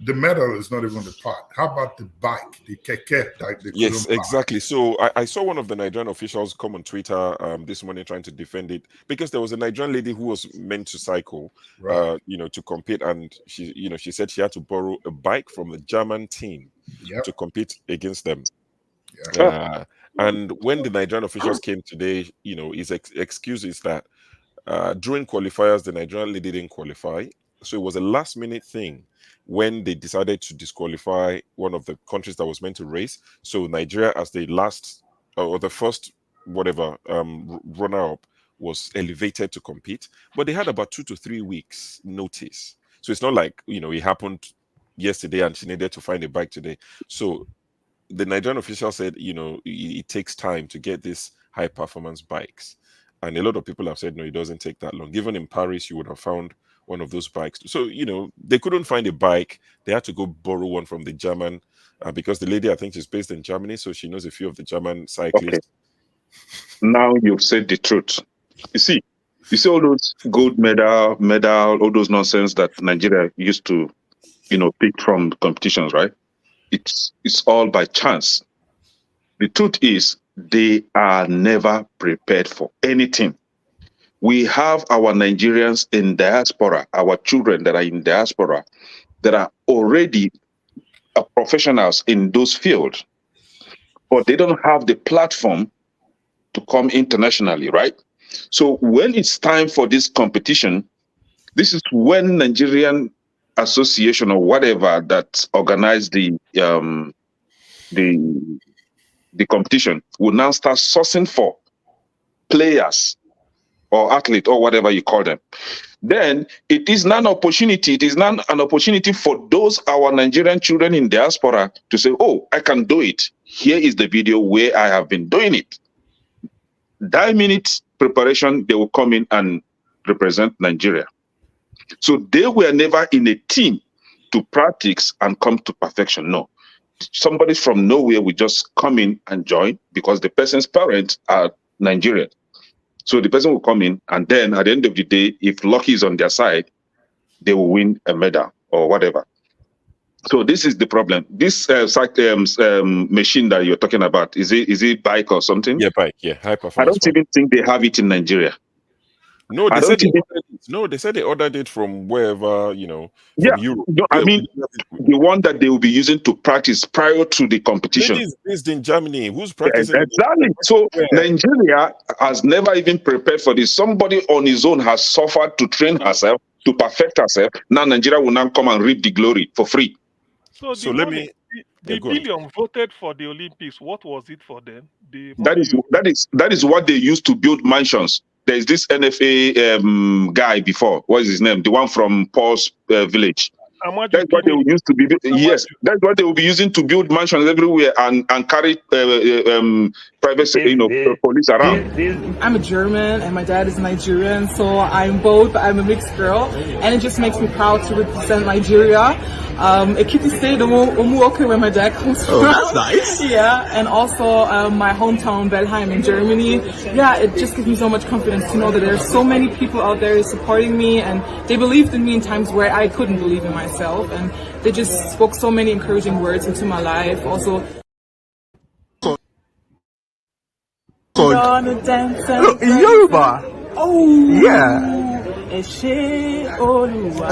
the medal is not even the part. How about the bike, the keke? Yes, exactly. So I saw one of the Nigerian officials come on Twitter this morning trying to defend it, because there was a Nigerian lady who was meant to cycle, to compete, and she said she had to borrow a bike from the German team to compete against them. And when the Nigerian officials came today, his excuse is that during qualifiers, the Nigerian lady didn't qualify. So it was a last-minute thing when they decided to disqualify one of the countries that was meant to race. So Nigeria, as the last or the first runner-up, was elevated to compete. But they had about 2 to 3 weeks notice. So it's not like it happened yesterday and she needed to find a bike today. So the Nigerian official said, it takes time to get these high-performance bikes. And a lot of people have said, no, it doesn't take that long. Even in Paris, you would have found one of those bikes. So, they couldn't find a bike. They had to go borrow one from the German, because the lady, I think, is based in Germany, so she knows a few of the German cyclists. Now you've said the truth. You see all those gold medal, all those nonsense that Nigeria used to, pick from competitions, right? It's all by chance. The truth is they are never prepared for anything. We have our Nigerians in diaspora, our children that are in diaspora, that are already professionals in those fields, but they don't have the platform to come internationally, right? So when it's time for this competition, this is when Nigerian association or whatever that organized the competition will now start sourcing for players or athletes or whatever you call them. Then it is not an opportunity. It is not an opportunity for those our Nigerian children in diaspora to say, "Oh, I can do it. Here is the video where I have been doing it." That minute preparation, they will come in and represent Nigeria. So they were never in a team to practice and come to perfection. No. Somebody from nowhere will just come in and join because the person's parents are Nigerian. So the person will come in, and then at the end of the day, if luck is on their side, they will win a medal or whatever. So this is the problem. This machine that you're talking about, is it bike or something? Yeah, bike. Yeah, high performance. I don't even think they have it in Nigeria. No, they said they ordered it from wherever, from Europe. No, I mean, the one that they will be using to practice prior to the competition. It is based in Germany. Who's practicing? Exactly. So Nigeria has never even prepared for this. Somebody on his own has suffered to train herself, to perfect herself. Now Nigeria will now come and reap the glory for free. So let me. The billion voted for the Olympics. What was it for them? That is what they used to build mansions. There's this NFA guy before. What is his name? The one from Paul's village. That's what they will use to be. Yes, that's what they will be using to build mansions everywhere and carry private, police around. I'm a German and my dad is Nigerian, so I'm both. I'm a mixed girl, and it just makes me proud to represent Nigeria. Ekiti State, Umuoke, where my dad comes from. Oh, that's nice. Yeah, and also my hometown, Belheim in Germany. Yeah, it just gives me so much confidence to know that there's so many people out there supporting me, and they believed in me in times where I couldn't believe in myself, and they just spoke so many encouraging words into my life. Also, in Yoruba. Oh, yeah. Eshe Oluwa,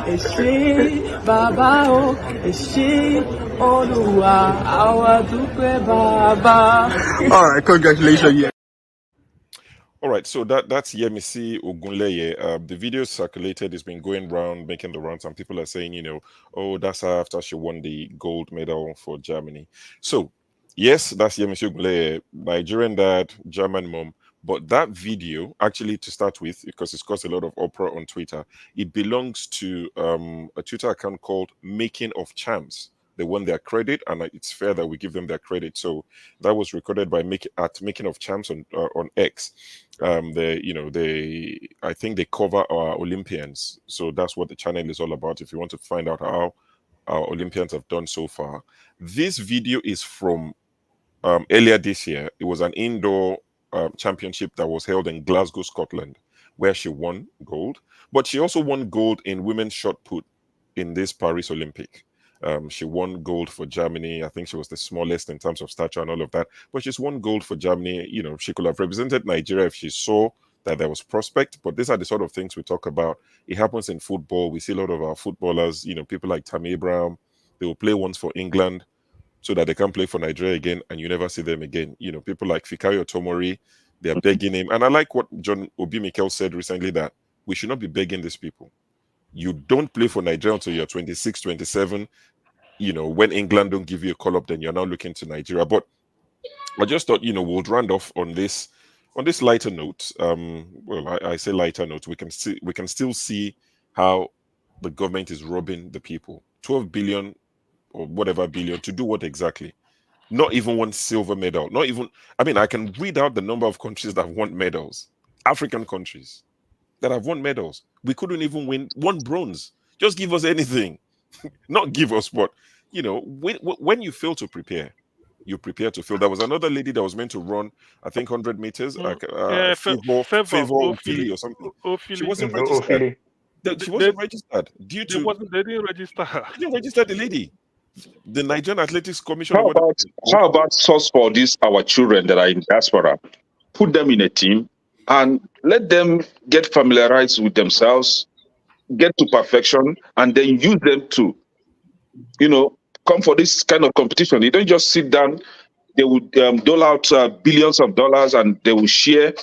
Eshe Baba O, Eshe Oluwa, Awadupe Baba. All right, congratulations. Yeah. All right, so that's Yemisi Ogunleye. The video circulated, it's been going around, making the rounds, and people are saying, oh, that's after she won the gold medal for Germany. So, yes, that's Yemisi Ogunleye, Nigerian dad, German mom. But that video, actually, to start with, because it's caused a lot of uproar on Twitter, it belongs to a Twitter account called Making of Champs. They won their credit, and it's fair that we give them their credit. So that was recorded by Making of Champs on X. I think they cover our Olympians. So that's what the channel is all about. If you want to find out how our Olympians have done so far, this video is from earlier this year. It was an indoor championship that was held in Glasgow, Scotland, where she won gold. But she also won gold in women's shot put in this Paris Olympic. She won gold for Germany. I think she was the smallest in terms of stature and all of that. But she's won gold for Germany. She could have represented Nigeria if she saw that there was prospect. But these are the sort of things we talk about. It happens in football. We see a lot of our footballers, people like Tammy Abraham, they will play once for England so that they can play for Nigeria again, and you never see them again. People like Fikayo Tomori, they are begging him. And I like what John Obi Mikel said recently, that we should not be begging these people. You don't play for Nigeria until you're 26, 27. When England don't give you a call-up, then you're now looking to Nigeria. But I just thought, we'll round off on this lighter note. I say lighter note. We can still see how the government is robbing the people. 12 billion or whatever billion to do what exactly? Not even one silver medal. Not even, I can read out the number of countries that have won medals. African countries that have won medals. We couldn't even win one bronze. Just give us anything. Not give us, but, when you fail to prepare, you prepare to fail. There was another lady that was meant to run, I think, 100 meters, Favor Ophelia or something. She wasn't registered. She wasn't registered due to... They didn't register her. They didn't register the lady. The Nigerian Athletics Commission... How about source for these, our children that are in diaspora? Put them in a team and let them get familiarized with themselves, get to perfection, and then use them to, come for this kind of competition. You don't just sit down. They would dole out billions of dollars and they will share.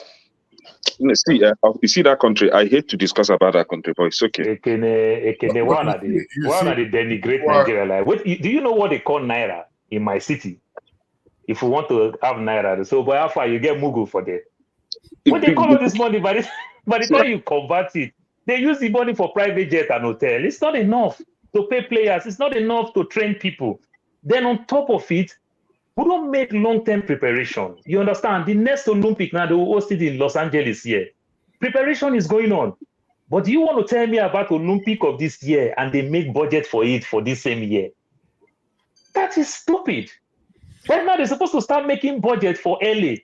You see that country. I hate to discuss about that country, but it's okay. Why not they denigrate Nigeria? Like, do you know what they call Naira in my city? If we want to have Naira, so by how far you get Mugu for that? When they call all this money, by the time you convert it, they use the money for private jet and hotel. It's not enough to pay players. It's not enough to train people. Then on top of it, we don't make long-term preparation. You understand? The next Olympic now, they will host it in Los Angeles here. Preparation is going on. But do you want to tell me about Olympic of this year and they make budget for it for this same year? That is stupid. Right now, they're supposed to start making budget for LA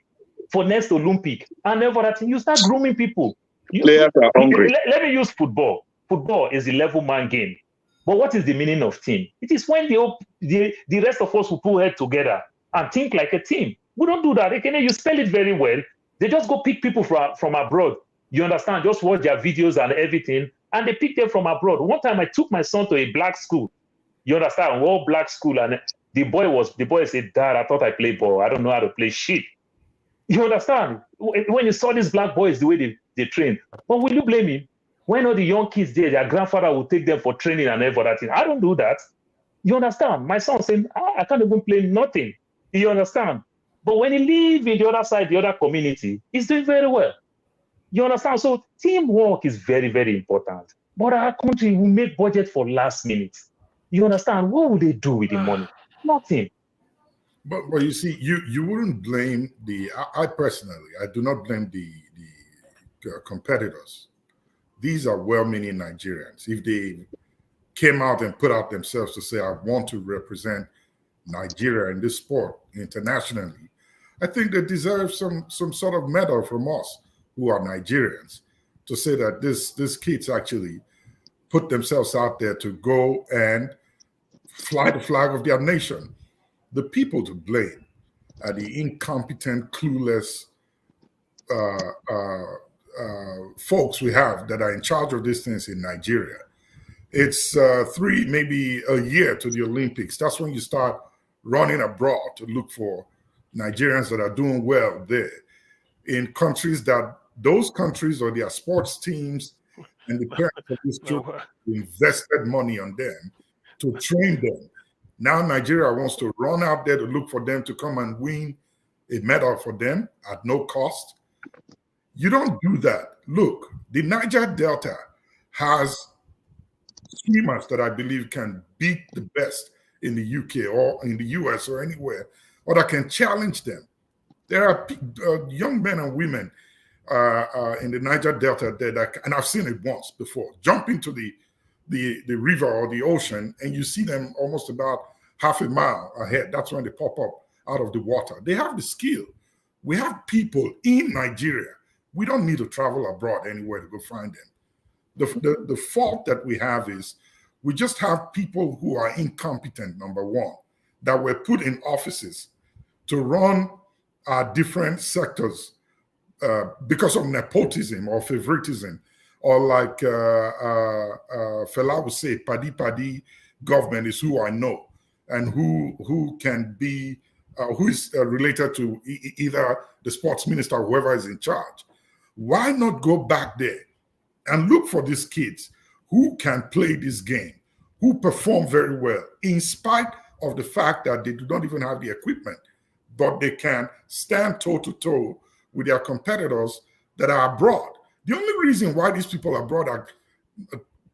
for next Olympic. And then for that, you start grooming people. Players are hungry. Let me use football. Football is a level-man game. But what is the meaning of team? It is when the rest of us will pull head together and think like a team. We don't do that. You spell it very well. They just go pick people from abroad. You understand? Just watch their videos and everything. And they pick them from abroad. One time I took my son to a black school. You understand? All black school. And the boy said, Dad, I thought I played ball. I don't know how to play shit. You understand? When you saw these black boys, the way they train. But will you blame him? When all the young kids there, their grandfather will take them for training and everything. I don't do that. You understand? My son saying, I can't even play nothing. You understand? But when he lives in the other side, the other community, he's doing very well. You understand? So teamwork is very, very important. But our country will make budget for last minute. You understand? What will they do with the money? Nothing. But you see, you wouldn't blame I personally, I do not blame the competitors. These are well-meaning Nigerians. If they came out and put out themselves to say, I want to represent Nigeria in this sport internationally, I think they deserve some sort of medal from us who are Nigerians to say that these kids actually put themselves out there to go and fly the flag of their nation. The people to blame are the incompetent, clueless folks we have that are in charge of these things in Nigeria. It's maybe a year to the Olympics. That's when you start running abroad to look for Nigerians that are doing well there in countries that those countries or their sports teams and the parents of these children invested money on them to train them. Now Nigeria wants to run out there to look for them to come and win a medal for them at no cost. You don't do that. Look, the Niger Delta has swimmers that I believe can beat the best in the UK or in the US or anywhere, or that can challenge them. There are young men and women in the Niger Delta there and I've seen it once before, jump into the river or the ocean, and you see them almost about half a mile ahead. That's when they pop up out of the water. They have the skill. We have people in Nigeria. We don't need to travel abroad anywhere to go find them. The fault that we have is we just have people who are incompetent, number one, that were put in offices to run our different sectors because of nepotism or favoritism, or like Fela would say, paddy government is who I know, and who can be, who is related to either the sports minister or whoever is in charge. Why not go back there and look for these kids who can play this game, who perform very well, in spite of the fact that they do not even have the equipment, but they can stand toe-to-toe with their competitors that are abroad. The only reason why these people abroad are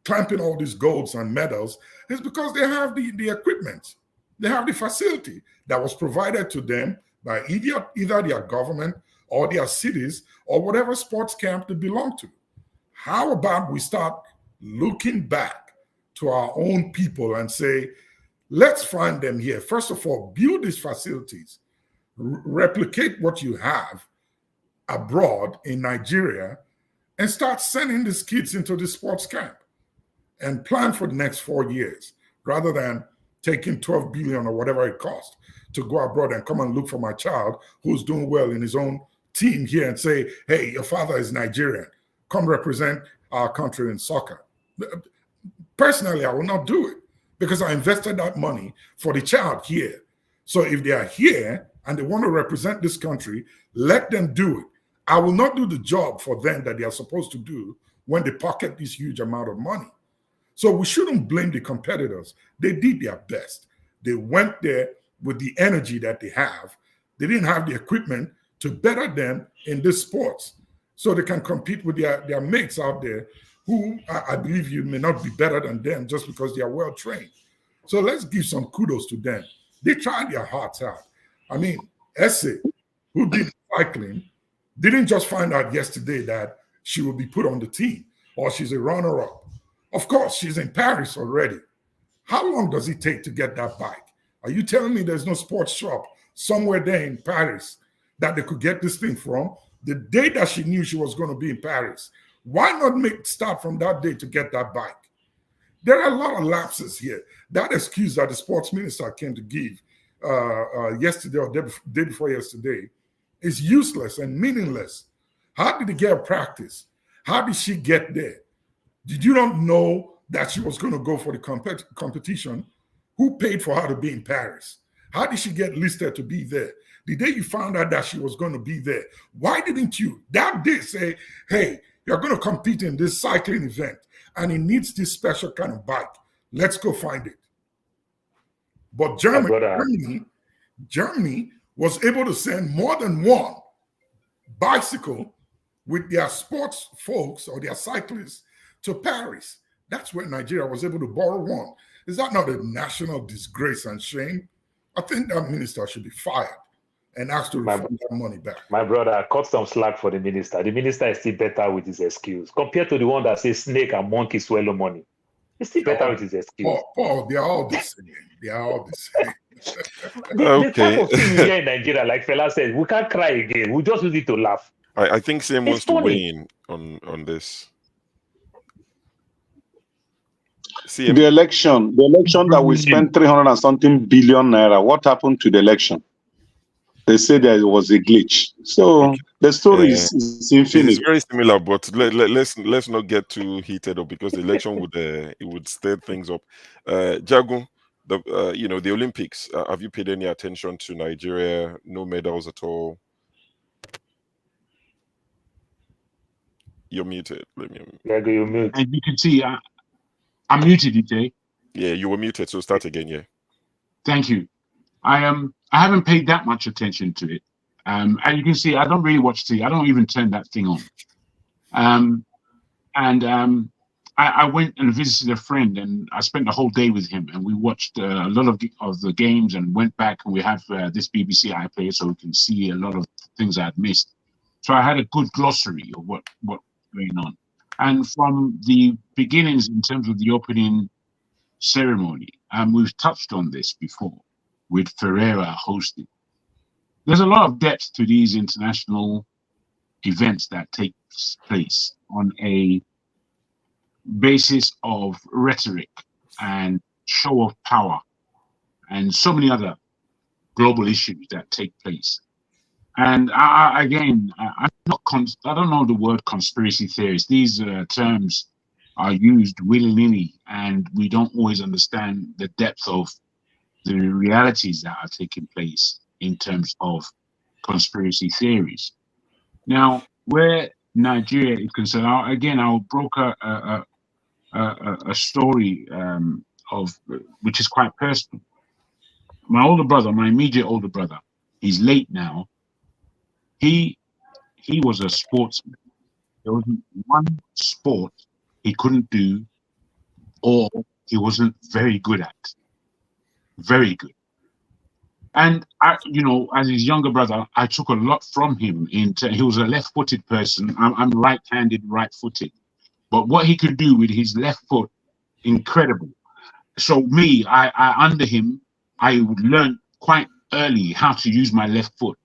clamping all these golds and medals is because they have the equipment. They have the facility that was provided to them by either their government or their cities or whatever sports camp they belong to. How about we start looking back to our own people and say, Let's find them here. First of all, build these facilities, replicate what you have abroad in Nigeria, and start sending these kids into the sports camp and plan for the next 4 years, rather than taking 12 billion or whatever it costs to go abroad and come and look for my child who's doing well in his own team here and say, hey, your father is Nigerian. Come represent our country in soccer. Personally, I will not do it because I invested that money for the child here. So if they are here and they want to represent this country, let them do it. I will not do the job for them that they are supposed to do when they pocket this huge amount of money. So we shouldn't blame the competitors. They did their best. They went there with the energy that they have. They didn't have the equipment to better them in this sports so they can compete with their mates out there who I believe you may not be better than them just because they are well trained. So let's give some kudos to them. They tried their hearts out. I mean, Esse, who did cycling, didn't just find out yesterday that she will be put on the team or she's a runner-up. Of course, she's in Paris already. How long does it take to get that bike? Are you telling me there's no sports shop somewhere there in Paris that they could get this thing from? The day that she knew she was going to be in Paris, why not start from that day to get that bike? There are a lot of lapses here. That excuse that the sports minister came to give yesterday or day before yesterday is useless and meaningless. How did he get practice? How did she get there? Did you not know that she was going to go for the competition? Who paid for her to be in Paris? How did she get listed to be there? The day you found out that she was going to be there, why didn't you that day say, hey, you're going to compete in this cycling event and it needs this special kind of bike. Let's go find it. But Germany was able to send more than one bicycle with their sports folks or their cyclists to Paris. That's where Nigeria was able to borrow one. Is that not a national disgrace and shame? I think that minister should be fired and asked to refund that money back. My brother, I cut some slack for the minister. The minister is still better with his excuse compared to the one that says snake and monkey swallow money. He's still better with his excuse. Paul, they are all the same. They are all the same. The type of thing we hear in Nigeria, like Fela said, we can't cry again. We just use it to laugh. I think Sam wants to weigh in on this. The election that we spent 300 and something billion naira. What happened to the election? They said there was a glitch. So the story is infinite. It's very similar, but let's not get too heated up because the election would stir things up. Jagun, the Olympics. Have you paid any attention to Nigeria? No medals at all. You're muted. You're muted. And you can see I'm muted, you say? Yeah, you were muted, so start again, yeah. Thank you. I haven't paid that much attention to it. And you can see I don't really watch TV. I don't even turn that thing on. I went and visited a friend and I spent the whole day with him and we watched a lot of the games and went back and we have this BBC iPlayer so we can see a lot of things I had missed. So I had a good glossary of what's going on. And from the beginnings in terms of the opening ceremony, and we've touched on this before with Ferreira hosting, there's a lot of depth to these international events that take place on a basis of rhetoric and show of power and so many other global issues that take place. And I don't know the word conspiracy theories. These terms are used willy-nilly, and we don't always understand the depth of the realities that are taking place in terms of conspiracy theories. Now, where Nigeria is concerned, I'll broker a story which is quite personal. My older brother, my immediate older brother, he's late now. He was a sportsman. There wasn't one sport he couldn't do or he wasn't very good at. Very good. And as his younger brother, I took a lot from him. He was a left-footed person. I'm right-handed, right-footed. But what he could do with his left foot, incredible. So me, I under him, I learned quite early how to use my left foot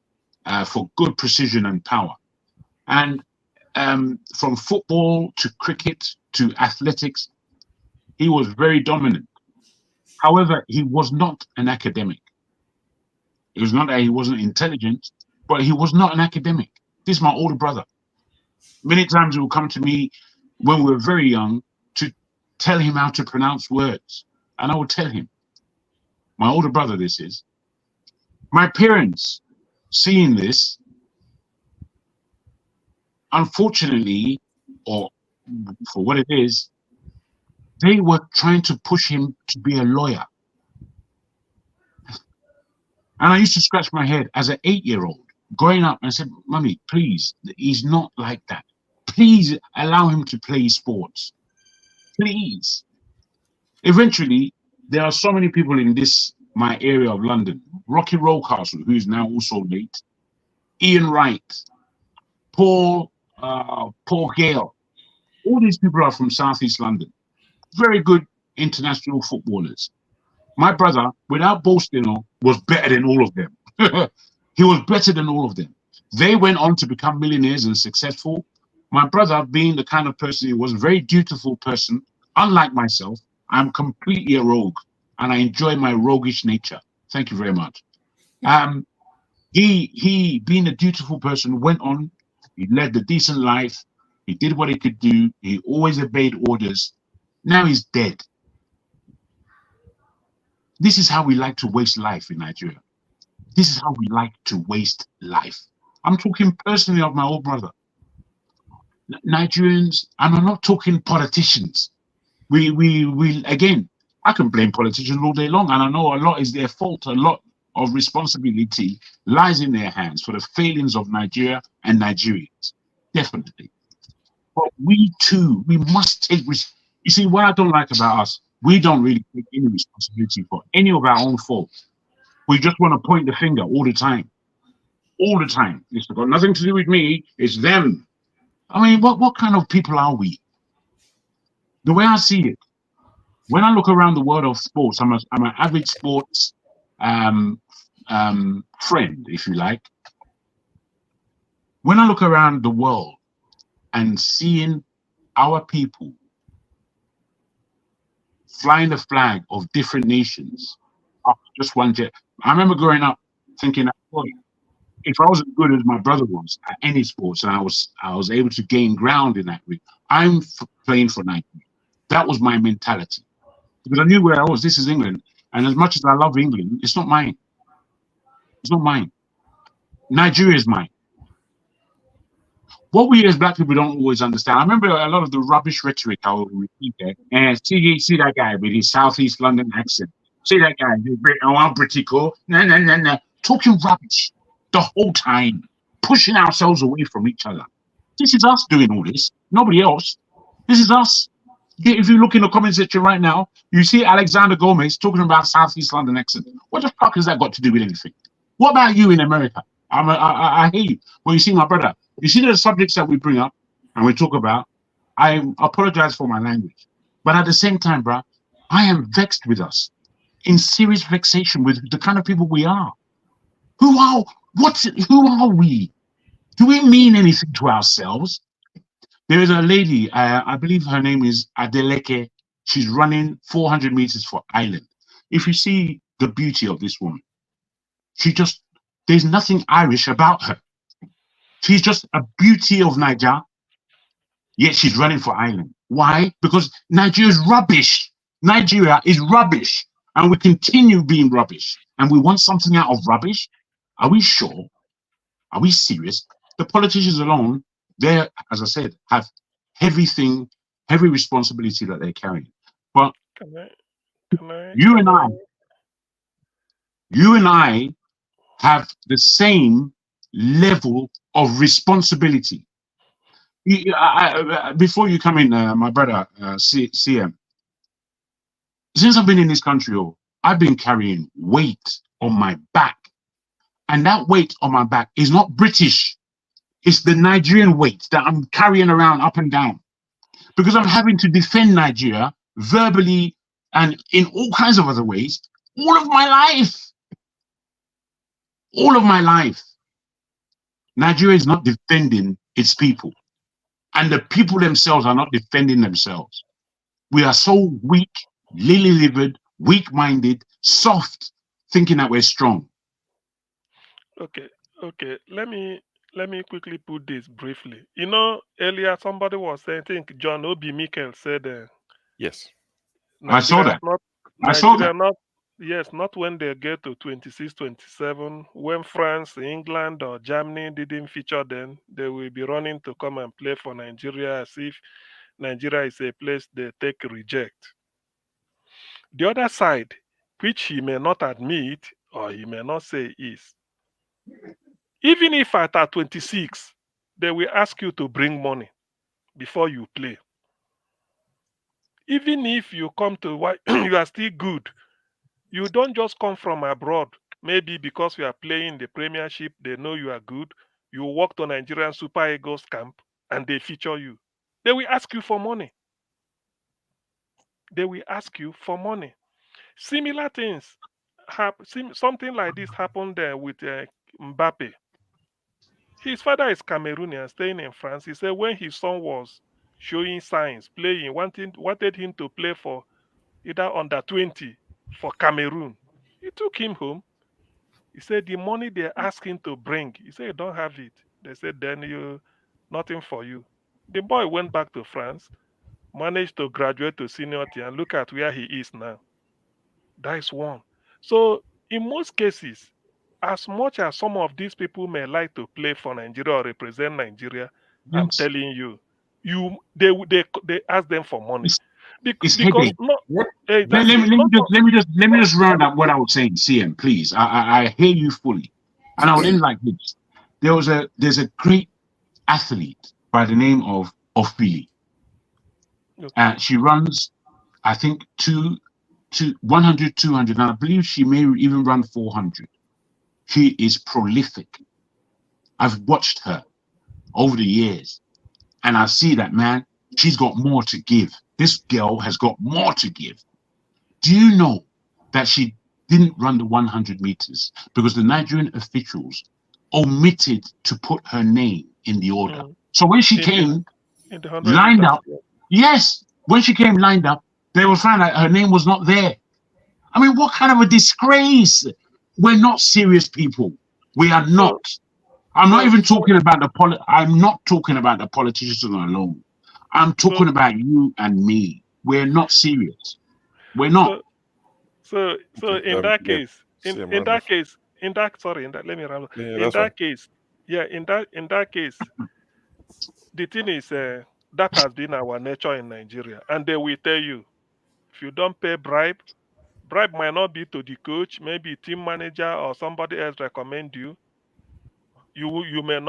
for good precision and power. And from football to cricket to athletics, he was very dominant. However, he was not an academic. It was not that he wasn't intelligent, but he was not an academic. This is my older brother. Many times he would come to me when we were very young to tell him how to pronounce words. And I would tell him, my older brother this is. My parents, seeing this, unfortunately, or for what it is, they were trying to push him to be a lawyer. And I used to scratch my head as an 8-year-old growing up and said, Mummy, please, he's not like that. Please allow him to play sports. Please. Eventually, there are so many people in my area of London. Rocky Rocastle, who is now also late. Ian Wright, Paul Gale. All these people are from Southeast London. Very good international footballers. My brother, without boasting, was better than all of them. He was better than all of them. They went on to become millionaires and successful. My brother, being the kind of person he was, a very dutiful person, unlike myself, I'm completely a rogue, and I enjoy my roguish nature. Thank you very much. He, being a dutiful person, went on. He led a decent life. He did what he could do. He always obeyed orders. Now he's dead. This is how we like to waste life in Nigeria. This is how we like to waste life. I'm talking personally of my old brother. Nigerians, and I'm not talking politicians. We again, I can blame politicians all day long, and I know a lot is their fault. A lot of responsibility lies in their hands for the failings of Nigeria and Nigerians, definitely. But we too, we must take risk. You see, what I don't like about us, we don't really take any responsibility for any of our own faults. We just want to point the finger all the time. All the time. It's got nothing to do with me, it's them. I mean, what kind of people are we? The way I see it, when I look around the world of sports, I'm an avid sports friend, if you like. When I look around the world and seeing our people flying the flag of different nations, just one jet. I remember growing up thinking, if I was as good as my brother was at any sports, and I was able to gain ground in that week, I'm playing for Nigeria. That was my mentality, because I knew where I was. This is England, and as much as I love England, it's not mine. It's not mine. Nigeria is mine. What we as black people don't always understand. I remember a lot of the rubbish rhetoric I would repeat there. And see that guy with his Southeast London accent. See that guy, I'm pretty cool. No. Talking rubbish the whole time, pushing ourselves away from each other. This is us doing all this. Nobody else. This is us. If you look in the comment section right now, you see Alexander Gomez talking about Southeast London accent. What the fuck has that got to do with anything? What about you in America? I hear you. Well, you see, my brother, you see the subjects that we bring up and we talk about, I apologize for my language. But at the same time, bro, I am vexed with us, in serious vexation with the kind of people we are. Who are we? Do we mean anything to ourselves? There is a lady, I believe her name is Adeleke. She's running 400 meters for Ireland. If you see the beauty of this woman, there's nothing Irish about her. She's just a beauty of Niger, yet she's running for Ireland. Why? Because Nigeria is rubbish. Nigeria is rubbish, and we continue being rubbish. And we want something out of rubbish? Are we sure? Are we serious? The politicians alone, they, as I said, have heavy responsibility that they're carrying. But you and I have the same level of responsibility. Before you come in, my brother, CM, since I've been in this country, I've been carrying weight on my back. And that weight on my back is not British. It's the Nigerian weight that I'm carrying around up and down. Because I'm having to defend Nigeria verbally, and in all kinds of other ways, all of my life, Nigeria is not defending its people, and the people themselves are not defending themselves. We are so weak, lily-livered, weak-minded, soft, thinking that we're strong. Okay. Let me quickly put this briefly. You know, earlier somebody was saying, I think John Obi Mikel said, yes, I saw that. Not when they get to 26, 27, when France, England, or Germany didn't feature them, they will be running to come and play for Nigeria as if Nigeria is a place they take reject. The other side, which he may not admit or he may not say, is even if at 26, they will ask you to bring money before you play. Even if you come to you are still good, you don't just come from abroad. Maybe because you are playing the Premiership, they know you are good. You walk to Nigerian Super Eagles camp and they feature you. They will ask you for money. Similar things, something like this happened with Mbappe. His father is Cameroonian, staying in France. He said when his son was showing signs, playing, wanted him to play for either under 20 for Cameroon. He took him home. He said the money they asked him to bring, he said you don't have it. They said then nothing for you. The boy went back to France, managed to graduate to seniority, and look at where he is now. That is one. So in most cases, as much as some of these people may like to play for Nigeria or represent Nigeria, yes. I'm telling you, they ask them for money. It's headache. Let me just round up what I was saying, CM, please. I hear you fully, and I would end like this. There's a great athlete by the name of Ofili. She runs, I think, 100, 200, and I believe she may even run 400. She is prolific. I've watched her over the years, and I see that, man, she's got more to give. This girl has got more to give. Do you know that she didn't run the 100 meters because the Nigerian officials omitted to put her name in the order? So when she came lined up, when she came lined up, they will find out her name was not there. I mean, what kind of a disgrace? We're not serious people. We are not. I'm not even talking about I'm not talking about the politicians alone. I'm talking about you and me. We're not serious. We're not. So in that case, in that case, the thing is, that has been our nature in Nigeria, and they will tell you, if you don't pay bribe might not be to the coach, maybe team manager or somebody else recommend you. You may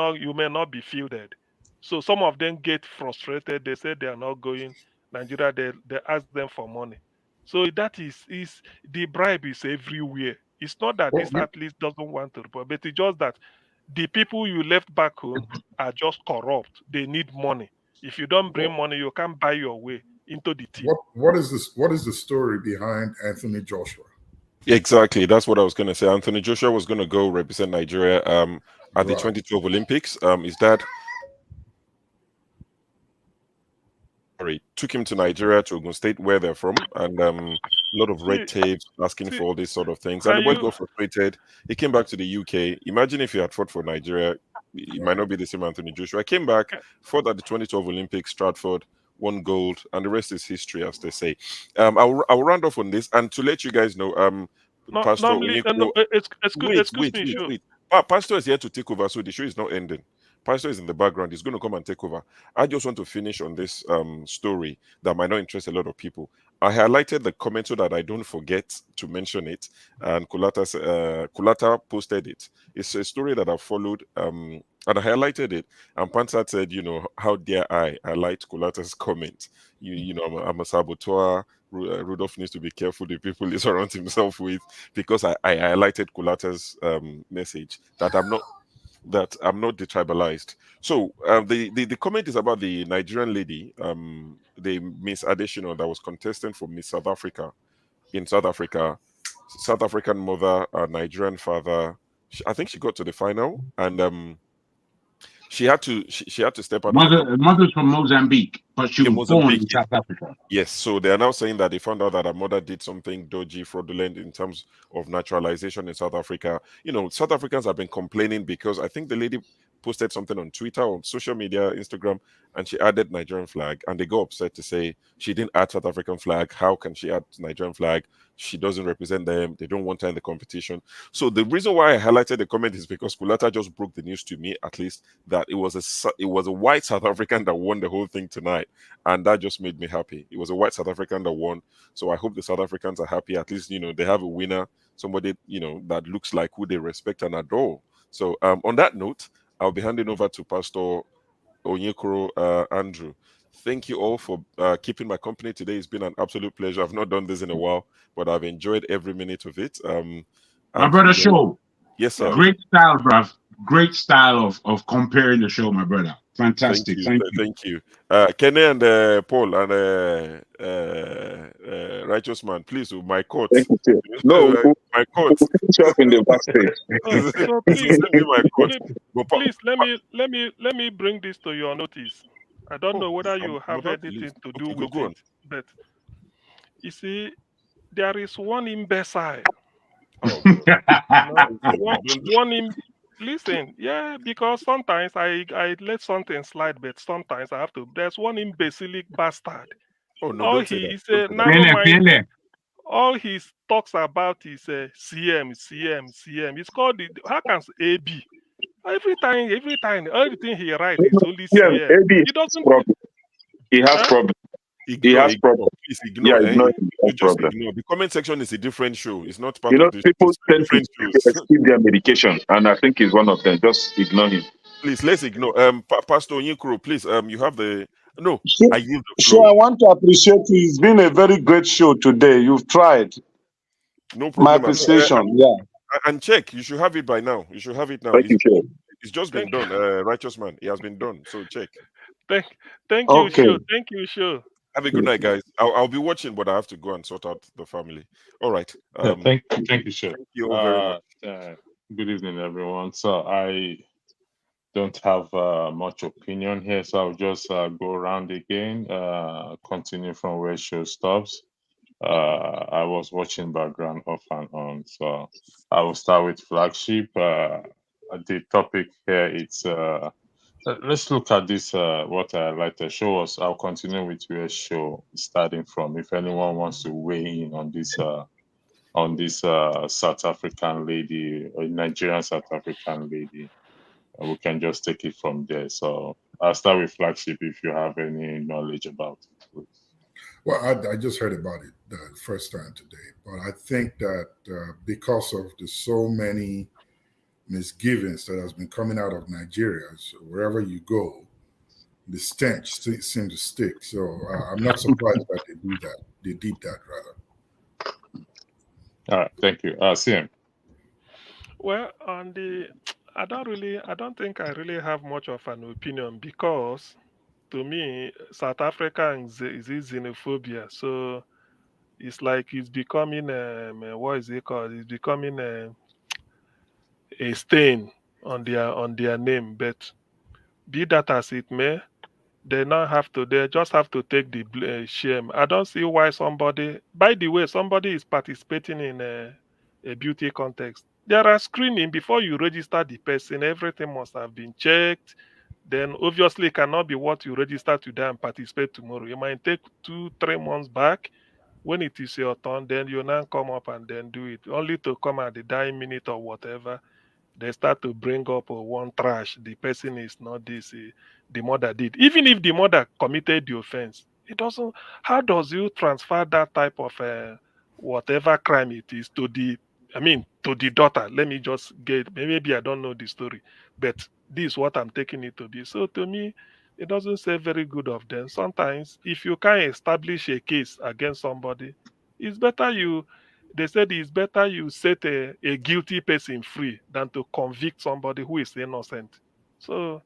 not be fielded. So some of them get frustrated. They say they are not going Nigeria. They ask them for money. So that is the bribe is everywhere. It's not that this athlete doesn't want to report, but it's just that the people you left back home are just corrupt. They need money. If you don't bring money, you can't buy your way into the team. What is this? What is the story behind Anthony Joshua? Exactly, that's what I was going to say. Anthony Joshua was going to go represent Nigeria at the 2012 Olympics. Is that took him to Nigeria, to Ogun State, where they're from, and a lot of red tape, asking for all these sort of things. And the boy got frustrated. He came back to the UK. Imagine if he had fought for Nigeria, it might not be the same Anthony Joshua. I came back, fought at the 2012 Olympics, Stratford, won gold, and the rest is history, as they say. I'll round off on this, and to let you guys know, Pastor Onyeko, wait. Pastor is here to take over, so the show is not ending. Pastor is in the background. He's going to come and take over. I just want to finish on this story that might not interest a lot of people. I highlighted the comment so that I don't forget to mention it, and Kulata posted it. It's a story that I followed, and I highlighted it. And Panther said, how dare I highlight Kulata's comment? I'm a saboteur. Rudolph needs to be careful the people he surrounds himself with, because I highlighted Kulata's message that I'm not detribalized. So the comment is about the Nigerian lady, the Miss Additional that was contestant for Miss South Africa in South Africa. South African mother, Nigerian father. I think she got to the final, and she had to step out of the Mother's from Mozambique, but she was born in South Africa. Yes, so they are now saying that they found out that her mother did something dodgy, fraudulent in terms of naturalization in South Africa. You know, South Africans have been complaining because I think the lady posted something on Twitter or social media, Instagram, and she added Nigerian flag, and they got upset to say she didn't add South African flag. How can she add Nigerian flag? She doesn't represent them. They don't want her in the competition. So the reason why I highlighted the comment is because Kulata just broke the news to me, at least, that it was a white South African that won the whole thing tonight, and that just made me happy. It was a white South African that won, so I hope the South Africans are happy. At least, you know, they have a winner, somebody, you know, that looks like who they respect and adore. So on that note, I'll be handing over to Pastor Onyekoro Andrew. Thank you all for keeping my company today. It's been an absolute pleasure. I've not done this in a while, but I've enjoyed every minute of it. My brother, show. Yes, sir. Great style, bruv. Great style of comparing the show, my brother. Fantastic. Thank you. Thank you. Kenny and Paul and Righteous Man, please, my court. No, my court. Finish up in the backstage. So please, let me bring this to your notice. I don't know whether you have anything to do with it, but you see, there is one imbecile. Listen, yeah, because sometimes I let something slide, but sometimes I have to. There's one imbecilic bastard. Oh no! All he said, all he talks about is CM. It's called how can AB? Every time, everything he writes is only CM. AB He doesn't. He has problem. He has problem. Please ignore. Yeah, ignore. You just ignore. The comment section is a different show. It's not part of this. People tend to skip their medication, and I think he's one of them. Just ignore him. Please, let's ignore. Pastor Onyekoro, please. You have the no. I yield the floor. I want to appreciate you. It's been a very great show today. You've tried. No problem. My appreciation. Yeah. And check. You should have it by now. You should have it now. It's just been done. Righteous Man. It has been done. So check. Thank you, sure. Thank you, sure. Have a good night, guys. I'll be watching, but I have to go and sort out the family. All right. Thank you, sure. Thank you all very much. Good evening, everyone. So I don't have much opinion here, so I'll just go around again, continue from where show stops. I was watching background off and on, so I will start with flagship. The topic here, it's let's look at this. What I like to show us. I'll continue with where show starting from. If anyone wants to weigh in on this South African lady, or Nigerian South African lady, we can just take it from there. So I'll start with flagship if you have any knowledge about it, please. Well, I just heard about it the first time today, but I think that because of the so many misgivings that has been coming out of Nigeria, so wherever you go, the stench seems to stick. So I'm not surprised that they do that. They did that, rather. All right, thank you. CM. Well, I don't think I really have much of an opinion, because to me, South Africa is xenophobia. So it's like it's becoming what is it called? It's becoming a stain on their name. But be that as it may, they just have to take the shame. I don't see why somebody. By the way, somebody is participating in a beauty contest. There are screening before you register the person. Everything must have been checked. Then obviously it cannot be what you register today and participate tomorrow. You might take 2-3 months back. When it is your turn, then you now come up and then do it, only to come at the dying minute or whatever. They start to bring up one trash. The person is not this. The mother did. Even if the mother committed the offense, it doesn't. How does you transfer that type of whatever crime it is to the daughter? Let me just get. Maybe I don't know the story, but this is what I'm taking it to be. So to me, it doesn't say very good of them. Sometimes, if you can't establish a case against somebody, it's better you. They said it's better you set a guilty person free than to convict somebody who is innocent. So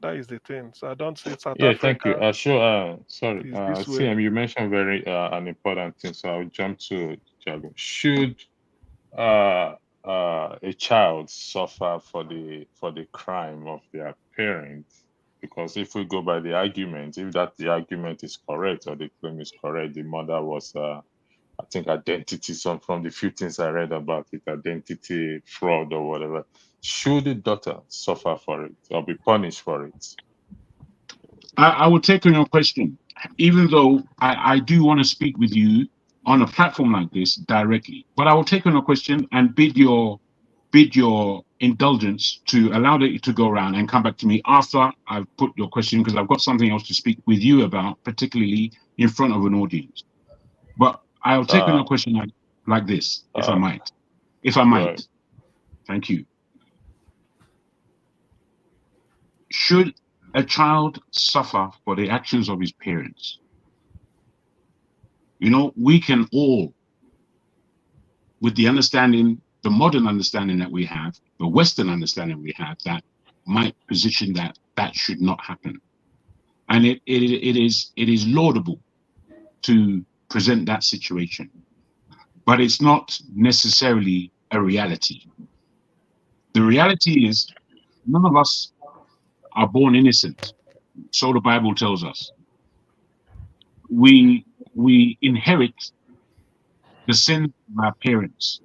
That is the thing. So I don't see South Yeah, Africa. thank you. Sure. Sorry. is this way. CM, you mentioned very an important thing, so I'll jump to Jago. Should a child suffer for the crime of their parents? Because if we go by the argument, if the argument is correct or the claim is correct, the mother was, I think, identity. Some from the few things I read about it, identity fraud or whatever. Should the daughter suffer for it or be punished for it? I will take on your question, even though I do want to speak with you on a platform like this directly. But I will take on your question and bid your indulgence to allow it to go around and come back to me after I've put your question, because I've got something else to speak with you about, particularly in front of an audience. But I'll take on your question like this, if I might. If I might. Right. Thank you. Should a child suffer for the actions of his parents? You know, we can all, with the understanding, the modern understanding that we have, the Western understanding we have, that might position that should not happen. And it is laudable to present that situation, but it's not necessarily a reality. The reality is none of us are born innocent. So the Bible tells us. We inherit the sin of our parents.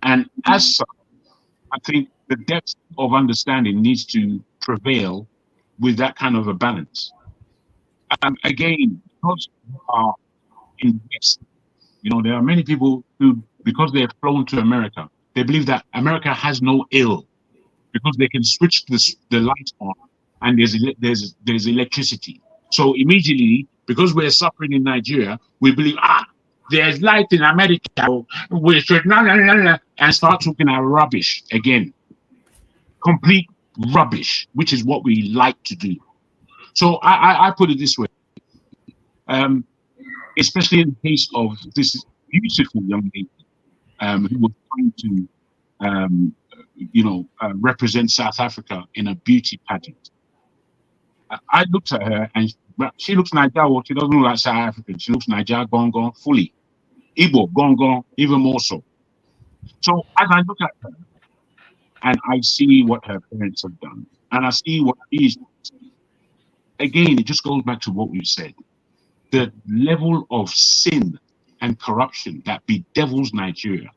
And as such, I think the depth of understanding needs to prevail with that kind of a balance. Again, because we are in the West, you know, there are many people who, because they have flown to America, they believe that America has no ill because they can switch the lights on and there's electricity. So immediately, because we're suffering in Nigeria, we believe, there's light in America, we should and start talking our rubbish again. Complete rubbish, which is what we like to do. So I put it this way, especially in the case of this beautiful young lady who was trying to, represent South Africa in a beauty pageant. I looked at her and she looks Nigerian. She doesn't look like South African. She looks Nigerian gone fully. Igbo gone even more so. So as I look at her and I see what her parents have done and I see what is, again, it just goes back to what we've said. The level of sin and corruption that bedevils Nigeria.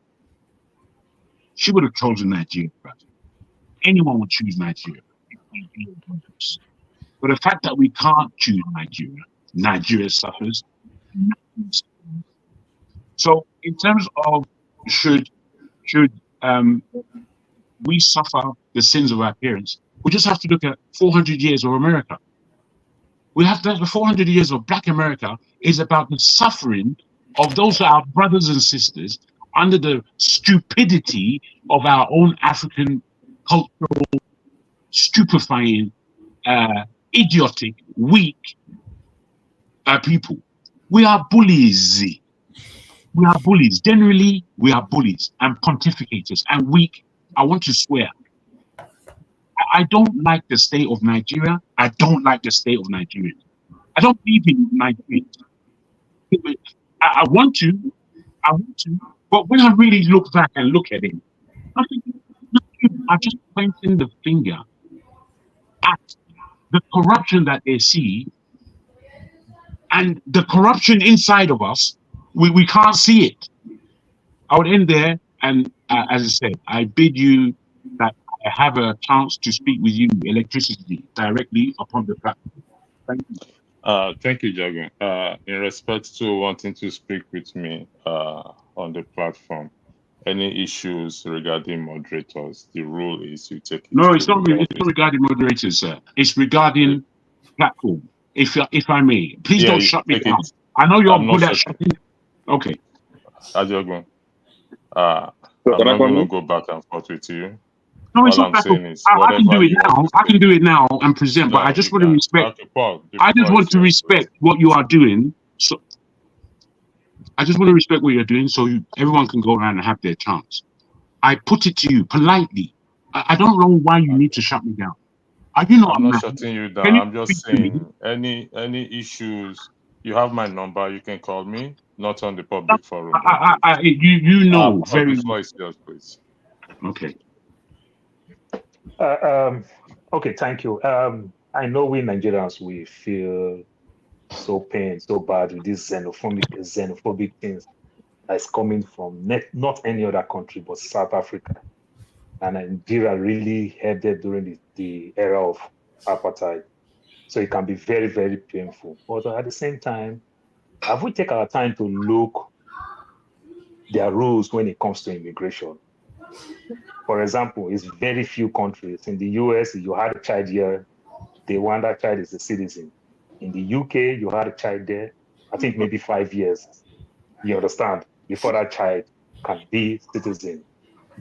She would have chosen Nigeria. Anyone would choose Nigeria. But the fact that we can't choose Nigeria, Nigeria suffers. So in terms of should we suffer the sins of our parents, we just have to look at 400 years of America. We have that the 400 years of Black America is about the suffering of those who are our brothers and sisters under the stupidity of our own African cultural, stupefying, idiotic, weak people. We are bullies. We are bullies. Generally, we are bullies and pontificators and weak. I want to swear. I don't like the state of Nigeria. I don't like the state of Nigeria. I don't believe in Nigeria. I want to, but when I really look back and look at it, I'm just pointing the finger at the corruption that they see and the corruption inside of us. We can't see it. I would end there, and as I said, I bid you that I have a chance to speak with you electricity directly upon the platform. Thank you. Thank you, Jagan. In respect to wanting to speak with me on the platform, any issues regarding moderators, the rule is you take it. No, it's not regarding moderators, sir. It's regarding platform. If I may, please don't shut me down. I know you're good at shutting. Okay. Ajogun, I'm not going to go back and forth with you. No, it's not back. I can do it now. I can do it now and present, but I just want to respect. I just want to respect what you are doing. So I just want to respect what you're doing, so everyone can go around and have their chance. I put it to you politely. I don't know why you need to shut me down. Are you not? I'm not shutting you down. I'm just saying any issues. You have my number. You can call me. Not on the public forum. You know very the floor is yours, please. Okay. Okay, thank you. I know we Nigerians, we feel so pained, so bad with these xenophobic things that's coming from not any other country, but South Africa. And Nigeria really headed during the era of apartheid. So it can be very, very painful. But at the same time, have we taken our time to look their rules when it comes to immigration? For example, it's very few countries. In the US, you had a child here, day one, that child is a citizen. In the UK, you had a child there, I think maybe 5 years, you understand, before that child can be citizen.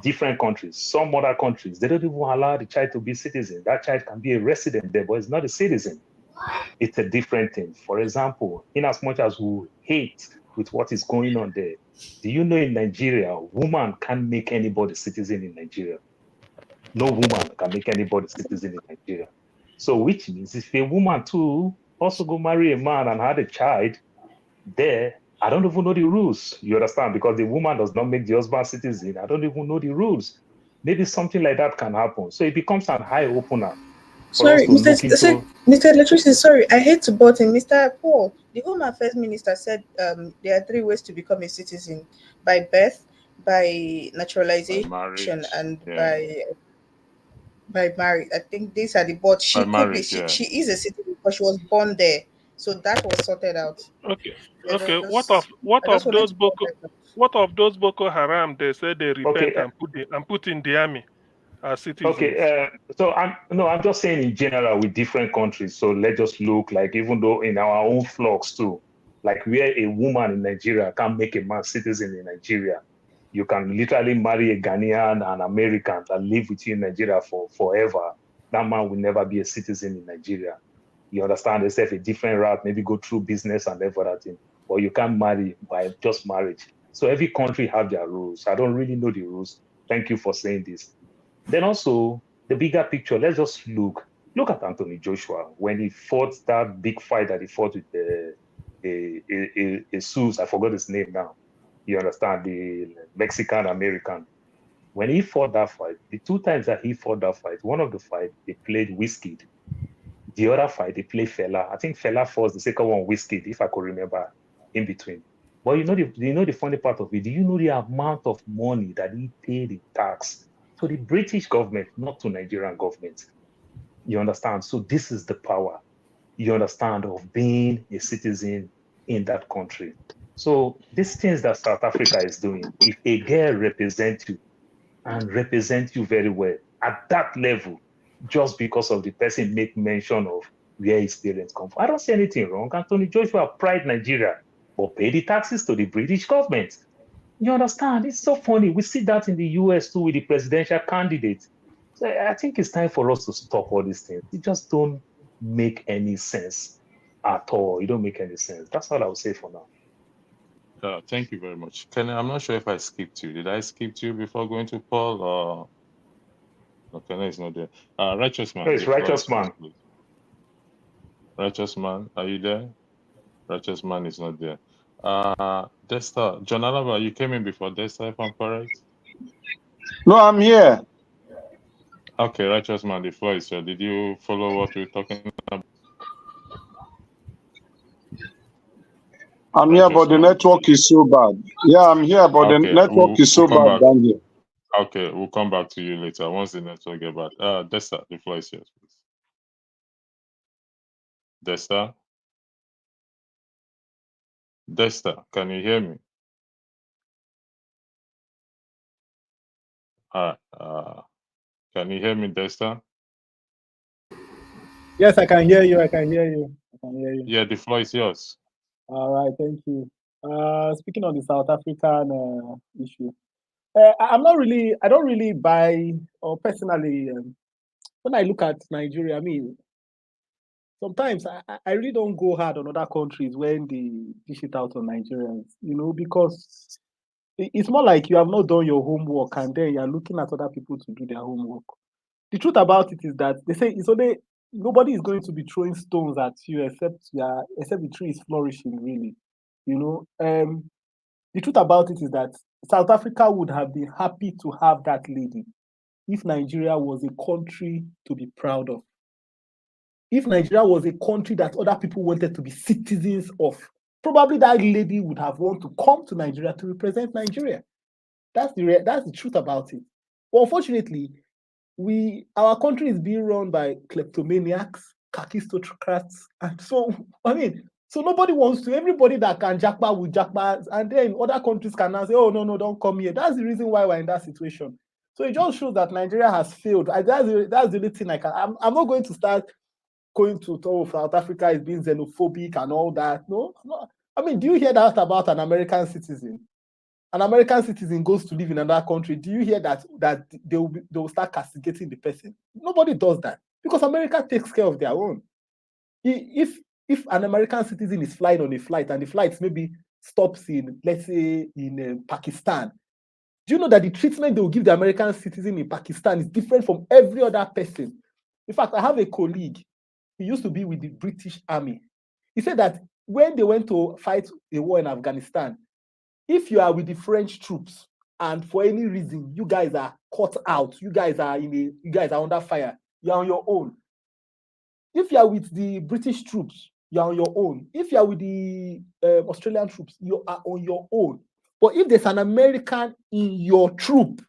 Different countries, some other countries, they don't even allow the child to be citizen. That child can be a resident there, but it's not a citizen. It's a different thing. For example, in as much as we hate with what is going on there, do you know in Nigeria, woman can't make anybody citizen in Nigeria? No woman can make anybody citizen in Nigeria. So which means if a woman too also go marry a man and had a child there, I don't even know the rules. You understand? Because the woman does not make the husband citizen. I don't even know the rules. Maybe something like that can happen. So it becomes an eye opener. Sorry, Mr. Electricity, sorry, I hate to butt in. Mr. Paul, the Home Affairs Minister said there are 3 ways to become a citizen: by birth, by naturalization, and by marriage. I think these are the, but she could be, she is a citizen because she was born there. So that was sorted out. Okay. Okay. What of those Boko Haram? They said they repent and put in the army as citizens. Okay. So I'm just saying in general with different countries. So let's just look like even though in our own flocks too, like where a woman in Nigeria can't make a man citizen in Nigeria. You can literally marry a Ghanaian and American that live with you in Nigeria for forever. That man will never be a citizen in Nigeria. You understand? Except a different route, maybe go through business and everything. But you can't marry by just marriage. So every country have their rules. I don't really know the rules. Thank you for saying this. Then also the bigger picture. Let's just look at Anthony Joshua when he fought that big fight that he fought with a Sus. I forgot his name now. You understand, the Mexican American. When he fought that fight, the 2 times that he fought that fight, one of the fight they played Wizkid. The other fight they played Fela. I think Fela first, the second one Wizkid, if I could remember in between. But you know the funny part of it. Do you know the amount of money that he paid in tax to the British government, not to Nigerian government? You understand? So this is the power, you understand, of being a citizen in that country. So these things that South Africa is doing, if a girl represents you and represents you very well at that level, just because of the person make mention of where his parents come from, I don't see anything wrong. Anthony Joshua pride Nigeria, but pay the taxes to the British government. You understand? It's so funny. We see that in the US too with the presidential candidate. So I think it's time for us to stop all these things. It just don't make any sense at all. It don't make any sense. That's all I would say for now. Thank you very much. Kenny, I'm not sure if I skipped you. Did I skip you before going to Paul? Or no, Kenny is not there. Righteous Man. No, it's Righteous Man. Righteous Man, are you there? Righteous Man is not there. Desta, John Alaba, you came in before Desta, if I'm correct? No, I'm here. Okay, Righteous Man, the floor is yours. Did you follow what we were talking about? I'm here, but the network is so bad. Yeah, I'm here, but the network is so bad down here. Okay, we'll come back to you later once the network get back. Desta, the floor is yours, please. Desta? Desta, can you hear me? All right. Can you hear me, Desta? Yes, I can hear you. I can hear you. Yeah, the floor is yours. All right, thank you. Speaking on the South African issue, I don't really buy, or personally, when I look at Nigeria, I mean, sometimes I really don't go hard on other countries when they dish it out on Nigerians, because it's more like you have not done your homework and then you're looking at other people to do their homework. the truth about it is that they say it's only nobody is going to be throwing stones at you except the tree is flourishing, really. The truth about it is that South Africa would have been happy to have that lady if Nigeria was a country to be proud of. If Nigeria was a country that other people wanted to be citizens of, probably that lady would have wanted to come to Nigeria to represent Nigeria. That's the truth about it. But unfortunately, our country is being run by kleptomaniacs, kakistocrats, and so nobody wants to. Everybody that can JAPA will JAPA, and then other countries can now say, "Oh no, don't come here." That's the reason why we're in that situation. So it just shows that Nigeria has failed. That's the only thing I can. I'm not going to start going to talk South Africa is being xenophobic and all that. No. Do you hear that about an American citizen? An American citizen goes to live in another country. Do you hear that they will start castigating the person? Nobody does that because America takes care of their own. If an American citizen is flying on a flight and the flight maybe stops in, let's say, in Pakistan, do you know that the treatment they will give the American citizen in Pakistan is different from every other person? In fact, I have a colleague. He used to be with the British Army. He said that when they went to fight a war in Afghanistan, if you are with the French troops and for any reason you guys are caught out, you guys are under fire, you're on your own. If you are with the British troops, you're on your own. If you are with the Australian troops, you are on your own. But if there's an American in your troop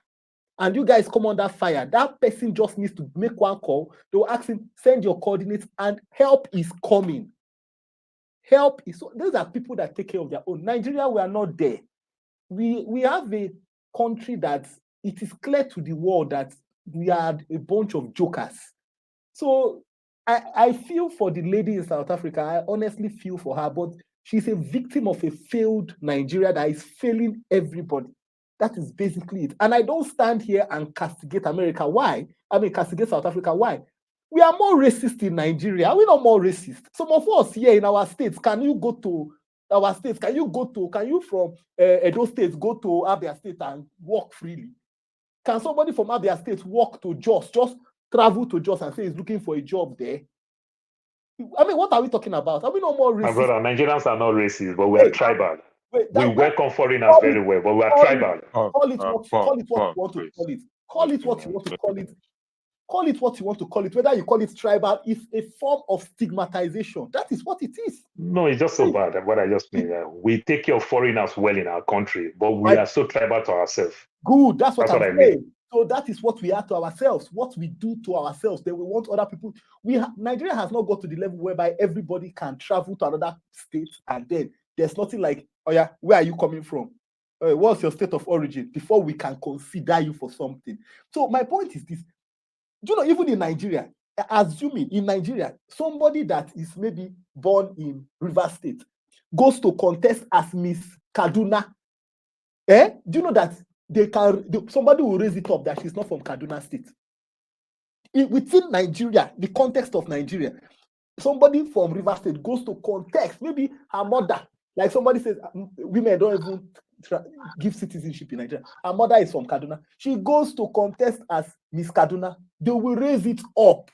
and you guys come under fire, that person just needs to make one call. They will ask him, send your coordinates, and help is coming. So those are people that take care of their own. Nigeria, we are not there. We have a country that it is clear to the world that we are a bunch of jokers. So I feel for the lady in South Africa. I honestly feel for her, but she's a victim of a failed Nigeria that is failing everybody. That is basically it. And I don't stand here and castigate America. Why? Castigate South Africa. Why? We are more racist in Nigeria. Are we not more racist? Some of us here in our states, can you from Edo State go to Abia State and walk freely? Can somebody from Abia State walk to Jos, just travel to Jos and say he's looking for a job there? What are we talking about? Are we not more racist? My brother, Nigerians are not racist, but we are tribal. We welcome foreigners very well, but we are tribal. Call it what you want to call it. Call it what you want to call it. Call it what you want to call it. Whether you call it tribal, it's a form of stigmatization. That is what it is. No, it's just so bad. What I just mean, we take care of foreigners well in our country, but we are so tribal to ourselves. Good. That's what I'm saying. Mean. So that is what we are to ourselves. What we do to ourselves. Then we want other people. Nigeria has not got to the level whereby everybody can travel to another state, and then there's nothing like, oh yeah, where are you coming from? What's your state of origin? Before we can consider you for something. So my point is this. Do you know, even in Nigeria, assuming in Nigeria, somebody that is maybe born in Rivers State goes to contest as Miss Kaduna. Do you know that somebody will raise it up that she's not from Kaduna State? Within Nigeria, the context of Nigeria, somebody from Rivers State goes to contest, maybe her mother, like somebody says, women don't even give citizenship in Nigeria. Her mother is from Kaduna. She goes to contest as Miss Kaduna. They will raise it up.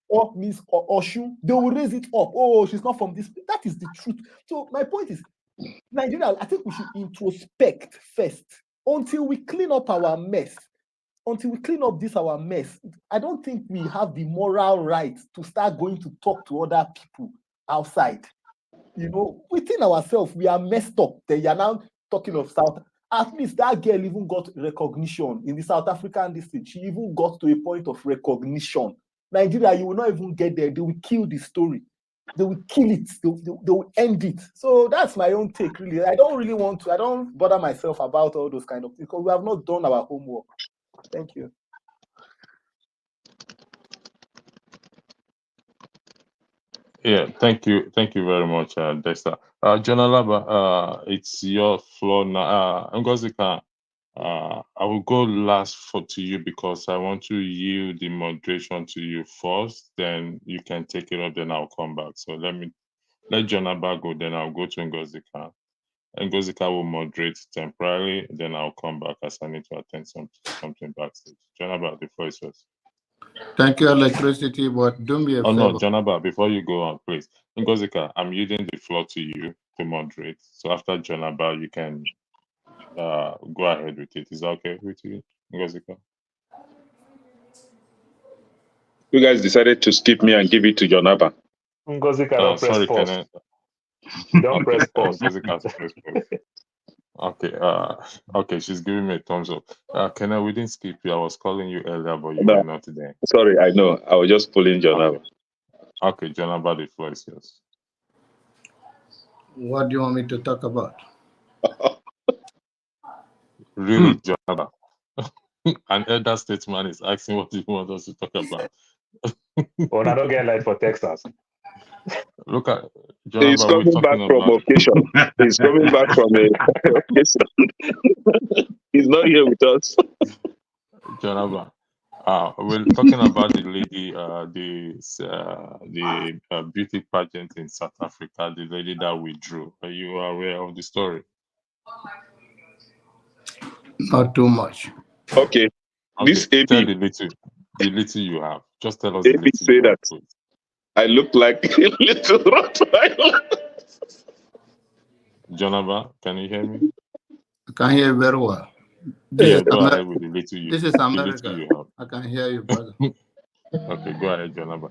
Or Miss Oshu, they will raise it up. Oh, she's not from this. That is the truth. So my point is, Nigeria, I think we should introspect first until we clean up our mess. Until we clean up our mess, I don't think we have the moral right to start going to talk to other people outside. Within ourselves, we are messed up. They are now talking of South. At least that girl even got recognition in the South African district. She even got to a point of recognition. Nigeria, you will not even get there. They will kill the story. They will kill it. They will end it. So that's my own take, really. I don't bother myself about all those kind of things because we have not done our homework. Thank you. Yeah, thank you very much, Dexter. Jonalaba, it's your floor now. Ngozika, I will go last to you because I want to yield the moderation to you first. Then you can take it up. Then I'll come back. So let Jonalaba go. Then I'll go to Ngozika. Ngozika will moderate temporarily. Then I'll come back as I need to attend something backstage. Jonalaba, the floor is yours. Thank you, electricity, but do me a favor. No, Jonaba, before you go on, please. Ngozika, I'm yielding the floor to you to moderate. So after Jonaba, you can go ahead with it. Is that okay with you, Ngozika? You guys decided to skip me and give it to Jonaba. Ngozika, don't press pause. Don't press pause. Okay, okay, she's giving me a thumbs up. Kenna, we didn't skip you. I was calling you earlier, but you were not there. Sorry, I know. I was just pulling Jonaba. Okay, Jonaba, the floor is yours. What do you want me to talk about? Really, Jonaba. An elder statesman is asking what you want us to talk about. Oh, I don't get light for Texas. Look at Jonaba, he's coming back from occasion. He's coming back from a occasion. He's not here with us. Jonaba, we're talking about the lady, the beauty pageant in South Africa, the lady that withdrew. Are you aware of the story? Not too much. Okay. This AB, tell the little you have. Just tell us the little say you that have, I look like a little Rottweiler. Jonaba, can you hear me? I can hear you very well. Go ahead with the little you. This is America. You have. I can hear you, brother. Okay, go ahead, Jonaba.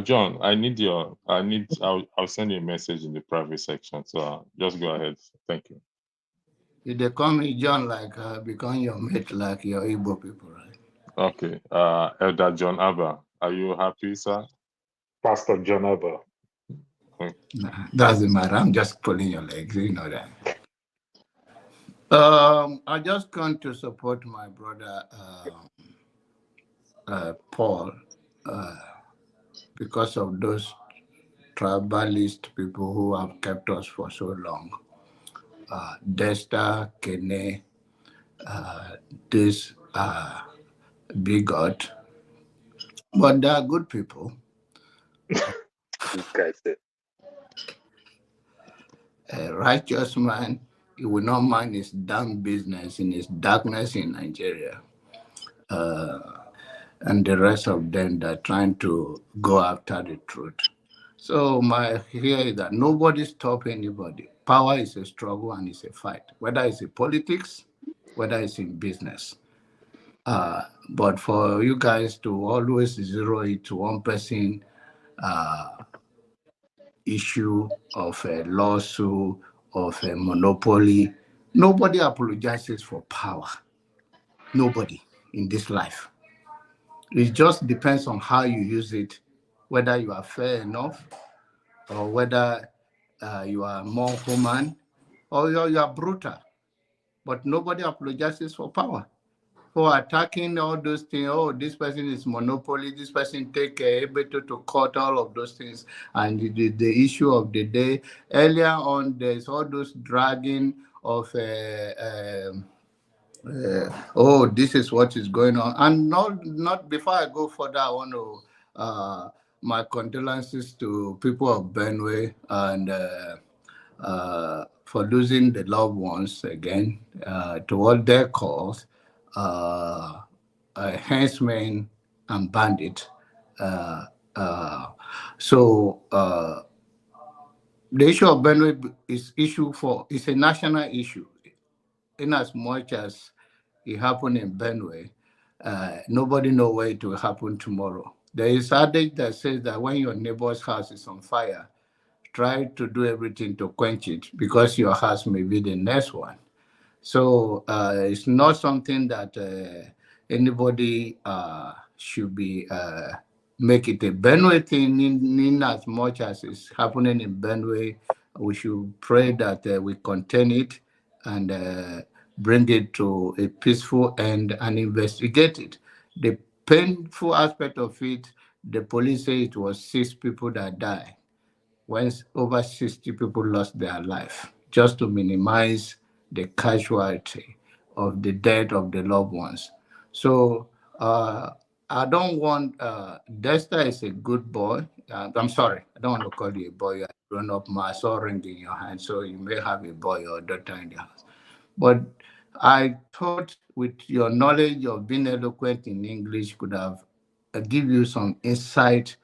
John, I'll send you a message in the private section. So just go ahead. Thank you. If they call me John, like become your mate, like your Igbo people, right? Okay. Elder John Abba, are you happy, sir? Pastor John Abba. Nah, doesn't matter. I'm just pulling your legs, you know that. I just come to support my brother Paul because of those tribalist people who have kept us for so long. Desta, Kene, this bigot, but they are good people. A righteous man, he will not mind his damn business in his darkness in Nigeria. And the rest of them that are trying to go after the truth. So my here is that nobody stop anybody. Power is a struggle and it's a fight, whether it's in politics, whether it's in business. But for you guys to always zero it to one person issue of a lawsuit, of a monopoly, nobody apologizes for power. Nobody in this life. It just depends on how you use it, whether you are fair enough or whether you are more human or you are brutal. But nobody apologizes for power. For attacking all those things, oh, this person is monopoly, this person take able to court, all of those things. And the issue of the day, earlier on, there's all those dragging of oh, this is what is going on. And not before I go further, I want to my condolences to people of Benue and for losing the loved ones again, to all their calls, herdsmen and bandits. So the issue of Benue is a national issue. In as much as it happened in Benue, nobody knows where it will happen tomorrow. There is adage that says that when your neighbor's house is on fire, try to do everything to quench it because your house may be the next one. So it's not something that anybody should be make it a Benue thing in as much as it's happening in Benue. We should pray that we contain it and bring it to a peaceful end and investigate it. The painful aspect of it, the police say it was 6 people that died, when over 60 people lost their life, just to minimize the casualty of the death of the loved ones. So I don't want, Dexter is a good boy. I'm sorry, I don't want to call you a boy. You're grown up, I saw ring in your hand, so you may have a boy or daughter in the house. But I thought with your knowledge of being eloquent in English could have give you some insight,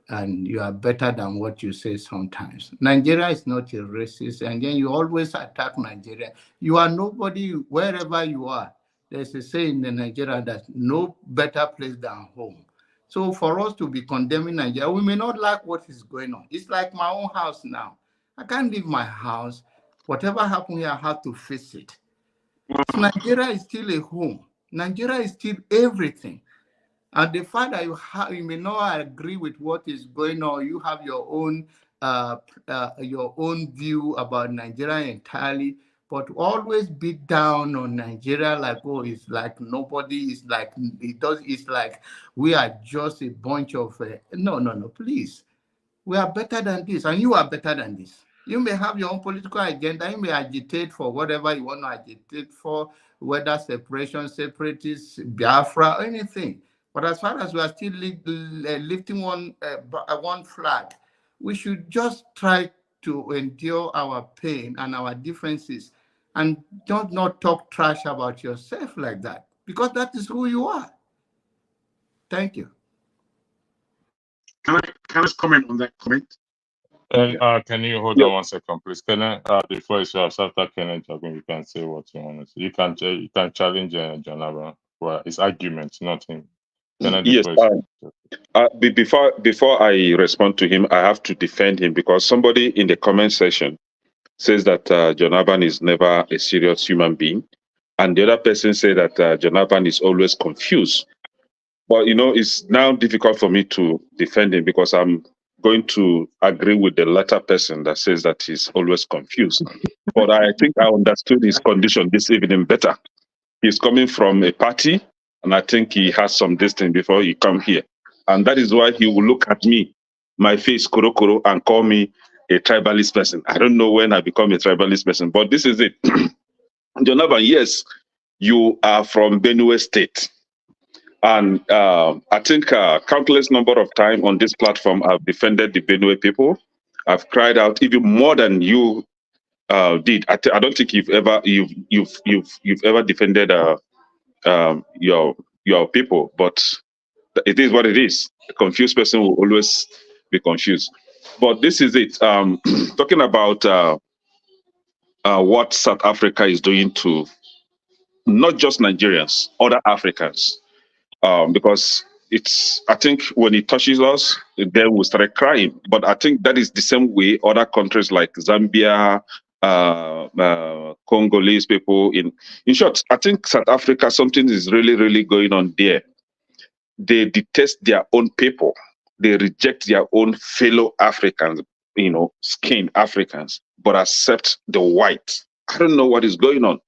and you are better than what you say sometimes. Nigeria is not a racist, and then you always attack Nigeria. You are nobody wherever you are. There's a saying in Nigeria that no better place than home. So for us to be condemning Nigeria, we may not like what is going on. It's like my own house now. I can't leave my house. Whatever happened here, I have to face it. So Nigeria is still a home. Nigeria is still everything. And the fact that you may not agree with what is going on, you have your own view about Nigeria entirely, but always beat down on Nigeria like, oh, it's like nobody is like it does. It's like we are just a bunch of no, please. We are better than this, and you are better than this. You may have your own political agenda. You may agitate for whatever you want to agitate for, whether separation, separatists, Biafra, anything. But as far as we are still lifting one flag, we should just try to endure our pain and our differences, and don't not talk trash about yourself like that, because that is who you are. Thank you. Can I just comment on that comment? Can you hold on 1 second, please? Can I, before you start, after Kenneth, you can say what you want to say. You can challenge John Abraham for his arguments, not him. Yes. Before I respond to him, I have to defend him, because somebody in the comment section says that John Abraham is never a serious human being, and the other person said that John Abraham is always confused. But it's now difficult for me to defend him, because I'm going to agree with the latter person that says that he's always confused. But I think I understood his condition this evening better. He's coming from a party, and I think he has some distance before he come here. And that is why he will look at me, my face, koro, and call me a tribalist person. I don't know when I become a tribalist person, but this is it. Jonathan, yes, you are from Benue State. And I think countless number of times on this platform, I've defended the Benue people. I've cried out even more than you did. I don't think you've ever defended your people, but it is what it is. A confused person will always be confused. But this is it. Talking about what South Africa is doing to not just Nigerians, other Africans. Because I think when it touches us, then we start crying. But I think that is the same way other countries like Zambia, Congolese people. In short, I think South Africa, something is really, really going on there. They detest their own people. They reject their own fellow Africans, skinned Africans, but accept the white. I don't know what is going on.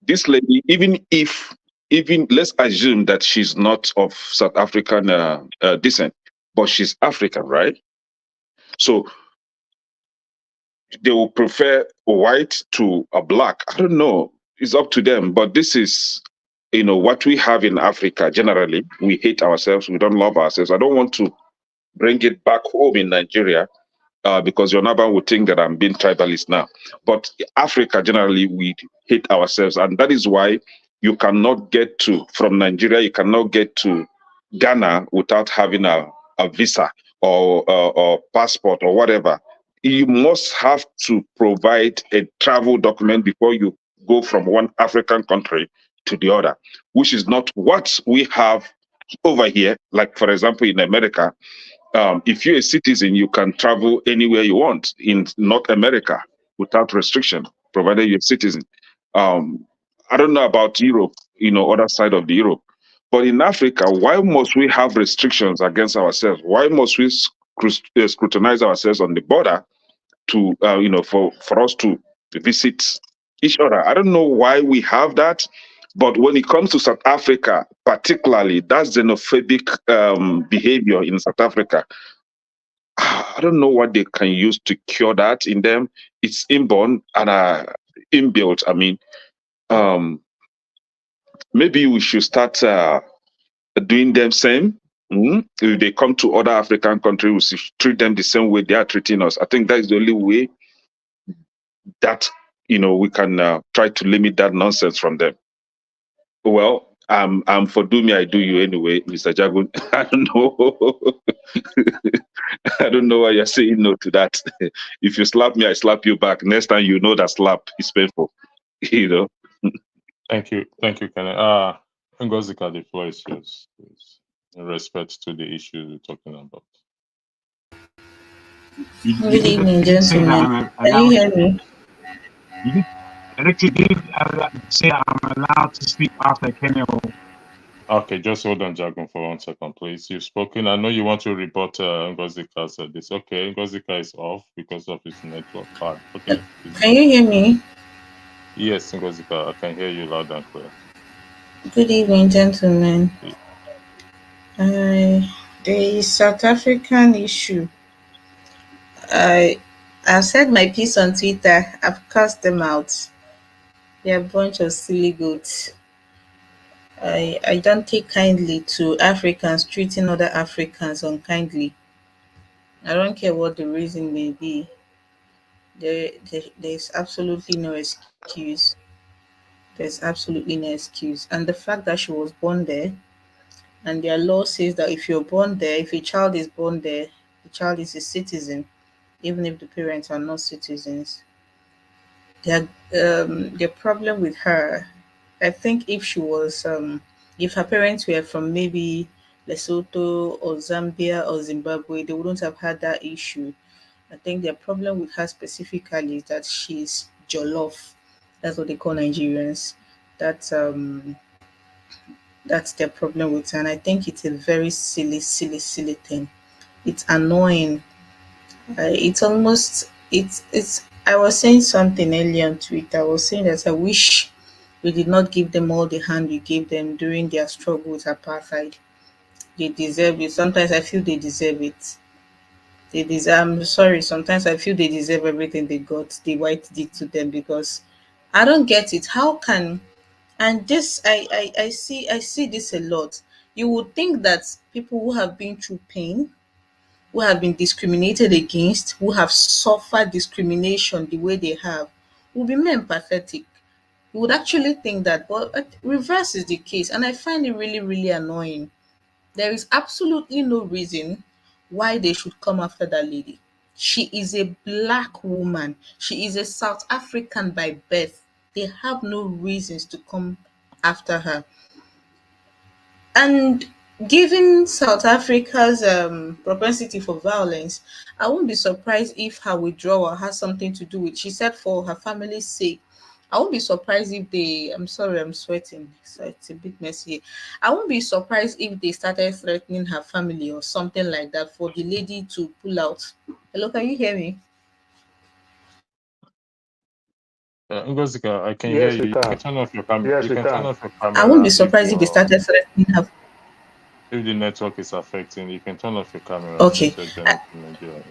This lady, even let's assume that she's not of South African descent, but she's African, right? So they will prefer a white to a black. I don't know. It's up to them. But this is, what we have in Africa. Generally, we hate ourselves. We don't love ourselves. I don't want to bring it back home in Nigeria because your neighbor would think that I'm being tribalist now. But Africa, generally, we hate ourselves. And that is why you cannot get from Nigeria, you cannot get to Ghana without having a visa or passport or whatever. You must have to provide a travel document before you go from one African country to the other, which is not what we have over here. Like, for example, in America, if you're a citizen, you can travel anywhere you want in North America without restriction, provided you're a citizen. I don't know about Europe, other side of the Europe. But in Africa, why must we have restrictions against ourselves? Why must we scrutinize ourselves on the border to, for us to visit each other? I don't know why we have that. But when it comes to South Africa, particularly, that xenophobic behavior in South Africa, I don't know what they can use to cure that in them. It's inborn and inbuilt. I mean, maybe we should start doing them same. If they come to other African countries, we should treat them the same way they are treating us. I think that is the only way that we can try to limit that nonsense from them. Well, I'm for do me, I do you anyway, Mr. Jagun. I don't know. I don't know why you're saying no to that. If you slap me, I slap you back. Next time you know that slap is painful. You know. Thank you, Kenneth. Ngozika, the floor is yours, please, in respect to the issue we're talking about. Good evening, gentlemen. Can you hear me? Say I'm allowed to speak after Kenya. Okay, just hold on, Jagun, for 1 second, please. You've spoken. I know you want to report Ngozika said this. Okay, Ngozika is off because of his network card. Okay. Can you hear me? Yes, Ngozika, I can hear you loud and clear. Good evening, gentlemen. The South African issue. I've said my piece on Twitter. I've cast them out. They're a bunch of silly goats. I don't take kindly to Africans treating other Africans unkindly. I don't care what the reason may be. There's absolutely no excuse. There's absolutely no excuse. And the fact that she was born there, and their law says that if you're born there, if a child is born there, the child is a citizen, even if the parents are not citizens. The problem with her, I think if her parents were from maybe Lesotho or Zambia or Zimbabwe, they wouldn't have had that issue. I think the problem with her specifically is that she's Jollof. That's what they call Nigerians. That's um that's their problem with her. And I think it's a very silly thing. It's annoying. It's almost it's. I was saying something earlier on Twitter. I was saying that I wish we did not give them all the hand we gave them during their struggle with apartheid. They deserve it. Sometimes I feel they deserve it. They deserve. I'm sorry. Sometimes I feel they deserve everything they got. The white did to them because I don't get it. How can and this I see this a lot. You would think that people who have been through pain, who have been discriminated against, who have suffered discrimination the way they have, will be more empathetic. You would actually think that, but reverse is the case, and I find it really annoying. There is absolutely no reason why they should come after that lady. She is a black woman. She is a South African by birth. They have no reasons to come after her. And given South Africa's propensity for violence, I won't be surprised if her withdrawal has something to do with, she said, for her family's sake. I won't be surprised if they, I'm sorry, I'm sweating, so it's a bit messy. I won't be surprised if they started threatening her family or something like that for the lady to pull out. Hello, can you hear me? Ngozika, I can Yes, hear we you. You can. can turn off your camera. Yes, You we can can. turn off your I won't be camera surprised if they started threatening her. if the network is affecting. You can turn off your camera Okay. since you're joining from Nigeria.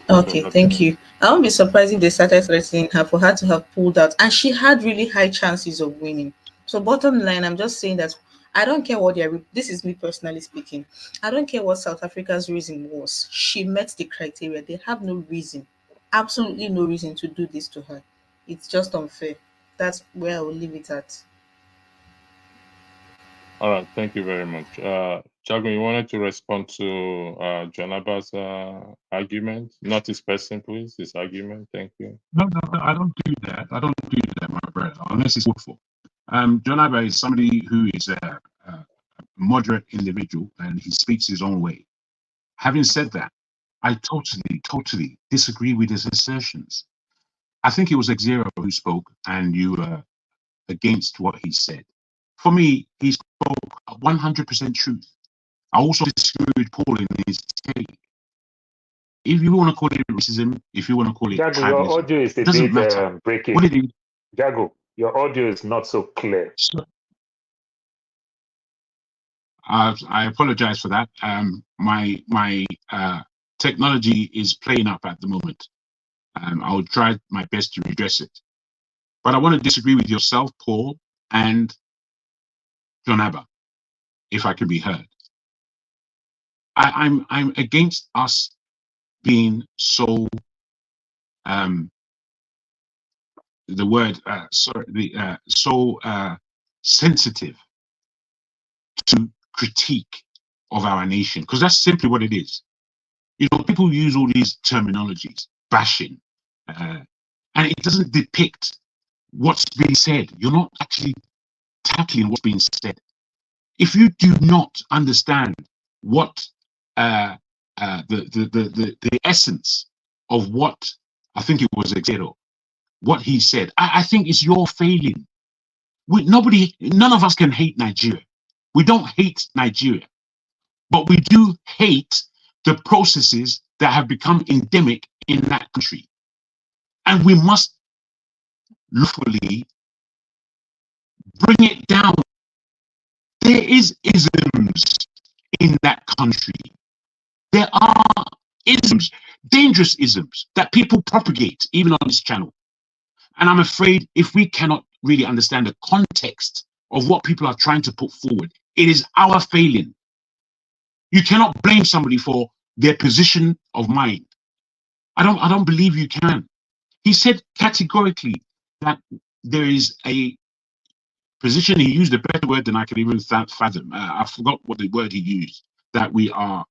Okay, thank you. I won't be surprised if they started threatening her for her to have pulled out, and she had really high chances of winning. So, bottom line, I'm just saying that I don't care what their. This is me personally speaking. I don't care what South Africa's reason was. She met the criteria. They have no reason, absolutely no reason to do this to her. It's just unfair. That's where I will leave it at. All right, thank you very much. Jagun, you wanted to respond to Jonaba's argument, not his person, please, his argument. Thank you. No, I don't do that. I don't do that, my brother, unless it's workful. John Abba is somebody who is a moderate individual and he speaks his own way. Having said that, I totally disagree with his assertions. I think it was Xero who spoke and you were against what he said. For me, he spoke 100% truth. I also disagree with Paul in his take. If you want to call it racism, if you want to call it Jago, your tribalism, audio is a doesn't bit matter. breaking. What did he? Jago, your audio is not so clear. I apologize for that. My technology is playing up at the moment. I'll try my best to redress it. But I want to disagree with yourself, Paul, and John Abba, if I can be heard. I'm against us being so the word so sensitive to critique of our nation, because that's simply what it is. You know, people use all these terminologies, bashing, and it doesn't depict what's being said. You're not actually tackling what's being said. If you do not understand what the essence of what I think it was Exero, what he said, I think it's your failing. None of us can hate Nigeria. We don't hate Nigeria, but we do hate the processes that have become endemic in that country. And we must lawfully bring it down. There is isms in that country. There are isms, dangerous isms that people propagate even on this channel. And I'm afraid if we cannot really understand the context of what people are trying to put forward, it is our failing. You cannot blame somebody for their position of mind. I don't believe you can. He said categorically that there is a position, he used a better word than I can even fathom. I forgot what the word he used, that we are,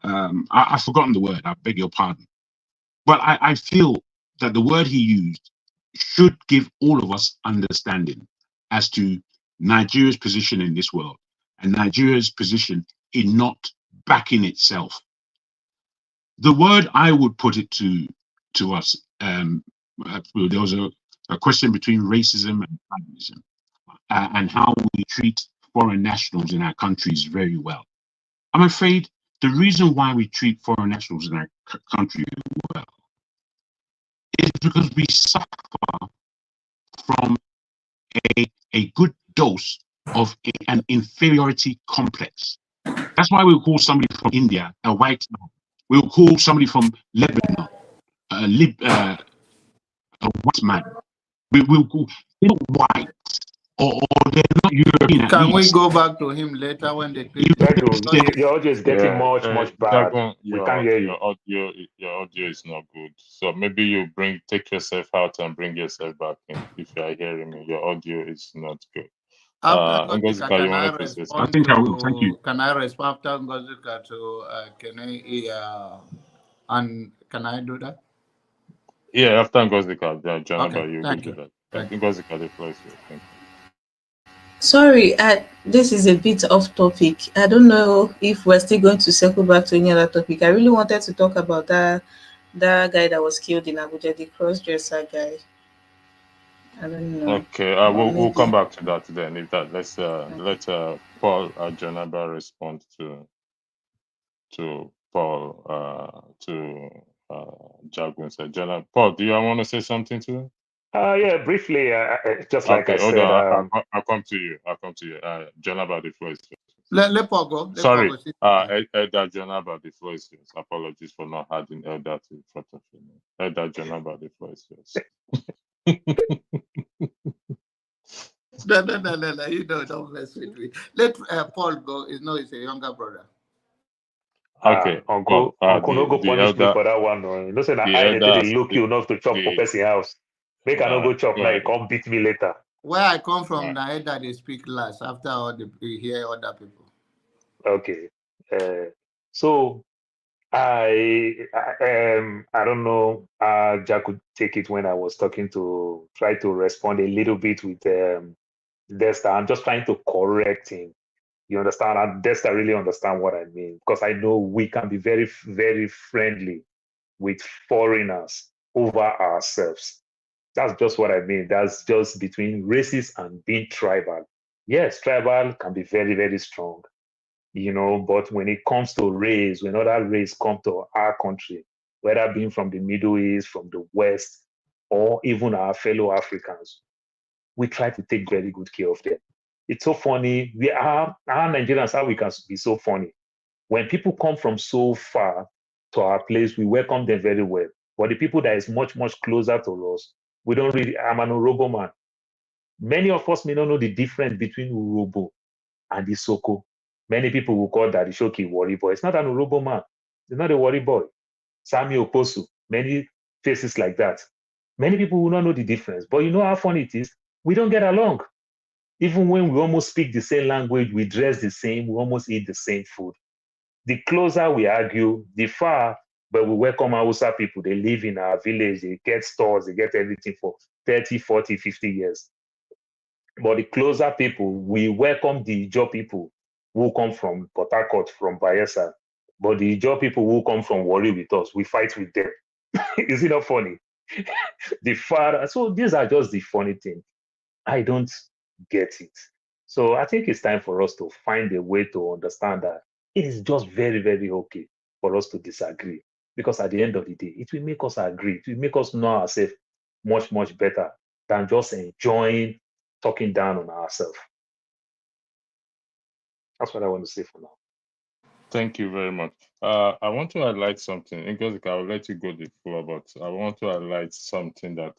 I've forgotten the word, I beg your pardon. But I feel that the word he used should give all of us understanding as to Nigeria's position in this world and Nigeria's position in not backing itself. The word I would put it to us, there was a question between racism and tribalism, and how we treat foreign nationals in our countries very well. I'm afraid the reason why we treat foreign nationals in our country well is because we suffer from a good dose of an inferiority complex. That's why we'll call somebody from India a white man. We'll call somebody from Lebanon a white man. We'll call, they're not white, or they're not European. Can we go back to him later when the your audio is getting much bad. We can't hear you. Your audio is not good. So maybe you take yourself out and bring yourself back in. If you are hearing me, your audio is not good. Ngozika, can I respond Thank you. Can I respond after Ngozika to and can I do that? Yeah, after Ngozika, Jonaba, okay, you thank do you. that. Thank you. Ngozika, the floor is yours. Thank you. Sorry, this is a bit off topic. I don't know if we're still going to circle back to any other topic. I really wanted to talk about that guy that was killed in Abuja, the cross-dresser guy. I don't know. Okay, we'll come back to that then. If that, let's let Paul Jonaba respond to Paul to Jagun said. Paul, do you want to say something to him? Yeah, briefly. Just like I said, I'll come to you. Jonaba, the floor is yours. Let Paul go. Sorry, Elder Jonaba, the floor is yours. Apologies for not having Elder in front of you. Elder Jonaba, the floor is yours. No, you don't mess with me. Let Paul go. He's a younger brother. Okay, Uncle no go punish me for that one. No, you know, say I did look you enough to chop for person house. Make I no go chop now. You come beat me later. Where I come from, the elder they speak last after all we hear other people. Okay, so I don't know. Jack could take it when I was try to respond a little bit with Desta. I'm just trying to correct him. You understand? And Desta really understand what I mean, because I know we can be very, very friendly with foreigners over ourselves. That's just what I mean. That's just between races and being tribal. Yes, tribal can be very, very strong, you know, but when it comes to race, when other race come to our country, whether being from the Middle East, from the West, or even our fellow Africans, we try to take very good care of them. It's so funny. Our Nigerians, how we can be so funny. When people come from so far to our place, we welcome them very well. But the people that is much, much closer to us, we don't really, I'm an Urobo man. Many of us may not know the difference between Urobo and Isoko. Many people will call that Shoki worry boy. It's not an Urobo man. It's not a worry boy. Sami Oposu, many faces like that. Many people will not know the difference. But you know how funny it is? We don't get along. Even when we almost speak the same language, we dress the same, we almost eat the same food. The closer we argue, the far, but we welcome Hausa people. They live in our village, they get stores, they get everything for 30, 40, 50 years. But the closer people, we welcome the Ijaw people who come from Port Harcourt, from Bayelsa. But the Ijaw people who come from Warri with us, we fight with them. Is it not funny? The far, so these are just the funny things. I don't get it. So I think it's time for us to find a way to understand that it is just very, very okay for us to disagree. Because at the end of the day, it will make us agree. It will make us know ourselves much, much better than just enjoying talking down on ourselves. That's what I want to say for now. Thank you very much. I want to highlight something. Because I will let you go the floor, but I want to highlight something that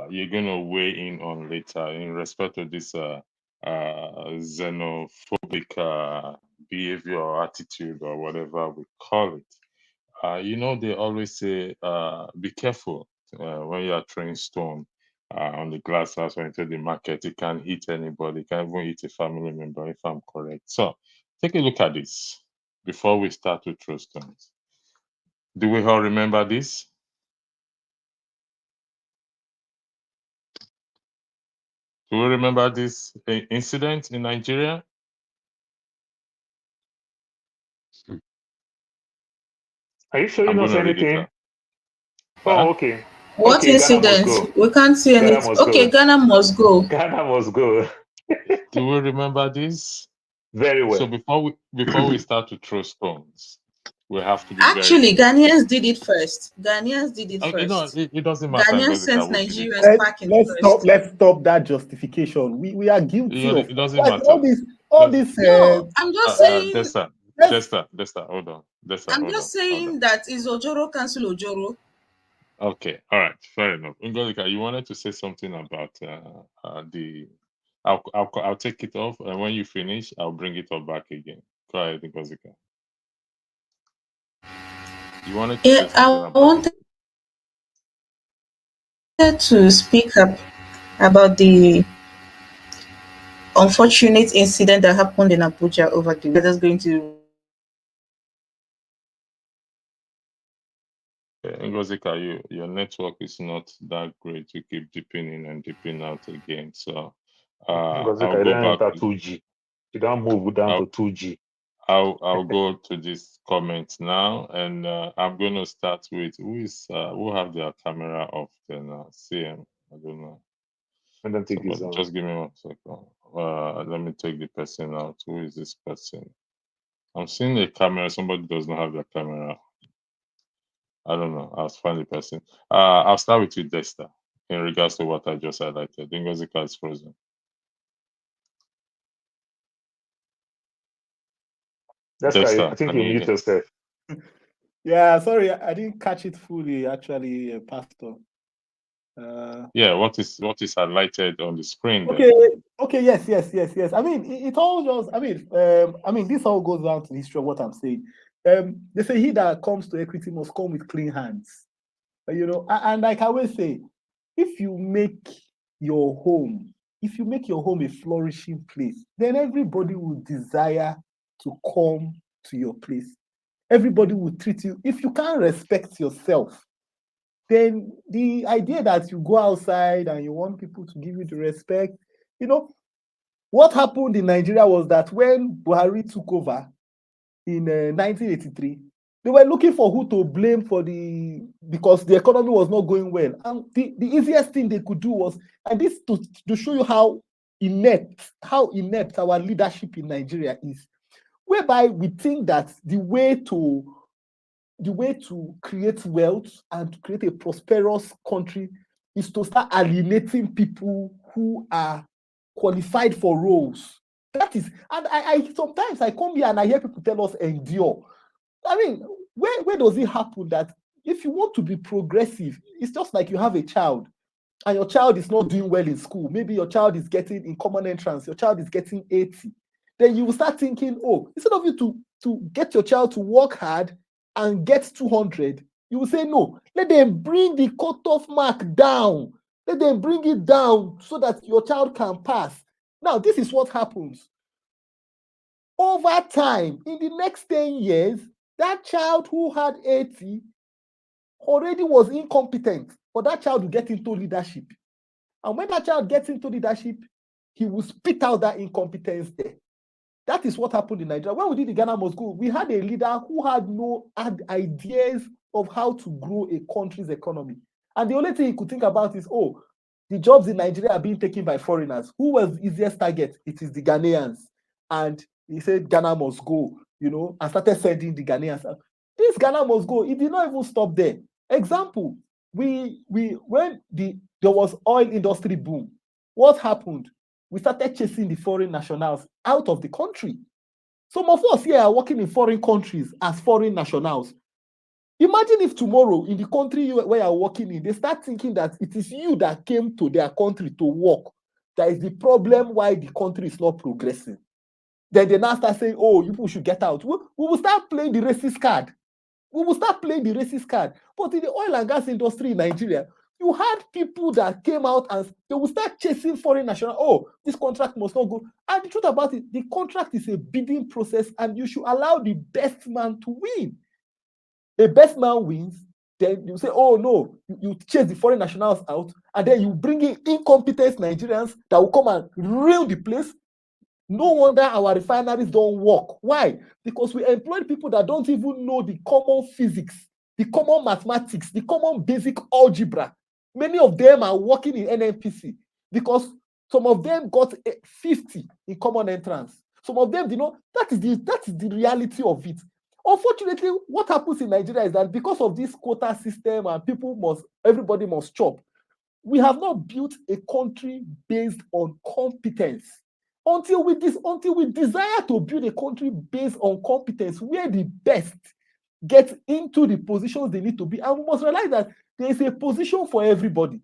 you're going to weigh in on later in respect to this xenophobic behavior or attitude or whatever we call it. You know, they always say, be careful when you are throwing stone on the glass house or into the market. It can hit anybody, it can even hit a family member, if I'm correct. So take a look at this before we start to throw stones. Do we all remember this? Do we remember this incident in Nigeria? Are you showing us anything? Oh, okay. What okay, incident? We can't see anything. Okay, Ghana must go. Ghana must go. Do we remember this? Very well. So before we start to throw stones, we have to be Actually, Ghanaians did it first. Ghanaians did it first. It doesn't matter. Ghanaians sent Nigerians packing first. Let's stop that justification. We are guilty of it doesn't like, matter. all this. No, I'm just saying. Desta, hold on. I'm just saying that is Ojoro cancel Ojoro. Okay, all right, fair enough. Ngolika, you wanted to say something about the. I'll take it off, and when you finish, I'll bring it all back again. Go ahead, Ngolika. You wanted to say something wanted to speak up about the unfortunate incident that happened in Abuja over the weather. That's going to. Ngozika, your network is not that great. You keep dipping in and dipping out again. So Ngozika, I'll go back to 2G. You don't move down to 2G. I'll go to this comment now, and I'm going to start with who have their camera off. Then CM. I don't know. I don't think it's just give me 1 second. Let me take the person out. Who is this person? I'm seeing a camera. Somebody does not have their camera. I don't know. I'll find the person. I'll start with you, Desta, in regards to what I just highlighted. Ngozika is frozen. Desta, I think you mute yourself. Yeah, sorry, I didn't catch it fully. Actually, Pastor. Yeah, what is highlighted on the screen? Okay, then? Okay, yes. I mean, it all just. I mean, this all goes down to the history of what I'm saying. They say he that comes to equity must come with clean hands. You know, and like I always say, if you make your home a flourishing place, then everybody will desire to come to your place. Everybody will treat you. If you can't respect yourself, then the idea that you go outside and you want people to give you the respect, you know, what happened in Nigeria was that when Buhari took over in 1983, they were looking for who to blame because the economy was not going well. And the easiest thing they could do was, and this to show you how inept our leadership in Nigeria is, whereby we think that the way to create wealth and to create a prosperous country is to start alienating people who are qualified for roles. That is, and I sometimes I come here and I hear people tell us endure. I mean, where does it happen that if you want to be progressive, it's just like you have a child and your child is not doing well in school. Maybe your child is getting in common entrance, your child is getting 80. Then you will start thinking, oh, instead of you to get your child to work hard and get 200, you will say, no, let them bring the cutoff mark down. Let them bring it down so that your child can pass. Now, this is what happens. Over time, in the next 10 years, that child who had 80 already was incompetent, but that child will get into leadership. And when that child gets into leadership, he will spit out that incompetence there. That is what happened in Nigeria. When we did the Ghana Must Go, we had a leader who had ideas of how to grow a country's economy. And the only thing he could think about is, oh, the jobs in Nigeria are being taken by foreigners. Who was the easiest target? It is the Ghanaians. And he said, Ghana must go, and started sending the Ghanaians out. This Ghana must go. It did not even stop there. Example, when there was oil industry boom, what happened? We started chasing the foreign nationals out of the country. Some of us here are working in foreign countries as foreign nationals. Imagine if tomorrow in the country where you're working in, they start thinking that it is you that came to their country to work. That is the problem why the country is not progressing. Then they now start saying, oh, you people should get out. We will start playing the racist card. But in the oil and gas industry in Nigeria, you had people that came out and they will start chasing foreign nationals. Oh, this contract must not go. And the truth about it, the contract is a bidding process and you should allow the best man to win. The best man wins, then you say, oh no, you chase the foreign nationals out, and then you bring in incompetent Nigerians that will come and ruin the place. No wonder our refineries don't work. Why? Because we employed people that don't even know the common physics, the common mathematics, the common basic algebra. Many of them are working in NNPC because some of them got 50 in common entrance. Some of them did not. That is the reality of it. Unfortunately, what happens in Nigeria is that because of this quota system and everybody must chop, we have not built a country based on competence. Until we desire to build a country based on competence, where the best get into the positions they need to be, and we must realize that there is a position for everybody.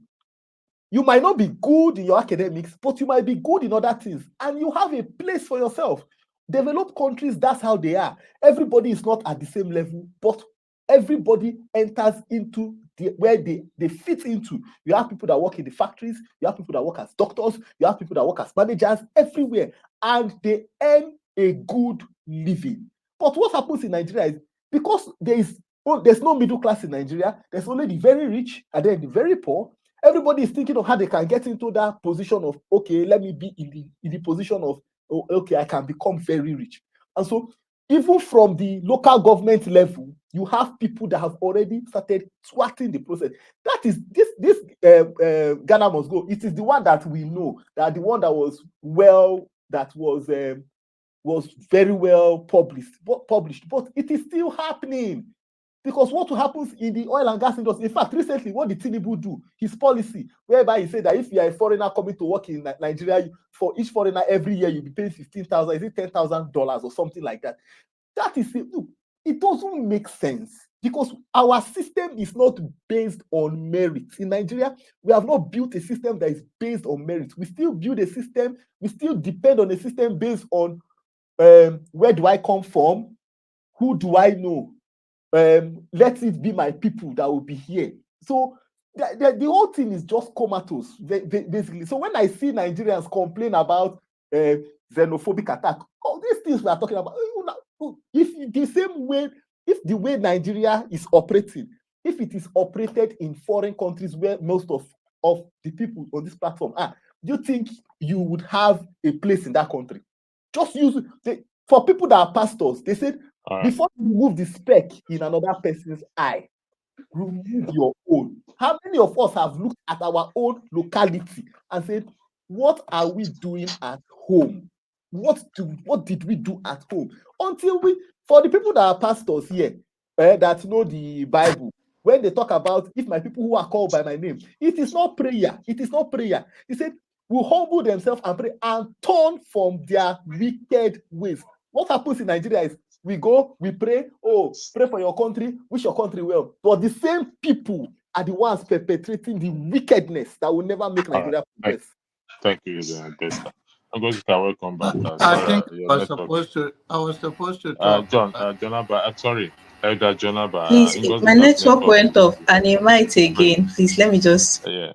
You might not be good in your academics, but you might be good in other things, and you have a place for yourself. Developed countries, that's how they are. Everybody is not at the same level, but everybody enters into where they fit into. You have people that work in the factories, you have people that work as doctors, you have people that work as managers everywhere, and they earn a good living. But what happens in Nigeria is because there's no middle class in Nigeria, there's only the very rich and then the very poor. Everybody is thinking of how they can get into that position of, okay, let me be in the position of, oh, okay, I can become very rich. And so even from the local government level, you have people that have already started thwarting the process. That is this Ghana Must Go. It is the one that we know, that the one that was very well published, but it is still happening. Because what happens in the oil and gas industry, in fact, recently, what did Tinubu do? His policy, whereby he said that if you are a foreigner coming to work in Nigeria, for each foreigner every year, you'll be paying $15,000, is it $10,000 or something like that? That is it. Look, it doesn't make sense because our system is not based on merit. In Nigeria, we have not built a system that is based on merit. We still build a system, we still depend on a system based on where do I come from? Who do I know? Let it be my people that will be here. So the whole thing is just comatose, basically. So when I see Nigerians complain about xenophobic attack, all these things we are talking about, if the way Nigeria is operating, if it is operated in foreign countries where most of the people on this platform are, do you think you would have a place in that country? Just use for people that are pastors, they said, before you remove the speck in another person's eye, remove your own. How many of us have looked at our own locality and said, what are we doing at home? What did we do at home? For the people that are pastors here, that know the Bible, when they talk about, if my people who are called by my name, it is not prayer. It is not prayer. He said, will humble themselves and pray and turn from their wicked ways. What happens in Nigeria is, we go, we pray, pray for your country, wish your country well. But the same people are the ones perpetrating the wickedness that will never make Nigeria progress. Thank you, Desta. I'm going to welcome back. I think I was supposed to talk. Jonaba, sorry, Elder Jonaba. Please, my network went off and it might again. Please, let me just. Yeah,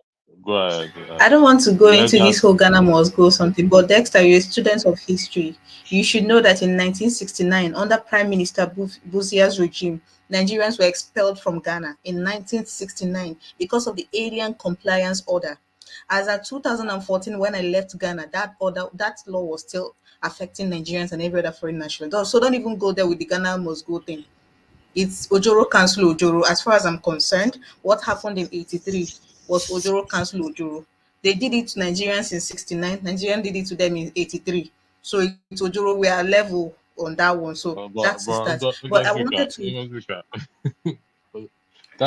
go ahead. I don't want to go into this whole Ghana must go something, but Dexter, you're a student of history. You should know that in 1969, under Prime Minister Buzia's regime, Nigerians were expelled from Ghana in 1969 because of the Alien Compliance Order. As at 2014, when I left Ghana, that law was still affecting Nigerians and every other foreign national. So don't even go there with the Ghana must go thing. It's Ojoro cancel Ojoro. As far as I'm concerned, what happened in 83 was Ojoro cancel Ojoro. They did it to Nigerians in 69. Nigerians did it to them in 83. So it's Ojoro, we are level on that one. So that's that. But I wanted to.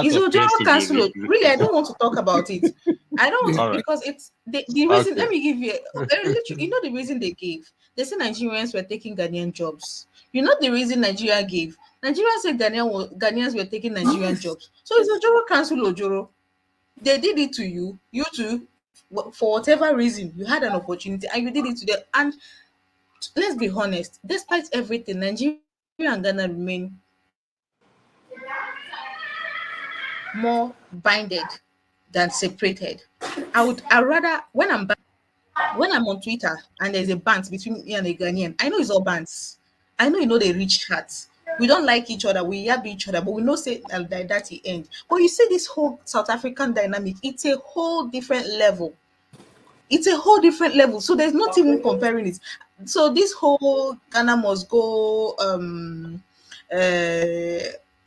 Is Ojoro cancel? Really, I don't want to talk about it. I don't want to, because it's the reason. Let me give you you know the reason they gave. They said Nigerians were taking Ghanaian jobs. You know the reason Nigeria gave. Nigeria said Ghanaians were taking Nigerian jobs. So it's Ojoro cancel Ojoro. They did it to you. You too, for whatever reason, you had an opportunity and you did it to them. And let's be honest, despite everything, Nigeria and Ghana remain more binded than separated. I rather when I'm on Twitter and there's a bant between me and a Ghanaian, I know it's all bants. I know they reach hearts. We don't like each other, we yab each other, but we know say that the end. But you see this whole South African dynamic, it's a whole different level. It's a whole different level. So there's not even comparing it. So this whole Ghana must go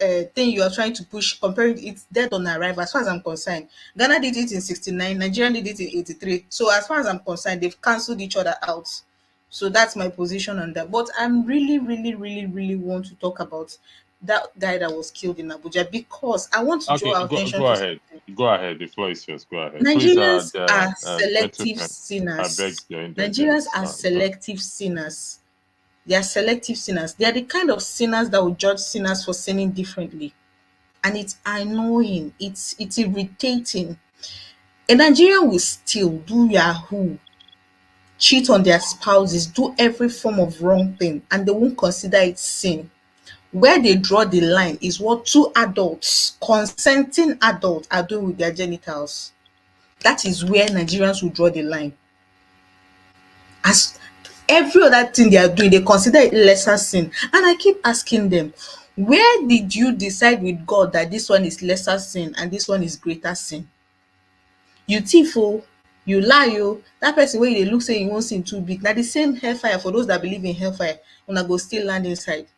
thing you are trying to push, comparing it's dead on arrival. As far as I'm concerned, Ghana did it in 69, Nigeria did it in 83. So as far as I'm concerned, they've cancelled each other out. So that's my position on that. But I'm really want to talk about that guy that was killed in Abuja, because I want to draw attention to ahead. Go ahead. The floor is yours. Go ahead. Nigerians are selective sinners. I beg your indulgence. Nigerians are selective sinners. They are selective sinners. They are the kind of sinners that will judge sinners for sinning differently. And it's annoying. It's irritating. A Nigerian will steal, do yahoo, cheat on their spouses, do every form of wrong thing, and they won't consider it sin. Where they draw the line is what two adults, consenting adults, are doing with their genitals. That is where Nigerians will draw the line. As every other thing they are doing, they consider it lesser sin. And I keep asking them, where did you decide with God that this one is lesser sin and this one is greater sin? You thief, you lie, that person where they look say you won't sin too big. Now the same hellfire, for those that believe in hellfire, when I go still land inside.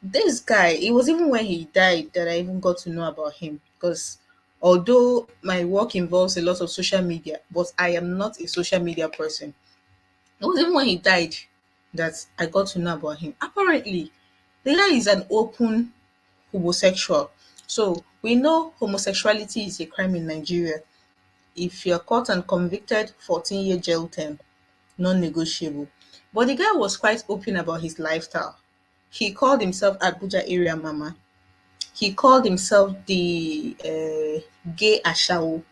This guy, it was even when he died that I even got to know about him, because although my work involves a lot of social media, but I am not a social media person. It was even when he died that I got to know about him. Apparently, the guy is an open homosexual. So we know homosexuality is a crime in Nigeria. If you're caught and convicted, 14-year jail term, non-negotiable. But the guy was quite open about his lifestyle. He called himself Abuja area mama. He called himself the gay ashawo.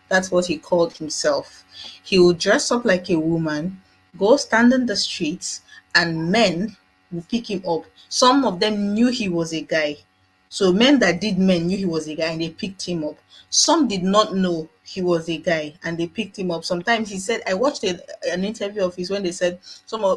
That's what he called himself. He would dress up like a woman, go stand in the streets, and men would pick him up. Some of them knew he was a guy. So men that did men knew he was a guy and they picked him up. Some did not know he was a guy and they picked him up. Sometimes he said, I watched an interview of his when they said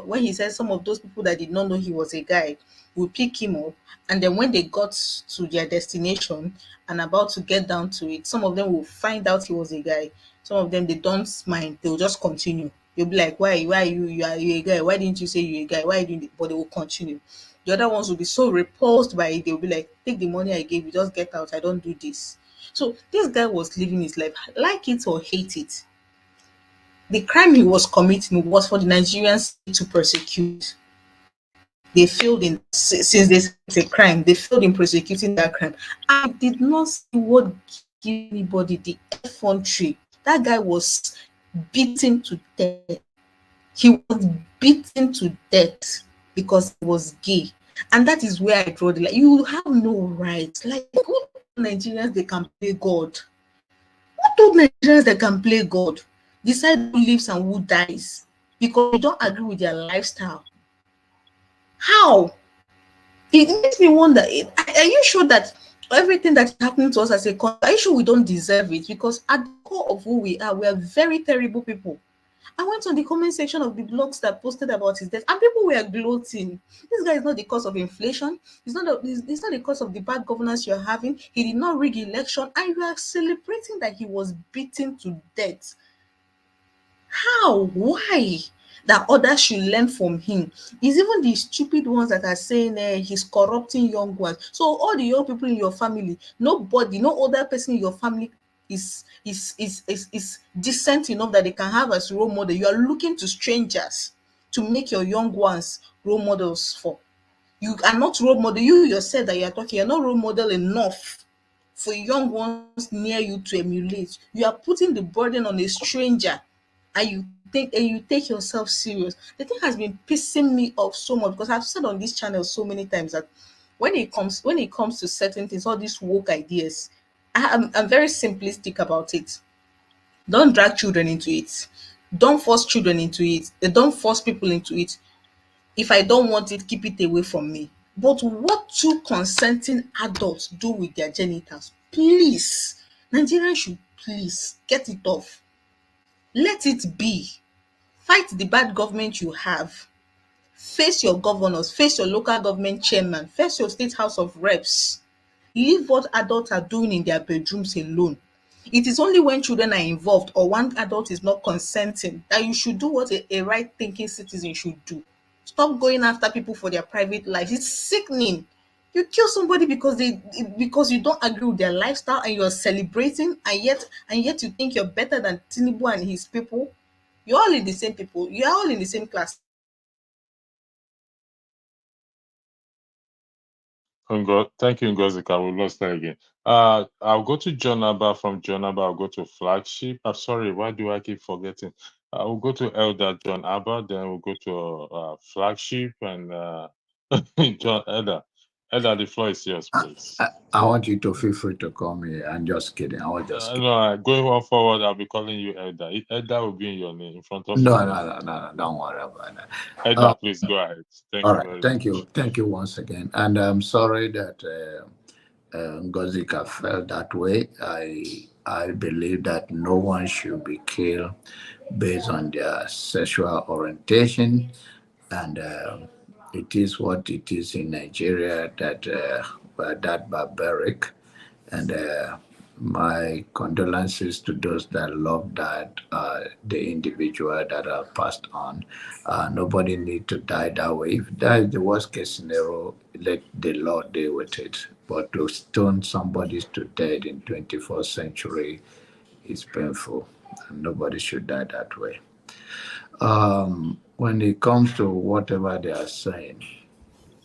when he said some of those people that did not know he was a guy would pick him up, and then when they got to their destination and about to get down to it, some of them will find out he was a guy. Some of them, they don't mind, they'll just continue. They'll be like, why are you a guy? Why didn't you say you're a guy? Why are you doing it? But they will continue. The other ones will be so repulsed by it, they'll be like, take the money I gave you, just get out, I don't do this. So this guy was living his life, like it or hate it. The crime he was committing was for the Nigerians to persecute. They failed in, since this is a crime, they failed in prosecuting that crime. I did not see what give anybody the effrontery. That guy was beaten to death. He was beaten to death because he was gay. And that is where I draw the line. You have no rights. Like, what Nigerians they can play God? What do Nigerians that can play God? Decide who lives and who dies because you don't agree with their lifestyle. How? It makes me wonder, are you sure that everything that's happening to us as a country, are you sure we don't deserve it? Because at the core of who we are very terrible people. I went on the comment section of the blogs that posted about his death, and people were gloating. This guy is not the cause of inflation. It's not the cause of the bad governance you're having. He did not rig election, and you are celebrating that he was beaten to death. How? Why? That others should learn from him. It's even the stupid ones that are saying he's corrupting young ones. So all the young people in your family, nobody, no other person in your family is decent enough that they can have as role model. You are looking to strangers to make your young ones role models for. You are not role model. You yourself that you are talking, you're not role model enough for young ones near you to emulate. You are putting the burden on a stranger, and you take yourself serious. The thing has been pissing me off so much, because I've said on this channel so many times that when it comes to certain things, all these woke ideas, I'm very simplistic about it. Don't drag children into it. Don't force children into it. Don't force people into it. If I don't want it, keep it away from me. But what two consenting adults do with their genitals? Please, Nigerians should please get it off. Let it be. Fight the bad government you have. Face your governors, face your local government chairman, face your state house of reps. Leave what adults are doing in their bedrooms alone. It is only when children are involved or one adult is not consenting that you should do what a right thinking citizen should do. Stop going after people for their private lives. It's sickening. You kill somebody because you don't agree with their lifestyle, and you're celebrating, and yet you think you're better than Tinubu and his people. You're all in the same people. You're all in the same class. Thank you, Ngozika. We lost that again. I'll go to John Abba. From John Abba, I'll go to Flagship. I'm sorry, why do I keep forgetting? We'll go to Elder John Abba, then we'll go to Flagship and John Elder. Elder, the floor is yours, please. I want you to feel free to call me. I'm just kidding. I was just kidding. No, going on forward, I'll be calling you Elder. Elder will be in your name in front of No, don't worry about that. Elder, please go ahead. Thank you very much. Thank you once again. And I'm sorry that Ngozika felt that way. I believe that no one should be killed based on their sexual orientation, and it is what it is in Nigeria that we're that barbaric. And my condolences to those that love that the individual that are passed on. Nobody need to die that way. If that is the worst case scenario, let the law deal with it. But to stone somebody to death in 21st century is painful, and nobody should die that way. When it comes to whatever they are saying,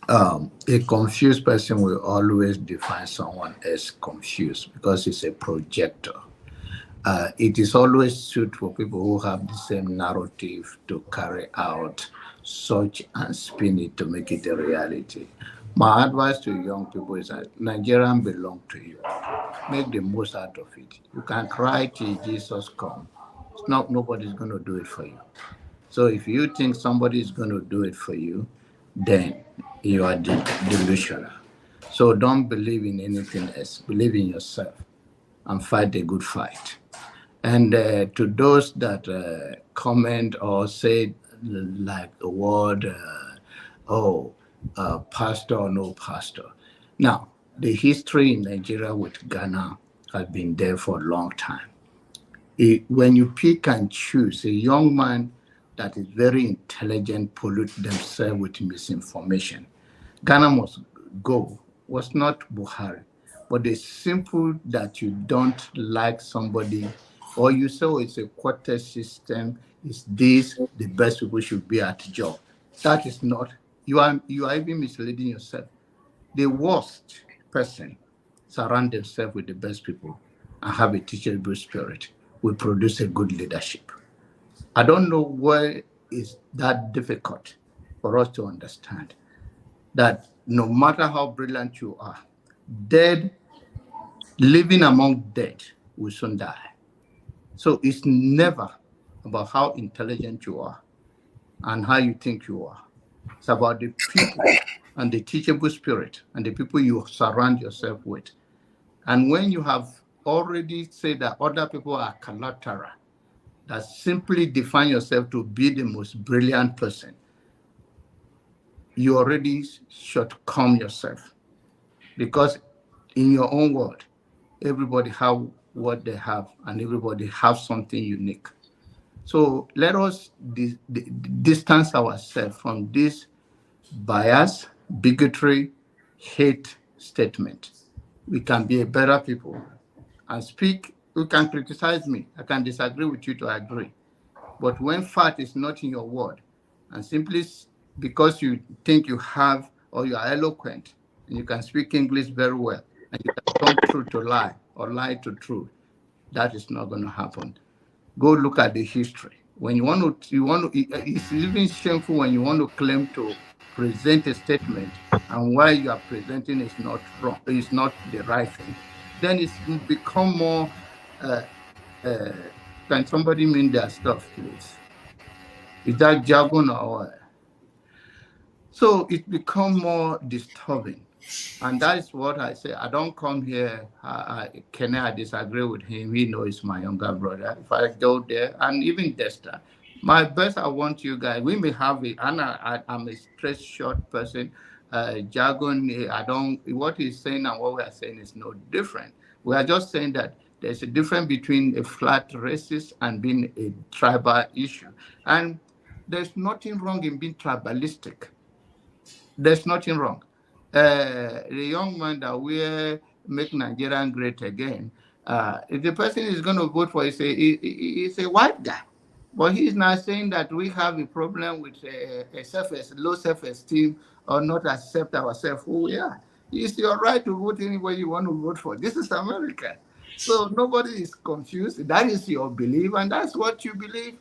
a confused person will always define someone as confused because it's a projector. It is always suited for people who have the same narrative to carry out such and spin it to make it a reality. My advice to young people is that Nigerian belong to you. Make the most out of it. You can cry till Jesus comes. It's not nobody's going to do it for you. So if you think somebody is going to do it for you, then you are delusional. So don't believe in anything else. Believe in yourself and fight a good fight. And to those that comment or say like the word, pastor or no pastor. Now, the history in Nigeria with Ghana has been there for a long time. When you pick and choose, a young man that is very intelligent pollute themselves with misinformation. Ghana must go was not Buhari, but the simple that you don't like somebody, or you say it's a quarter system, is this, the best people should be at the job. That is not, you are even misleading yourself. The worst person surround themselves with the best people and have a teachable spirit will produce a good leadership. I don't know why it's that difficult for us to understand that no matter how brilliant you are, living among dead will soon die. So it's never about how intelligent you are and how you think you are. It's about the people and the teachable spirit and the people you surround yourself with And when you have already said that other people are collateral, that simply define yourself to be the most brilliant person, you already shortcome yourself. Because in your own world, everybody have what they have, and everybody have something unique. So let us distance ourselves from this bias, bigotry, hate statement. We can be a better people and speak. You can criticize me. I can disagree with you to agree. But when fact is not in your word, and simply because you think you have or you are eloquent and you can speak English very well and you can turn truth to lie or lie to truth, that is not going to happen. Go look at the history. When you want to, it's even shameful when you want to claim to present a statement and why you are presenting is not wrong, is not the right thing. Then it's become more. Can somebody mean their stuff, please? Is that jargon or what? So it become more disturbing. And that is what I say. I don't come here. Kenny, I disagree with him. He knows my younger brother. If I go there, and even Dexter, my best, I want you guys. We may have it, and I'm a straight short person. Jargon, I don't. What he's saying and what we are saying is no different. We are just saying that there's a difference between a flat racist and being a tribal issue. And there's nothing wrong in being tribalistic. There's nothing wrong. The young man that will make Nigerian great again, if the person is going to vote for, he's a white guy. But he's not saying that we have a problem with low self-esteem or not accept ourselves who we are. It's your right to vote anybody you want to vote for. This is America. So nobody is confused. That is your belief, and that's what you believe.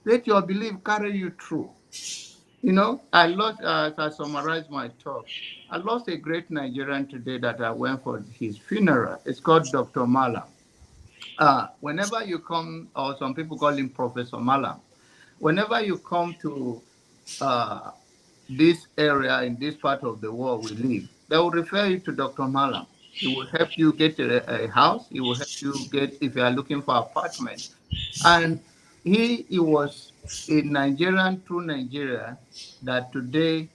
Let your belief carry you through. You know, I lost, as I summarize my talk, I lost a great Nigerian today that I went for his funeral. It's called Dr. Malam. Whenever you come, or some people call him Professor Malam, whenever you come to this area in this part of the world we live, they will refer you to Dr. Malam. He will help you get a house. He will help you get, if you are looking for apartment. And he was a Nigerian through Nigeria that today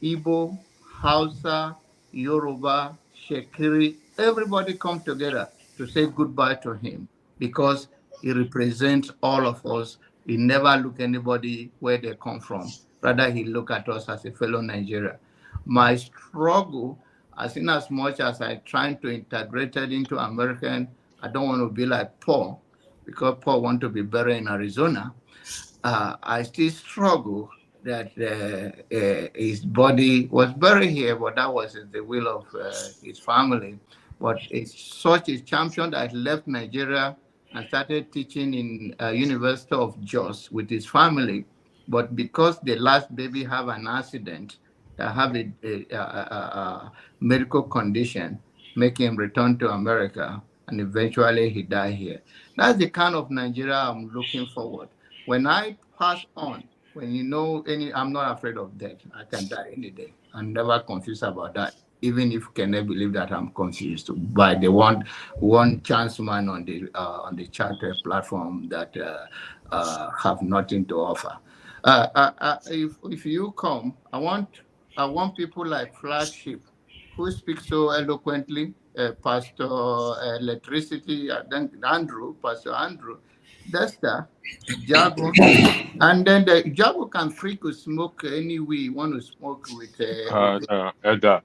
Igbo, Hausa, Yoruba, Shekiri, everybody come together to say goodbye to him because he represents all of us. He never look anybody where they come from. Rather, he look at us as a fellow Nigerian. My struggle, as in as much as I try to integrate it into American, I don't want to be like Paul, because Paul want to be buried in Arizona. I still struggle that his body was buried here, but that was the will of his family. But it's such a champion that left Nigeria and started teaching in University of Jos with his family. But because the last baby have an accident, that have a medical condition, make him return to America, and eventually he died here. That's the kind of Nigeria I'm looking forward. When I pass on, when you know I'm not afraid of death. I can die any day. I'm never confused about that. Even if Kenneth believe that I'm confused by the one chance man on the charter platform that have nothing to offer. If you come, I want people like Flagship, who speak so eloquently, Pastor Electricity, Pastor Andrew, Dexter, Jago, and then the Jago can free to smoke any way you want to smoke with. Elder.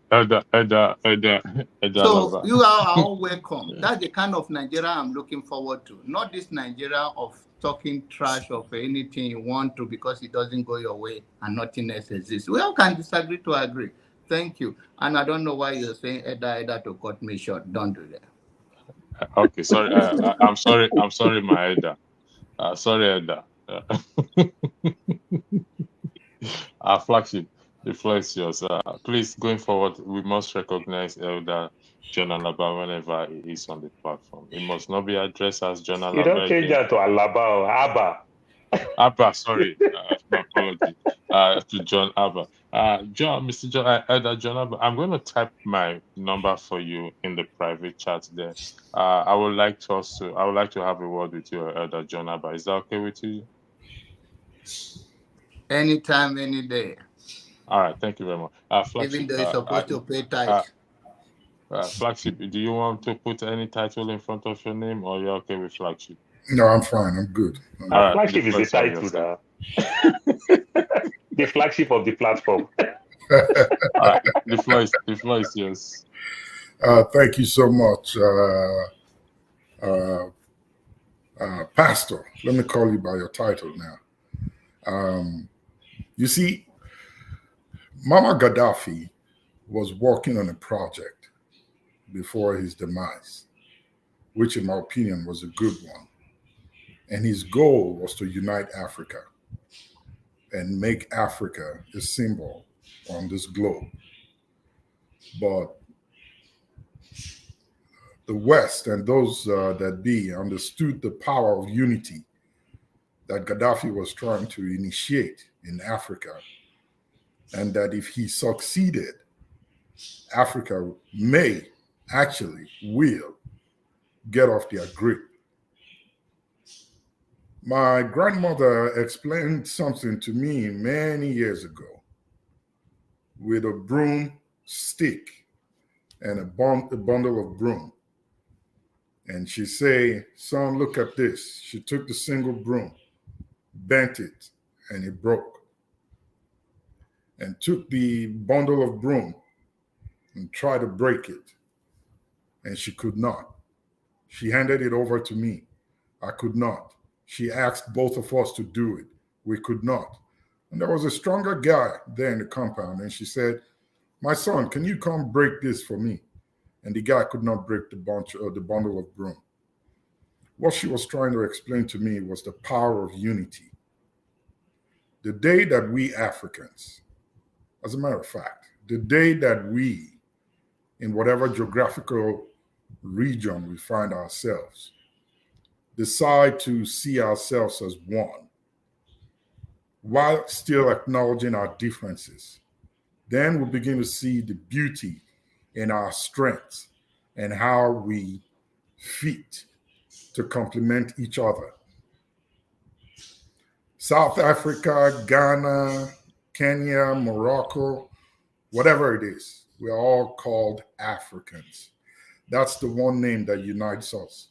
So you are all welcome. That's the kind of Nigeria I'm looking forward to. Not this Nigeria of talking trash of anything you want to because it doesn't go your way and nothing else exists. We all can disagree to agree. Thank you. And I don't know why you're saying Eda to cut me short. Don't do that. Okay, sorry. I'm sorry, my Eda. Sorry, Eda. Our Flagship, the floor is yours. Please, going forward, we must recognize Elder John Alaba whenever he is on the platform. It must not be addressed as John Alaba. You don't change that to Alaba or Abba. Abba, sorry. My apology. To John Abba. Mr. John, John, I'm going to type my number for you in the private chat there. I would like to have a word with you, Elder John Abba. Is that okay with you? Anytime, any day. All right, thank you very much. Flagship, Even though you're supposed to pay tithe. Flagship, do you want to put any title in front of your name, or you're okay with Flagship? No, I'm fine. I'm good. All right, Flagship is the title now. The flagship of the platform. All right, the floor is yours. Thank you so much, Pastor. Let me call you by your title now. You see, Muammar Gaddafi was working on a project before his demise, which in my opinion was a good one. And his goal was to unite Africa and make Africa a symbol on this globe. But the West and those that be understood the power of unity that Gaddafi was trying to initiate in Africa, and that if he succeeded, Africa will get off their grip. My grandmother explained something to me many years ago with a broomstick and a bundle of broom. And she say, son, look at this. She took the single broom, bent it, and it broke. And took the bundle of broom and tried to break it. And she could not. She handed it over to me. I could not. She asked both of us to do it. We could not. And there was a stronger guy there in the compound. And she said, my son, can you come break this for me? And the guy could not break the bundle of broom. What she was trying to explain to me was the power of unity. The day that we Africans, as a matter of fact, the day that we, in whatever geographical region we find ourselves, decide to see ourselves as one, while still acknowledging our differences, then we'll begin to see the beauty in our strengths and how we fit to complement each other. South Africa, Ghana, Kenya, Morocco, whatever it is, we're all called Africans. That's the one name that unites us.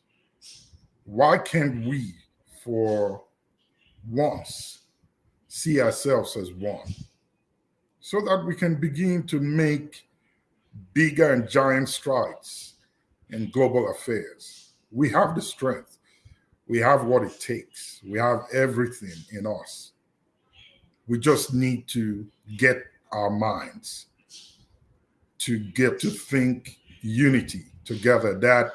Why can't we, for once, see ourselves as one, so that we can begin to make bigger and giant strides in global affairs? We have the strength. We have what it takes. We have everything in us. We just need to get our minds to get to think unity together.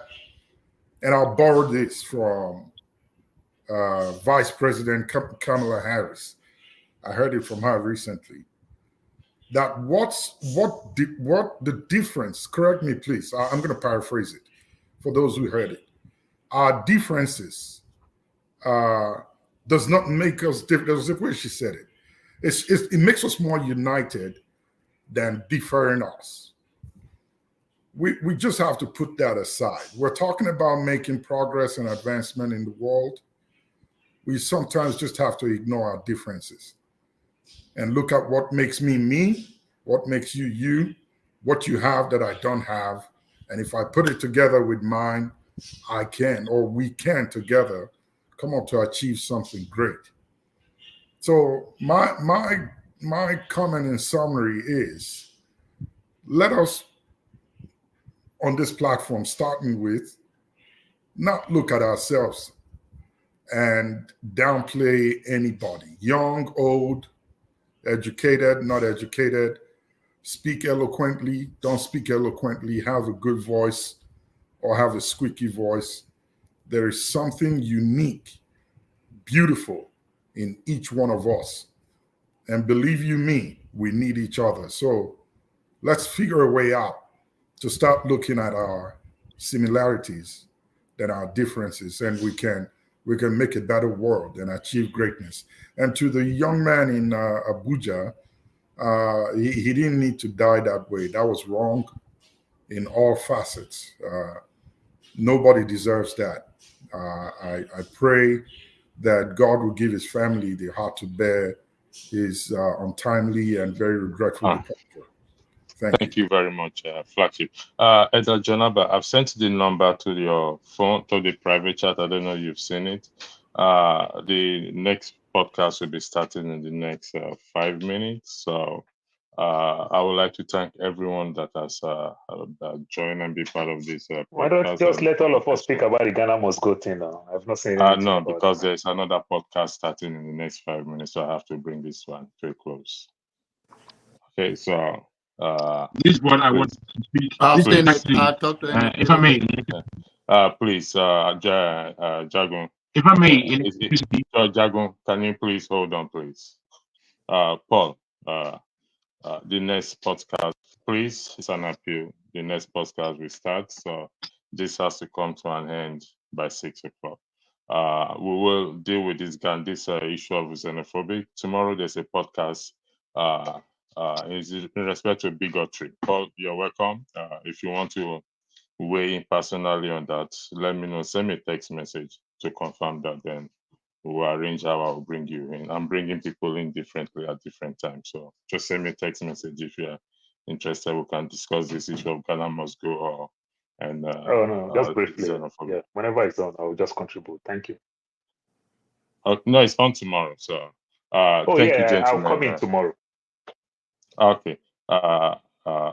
And I'll borrow this from Vice President Kamala Harris. I heard it from her recently. That what the difference, correct me please, I'm going to paraphrase it for those who heard it. Our differences does not make us different. That's the way she said it. It makes us more united than differing us. We just have to put that aside. We're talking about making progress and advancement in the world. We sometimes just have to ignore our differences and look at what makes me me, what makes you you, what you have that I don't have. And if I put it together with mine, I can, or we can together come up to achieve something great. So my comment in summary is, let us on this platform, starting with, not look at ourselves and downplay anybody, young, old, educated, not educated, speak eloquently, don't speak eloquently, have a good voice or have a squeaky voice. There is something unique, beautiful in each one of us. And believe you me, we need each other. So let's figure a way out to start looking at our similarities than our differences, and we can make a better world and achieve greatness. And to the young man in Abuja, He didn't need to die that way. That was wrong in all facets. Nobody deserves that. I pray that God will give his family the heart to bear his untimely and very regretful departure. Thank you very much, Flagship. Edda Jonaba, I've sent the number to your phone, to the private chat. I don't know if you've seen it. The next podcast will be starting in the next 5 minutes. So I would like to thank everyone that has joined and be part of this podcast. Why don't you just let all of us speak about the Ghana must go thing now? I've not seen anything No, about because it. there's another podcast starting in the next 5 minutes, so I have to bring this one to a close. Okay, so this is what I want to speak. I'll talk to if I may, please, Jagun. If I may, Jagun, can you please hold on, please? Paul, the next podcast, please, it's an appeal. The next podcast will start, so this has to come to an end by 6 o'clock. We will deal with this issue of xenophobic. Tomorrow there's a podcast in respect to bigotry. Paul, you're welcome. If you want to weigh in personally on that, let me know. Send me a text message to confirm that, then we'll arrange how I'll bring you in. I'm bringing people in differently at different times. So just send me a text message if you're interested. We can discuss this issue of Ghana must go oh no, just briefly. Yeah, whenever it's on, I'll just contribute. Thank you. No, it's on tomorrow. So thank you, gentlemen. I'll come in tomorrow. Okay.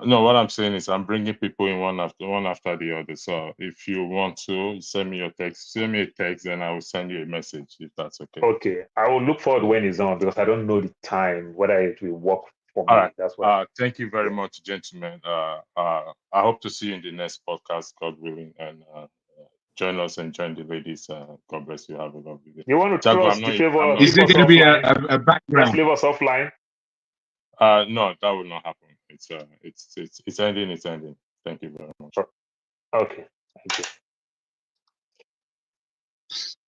No, what I'm saying is I'm bringing people in one after the other. So if you want to send me a text, then I will send you a message if that's okay. Okay, I will look forward when it's on because I don't know the time whether it will work for me. All right. That's what. Thank you very much, gentlemen. I hope to see you in the next podcast, God willing, and join us and join the ladies. God bless you. Have a lovely day. You want to cross the favor? Is it going to be a background? Just leave us offline. No, that will not happen. It's ending. It's ending. Thank you very much. Okay. Thank you.